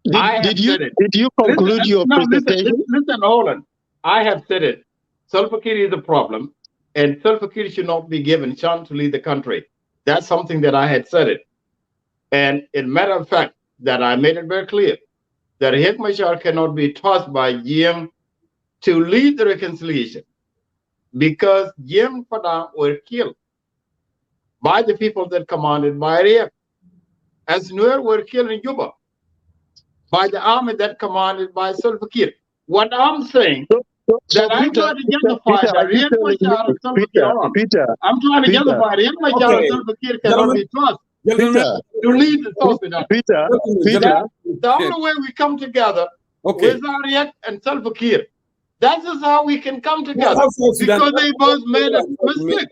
Did you conclude your presentation? Listen, hold on. I have said it. Salva Kiir is a problem, and Salva Kiir should not be given a chance to lead the country. That's something that I had said it. And in matter of fact, that I made it very clear that Riek Machar cannot be tossed by Jim to lead the reconciliation, because Jim Fada were killed by the people that commanded by Riek, as Nuer were killed in Juba by the army that commanded by Salva Kiir. What I'm saying, that I'm trying to justify that Riek Machar and Salva Kiir. I'm trying to justify Riek Machar and Salva Kiir cannot be trusted to lead the South Sudan. The only way we come together with Riek and Salva Kiir. That is how we can come together, because they both made a mistake.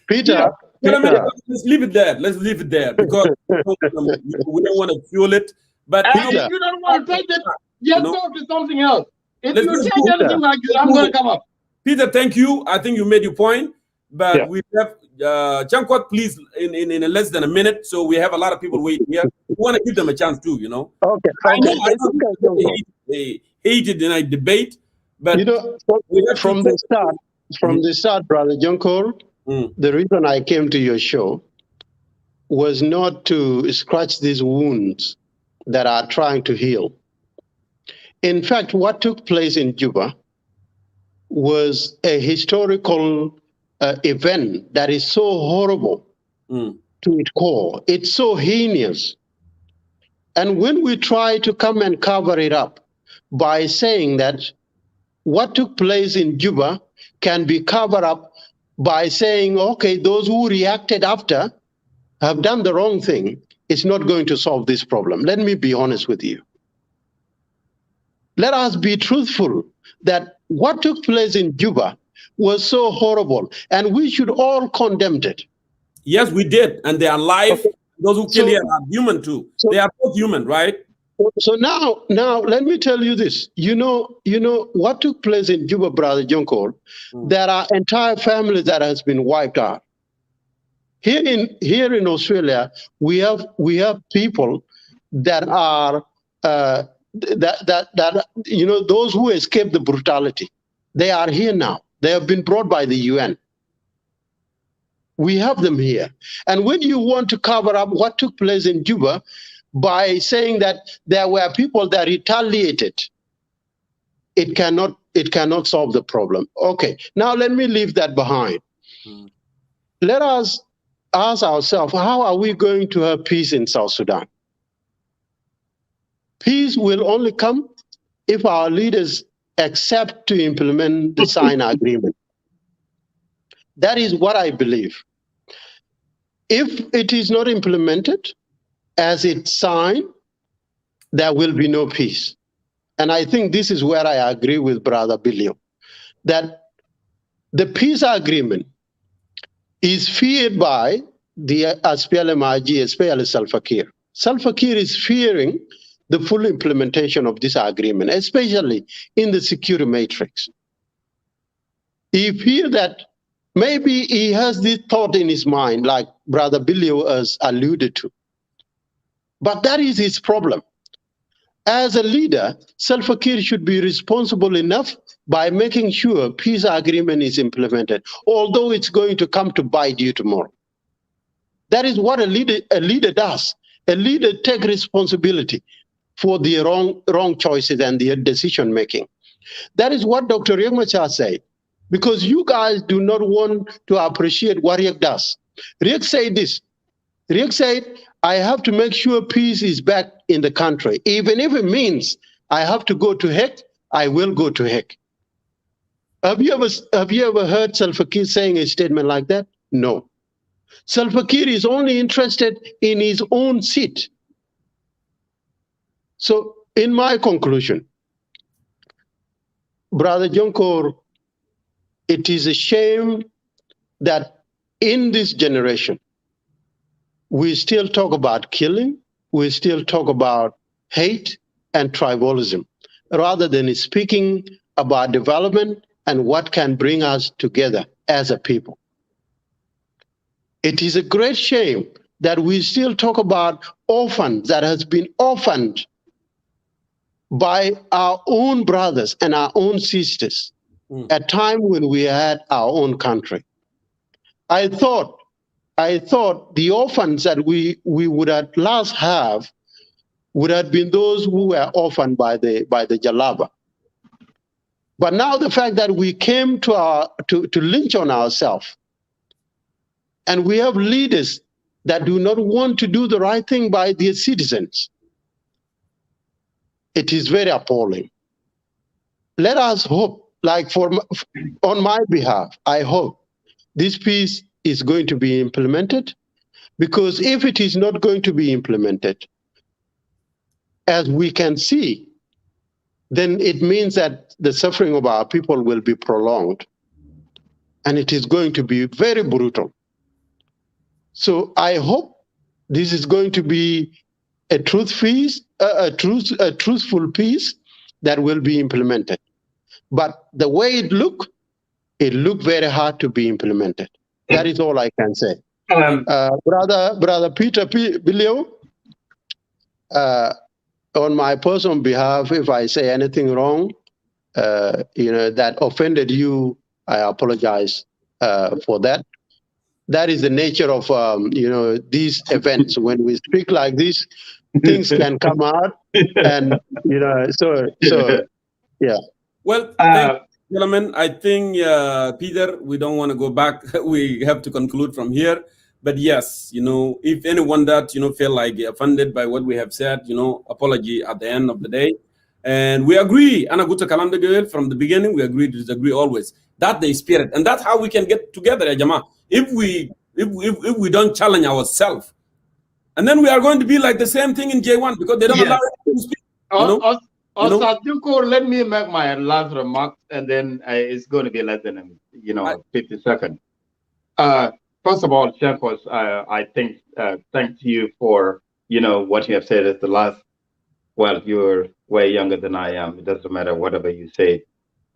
Peter, let's leave it there. Let's leave it there, because we don't want to fuel it. But if you don't want to take it, just talk to something else. If you change anything like this, I'm going to come up. Peter, thank you. I think you made your point. But we have Chankot, please, in less than a minute. So we have a lot of people waiting here. We want to give them a chance too, you know. Okay. I know they hated in a debate, but from the start, Brother Jonkor, the reason I came to your show was not to scratch these wounds that are trying to heal. In fact, what took place in Juba was a historical event that is so horrible to its core. It's so heinous. And when we try to come and cover it up by saying that what took place in Juba can be covered up by saying, okay, those who reacted after have done the wrong thing, it's not going to solve this problem. Let me be honest with you. Let us be truthful that what took place in Juba was so horrible, and we should all condemn it. Yes, we did, and they are alive. Okay. Those who kill here are human too. They are both human, right? So now let me tell you this. You know what took place in Juba, Brother Jonkor. There are entire families that has been wiped out. Here in Australia, we have people that are those who escaped the brutality. They are here now. They have been brought by the UN. We have them here. And when you want to cover up what took place in Juba by saying that there were people that retaliated, it cannot solve the problem. Okay, now let me leave that behind. Let us ask ourselves, how are we going to have peace in South Sudan? Peace will only come if our leaders accept to implement the signed agreement. That is what I believe. If it is not implemented as it's signed, there will be no peace. And I think this is where I agree with Brother Bilio, that the peace agreement is feared by the SPLM-IG, especially Salva Kiir. Salva Kiir is fearing the full implementation of this agreement, especially in the security matrix. He fears that maybe he has this thought in his mind, like Brother Bilio has alluded to. But that is his problem. As a leader, Salva Kiir should be responsible enough by making sure peace agreement is implemented, although it's going to come to bite you tomorrow. That is what a leader does. A leader takes responsibility for the wrong choices and their decision making. That is what Dr. Riek Machar said, because you guys do not want to appreciate what Riek does. Riek said this. Riek said, I have to make sure peace is back in the country. Even if it means I have to go to Hague, I will go to Hague. Have you ever heard Salva Kiir saying a statement like that? No. Salva Kiir is only interested in his own seat. So, in my conclusion, Brother Jonkor, it is a shame that in this generation, we still talk about killing, we still talk about hate and tribalism, rather than speaking about development and what can bring us together as a people. It is a great shame that we still talk about orphans that has been orphaned by our own brothers and our own sisters at a time when we had our own country. I thought the orphans that we would at last have would have been those who were orphaned by the Jalaba. But now the fact that we came to lynch on ourselves, and we have leaders that do not want to do the right thing by their citizens, it is very appalling. Let us hope, on my behalf, I hope this peace is going to be implemented, because if it is not going to be implemented, as we can see, then it means that the suffering of our people will be prolonged, and it is going to be very brutal. So I hope this is going to be a truthful peace that will be implemented. But the way it looked very hard to be implemented. That is all I can say. Brother Peter Bilio, on my personal behalf, if I say anything wrong, that offended you, I apologize for that. That is the nature of these events. When we speak like this, things can come out, and so yeah. Well, thank you, gentlemen. I think Peter, we don't want to go back. We have to conclude from here. But yes, if anyone that feel like offended by what we have said, apology at the end of the day. And we agree, Anaguta Kalamdegel, from the beginning, we agree to disagree always. That's the spirit, and that's how we can get together, Jama. If we don't challenge ourselves, and then we are going to be like the same thing in J1, because they don't allow us to speak. Let me make my last remark, and then it's going to be less than a minute. 50 seconds. First of all, Shankos, I think thank you for what you have said at the last. Well, you're way younger than I am. It doesn't matter whatever you say.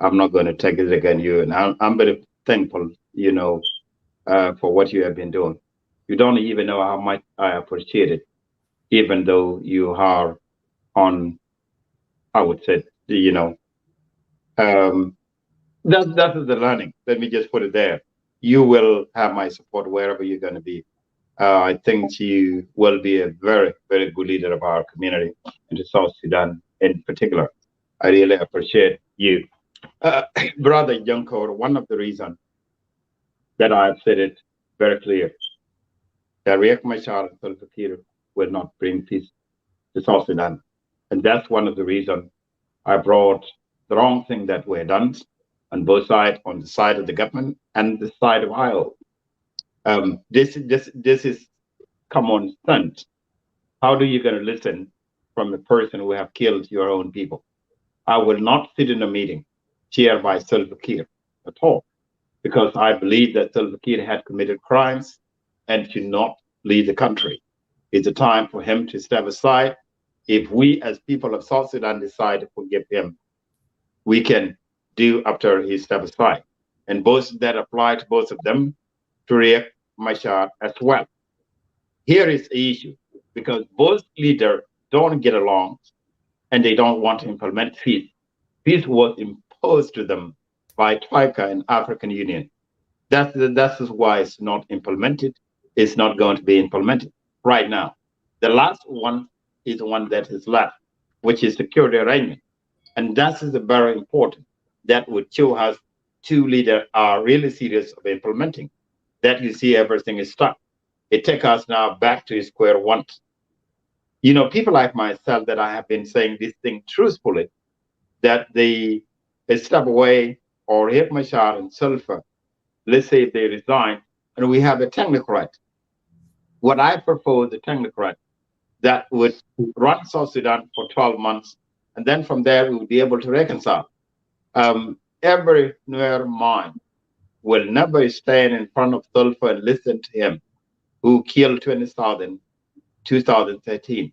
I'm not going to take it against you, and I'm very thankful, for what you have been doing. You don't even know how much I appreciate it, even though you are on, I would say, that is the learning. Let me just put it there. You will have my support wherever you're going to be. I think you will be a very, very good leader of our community in the South Sudan in particular. I really appreciate you. Brother Junko, one of the reasons that I've said it very clear, that Riek Machar and Salva Kiir will not bring peace to South Sudan. And that's one of the reasons I brought the wrong thing that were done on both sides, on the side of the government and the side of IO. This is common sense. How do you going to listen from a person who have killed your own people? I will not sit in a meeting chaired by Salva Kiir at all, because I believe that Salva Kiir had committed crimes and should not lead the country. It's a time for him to step aside. If we as people of South Sudan decide to forgive him, we can do after he steps aside. And both that apply to both of them, to Riek Machar as well. Here is the issue, because both leaders don't get along and they don't want to implement peace. Peace was imposed to them by Troika and African Union. That's why it's not implemented. It's not going to be implemented right now. The last one is the one that is left, which is security arrangement. And that is very important. That would show us two leaders are really serious of implementing. That you see everything is stuck. It takes us now back to square one. People like myself that I have been saying this thing truthfully, that they step away, or Riek Machar and Sulfur, let's say if they resign, and we have a technocrat. What I propose, a technocrat that would run South Sudan for 12 months, and then from there we would be able to reconcile. Every Nuer mind will never stand in front of Sulfur and listen to him, who killed 20,000 2013.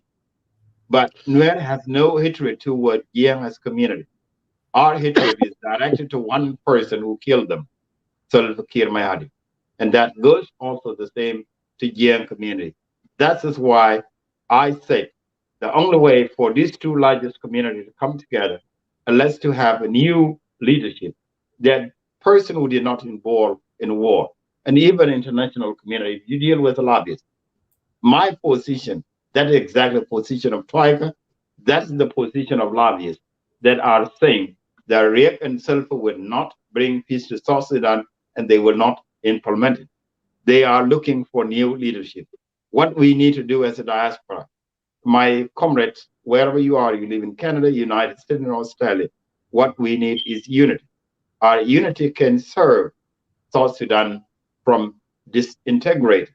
But Nuer has no hatred toward Yang as community. Our hatred is directed to one person who killed them, Salva Kiir Mayadi. And that goes also the same to Yang community. That is why I say the only way for these two largest communities to come together, unless to have a new leadership, that person who did not involve in war, and even international community, you deal with the lobbyists. My position, that is exactly the position of Troika, that's the position of lobbyists that are saying that Riek and Sulfur will not bring peace to South Sudan, and they will not implement it. They are looking for new leadership. What we need to do as a diaspora, my comrades, wherever you are, you live in Canada, United States, and Australia, what we need is unity. Our unity can serve South Sudan from disintegrating.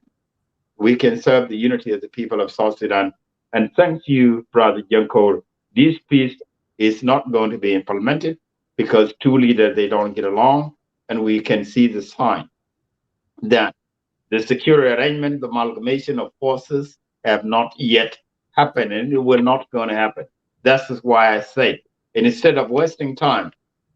We can serve the unity of the people of South Sudan. And thank you, Brother Junko. This peace is not going to be implemented because two leaders, they don't get along. And we can see the sign that the security arrangement, the amalgamation of forces have not yet happened, and it will not going to happen. That's why I say, and instead of wasting time,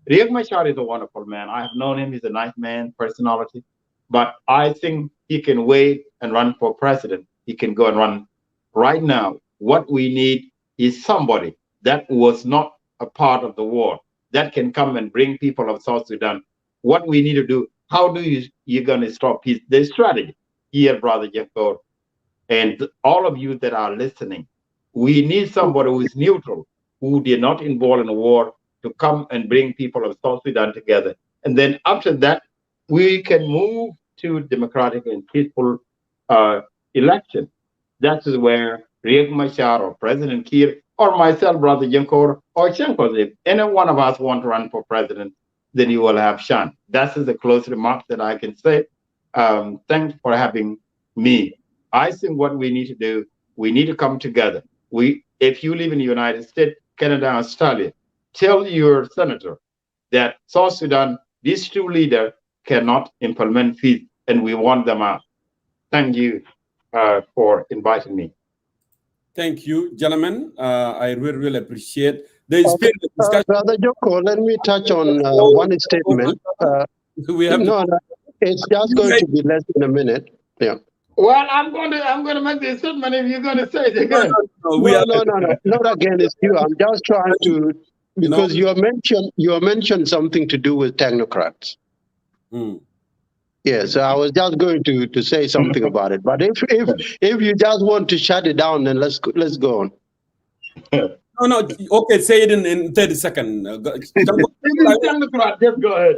Riek Machar is a wonderful man. I have known him. He's a nice man, personality. But I think he can wait and run for president. He can go and run right now. What we need is somebody that was not a part of the war, that can come and bring people of South Sudan. What we need to do, how do you're going to stop peace? The strategy here, Brother Jeffco, and all of you that are listening, we need somebody who is neutral, who did not involve in a war, to come and bring people of South Sudan together. And then after that, we can move to democratic and peaceful election. That is where Riek Machar or President Kiir or myself, Brother Jankor, or Shankos, if any one of us want to run for president, then you will have Shan. That is the close remark that I can say. Thanks for having me. I think what we need to do, we need to come together. If you live in the United States, Canada, and Australia, tell your senator that South Sudan, these two leaders cannot implement peace, and we want them out. Thank you for inviting me. Thank you, gentlemen. I really appreciate the spirit of discussion. Brother Joko, let me touch on one statement. We have no, it's just going to be less than a minute. Yeah. Well, I'm going to make the statement if you're going to say it again. No, not against you. I'm just trying to, because you mentioned something to do with technocrats. Yeah, so I was just going to say something about it. But if you just want to shut it down, then let's go on. No. Okay, say it in 30 seconds. Just go ahead.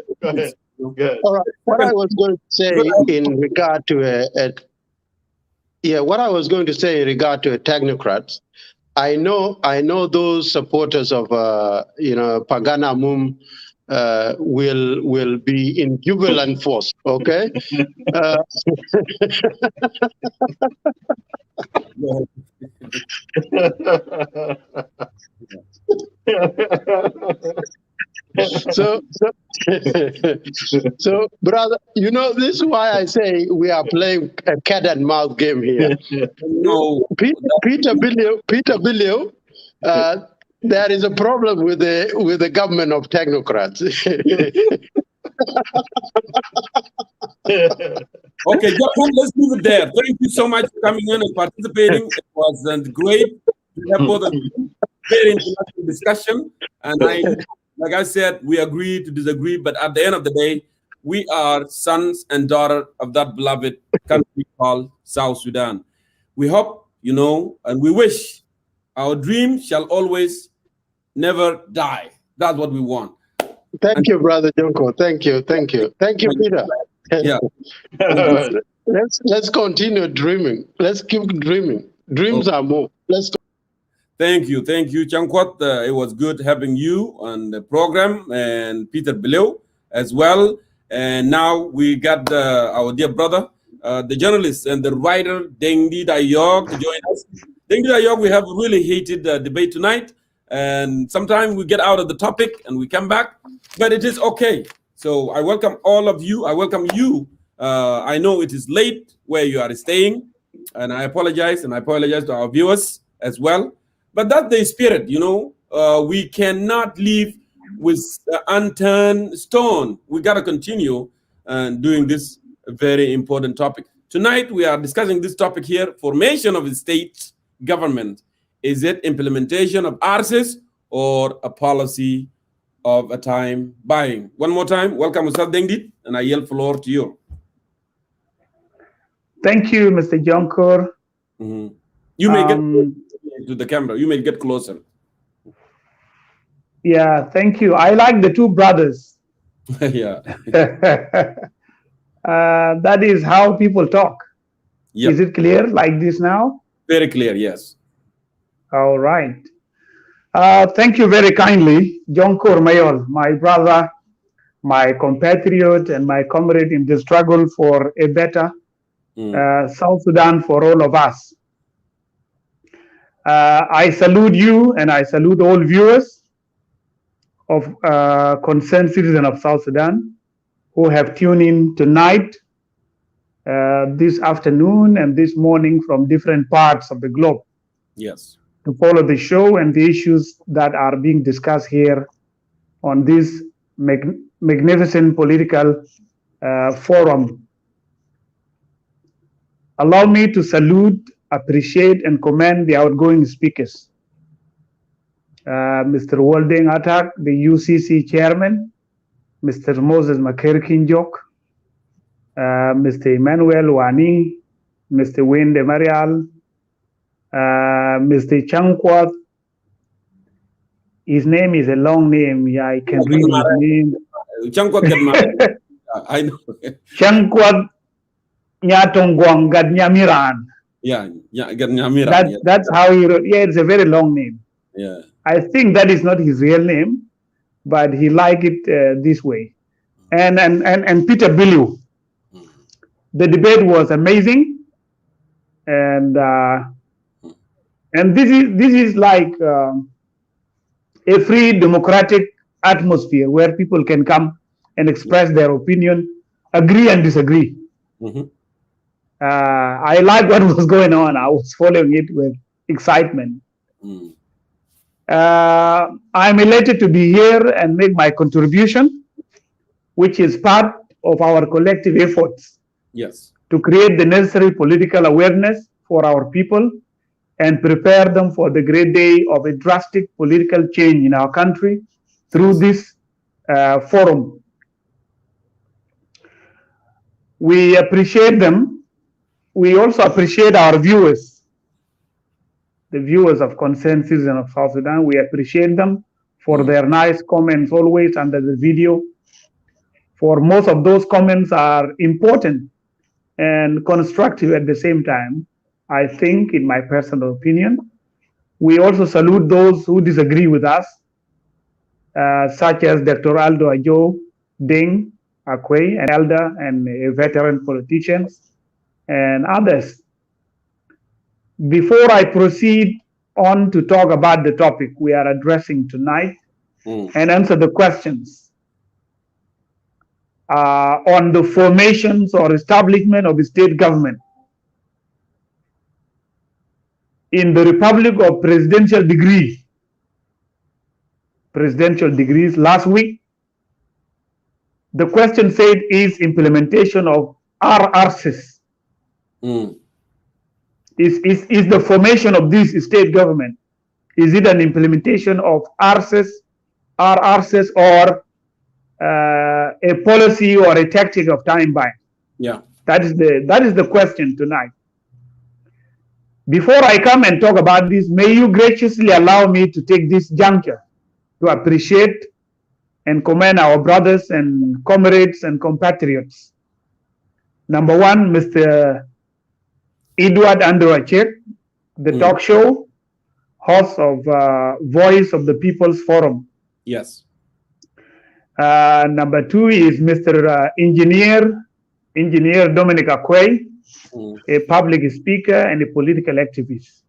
All right. What I was going to say in regard to technocrats, I know those supporters of Pagana Mum will be in jubilant force. Okay. So, brother, this is why I say we are playing a cat and mouse game here. No, Peter Billio, there is a problem with the government of technocrats. Okay, Japan, let's leave it there. Thank you so much for coming in and participating. It was great to have both of you. Very interesting discussion. And like I said, we agree to disagree, but at the end of the day, we are sons and daughters of that beloved country called South Sudan. We hope, and we wish our dream shall always never die. That's what we want. Thank you, Brother Jonko. Thank you, Peter. Yeah. Let's continue dreaming. Let's keep dreaming. Dreams are more. Let's go. Thank you, Chankwat. It was good having you on the program, and Peter Below as well. And now we got our dear brother, the journalist and the writer, Dengdi Dayog, to join us. Dengdi Dayog, we have a really heated debate tonight, and sometimes we get out of the topic and we come back, but it is okay. So I welcome all of you. I welcome you. I know it is late where you are staying, and I apologize, to our viewers as well. But that's the spirit, we cannot leave with unturned stone. We got to continue doing this very important topic. Tonight, we are discussing this topic here, formation of a state government. Is it implementation of RCS or a policy of a time buying? One more time, welcome Ustad Dengdi, and I yield floor to you. Thank you, Mr. Jonkur. You may get to the camera. You may get closer. Yeah, thank you. I like the two brothers. Yeah. That is how people talk. Yep. Is it clear like this now? Very clear, yes. All right. Thank you very kindly, Jonkur Mayol, my brother, my compatriot, and my comrade in the struggle for a better South Sudan for all of us. I salute you, and I salute all viewers of concerned citizens of South Sudan who have tuned in tonight, this afternoon, and this morning from different parts of the globe. Yes. To follow the show and the issues that are being discussed here on this magnificent political forum. Allow me to salute, appreciate, and commend the outgoing speakers. Mr. Walding Atak, the UCC chairman, Mr. Moses Makerkinjok, Mr. Emmanuel Wani, Mr. Wayne de Marial, Mr. Chankwat. His name is a long name. Yeah, I can read his name. Chankwat I know. Chankwat Nyatongwang Gadnyamiran. Yeah, Gadnyamiran. That's how he wrote. Yeah, it's a very long name. Yeah. I think that is not his real name, but he liked it this way. And Peter Billiu. The debate was amazing, and this is like a free democratic atmosphere where people can come and express their opinion agree and disagree. I like what was going on. I was following it with excitement. I'm elated to be here and make my contribution, which is part of our collective efforts to create the necessary political awareness for our people and prepare them for the great day of a drastic political change in our country through this forum. We appreciate them. We also appreciate our viewers, the viewers of Concerned Citizens of South Sudan. We appreciate them for their nice comments always under the video. For most of those comments are important and constructive at the same time, I think, in my personal opinion. We also salute those who disagree with us, such as Dr. Aldo Ajo Ding Akwe, an elder and a veteran politician, and others. Before I proceed on to talk about the topic we are addressing tonight and answer the questions on the formations or establishment of a state government in the Republic of Presidential Degrees last week, the question said, is implementation of RRCs, is the formation of this state government, is it an implementation of RRCs or a policy or a tactic of time buying? That is the question tonight. Before I come and talk about this, may you graciously allow me to take this juncture to appreciate and commend our brothers and comrades and compatriots. Number one, Mr. Edward Andrewachek, the talk show host of Voice of the People's Forum. Yes. Number two is Mr. Engineer Dominic Akwe, a public speaker and a political activist.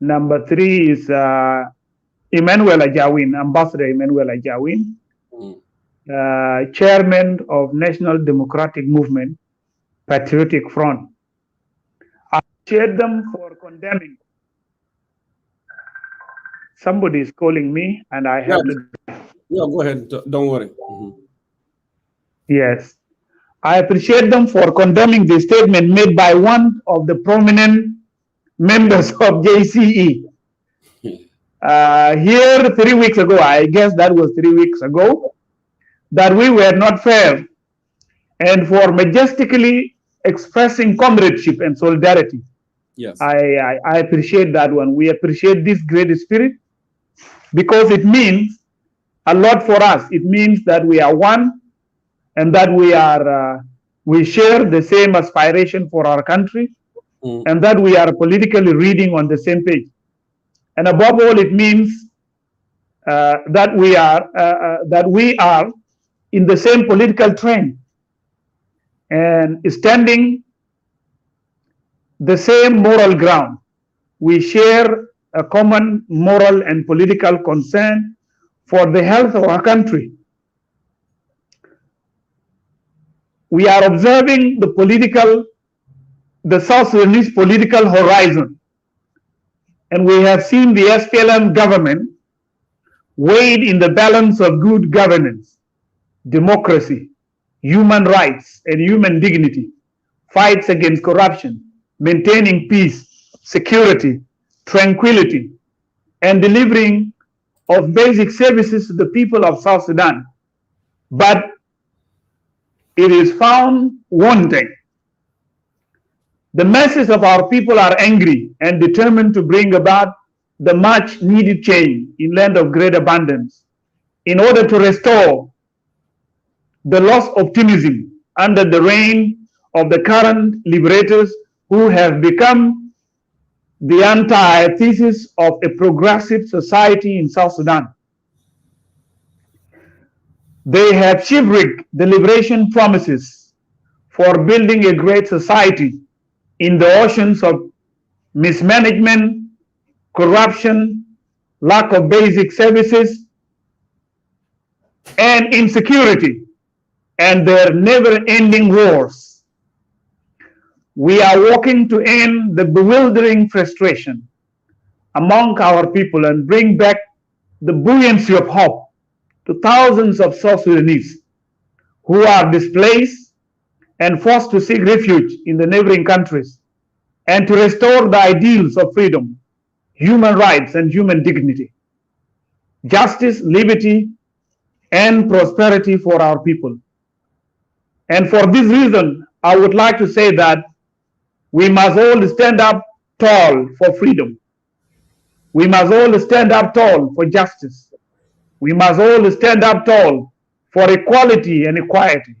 Number three is Emmanuel Ajawin, Ambassador Emmanuel Ajawin, Chairman of National Democratic Movement, Patriotic Front. I appreciate them for condemning. Somebody is calling me and I have to... Yeah, go ahead. Don't worry. Yes. I appreciate them for condemning the statement made by one of the prominent members of JCE. Here 3 weeks ago, I guess that was 3 weeks ago, that we were not fair, and for majestically expressing comradeship and solidarity. Yes. I appreciate that one. We appreciate this great spirit because it means a lot for us. It means that we are one and that we share the same aspiration for our country and that we are politically reading on the same page. And above all, it means that we are in the same political train and standing the same moral ground. We share a common moral and political concern for the health of our country. We are observing the South Sudanese political horizon. And we have seen the SPLM government weighed in the balance of good governance, democracy, human rights and human dignity, fights against corruption, maintaining peace, security, tranquility, and delivering of basic services to the people of South Sudan. But it is found wanting. The masses of our people are angry and determined to bring about the much needed change in land of great abundance in order to restore the lost optimism under the reign of the current liberators who have become the antithesis of a progressive society in South Sudan. They have shipwrecked the liberation promises for building a great society in the oceans of mismanagement, corruption, lack of basic services, and insecurity. and their never-ending wars. We are working to end the bewildering frustration among our people and bring back the buoyancy of hope to thousands of South Sudanese who are displaced and forced to seek refuge in the neighboring countries, and to restore the ideals of freedom, human rights, and human dignity, justice, liberty, and prosperity for our people. And for this reason, I would like to say that we must all stand up tall for freedom. We must all stand up tall for justice. We must all stand up tall for equality and equity.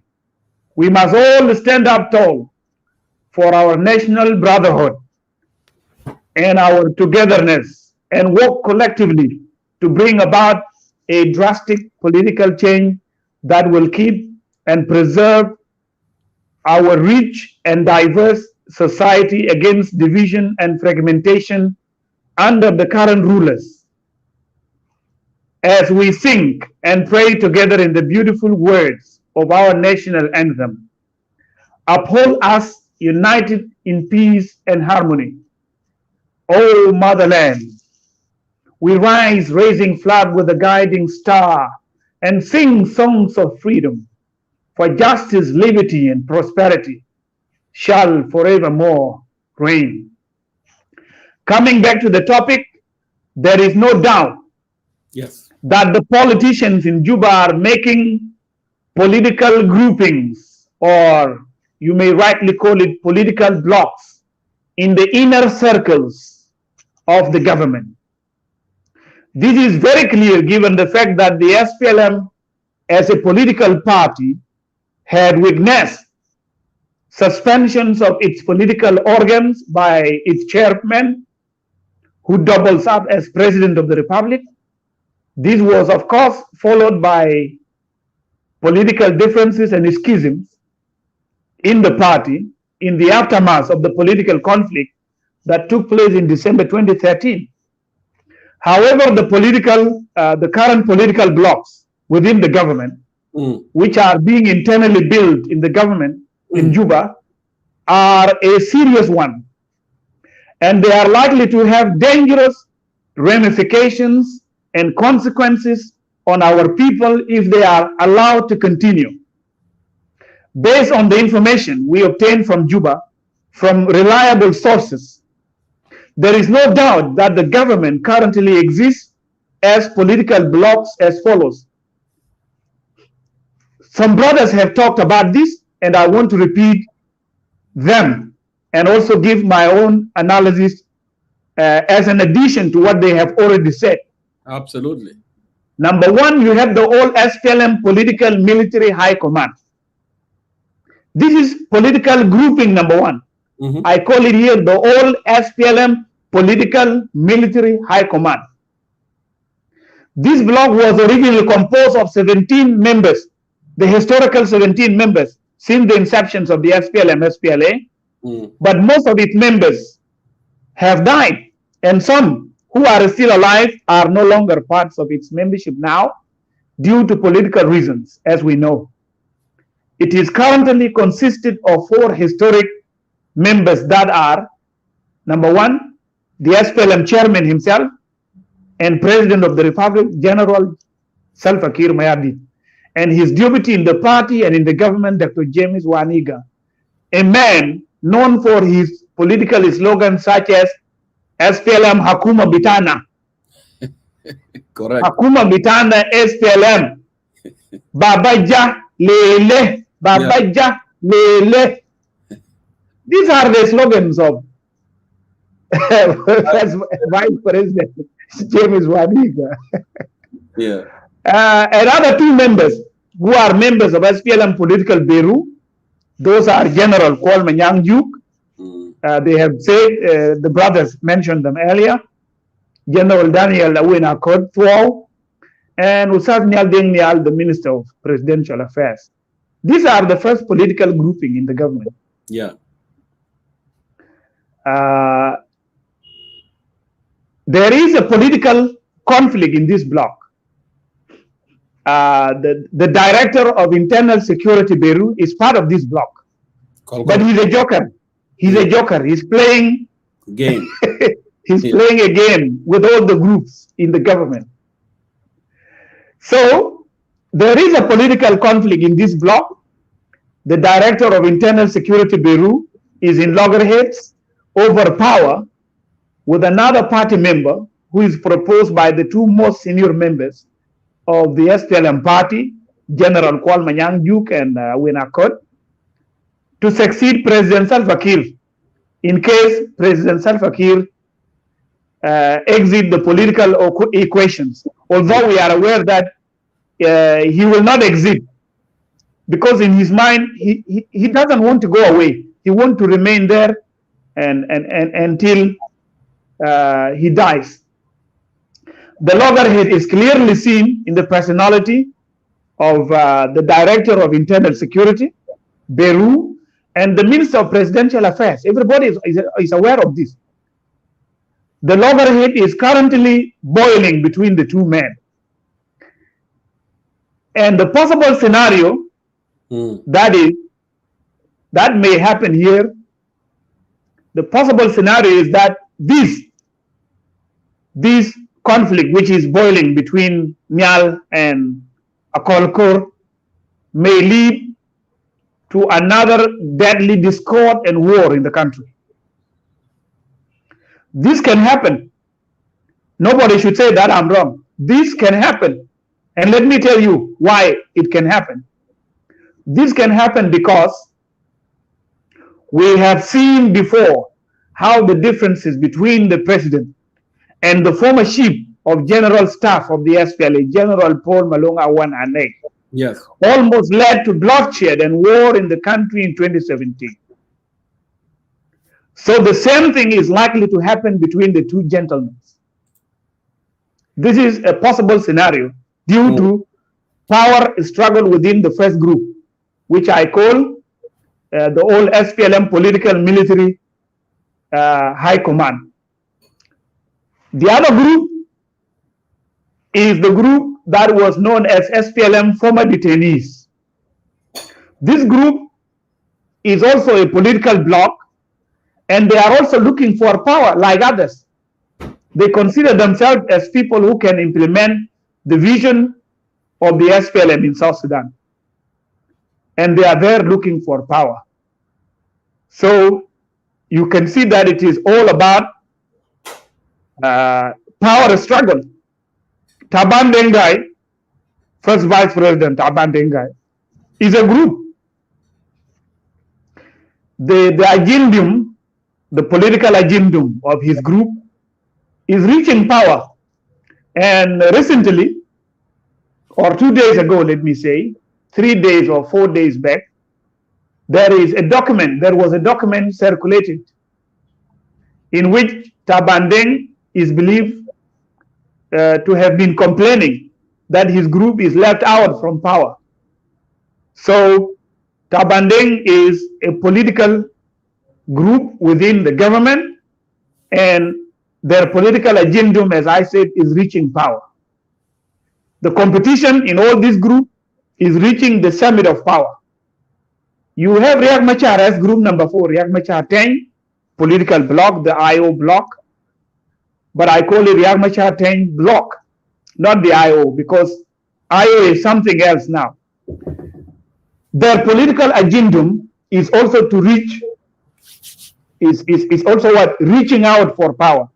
We must all stand up tall for our national brotherhood and our togetherness, and work collectively to bring about a drastic political change that will keep and preserve our rich and diverse society against division and fragmentation under the current rulers. As we think and pray together in the beautiful words of our national anthem, uphold us united in peace and harmony. O motherland, we rise raising flag with a guiding star and sing songs of freedom, for justice, liberty, and prosperity shall forevermore reign. Coming back to the topic, there is no doubt that the politicians in Juba are making political groupings, or you may rightly call it political blocs, in the inner circles of the government. This is very clear given the fact that the SPLM as a political party had witnessed suspensions of its political organs by its chairman, who doubles up as president of the republic. This was, of course, followed by political differences and schisms in the party in the aftermath of the political conflict that took place in December 2013. However, the current political blocs within the government, which are being internally built in the government in Juba, are a serious one, and they are likely to have dangerous ramifications and consequences on our people if they are allowed to continue. Based on the information we obtained from Juba from reliable sources, there is no doubt that the government currently exists as political blocs as follows. Some brothers have talked about this, and I want to repeat them and also give my own analysis as an addition to what they have already said. Absolutely. Number one, you have the old SPLM political military high command. This is political grouping number one. I call it here the old SPLM political military high command. This bloc was originally composed of 17 members, the historical 17 members since the inception of the SPLM, SPLA, but most of its members have died, and some who are still alive are no longer parts of its membership now due to political reasons, as we know. It is currently consisted of 4 historic members that are, number one, the SPLM chairman himself and president of the Republic, General Salva Kiir Mayardit, and his deputy in the party and in the government, Dr. James Waniga, a man known for his political slogans such as SPLM Hakuma Bitana. Correct. Hakuma Bitana SPLM. Babaja Lele. Babaja Lele. These are the slogans of Vice President James Waniga. Yeah. And other 2 members who are members of SPLM political bureau, those are General Coleman Yangjuk. They have said, the brothers mentioned them earlier, General Daniel Awena Kodfo, and Usad Nyal Deng Nyal, the Minister of Presidential Affairs. These are the first political grouping in the government. Yeah. There is a political conflict in this bloc. the director of internal security Beirut is part of this bloc. But he's a joker. He's a joker. He's playing game. He's playing a game with all the groups in the government. So there is a political conflict in this bloc. The director of internal security Beirut is in loggerheads over power with another party member who is proposed by the two most senior members of the SPLM party, General Kwal Manyang Duke and Winakot, to succeed President Salva Kiir in case President Salva Kiir exit the political equations. Although we are aware that he will not exit, because in his mind he doesn't want to go away. He wants to remain there and until he dies. The loggerhead is clearly seen in the personality of the director of internal security, Beirut, and the minister of presidential affairs. Everybody is aware of this. The loggerhead is currently boiling between the two men. And the possible scenario that may happen here, the possible scenario is that this conflict, which is boiling between Nyal and Akolkor, may lead to another deadly discord and war in the country. This can happen. Nobody should say that I'm wrong. This can happen. And let me tell you why it can happen. This can happen because we have seen before how the differences between the president and the former chief of general staff of the SPLA, General Paul Malonga Wan Anek, yes, almost led to bloodshed and war in the country in 2017. So the same thing is likely to happen between the two gentlemen. This is a possible scenario due to power struggle within the first group, which I call the old SPLM political military high command. The other group is the group that was known as SPLM former detainees. This group is also a political bloc, and they are also looking for power like others. They consider themselves as people who can implement the vision of the SPLM in South Sudan. And they are there looking for power. So you can see that it is all about power struggle. Taban Dengai, first vice president Taban Dengai, is a group. The agendum, the political agendum of his group is reaching power. And recently, or 2 days ago, let me say, 3 days or 4 days back, there was a document circulated in which Tabandeng is believed to have been complaining that his group is left out from power. So Tabandeng is a political group within the government, and their political agenda, as I said, is reaching power. The competition in all this group is reaching the summit of power. You have Riek Machar as group number 4, Riek Machar 10, political bloc, the IO bloc. But I call it Riek Machar 10 bloc, not the IO, because IO is something else now. Their political agenda is also to reach, is also what? Reaching out for power.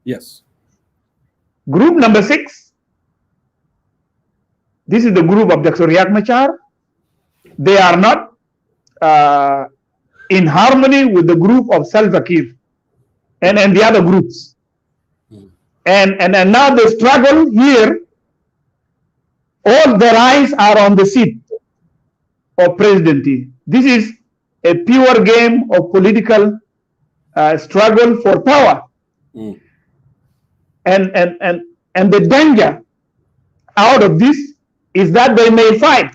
Yes. Group number 6, this is the group of Dr. Riek Machar. They are not in harmony with the group of Salva Kiir and the other groups. And now the struggle here, all their eyes are on the seat of presidency. This is a pure game of political struggle for power. And the danger out of this is that they may fight.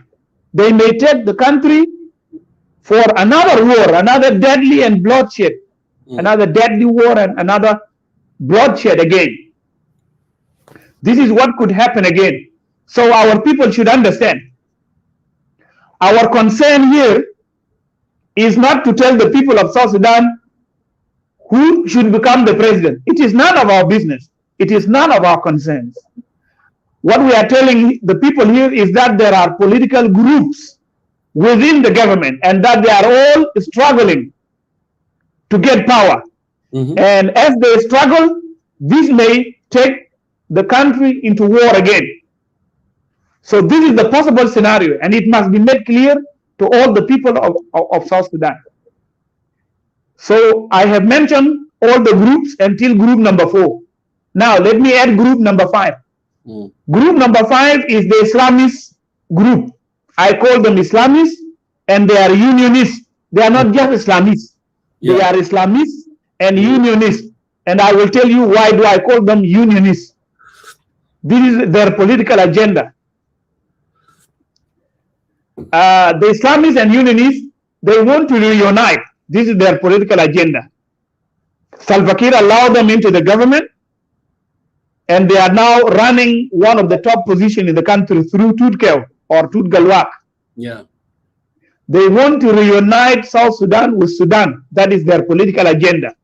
They may take the country for another war, another deadly and bloodshed, another deadly war and another bloodshed again. This is what could happen again. So our people should understand. Our concern here is not to tell the people of South Sudan who should become the president. It is none of our business. It is none of our concerns. What we are telling the people here is that there are political groups within the government and that they are all struggling to get power. And as they struggle, this may take the country into war again. So this is the possible scenario, and it must be made clear to all the people of South Sudan. So I have mentioned all the groups until group number 4. Now let me add group number 5. Group number 5 is the Islamist group. I call them Islamists, and they are unionists. They are not just Islamists. They are Islamists and unionists. And I will tell you why do I call them unionists. This is their political agenda. The Islamists and unionists, they want to reunite. This is their political agenda. Salva Kiir allowed them into the government, and they are now running one of the top positions in the country through Tutkel or Tutgalwak. They want to reunite South Sudan with Sudan. That is their political agenda.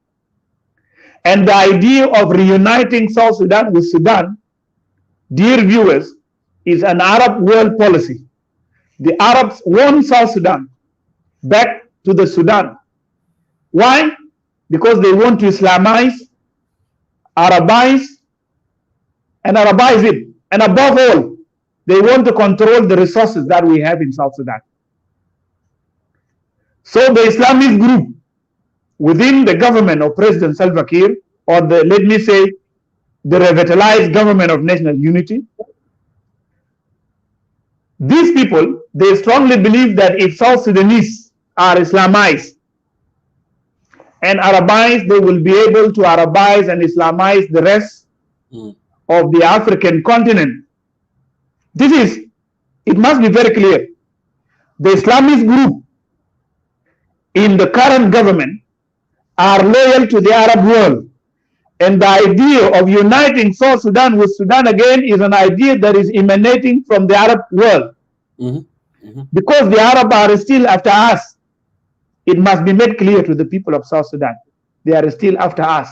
And the idea of reuniting South Sudan with Sudan, dear viewers, is an Arab world policy. The Arabs want South Sudan back to the Sudan. Why? Because they want to Islamize, Arabize, and Arabize it. And above all, they want to control the resources that we have in South Sudan. So the Islamist group within the government of President Salva Kiir, or the, let me say, the revitalized government of national unity, these people, they strongly believe that if South Sudanese are Islamized and Arabized, they will be able to Arabize and Islamize the rest of the African continent. This is, it must be very clear. The Islamist group in the current government are loyal to the Arab world. And the idea of uniting South Sudan with Sudan again is an idea that is emanating from the Arab world. Because the Arab are still after us. It must be made clear to the people of South Sudan. They are still after us.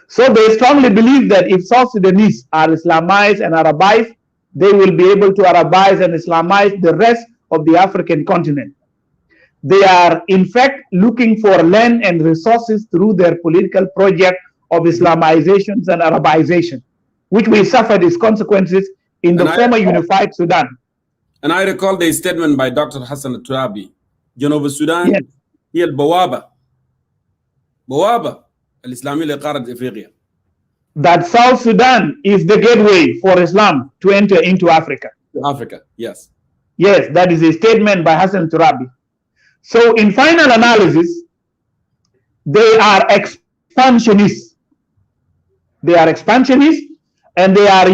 So they strongly believe that if South Sudanese are Islamized and Arabized, they will be able to Arabize and Islamize the rest of the African continent. They are, in fact, looking for land and resources through their political project of Islamizations and Arabization, which we suffered its consequences in the former unified Sudan. And I recall the statement by Dr. Hassan Turabi, Genova Sudan, هي البوابة الإسلامية لقارة إفريقيا. That South Sudan is the gateway for Islam to enter into Africa. Africa, yes. Yes, that is a statement by Hassan Turabi. So in final analysis, they are expansionists. They are expansionists, and they are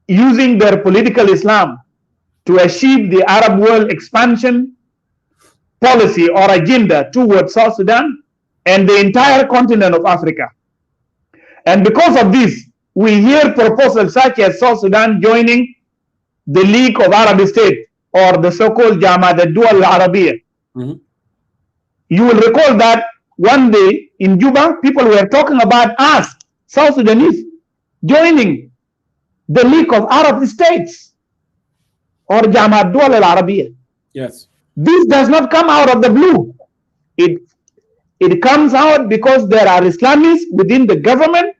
using their political Islam to achieve the Arab world expansion policy or agenda towards South Sudan and the entire continent of Africa. And because of this, we hear proposals such as South Sudan joining the League of Arab States, or the so-called Jamaat al-Duwal al-Arabiya. You will recall that one day in Juba, people were talking about us, South Sudanese, joining the League of Arab States, or Jamaat al-Duwal al-Arabiya. Yes. This does not come out of the blue. It comes out because there are Islamists within the government,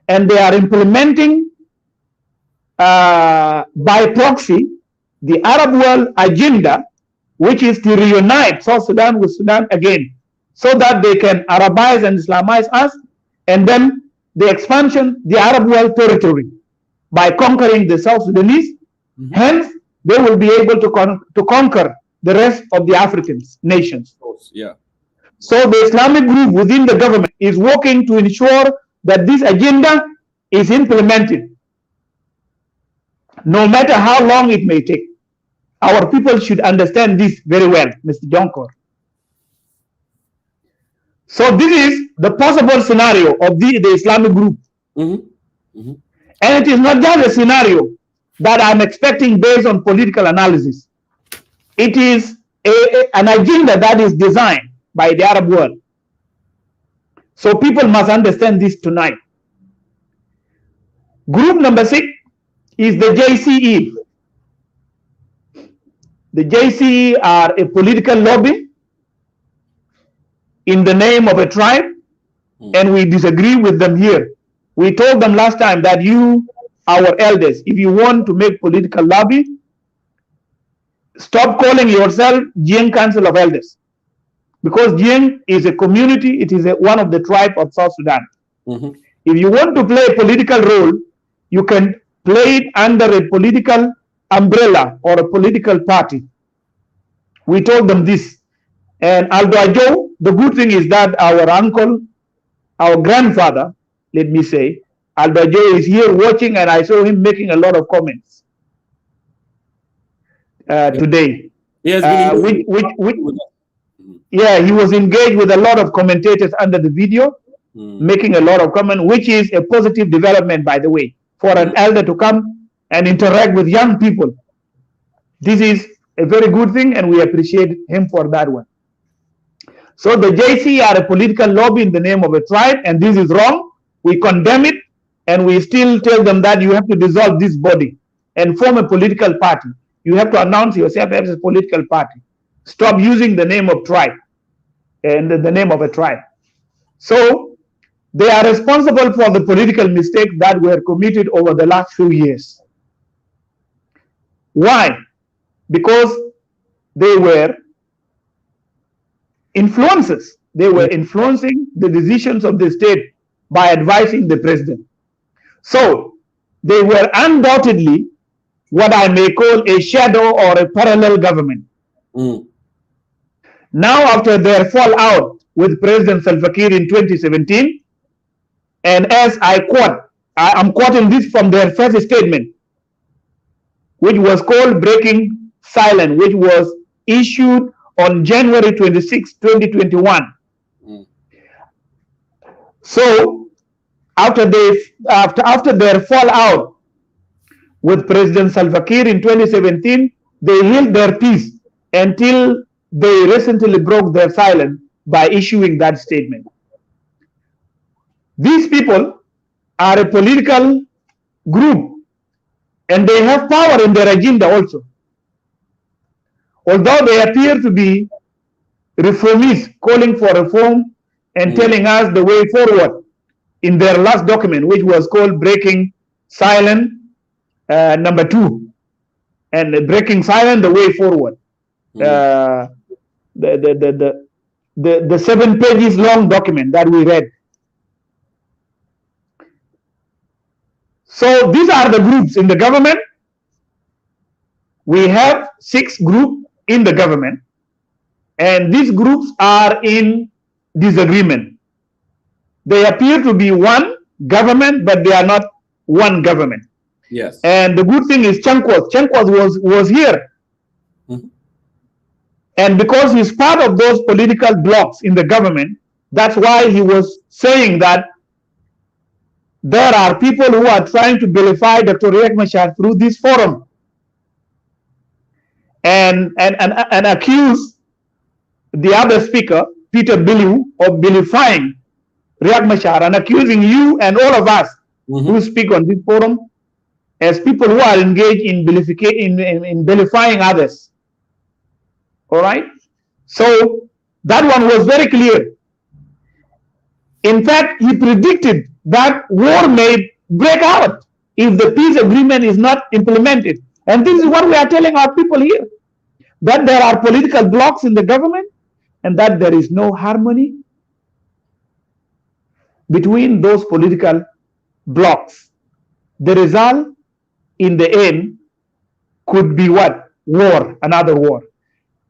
and they are implementing by proxy the Arab world agenda, which is to reunite South Sudan with Sudan again, so that they can Arabize and Islamize us, and then the expansion, the Arab world territory, by conquering the South Sudanese. Hence, they will be able to conquer the rest of the African nations. Yeah. So the Islamic group within the government is working to ensure that this agenda is implemented, no matter how long it may take. Our people should understand this very well, Mr. Jonkor. So this is the possible scenario of the Islamic group. And it is not just a scenario that I'm expecting based on political analysis. It is an agenda that is designed by the Arab world. So people must understand this tonight. Group number 6 is the JCE. The JCE are a political lobby in the name of a tribe, and we disagree with them here. We told them last time that you, our elders, if you want to make political lobby, stop calling yourself Jiang Council of Elders, because Jiang is a community, it is one of the tribe of South Sudan. If you want to play a political role, you can play it under a political umbrella or a political party. We told them this. And Aldo Ajo, the good thing is that our uncle, our grandfather, let me say, Aldo Ajo is here watching, and I saw him making a lot of comments today. Yes, yeah, he was engaged with a lot of commentators under the video, making a lot of comment, which is a positive development, by the way, for an elder to come and interact with young people. This is a very good thing, and we appreciate him for that one. So the JC are a political lobby in the name of a tribe, and this is wrong. We condemn it, and we still tell them that you have to dissolve this body and form a political party. You have to announce yourself as a political party. Stop using the name of tribe and the name of a tribe. So they are responsible for the political mistakes that were committed over the last few years. Why? Because they were influences. They were influencing the decisions of the state by advising the president. So they were undoubtedly what I may call a shadow or a parallel government. Now, after their fallout with President Salva Kiir in 2017, and as I quote, I'm quoting this from their first statement, which was called Breaking Silence, which was issued on January 26, 2021. So after their fallout with President Salva Kiir in 2017, they held their peace until they recently broke their silence by issuing that statement. These people are a political group, and they have power in their agenda also. Although they appear to be reformists, calling for reform and telling us the way forward in their last document, which was called Breaking Silence number 2, and Breaking Silence, the way forward. The 7 pages long document that we read. So these are the groups in the government. We have 6 groups in the government, and these groups are in disagreement. They appear to be one government, but they are not one government. Yes. And the good thing is Chankwas was here. And because he's part of those political blocs in the government, that's why he was saying that there are people who are trying to vilify Dr. Riek Machar through this forum and accuse the other speaker, Peter Billiou, of vilifying Riek Machar and accusing you and all of us who speak on this forum as people who are engaged in vilifying others. All right? So that one was very clear. In fact, he predicted that war may break out if the peace agreement is not implemented. And this is what we are telling our people here, that there are political blocs in the government and that there is no harmony between those political blocs. The result in the end could be what? War, another war.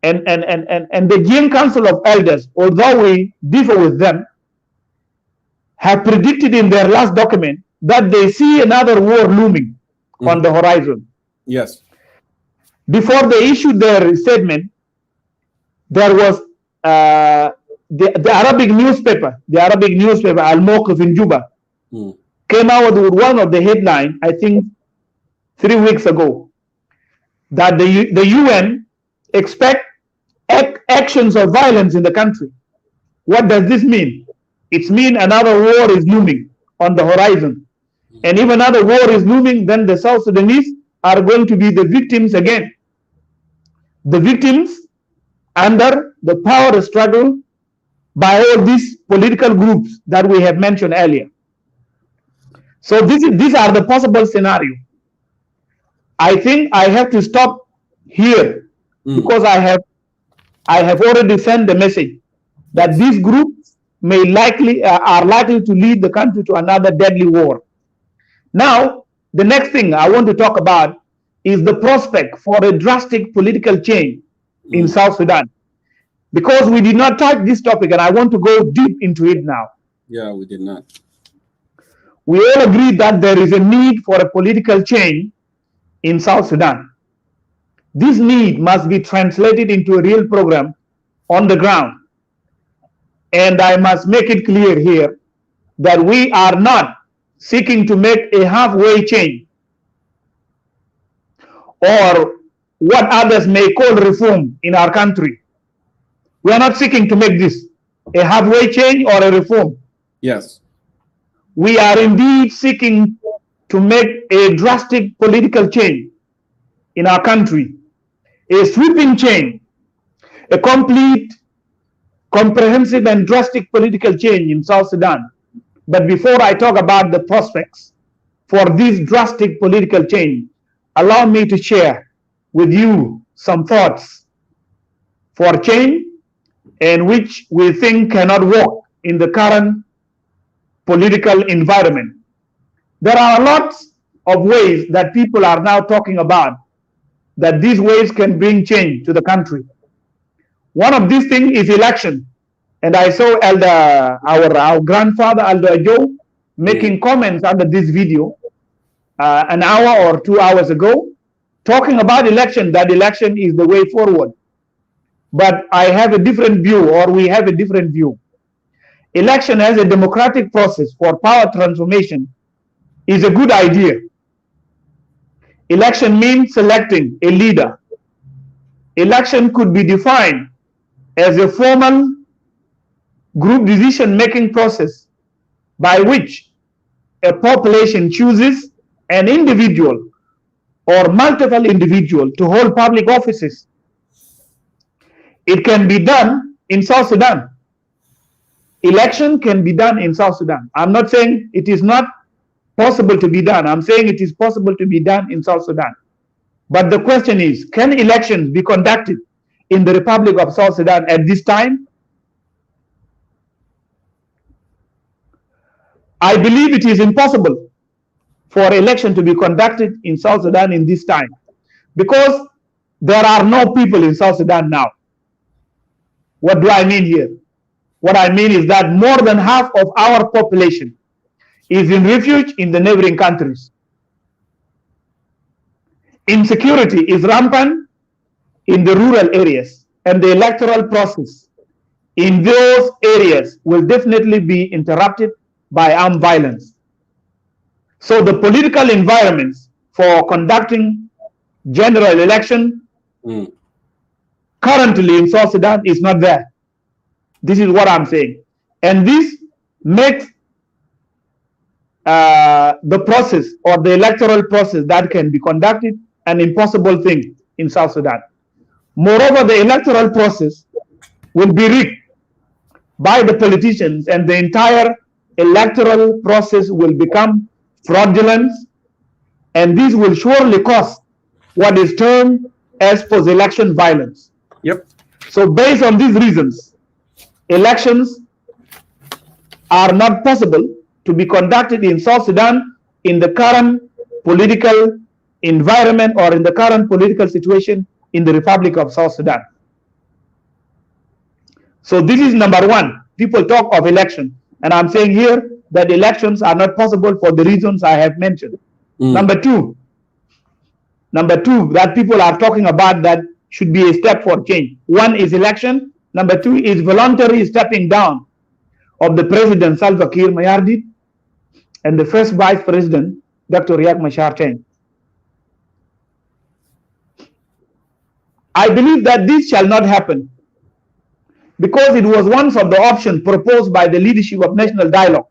And the Jiang Council of Elders, although we differ with them, have predicted in their last document that they see another war looming on the horizon. Yes. Before they issued their statement, there was the Arabic newspaper Al Mawqif in Juba, came out with one of the headlines, I think 3 weeks ago, that the UN expect actions of violence in the country. What does this mean? It means another war is looming on the horizon. And if another war is looming, then the South Sudanese are going to be the victims again. The victims under the power struggle by all these political groups that we have mentioned earlier. So these are the possible scenario. I think I have to stop here because I have already sent the message that these groups are likely to lead the country to another deadly war. Now, the next thing I want to talk about is the prospect for a drastic political change in South Sudan. Because we did not touch this topic, and I want to go deep into it now. Yeah, we did not. We all agree that there is a need for a political change in South Sudan. This need must be translated into a real program on the ground. And I must make it clear here that we are not seeking to make a halfway change or what others may call reform in our country. We are not seeking to make this a halfway change or a reform. Yes. We are indeed seeking to make a drastic political change in our country, a sweeping change, a complete, comprehensive and drastic political change in South Sudan. But before I talk about the prospects for this drastic political change, allow me to share with you some thoughts for change and which we think cannot work in the current political environment. There are lots of ways that people are now talking about that these ways can bring change to the country. One of these things is election. And I saw our grandfather, Elder Joe, making comments under this video an hour or 2 hours ago, talking about election, that election is the way forward. But I have a different view, or we have a different view. Election as a democratic process for power transformation is a good idea. Election means selecting a leader. Election could be defined as a formal group decision-making process by which a population chooses an individual or multiple individuals to hold public offices. It can be done in South Sudan. Election can be done in South Sudan. I'm not saying it is not possible to be done. I'm saying it is possible to be done in South Sudan. But the question is, can elections be conducted in the Republic of South Sudan at this time? I believe it is impossible for election to be conducted in South Sudan in this time because there are no people in South Sudan now. What do I mean here? What I mean is that more than half of our population is in refuge in the neighboring countries. Insecurity is rampant in the rural areas, and the electoral process in those areas will definitely be interrupted by armed violence. So the political environments for conducting general election currently in South Sudan is not there. This is what I'm saying. And this makes the process or the electoral process that can be conducted an impossible thing in South Sudan. Moreover, the electoral process will be rigged by the politicians, and the entire electoral process will become fraudulent, and this will surely cause what is termed as post-election violence. Yep. So based on these reasons, elections are not possible to be conducted in South Sudan in the current political environment or in the current political situation in the Republic of South Sudan. So this is number one. People talk of election, and I'm saying here that elections are not possible for the reasons I have mentioned. Number two that people are talking about that should be a step for change. One is election. Number two is voluntary stepping down of the President Salva Kiir Mayardit. and the first Vice President, Dr. Riek Machar Teng. I believe that this shall not happen because it was one of the options proposed by the leadership of National Dialogue.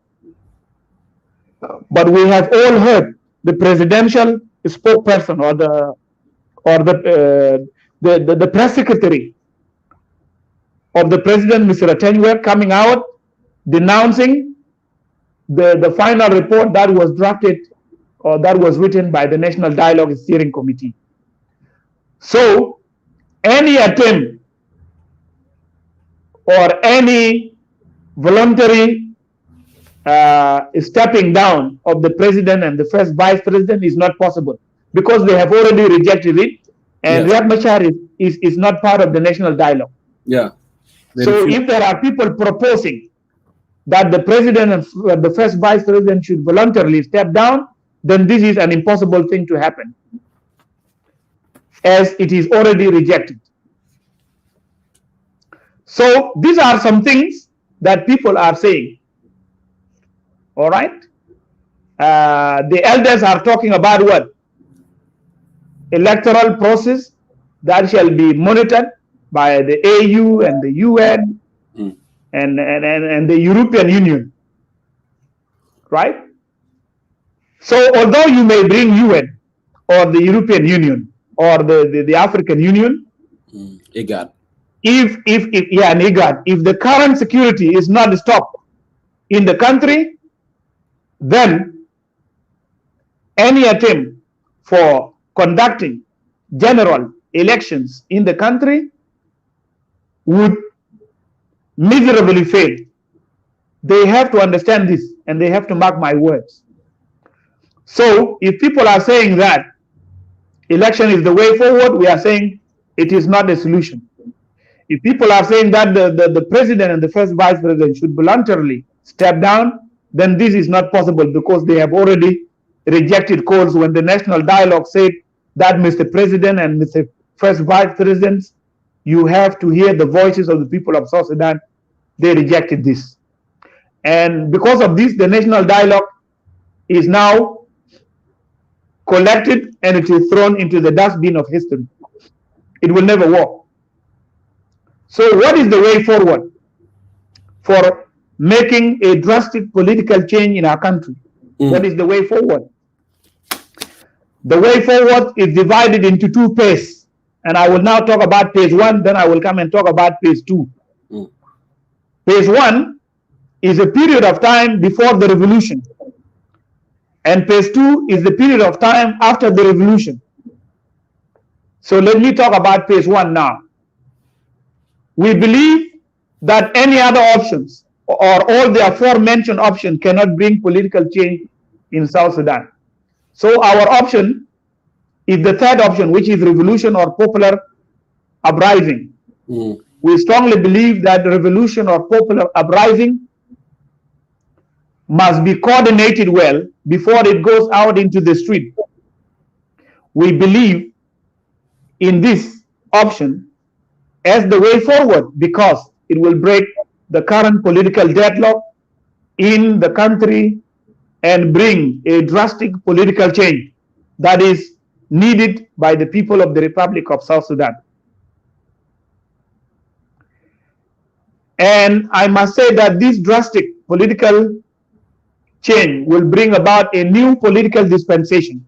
But we have all heard the presidential spokesperson or the press secretary of the president, Mr. Atenwer, coming out denouncing the final report that was drafted or that was written by the National Dialogue Steering Committee. So any attempt or any voluntary stepping down of the president and the first vice president is not possible because they have already rejected it, and Riek Machar is not part of the National Dialogue. Yeah. So if there are people proposing that the president and the first vice president should voluntarily step down, then this is an impossible thing to happen, as it is already rejected. So these are some things that people are saying. All right. The elders are talking about what? Electoral process that shall be monitored by the AU and the UN and the European Union. Right? So although you may bring UN or the European Union or the African Union, IGAD. If the current security is not stopped in the country, then any attempt for conducting general elections in the country would miserably fail. They have to understand this, and they have to mark my words. So if people are saying that election is the way forward, we are saying it is not a solution. If people are saying that the president and the first vice president should voluntarily step down, then this is not possible because they have already rejected calls when the National Dialogue said that Mr. President and Mr. First Vice President, you have to hear the voices of the people of South Sudan. They rejected this. And because of this, the National Dialogue is now collected and it is thrown into the dustbin of history. It will never work. So what is the way forward for making a drastic political change in our country? What is the way forward? The way forward is divided into two phases. And I will now talk about phase one, then I will come and talk about phase two. Phase one is a period of time before the revolution. And phase two is the period of time after the revolution. So let me talk about phase one now. We believe that any other options or all the aforementioned options cannot bring political change in South Sudan. So our option is the third option, which is revolution or popular uprising. We strongly believe that revolution or popular uprising must be coordinated well before it goes out into the street. We believe in this option as the way forward because it will break the current political deadlock in the country and bring a drastic political change that is needed by the people of the Republic of South Sudan. And I must say that this drastic political change will bring about a new political dispensation.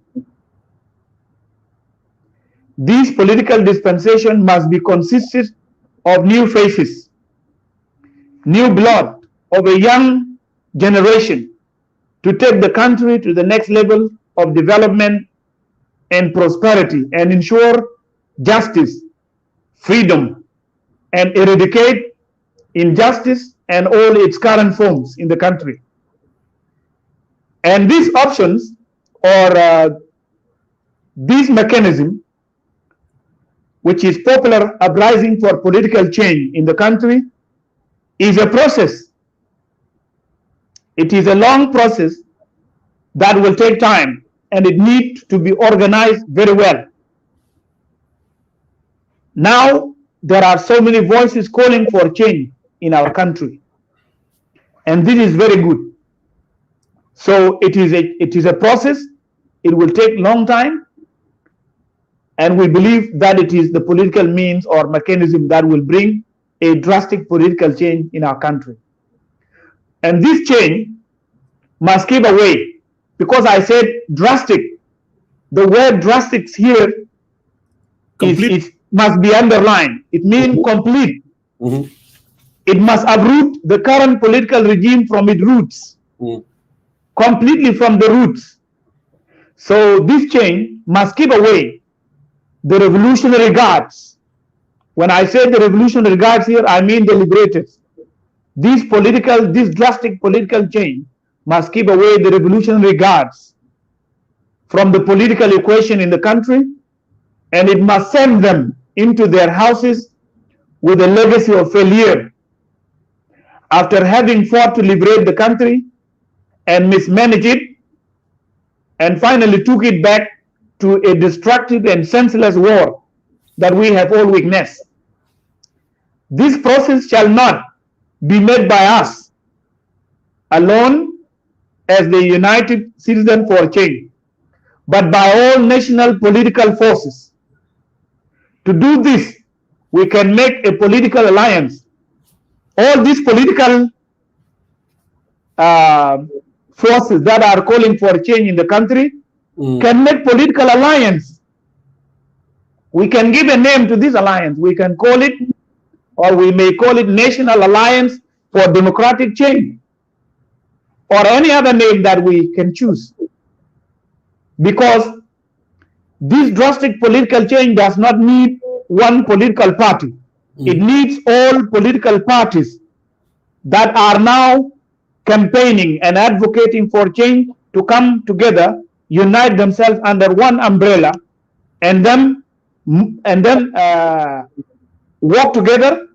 This political dispensation must be consisted of new faces, new blood of a young generation to take the country to the next level of development and prosperity and ensure justice, freedom, and eradicate injustice and all its current forms in the country. And these options or this mechanism, which is popular uprising for political change in the country, is a process. It is a long process that will take time and it needs to be organized very well. Now, there are so many voices calling for change in our country, and this is very good. So it is a process. It will take long time. And we believe that it is the political means or mechanism that will bring a drastic political change in our country. And this change must keep away, because I said drastic. The word drastic here it must be underlined. It means complete. It must uproot the current political regime from its roots, completely from the roots. So this change must keep away the revolutionary guards. When I say the revolutionary guards here, I mean the liberators. This drastic political change must keep away the revolutionary guards from the political equation in the country, and it must send them into their houses with a legacy of failure after having fought to liberate the country and mismanaged it, and finally took it back to a destructive and senseless war that we have all witnessed. This process shall not be made by us alone as the united citizen for change, but by all national political forces. To do this, we can make a political alliance. All these political forces that are calling for change in the country can make political alliance. We can give a name to this alliance. We can call it, or we may call it, National Alliance for Democratic Change, or any other name that we can choose. Because this drastic political change does not need one political party. It needs all political parties that are now campaigning and advocating for change to come together, unite themselves under one umbrella, and then work together,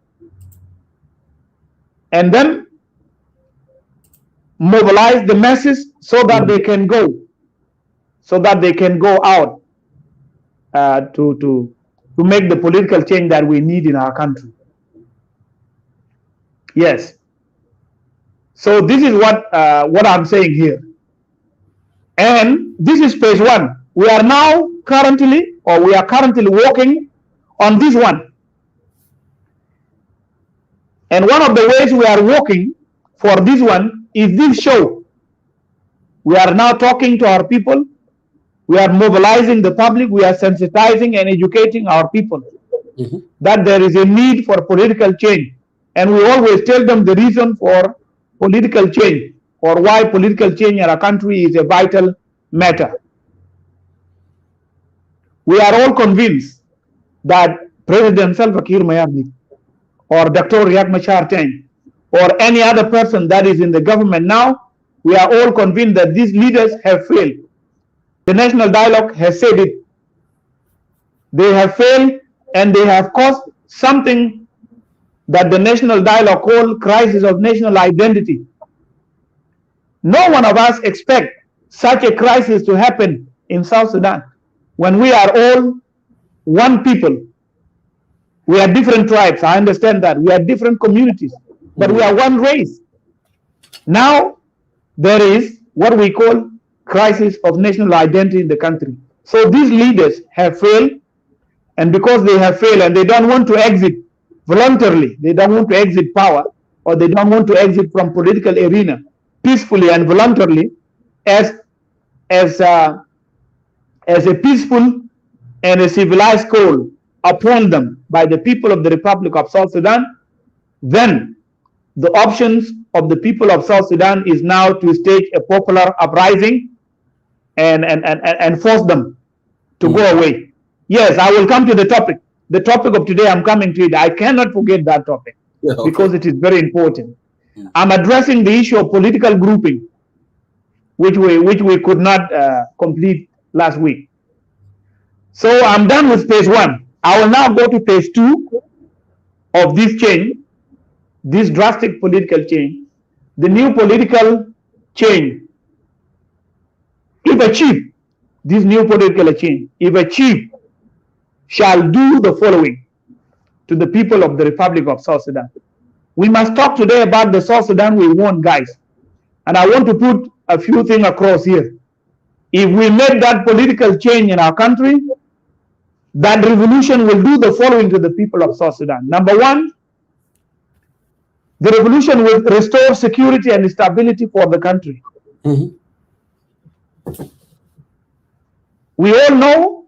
and then mobilize the masses so that they can go out to make the political change that we need in our country. Yes. So this is what I'm saying here. And this is phase one. We are currently working on this one. And one of the ways we are working for this one is this show. We are now talking to our people. We are mobilizing the public. We are sensitizing and educating our people that there is a need for political change. And we always tell them the reason for political change, or why political change in our country is a vital matter. We are all convinced that President Salva Kiir Mayardit or Dr. Riek Machar Teng or any other person that is in the government now, we are all convinced that these leaders have failed. The national dialogue has said it. They have failed, and they have caused something that the national dialogue called crisis of national identity. No one of us expect such a crisis to happen in South Sudan when we are all one people. We are different tribes, I understand that. We are different communities, but we are one race. Now there is what we call crisis of national identity in the country. So these leaders have failed, and because they have failed and they don't want to exit voluntarily, they don't want to exit power, or they don't want to exit from political arena peacefully and voluntarily as a peaceful and a civilized call upon them by the people of the Republic of South Sudan, then the options of the people of South Sudan is now to stage a popular uprising and force them to go away. Yes, I will come to the topic. The topic of today, I'm coming to it. I cannot forget that topic because it is very important. I'm addressing the issue of political grouping, which we could not complete last week. So I'm done with phase one. I will now go to phase two of this change, this drastic political change, the new political change. If achieved, this new political change, if achieved, shall do the following to the people of the Republic of South Sudan. We must talk today about the South Sudan we want, guys. And I want to put a few things across here. If we make that political change in our country, that revolution will do the following to the people of South Sudan. Number one, the revolution will restore security and stability for the country. We all know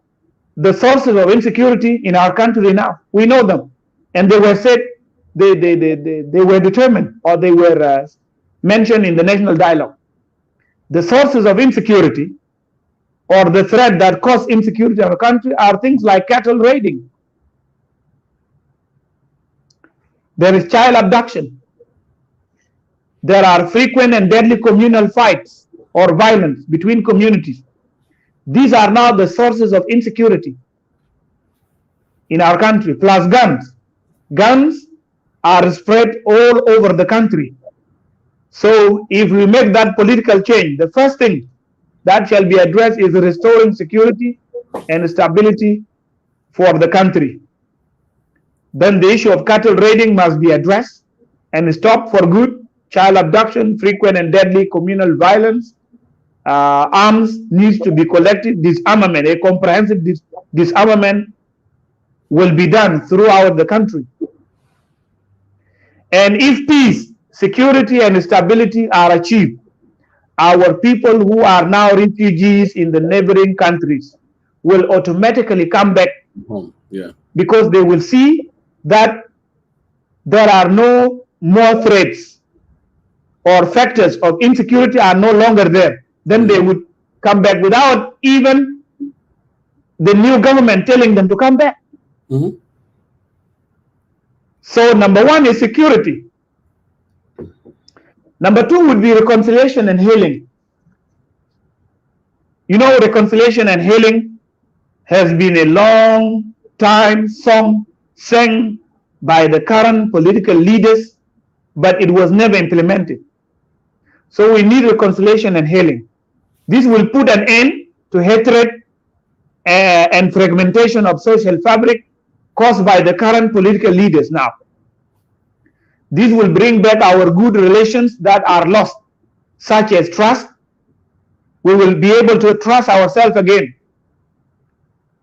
the sources of insecurity in our country now. We know them. And they were said, they were determined, or they were mentioned in the national dialogue. The sources of insecurity, or the threat that cause insecurity in our country, are things like cattle raiding. There is child abduction. There are frequent and deadly communal fights or violence between communities. These are now the sources of insecurity in our country, plus guns. Guns are spread all over the country. So if we make that political change, the first thing that shall be addressed is restoring security and stability for the country. Then the issue of cattle raiding must be addressed and stopped for good. Child abduction, frequent and deadly communal violence, arms needs to be collected. Disarmament, a comprehensive disarmament will be done throughout the country. And if peace, security, and stability are achieved, our people who are now refugees in the neighboring countries will automatically come back home, because they will see that there are no more threats or factors of insecurity are no longer there. Then they would come back without even the new government telling them to come back. So number one is security. Number two would be reconciliation and healing. You know, reconciliation and healing has been a long time song sang by the current political leaders, but it was never implemented. So we need reconciliation and healing. This will put an end to hatred and fragmentation of social fabric caused by the current political leaders now. This will bring back our good relations that are lost, such as trust. We will be able to trust ourselves again.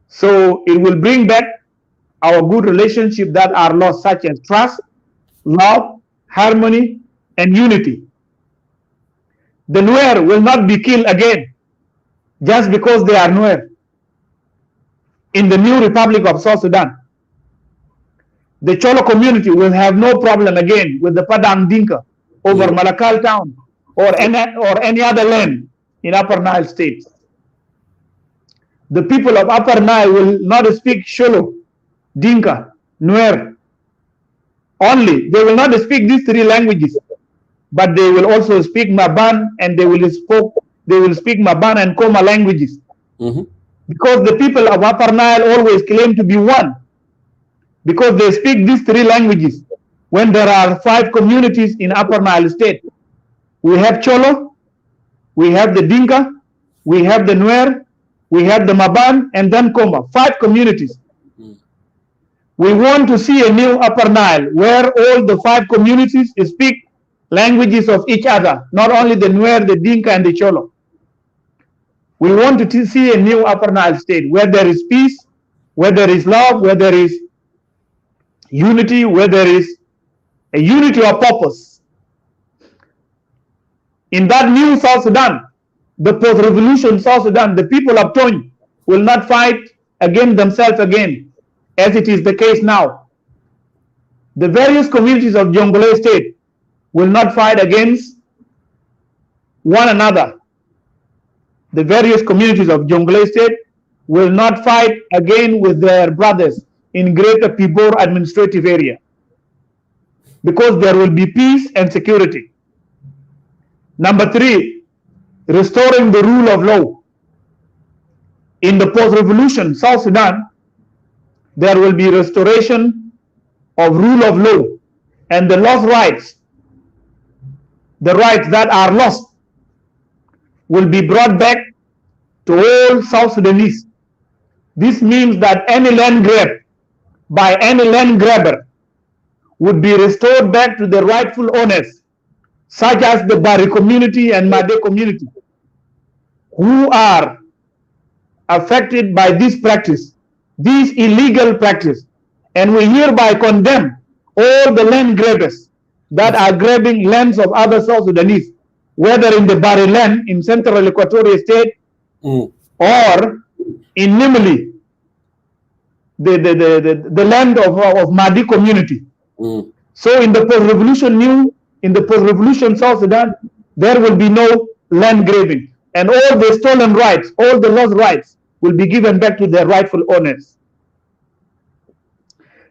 So it will bring back our good relationships that are lost, such as trust, love, harmony, and unity. The Nuer will not be killed again just because they are Nuer. In the new Republic of South Sudan, the Cholo community will have no problem again with the Padang Dinka over Malakal town or any other land in Upper Nile State. The people of Upper Nile will not speak Sholo, Dinka, Nuer only. They will not speak these three languages, but they will also speak Maban, and they will speak Maban and Koma languages. Because the people of Upper Nile always claim to be one, because they speak these three languages. When there are 5 communities in Upper Nile State, we have Cholo, we have the Dinka, we have the Nuer, we have the Maban, and then Koma. 5 communities. We want to see a new Upper Nile where all the 5 communities speak languages of each other, not only the Nuer, the Dinka, and the Cholo. We want to see a new Upper Nile State where there is peace, where there is love, where there is unity, where there is a unity of purpose. In that new South Sudan, the post-revolution South Sudan, the people of Tony will not fight against themselves again, as it is the case now. The various communities of Jonglei State will not fight against one another. The various communities of Jonglei State will not fight again with their brothers in Greater Pibor administrative area, because there will be peace and security. Number 3, restoring the rule of law. In the post-revolution South Sudan, there will be restoration of rule of law, and the lost rights, the rights that are lost, will be brought back to all South Sudanese. This means that any land grab by any land grabber would be restored back to the rightful owners, such as the Bari community and Made community, who are affected by this practice, this illegal practice. And we hereby condemn all the land grabbers that are grabbing lands of other South Sudanese, whether in the Bari land in Central Equatorial State or in Nimili, the land of Madi community. So in the post-revolution South Sudan, there will be no land grabbing, and all the stolen rights, all the lost rights will be given back to their rightful owners.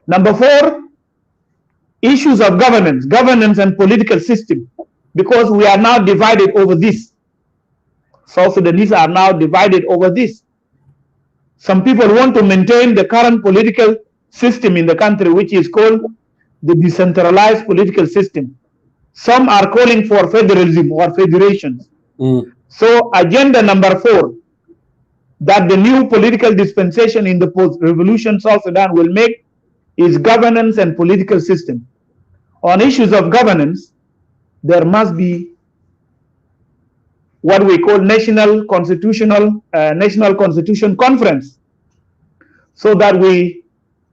Number 4, issues of governance and political system, because we are now divided over this. South Sudanese are now divided over this. Some people want to maintain the current political system in the country, which is called the decentralized political system. Some are calling for federalism or federations. So agenda number 4, that the new political dispensation in the post-revolution South Sudan will make, is governance and political system. On issues of governance, there must be what we call National Constitution Conference, so that we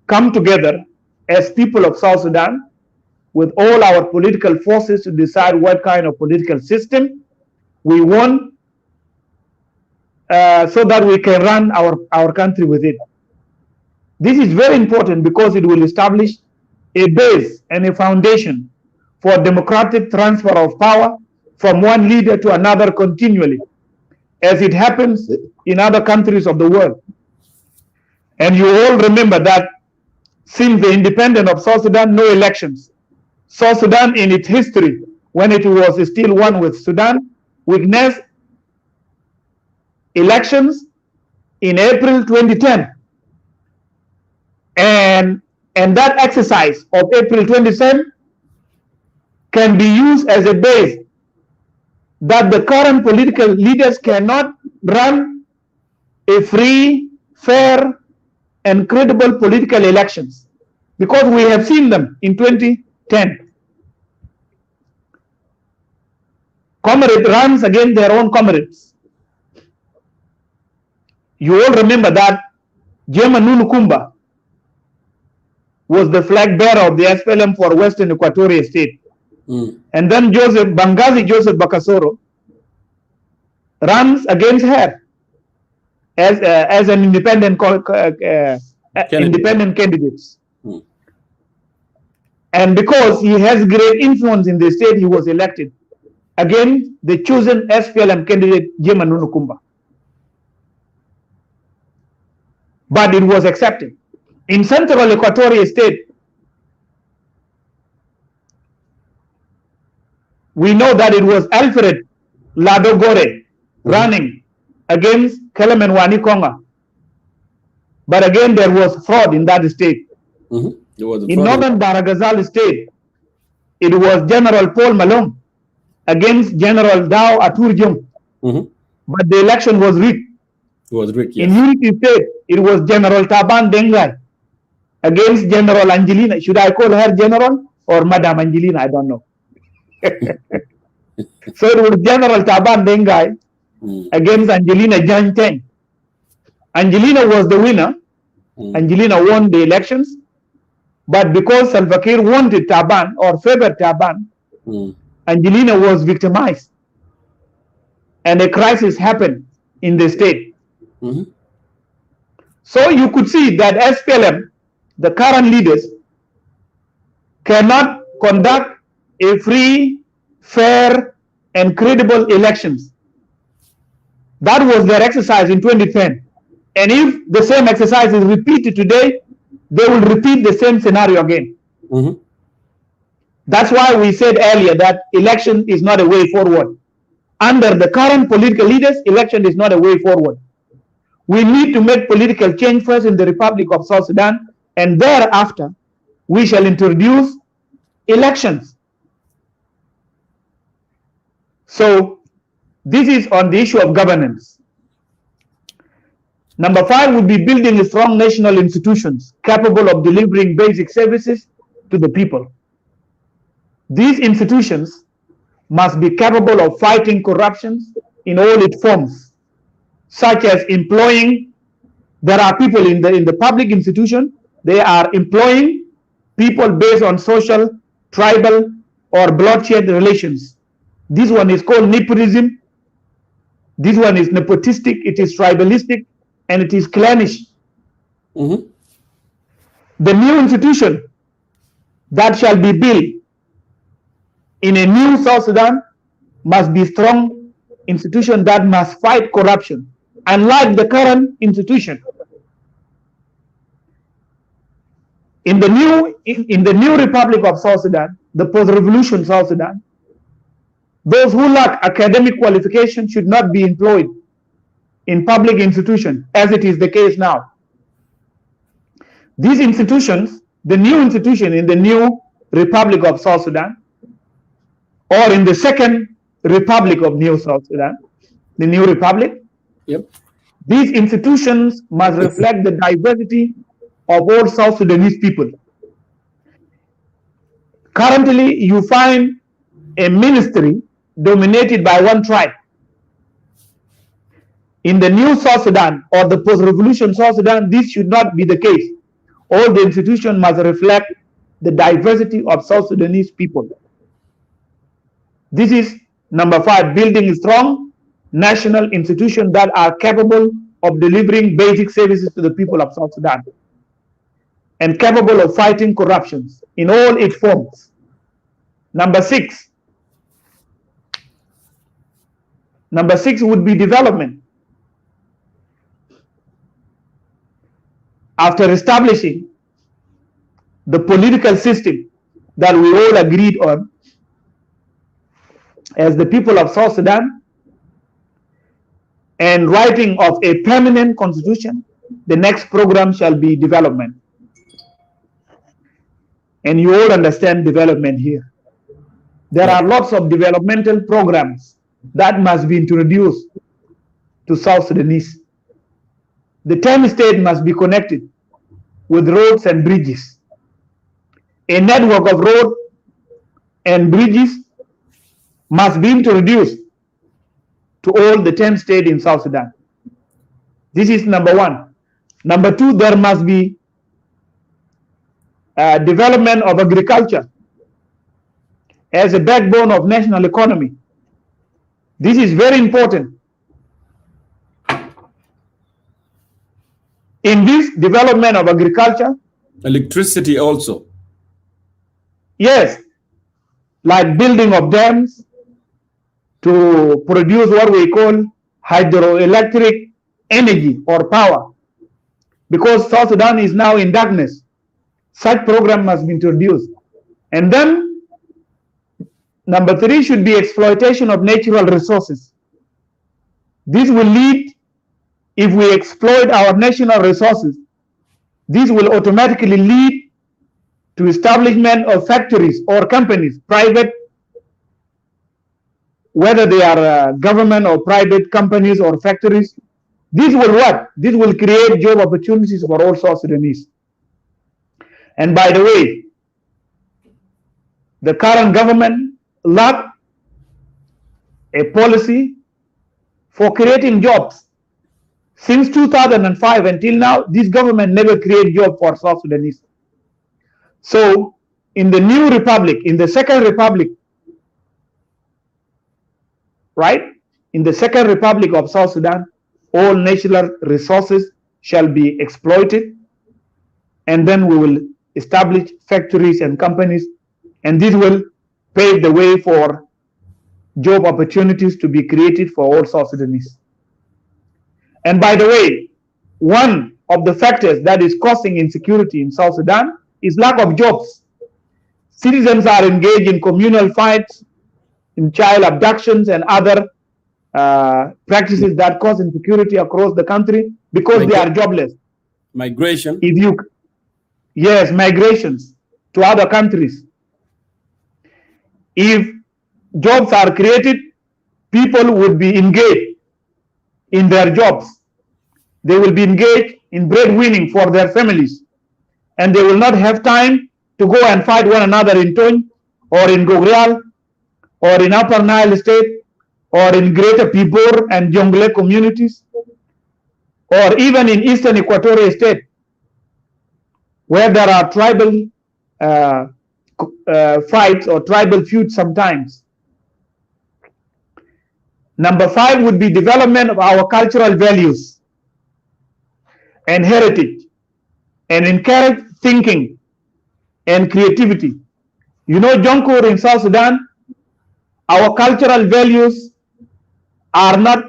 come together as people of South Sudan with all our political forces to decide what kind of political system we want, so that we can run our country with it. This is very important because it will establish a base and a foundation for democratic transfer of power from one leader to another continually, as it happens in other countries of the world. And you all remember that since the independence of South Sudan, no elections. South Sudan in its history, when it was still one with Sudan, witnessed elections in April 2010. And that exercise of April 27 can be used as a base that the current political leaders cannot run a free, fair, and credible political elections, because we have seen them in 2010. Comrades runs against their own comrades. You all remember that Jema Nulukumba was the flag bearer of the SPLM for Western Equatorial State. And then Bangazi Joseph Bakasoro runs against her as an independent candidate. And because he has great influence in the state, he was elected against the chosen SPLM candidate Jema Nulukumba. But it was accepted. In Central Equatorial State, we know that it was Alfred Lado Gore running against Kelemen Wani Konga. But again, there was fraud in that state. In Northern Baragazal State, it was General Paul Malong against General Dao Aturjong. But the election was rigged. Yes. In Unity State, it was General Taban Dengai against General Angelina. Should I call her General or Madam Angelina? I don't know. So it was General Taban Dengai against Angelina Janteng. Angelina was the winner. Angelina won the elections. But because Salva Kiir wanted Taban or favored Taban, Angelina was victimized. And a crisis happened in the state. So you could see that SPLM, the current leaders, cannot conduct a free, fair, and credible elections. That was their exercise in 2010. And if the same exercise is repeated today, they will repeat the same scenario again. That's why we said earlier that election is not a way forward. Under the current political leaders, election is not a way forward. We need to make political change first in the Republic of South Sudan, and thereafter, we shall introduce elections. So, this is on the issue of governance. Number 5 would be building strong national institutions capable of delivering basic services to the people. These institutions must be capable of fighting corruption in all its forms, such as employing. There are people in the public institution, they are employing people based on social, tribal, or bloodshed relations. This one is called nepotism. This one is nepotistic, it is tribalistic, and it is clannish. Mm-hmm. The new institution that shall be built in a new South Sudan must be strong institution that must fight corruption, unlike the current institution. In the new Republic of South Sudan, the post-revolution South Sudan, those who lack academic qualification should not be employed in public institutions, as it is the case now. These institutions, the new institution in the new Republic of South Sudan, or in the second Republic of New South Sudan, the new Republic, yep. These institutions must reflect the diversity of all South Sudanese people. Currently, you find a ministry dominated by one tribe. In the new South Sudan or the post-revolution South Sudan, this should not be the case. All the institutions must reflect the diversity of South Sudanese people. This is number 5, building strong national institutions that are capable of delivering basic services to the people of South Sudan and capable of fighting corruption in all its forms. Number 6 would be development. After establishing the political system that we all agreed on as the people of South Sudan, and writing of a permanent constitution, the next program shall be development. And you all understand development here. There are lots of developmental programs that must be introduced to South Sudanese. The 10 states must be connected with roads and bridges. A network of roads and bridges must be introduced to all the 10 states in South Sudan. This is number 1. Number 2, there must be development of agriculture as a backbone of national economy. This is very important. In this development of agriculture, electricity also. Yes, like building of dams to produce what we call hydroelectric energy or power. Because South Sudan is now in darkness, such program must be introduced. And then number 3 should be exploitation of natural resources. This will lead, if we exploit our national resources, this will automatically lead to establishment of factories or companies, private, whether they are government or private companies or factories. This will what? This will create job opportunities for all South Sudanese. And by the way, the current government lack a policy for creating jobs. Since 2005 until now, this government never created jobs for South Sudanese. So in the new republic, in the second republic, right? In the second republic of South Sudan, all natural resources shall be exploited, and then we will establish factories and companies, and this will pave the way for job opportunities to be created for all South Sudanese. And by the way, one of the factors that is causing insecurity in South Sudan is lack of jobs. Citizens are engaged in communal fights, in child abductions and other practices that cause insecurity across the country because they are jobless. Migration. Yes, migrations to other countries. If jobs are created, people would be engaged in their jobs. They will be engaged in breadwinning for their families, and they will not have time to go and fight one another in Tony or in Gogrial or in Upper Nile State, or in Greater Pibor and Jonglei communities, or even in Eastern Equatorial State, where there are tribal fights or tribal feuds sometimes. Number 5 would be development of our cultural values and heritage, and encourage thinking and creativity. You know, Jonkur, in South Sudan, our cultural values are not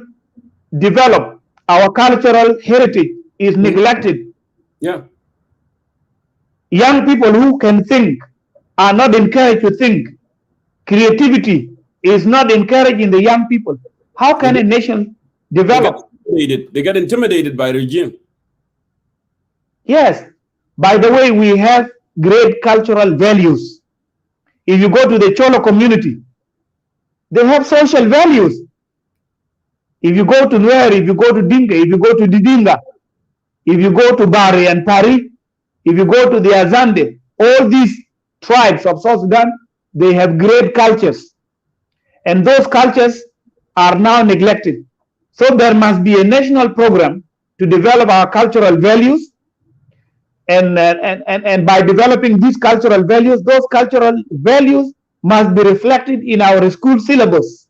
developed. Our cultural heritage is neglected. Yeah. Young people who can think are not encouraged to think. Creativity is not encouraged in the young people. How can a nation develop? They get intimidated by regime. Yes. By the way, we have great cultural values. If you go to the Cholo community, they have social values. If you go to Nuer, if you go to Dinka, if you go to Didinga, if you go to Bari and Pari, if you go to the Azande, all these tribes of South Sudan, they have great cultures. And those cultures are now neglected. So there must be a national program to develop our cultural values. And by developing these cultural values, those cultural values must be reflected in our school syllabus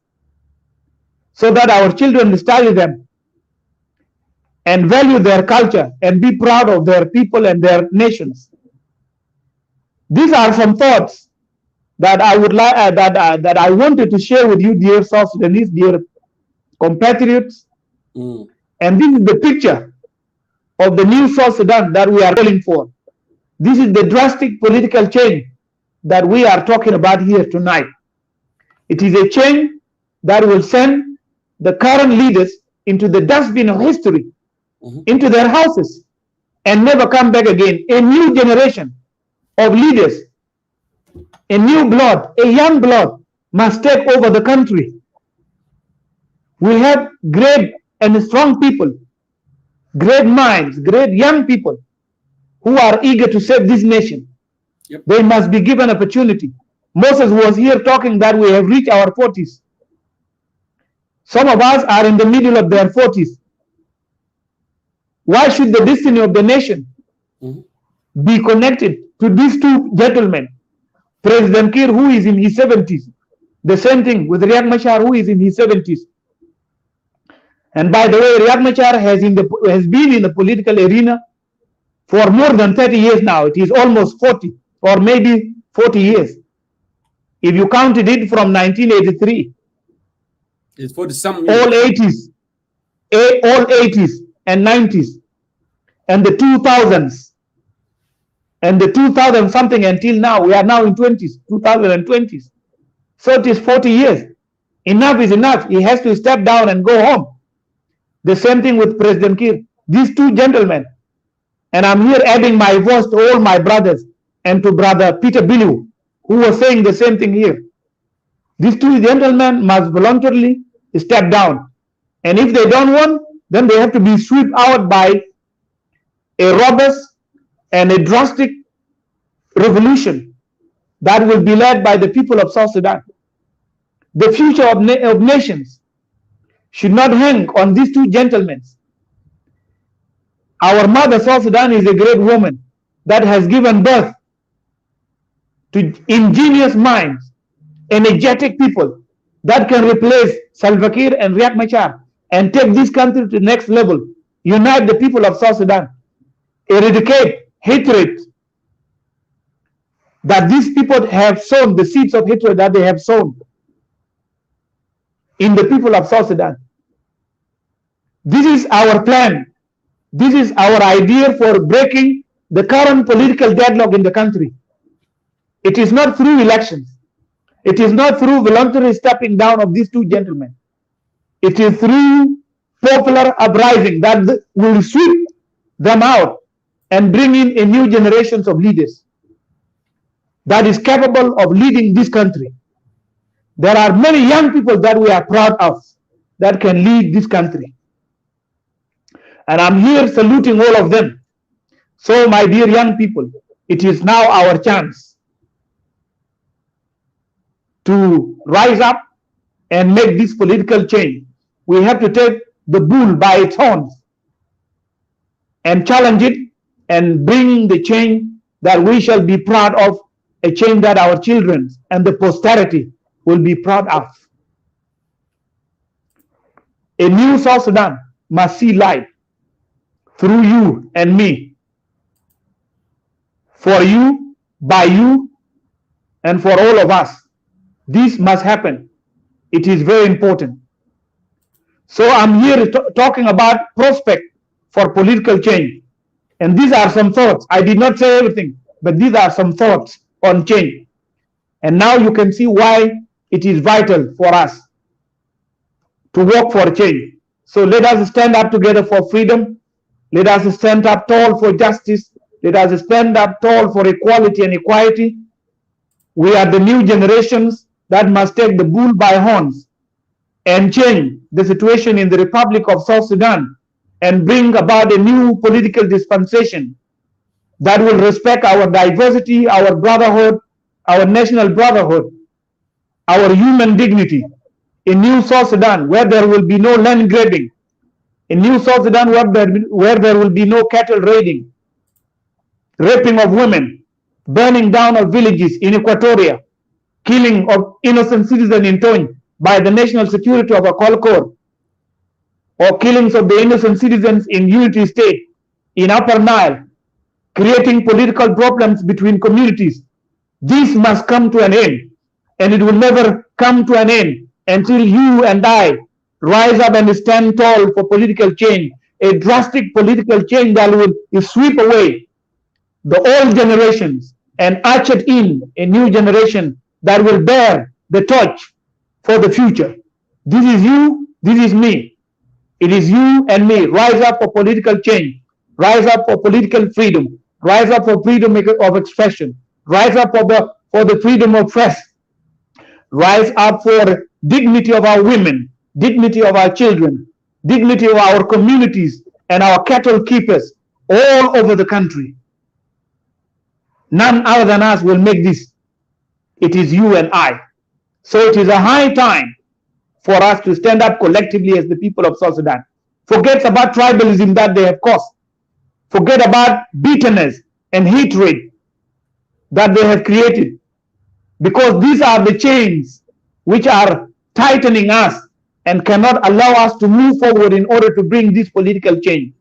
so that our children study them and value their culture and be proud of their people and their nations. These are some thoughts that I would like that I wanted to share with you, dear South Sudanese, dear compatriots. And this is the picture of the new South Sudan that we are calling for. This is the drastic political change that we are talking about here tonight. It is a change that will send the current leaders into the dustbin of history, into their houses, and never come back again. A new generation of leaders, a new blood, a young blood must take over the country. We have great and strong people, great minds, great young people who are eager to save this nation. Yep. They must be given opportunity. Moses was here talking that we have reached our 40s. Some of us are in the middle of their 40s. Why should the destiny of the nation be connected to these two gentlemen? President Kiir, who is in his 70s. The same thing with Riek Machar, who is in his 70s. And by the way, Riek Machar has been in the political arena for more than 30 years now. It is almost 40 or maybe 40 years. If you counted it from 1983. It's 40 some years. All 80s and 90s and the 2000s and the 2000 something until now. We are now in 2020s. So it is 40 years. Enough is enough. He has to step down and go home. The same thing with President Kiir. These two gentlemen, and I'm here adding my voice to all my brothers and to brother Peter Bilu, who was saying the same thing here. These two gentlemen must voluntarily step down. And if they don't want, then they have to be swept out by a robust and a drastic revolution that will be led by the people of South Sudan. The future of nations should not hang on these two gentlemen. Our mother South Sudan is a great woman that has given birth to ingenious minds, energetic people that can replace Salva Kiir and Riek Machar and take this country to the next level. Unite the people of South Sudan. Eradicate hatred that these people have sown, the seeds of hatred that they have sown in the people of South Sudan. This is our plan. This is our idea for breaking the current political deadlock in the country. It is not through elections. It is not through voluntary stepping down of these two gentlemen. It is through popular uprising that will sweep them out and bring in a new generation of leaders that is capable of leading this country. There are many young people that we are proud of that can lead this country. And I'm here saluting all of them. So, my dear young people, it is now our chance. to rise up and make this political change. We have to take the bull by its horns and challenge it and bring the change that we shall be proud of, a change that our children and the posterity will be proud of. A new South Sudan must see light through you and me, for you, by you, and for all of us. This must happen. It is very important. So I'm here talking about prospect for political change. And these are some thoughts. I did not say everything, but these are some thoughts on change. And now you can see why it is vital for us to work for change. So let us stand up together for freedom. Let us stand up tall for justice. Let us stand up tall for equality and equity. We are the new generations that must take the bull by horns and change the situation in the Republic of South Sudan and bring about a new political dispensation that will respect our diversity, our brotherhood, our national brotherhood, our human dignity. In New South Sudan, where there will be no land grabbing. In New South Sudan, where there will be no cattle raiding, raping of women, burning down of villages in Equatoria, killing of innocent citizens in Tony by the national security of a Kolkor, or killings of the innocent citizens in Unity State, in Upper Nile, creating political problems between communities. This must come to an end, and it will never come to an end until you and I rise up and stand tall for political change, a drastic political change that will sweep away the old generations and usher in a new generation that will bear the torch for the future. This is you, this is me. It is you and me. Rise up for political change. Rise up for political freedom. Rise up for freedom of expression. Rise up for the freedom of press. Rise up for dignity of our women, dignity of our children, dignity of our communities and our cattle keepers all over the country. None other than us will make this. It is you and I. So it is a high time for us to stand up collectively as the people of South Sudan. Forget about tribalism that they have caused. Forget about bitterness and hatred that they have created. Because these are the chains which are tightening us and cannot allow us to move forward in order to bring this political change.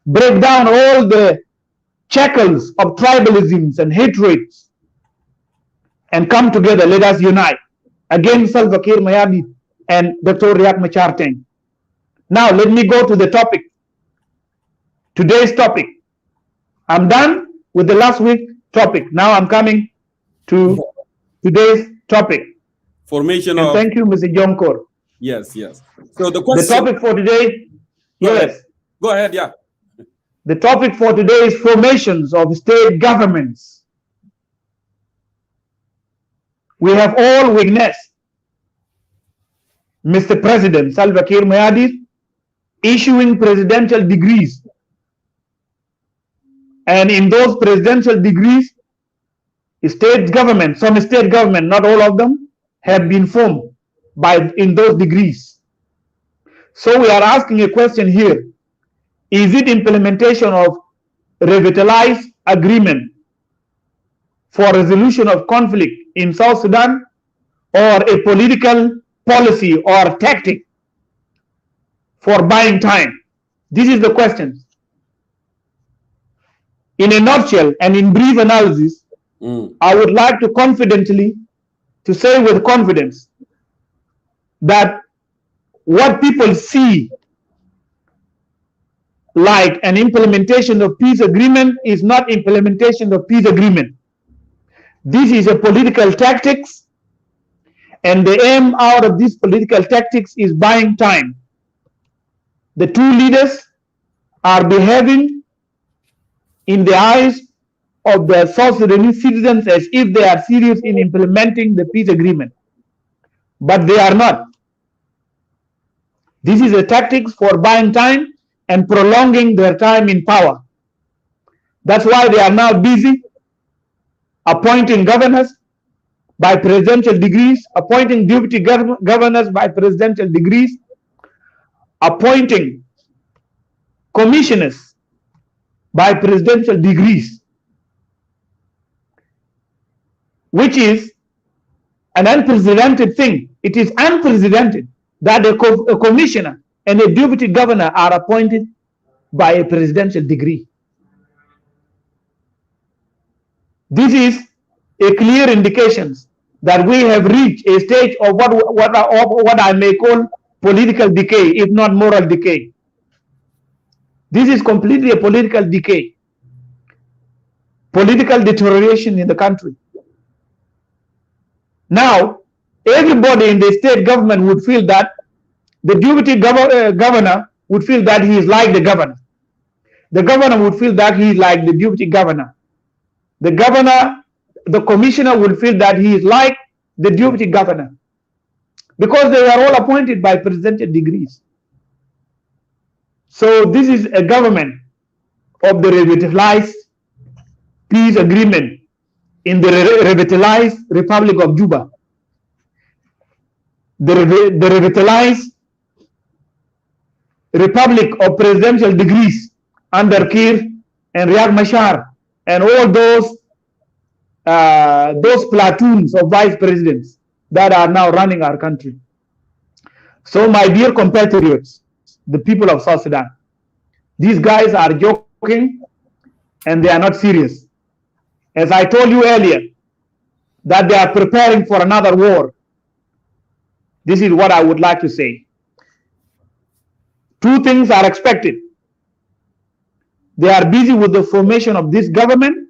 Break down all the shackles of tribalisms and hatreds and come together. Let us unite against Salva Kiir Mayardit and Dr. Riek Machar Teng. Now let me go to the topic. Today's topic. I'm done with the last week topic. Now I'm coming to today's topic. Formation and of... Thank you, Mr. Jonkor. Yes, yes. So the question... The topic for today... Yes. Go ahead, yeah. The topic for today is formations of state governments. We have all witnessed Mr. President Salva Kiir Mayardit issuing presidential degrees. And in those presidential degrees, state government, some state government, not all of them, have been formed in those degrees. So we are asking a question here. Is it implementation of revitalized agreement for resolution of conflict in South Sudan, or a political policy or tactic for buying time? This is the question. In a nutshell and in brief analysis, I would like to confidently to say with confidence that what people see like an implementation of peace agreement is not implementation of peace agreement. This is a political tactics, and the aim out of this political tactics is buying time. The two leaders are behaving in the eyes of the South Sudanese citizens as if they are serious in implementing the peace agreement, but they are not. This is a tactics for buying time and prolonging their time in power. That's why they are now busy appointing governors, by presidential decrees, appointing deputy governors by presidential decrees, appointing commissioners by presidential decrees, which is an unprecedented thing. It is unprecedented that a commissioner and a deputy governor are appointed by a presidential decree. This is a clear indication that we have reached a stage of what I may call political decay, if not moral decay. This is completely a political decay, political deterioration in the country. Now, everybody in the state government would feel that the deputy governor would feel that he is like the governor. The governor would feel that he is like the deputy governor. The commissioner would feel that he is like the deputy governor, because they are all appointed by presidential decrees. So this is a government of the revitalized peace agreement in the revitalized Republic of Juba. The revitalized Republic of presidential decrees under Kir and Riek Machar and all those platoons of vice presidents that are now running our country. So my dear compatriots, the people of South Sudan, these guys are joking and they are not serious. As I told you earlier, that they are preparing for another war. This is what I would like to say. Two things are expected. They are busy with the formation of this government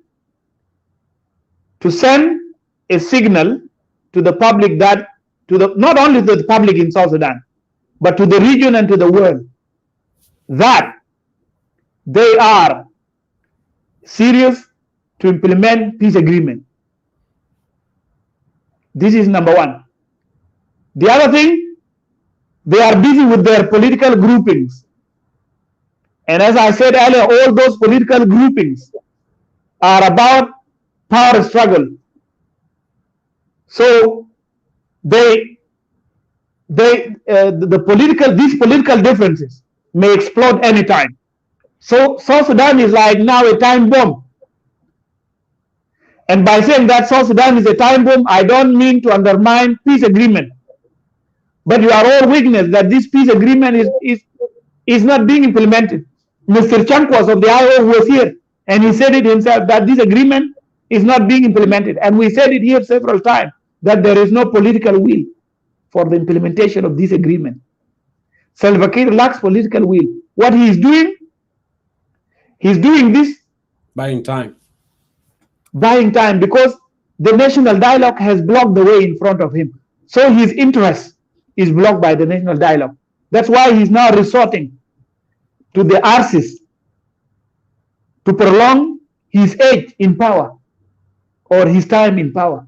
to send a signal to the public that, not only to the public in South Sudan, but to the region and to the world, that they are serious to implement peace agreement. This is number one. The other thing, they are busy with their political groupings. And as I said earlier, all those political groupings are about power struggle. So these political differences may explode anytime. So South Sudan is like now a time bomb. And by saying that South Sudan is a time bomb, I don't mean to undermine peace agreement. But you are all witness that this peace agreement is not being implemented. Mr. Chankwas of the IO was here, and he said it himself that this agreement is not being implemented. And we said it here several times that there is no political will for the implementation of this agreement. Salva Kiir lacks political will. What he is doing, he's doing this buying time. Buying time, because the national dialogue has blocked the way in front of him. So his interest is blocked by the national dialogue. That's why he's now resorting to the arses to prolong his age in power or his time in power.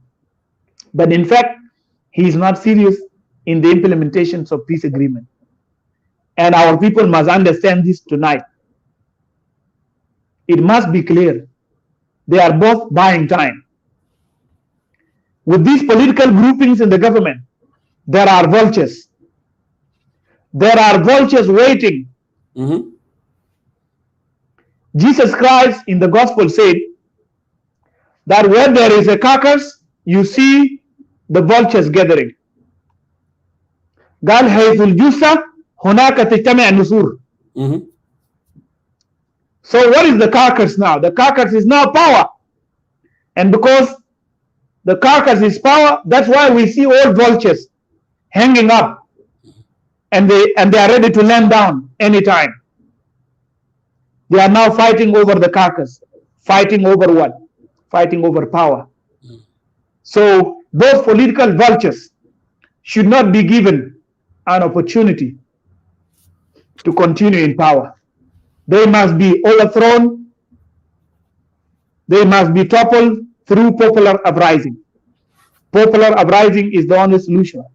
But in fact, he is not serious in the implementations of peace agreement. And our people must understand this tonight. It must be clear. They are both buying time. With these political groupings in the government, there are vultures. There are vultures waiting. Mm-hmm. Jesus Christ in the gospel said that where there is a carcass, you see the vultures gathering. قال حيث الجثة هناك تجتمع النسور. So what is the carcass now? The carcass is now power. And because the carcass is power, that's why we see all vultures hanging up. And they are ready to land down anytime. They are now fighting over the carcass. Fighting over what? Fighting over power. So those political vultures should not be given an opportunity to continue in power. They must be overthrown. They must be toppled through popular uprising. Popular uprising is the only solution.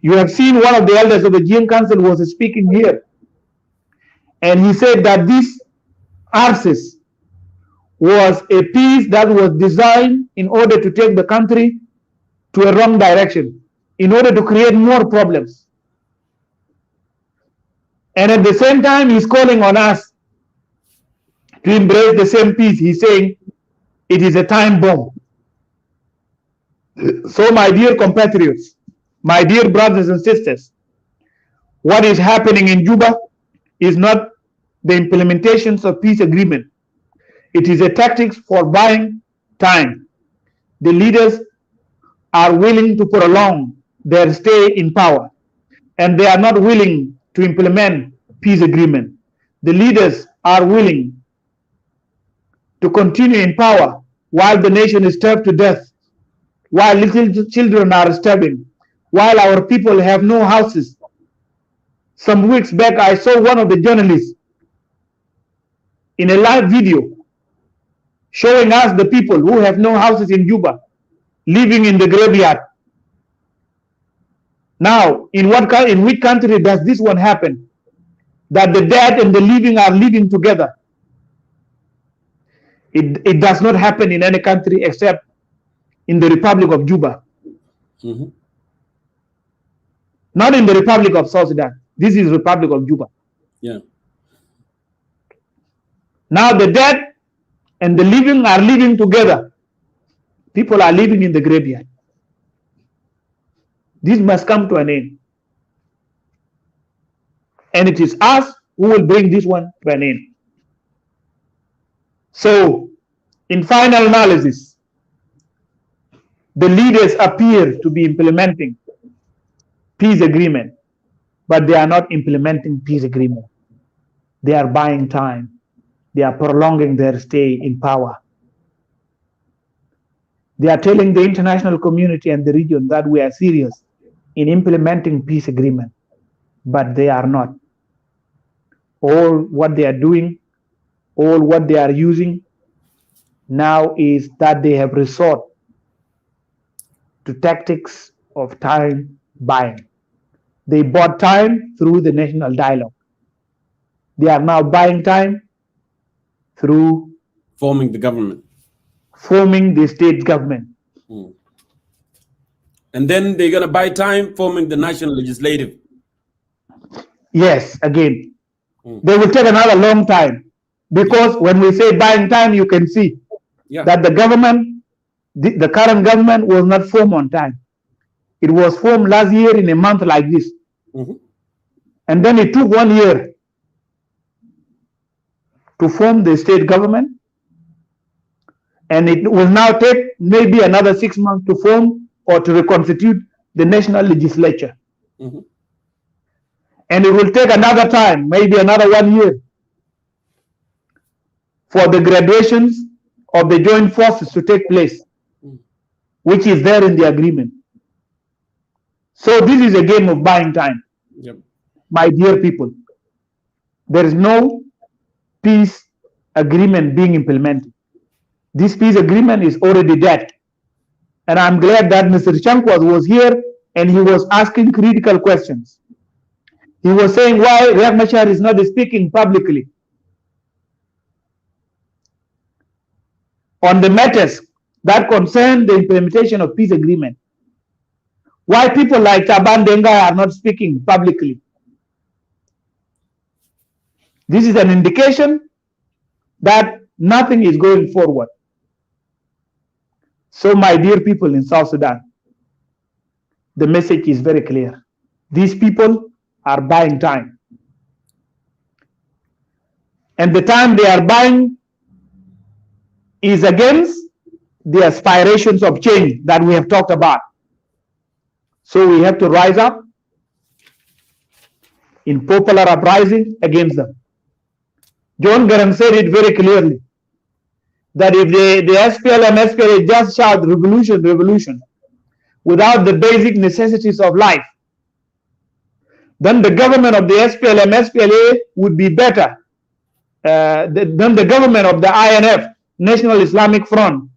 You have seen one of the elders of the GM Council was speaking here. And he said that these arses was a peace that was designed in order to take the country to a wrong direction, in order to create more problems. And at the same time, he's calling on us to embrace the same peace. He's saying it is a time bomb. So, my dear compatriots, my dear brothers and sisters, what is happening in Juba is not the implementations of peace agreement. It is a tactics for buying time. The leaders are willing to prolong their stay in power, and they are not willing to implement peace agreement. The leaders are willing to continue in power while the nation is starved to death, while little children are starving, while our people have no houses. Some weeks back, I saw one of the journalists in a live video showing us the people who have no houses in Juba living in the graveyard. Now, in which country does this one happen? That the dead and the living are living together. It does not happen in any country except in the Republic of Juba. Mm-hmm. Not in the Republic of South Sudan. This is Republic of Juba. Yeah. Now the dead and the living are living together. People are living in the graveyard. This must come to an end. And it is us who will bring this one to an end. So, in final analysis, the leaders appear to be implementing peace agreement, but they are not implementing peace agreement. They are buying time. They are prolonging their stay in power. They are telling the international community and the region that we are serious in implementing peace agreement, but they are not. All what they are doing, all what they are using now is that they have resort to tactics of time buying. They bought time through the national dialogue. They are now buying time through forming the government. Forming the state government. Mm. And then they're going to buy time forming the national legislative. Yes, again. Mm. They will take another long time, because when we say buying time, you can see that the government, the current government was not formed on time. It was formed last year in a month like this. Mm-hmm. And then it took 1 year to form the state government. And it will now take maybe another 6 months to form or to reconstitute the national legislature. Mm-hmm. And it will take another time, maybe another 1 year, for the graduations of the joint forces to take place, which is there in the agreement. So this is a game of buying time. Yep. My dear people. There is no peace agreement being implemented. This peace agreement is already dead. And I'm glad that Mr. Chankwas was here and he was asking critical questions. He was saying why Riek Machar is not speaking publicly on the matters that concern the implementation of peace agreement. Why people like Taban Dengai are not speaking publicly. This is an indication that nothing is going forward. So my dear people in South Sudan, the message is very clear. These people are buying time. And the time they are buying is against the aspirations of change that we have talked about. So we have to rise up in popular uprising against them. John Garang said it very clearly, that if the SPLM just shout revolution, revolution, without the basic necessities of life, then the government of the SPLA would be better than the government of the INF, National Islamic Front,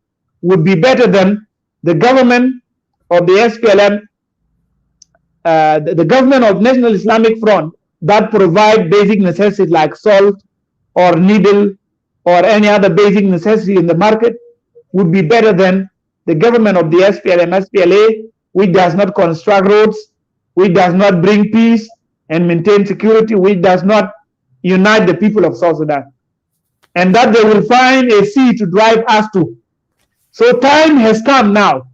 would be better than the government of the SPLM, the government of National Islamic Front that provide basic necessities like salt or needle or any other basic necessity in the market would be better than the government of the SPLM, SPLA, which does not construct roads, which does not bring peace and maintain security, which does not unite the people of South Sudan. And that they will find a sea to drive us to. So time has come now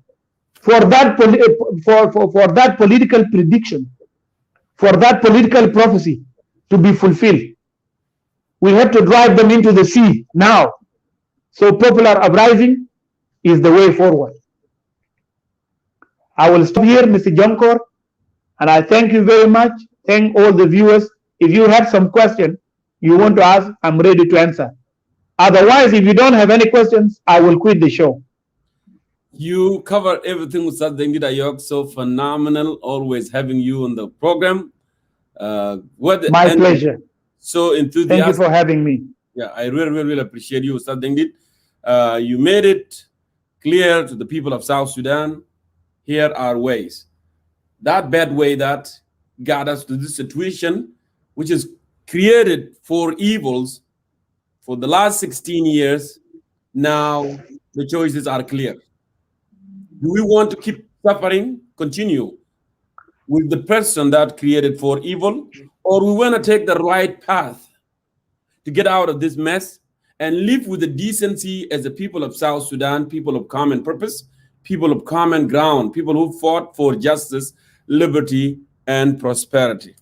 for that, for that political prediction, for that political prophecy to be fulfilled. We have to drive them into the sea now. So popular uprising is the way forward. I will stop here, Mr. Jonkor, and I thank you very much. Thank all the viewers. If you have some question you want to ask, I'm ready to answer. Otherwise, if you don't have any questions, I will quit the show. You cover everything with Sadengida Ayok, so phenomenal. Always having you on the program. My pleasure. So enthusiastic. Thank you for having me. Yeah, I really appreciate you, Ustad Dengit. You made it clear to the people of South Sudan, here are ways. That bad way that got us to this situation, which is created for evils for the last 16 years, now the choices are clear. Do we want to keep suffering, continue with the person that created for evil, or we want to take the right path to get out of this mess and live with the decency as the people of South Sudan, people of common purpose, people of common ground, people who fought for justice, liberty, and prosperity.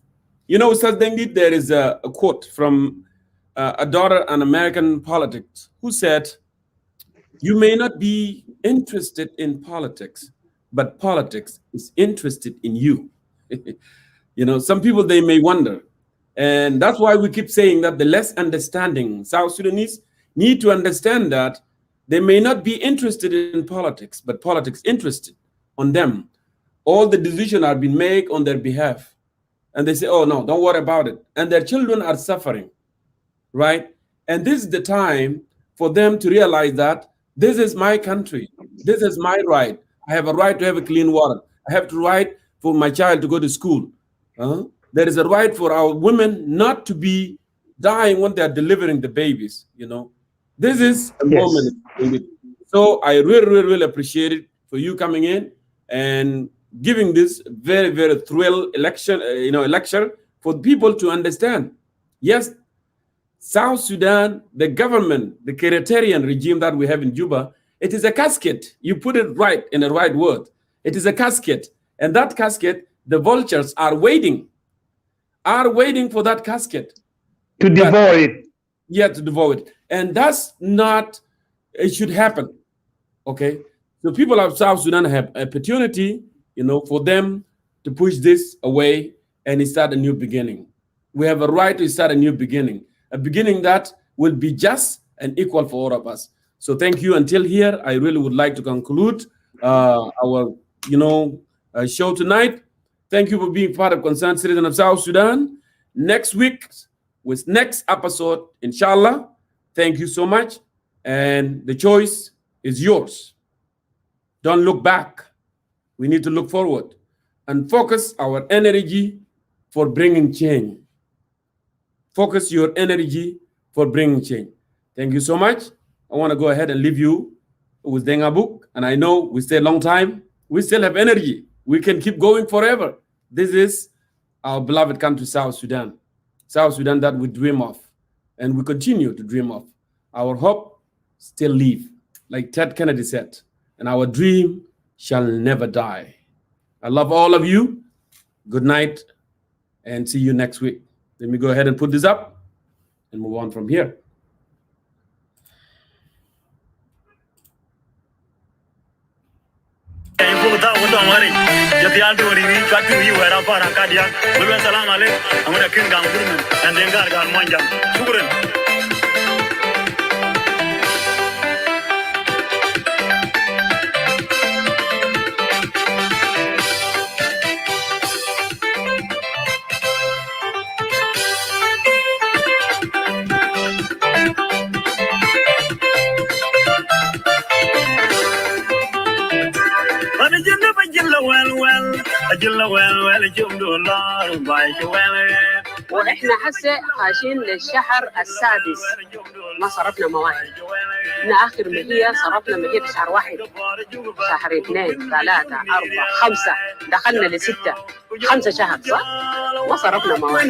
You know, Ustaz Dengit, there is a quote from a daughter in American politics who said, "You may not be interested in politics, but politics is interested in you." You know, some people, they may wonder. And that's why we keep saying that the less understanding South Sudanese need to understand that they may not be interested in politics, but politics interested on them. All the decisions are being made on their behalf. And they say, oh, no, don't worry about it. And their children are suffering, right? And this is the time for them to realize that this is my country. This is my right. I have a right to have a clean water. I have the right for my child to go to school. There is a right for our women not to be dying when they are delivering the babies, you know. This is a moment. So I really appreciate it for you coming in and giving this very thrill lecture for people to understand. Yes, South Sudan, the government, the authoritarian regime that we have in Juba, it is a casket. You put it right in the right word. It is a casket. And that casket, the vultures are waiting for that casket. To devour it. Yeah, to devour it. And that's not, it should happen. Okay? So people of South Sudan have opportunity, you know, for them to push this away and start a new beginning. We have a right to start a new beginning. A beginning that will be just and equal for all of us. So thank you. Until here, I really would like to conclude our, show tonight. Thank you for being part of Concerned Citizen of South Sudan. Next week, with next episode, inshallah. Thank you so much. And the choice is yours. Don't look back. We need to look forward and focus our energy for bringing change. Focus your energy for bringing change. Thank you so much. I want to go ahead and leave you with Dengabuk. And I know we stay a long time. We still have energy. We can keep going forever. This is our beloved country, South Sudan. South Sudan that we dream of. And we continue to dream of. Our hope still live, like Ted Kennedy said. And our dream shall never die. I love all of you. Good night. And see you next week. Let me go ahead and put this up and move on from here. ونحن هسه خاشين للشهر السادس ما صرفنا مواهب. إحنا آخر مجية صرفنا مجية في شهر 1 شهر 2 3 4 5 دخلنا ل6 5 شهر صح؟ ما صرفنا مواهب.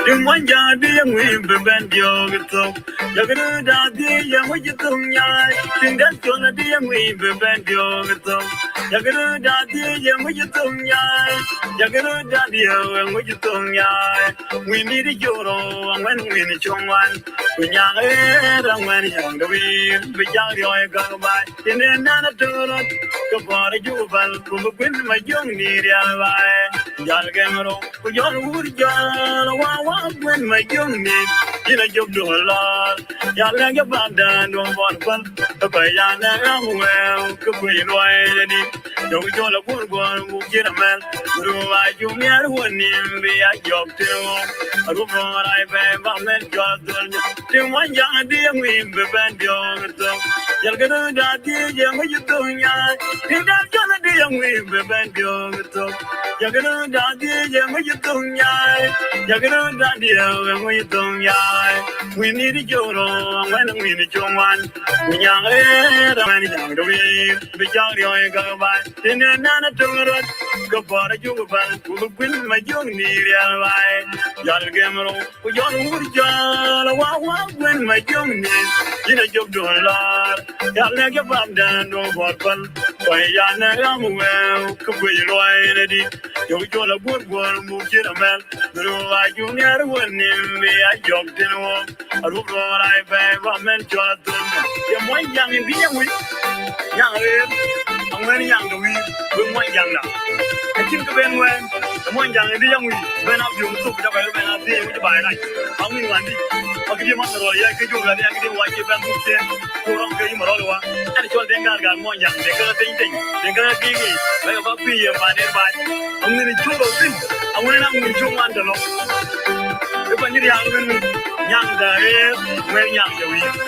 Yung manja di yang we beben dio gitu. Jagru da di yang we jitung nyai. Tinggal chona di yang we beben dio gitu. Jagru da di yang we jitung nyai. Jagru da di yang we jitung nyai. We need a joro and when we need chongwan. We yang and when yang the we be yang dio go by. In another turn. Go for a juval. Go win my young need by. Yal gamero. Go yon wood yal. Wow, when my young need. In a job do a lot. Yalla get back down, don't want fun. The Bayana, I'm well, could be right. Don't go to good one, who get a man. Do I do me at one name be a job to a room I pay my men got done. Till one young dear we be bent young. You're gonna die, dear, what you doing? You're not gonna be young we be bent young. You're gonna die, dear, what you doing? You're gonna die, dear, what you doing? We need a joro when we need one. We young when young the way, be young the go by. In another turn, go for a juval, who will my young need a Yal Gamero, who young wood jar, wow, when my young need. In a job to a lot. Yal like a bum down, don't want fun. Why Yana, I'm well, could be right. You got a good one, move to the man. Do I you near one name me? I jumped in a walk. I look what I pay, but men shot them. You're one young in being with young. I'm very young to weep with one young now. I think when one young and the young when up you took the very when I see with the by night. How many one did? I'll give you my roll. I could do that. I could watch you and put there. Go on, game or all. And it's all then got one young. They're gonna think they're gonna give me like about be a bad by. I'm going to do things. I went out with you one to know. If I need young, when young, the week.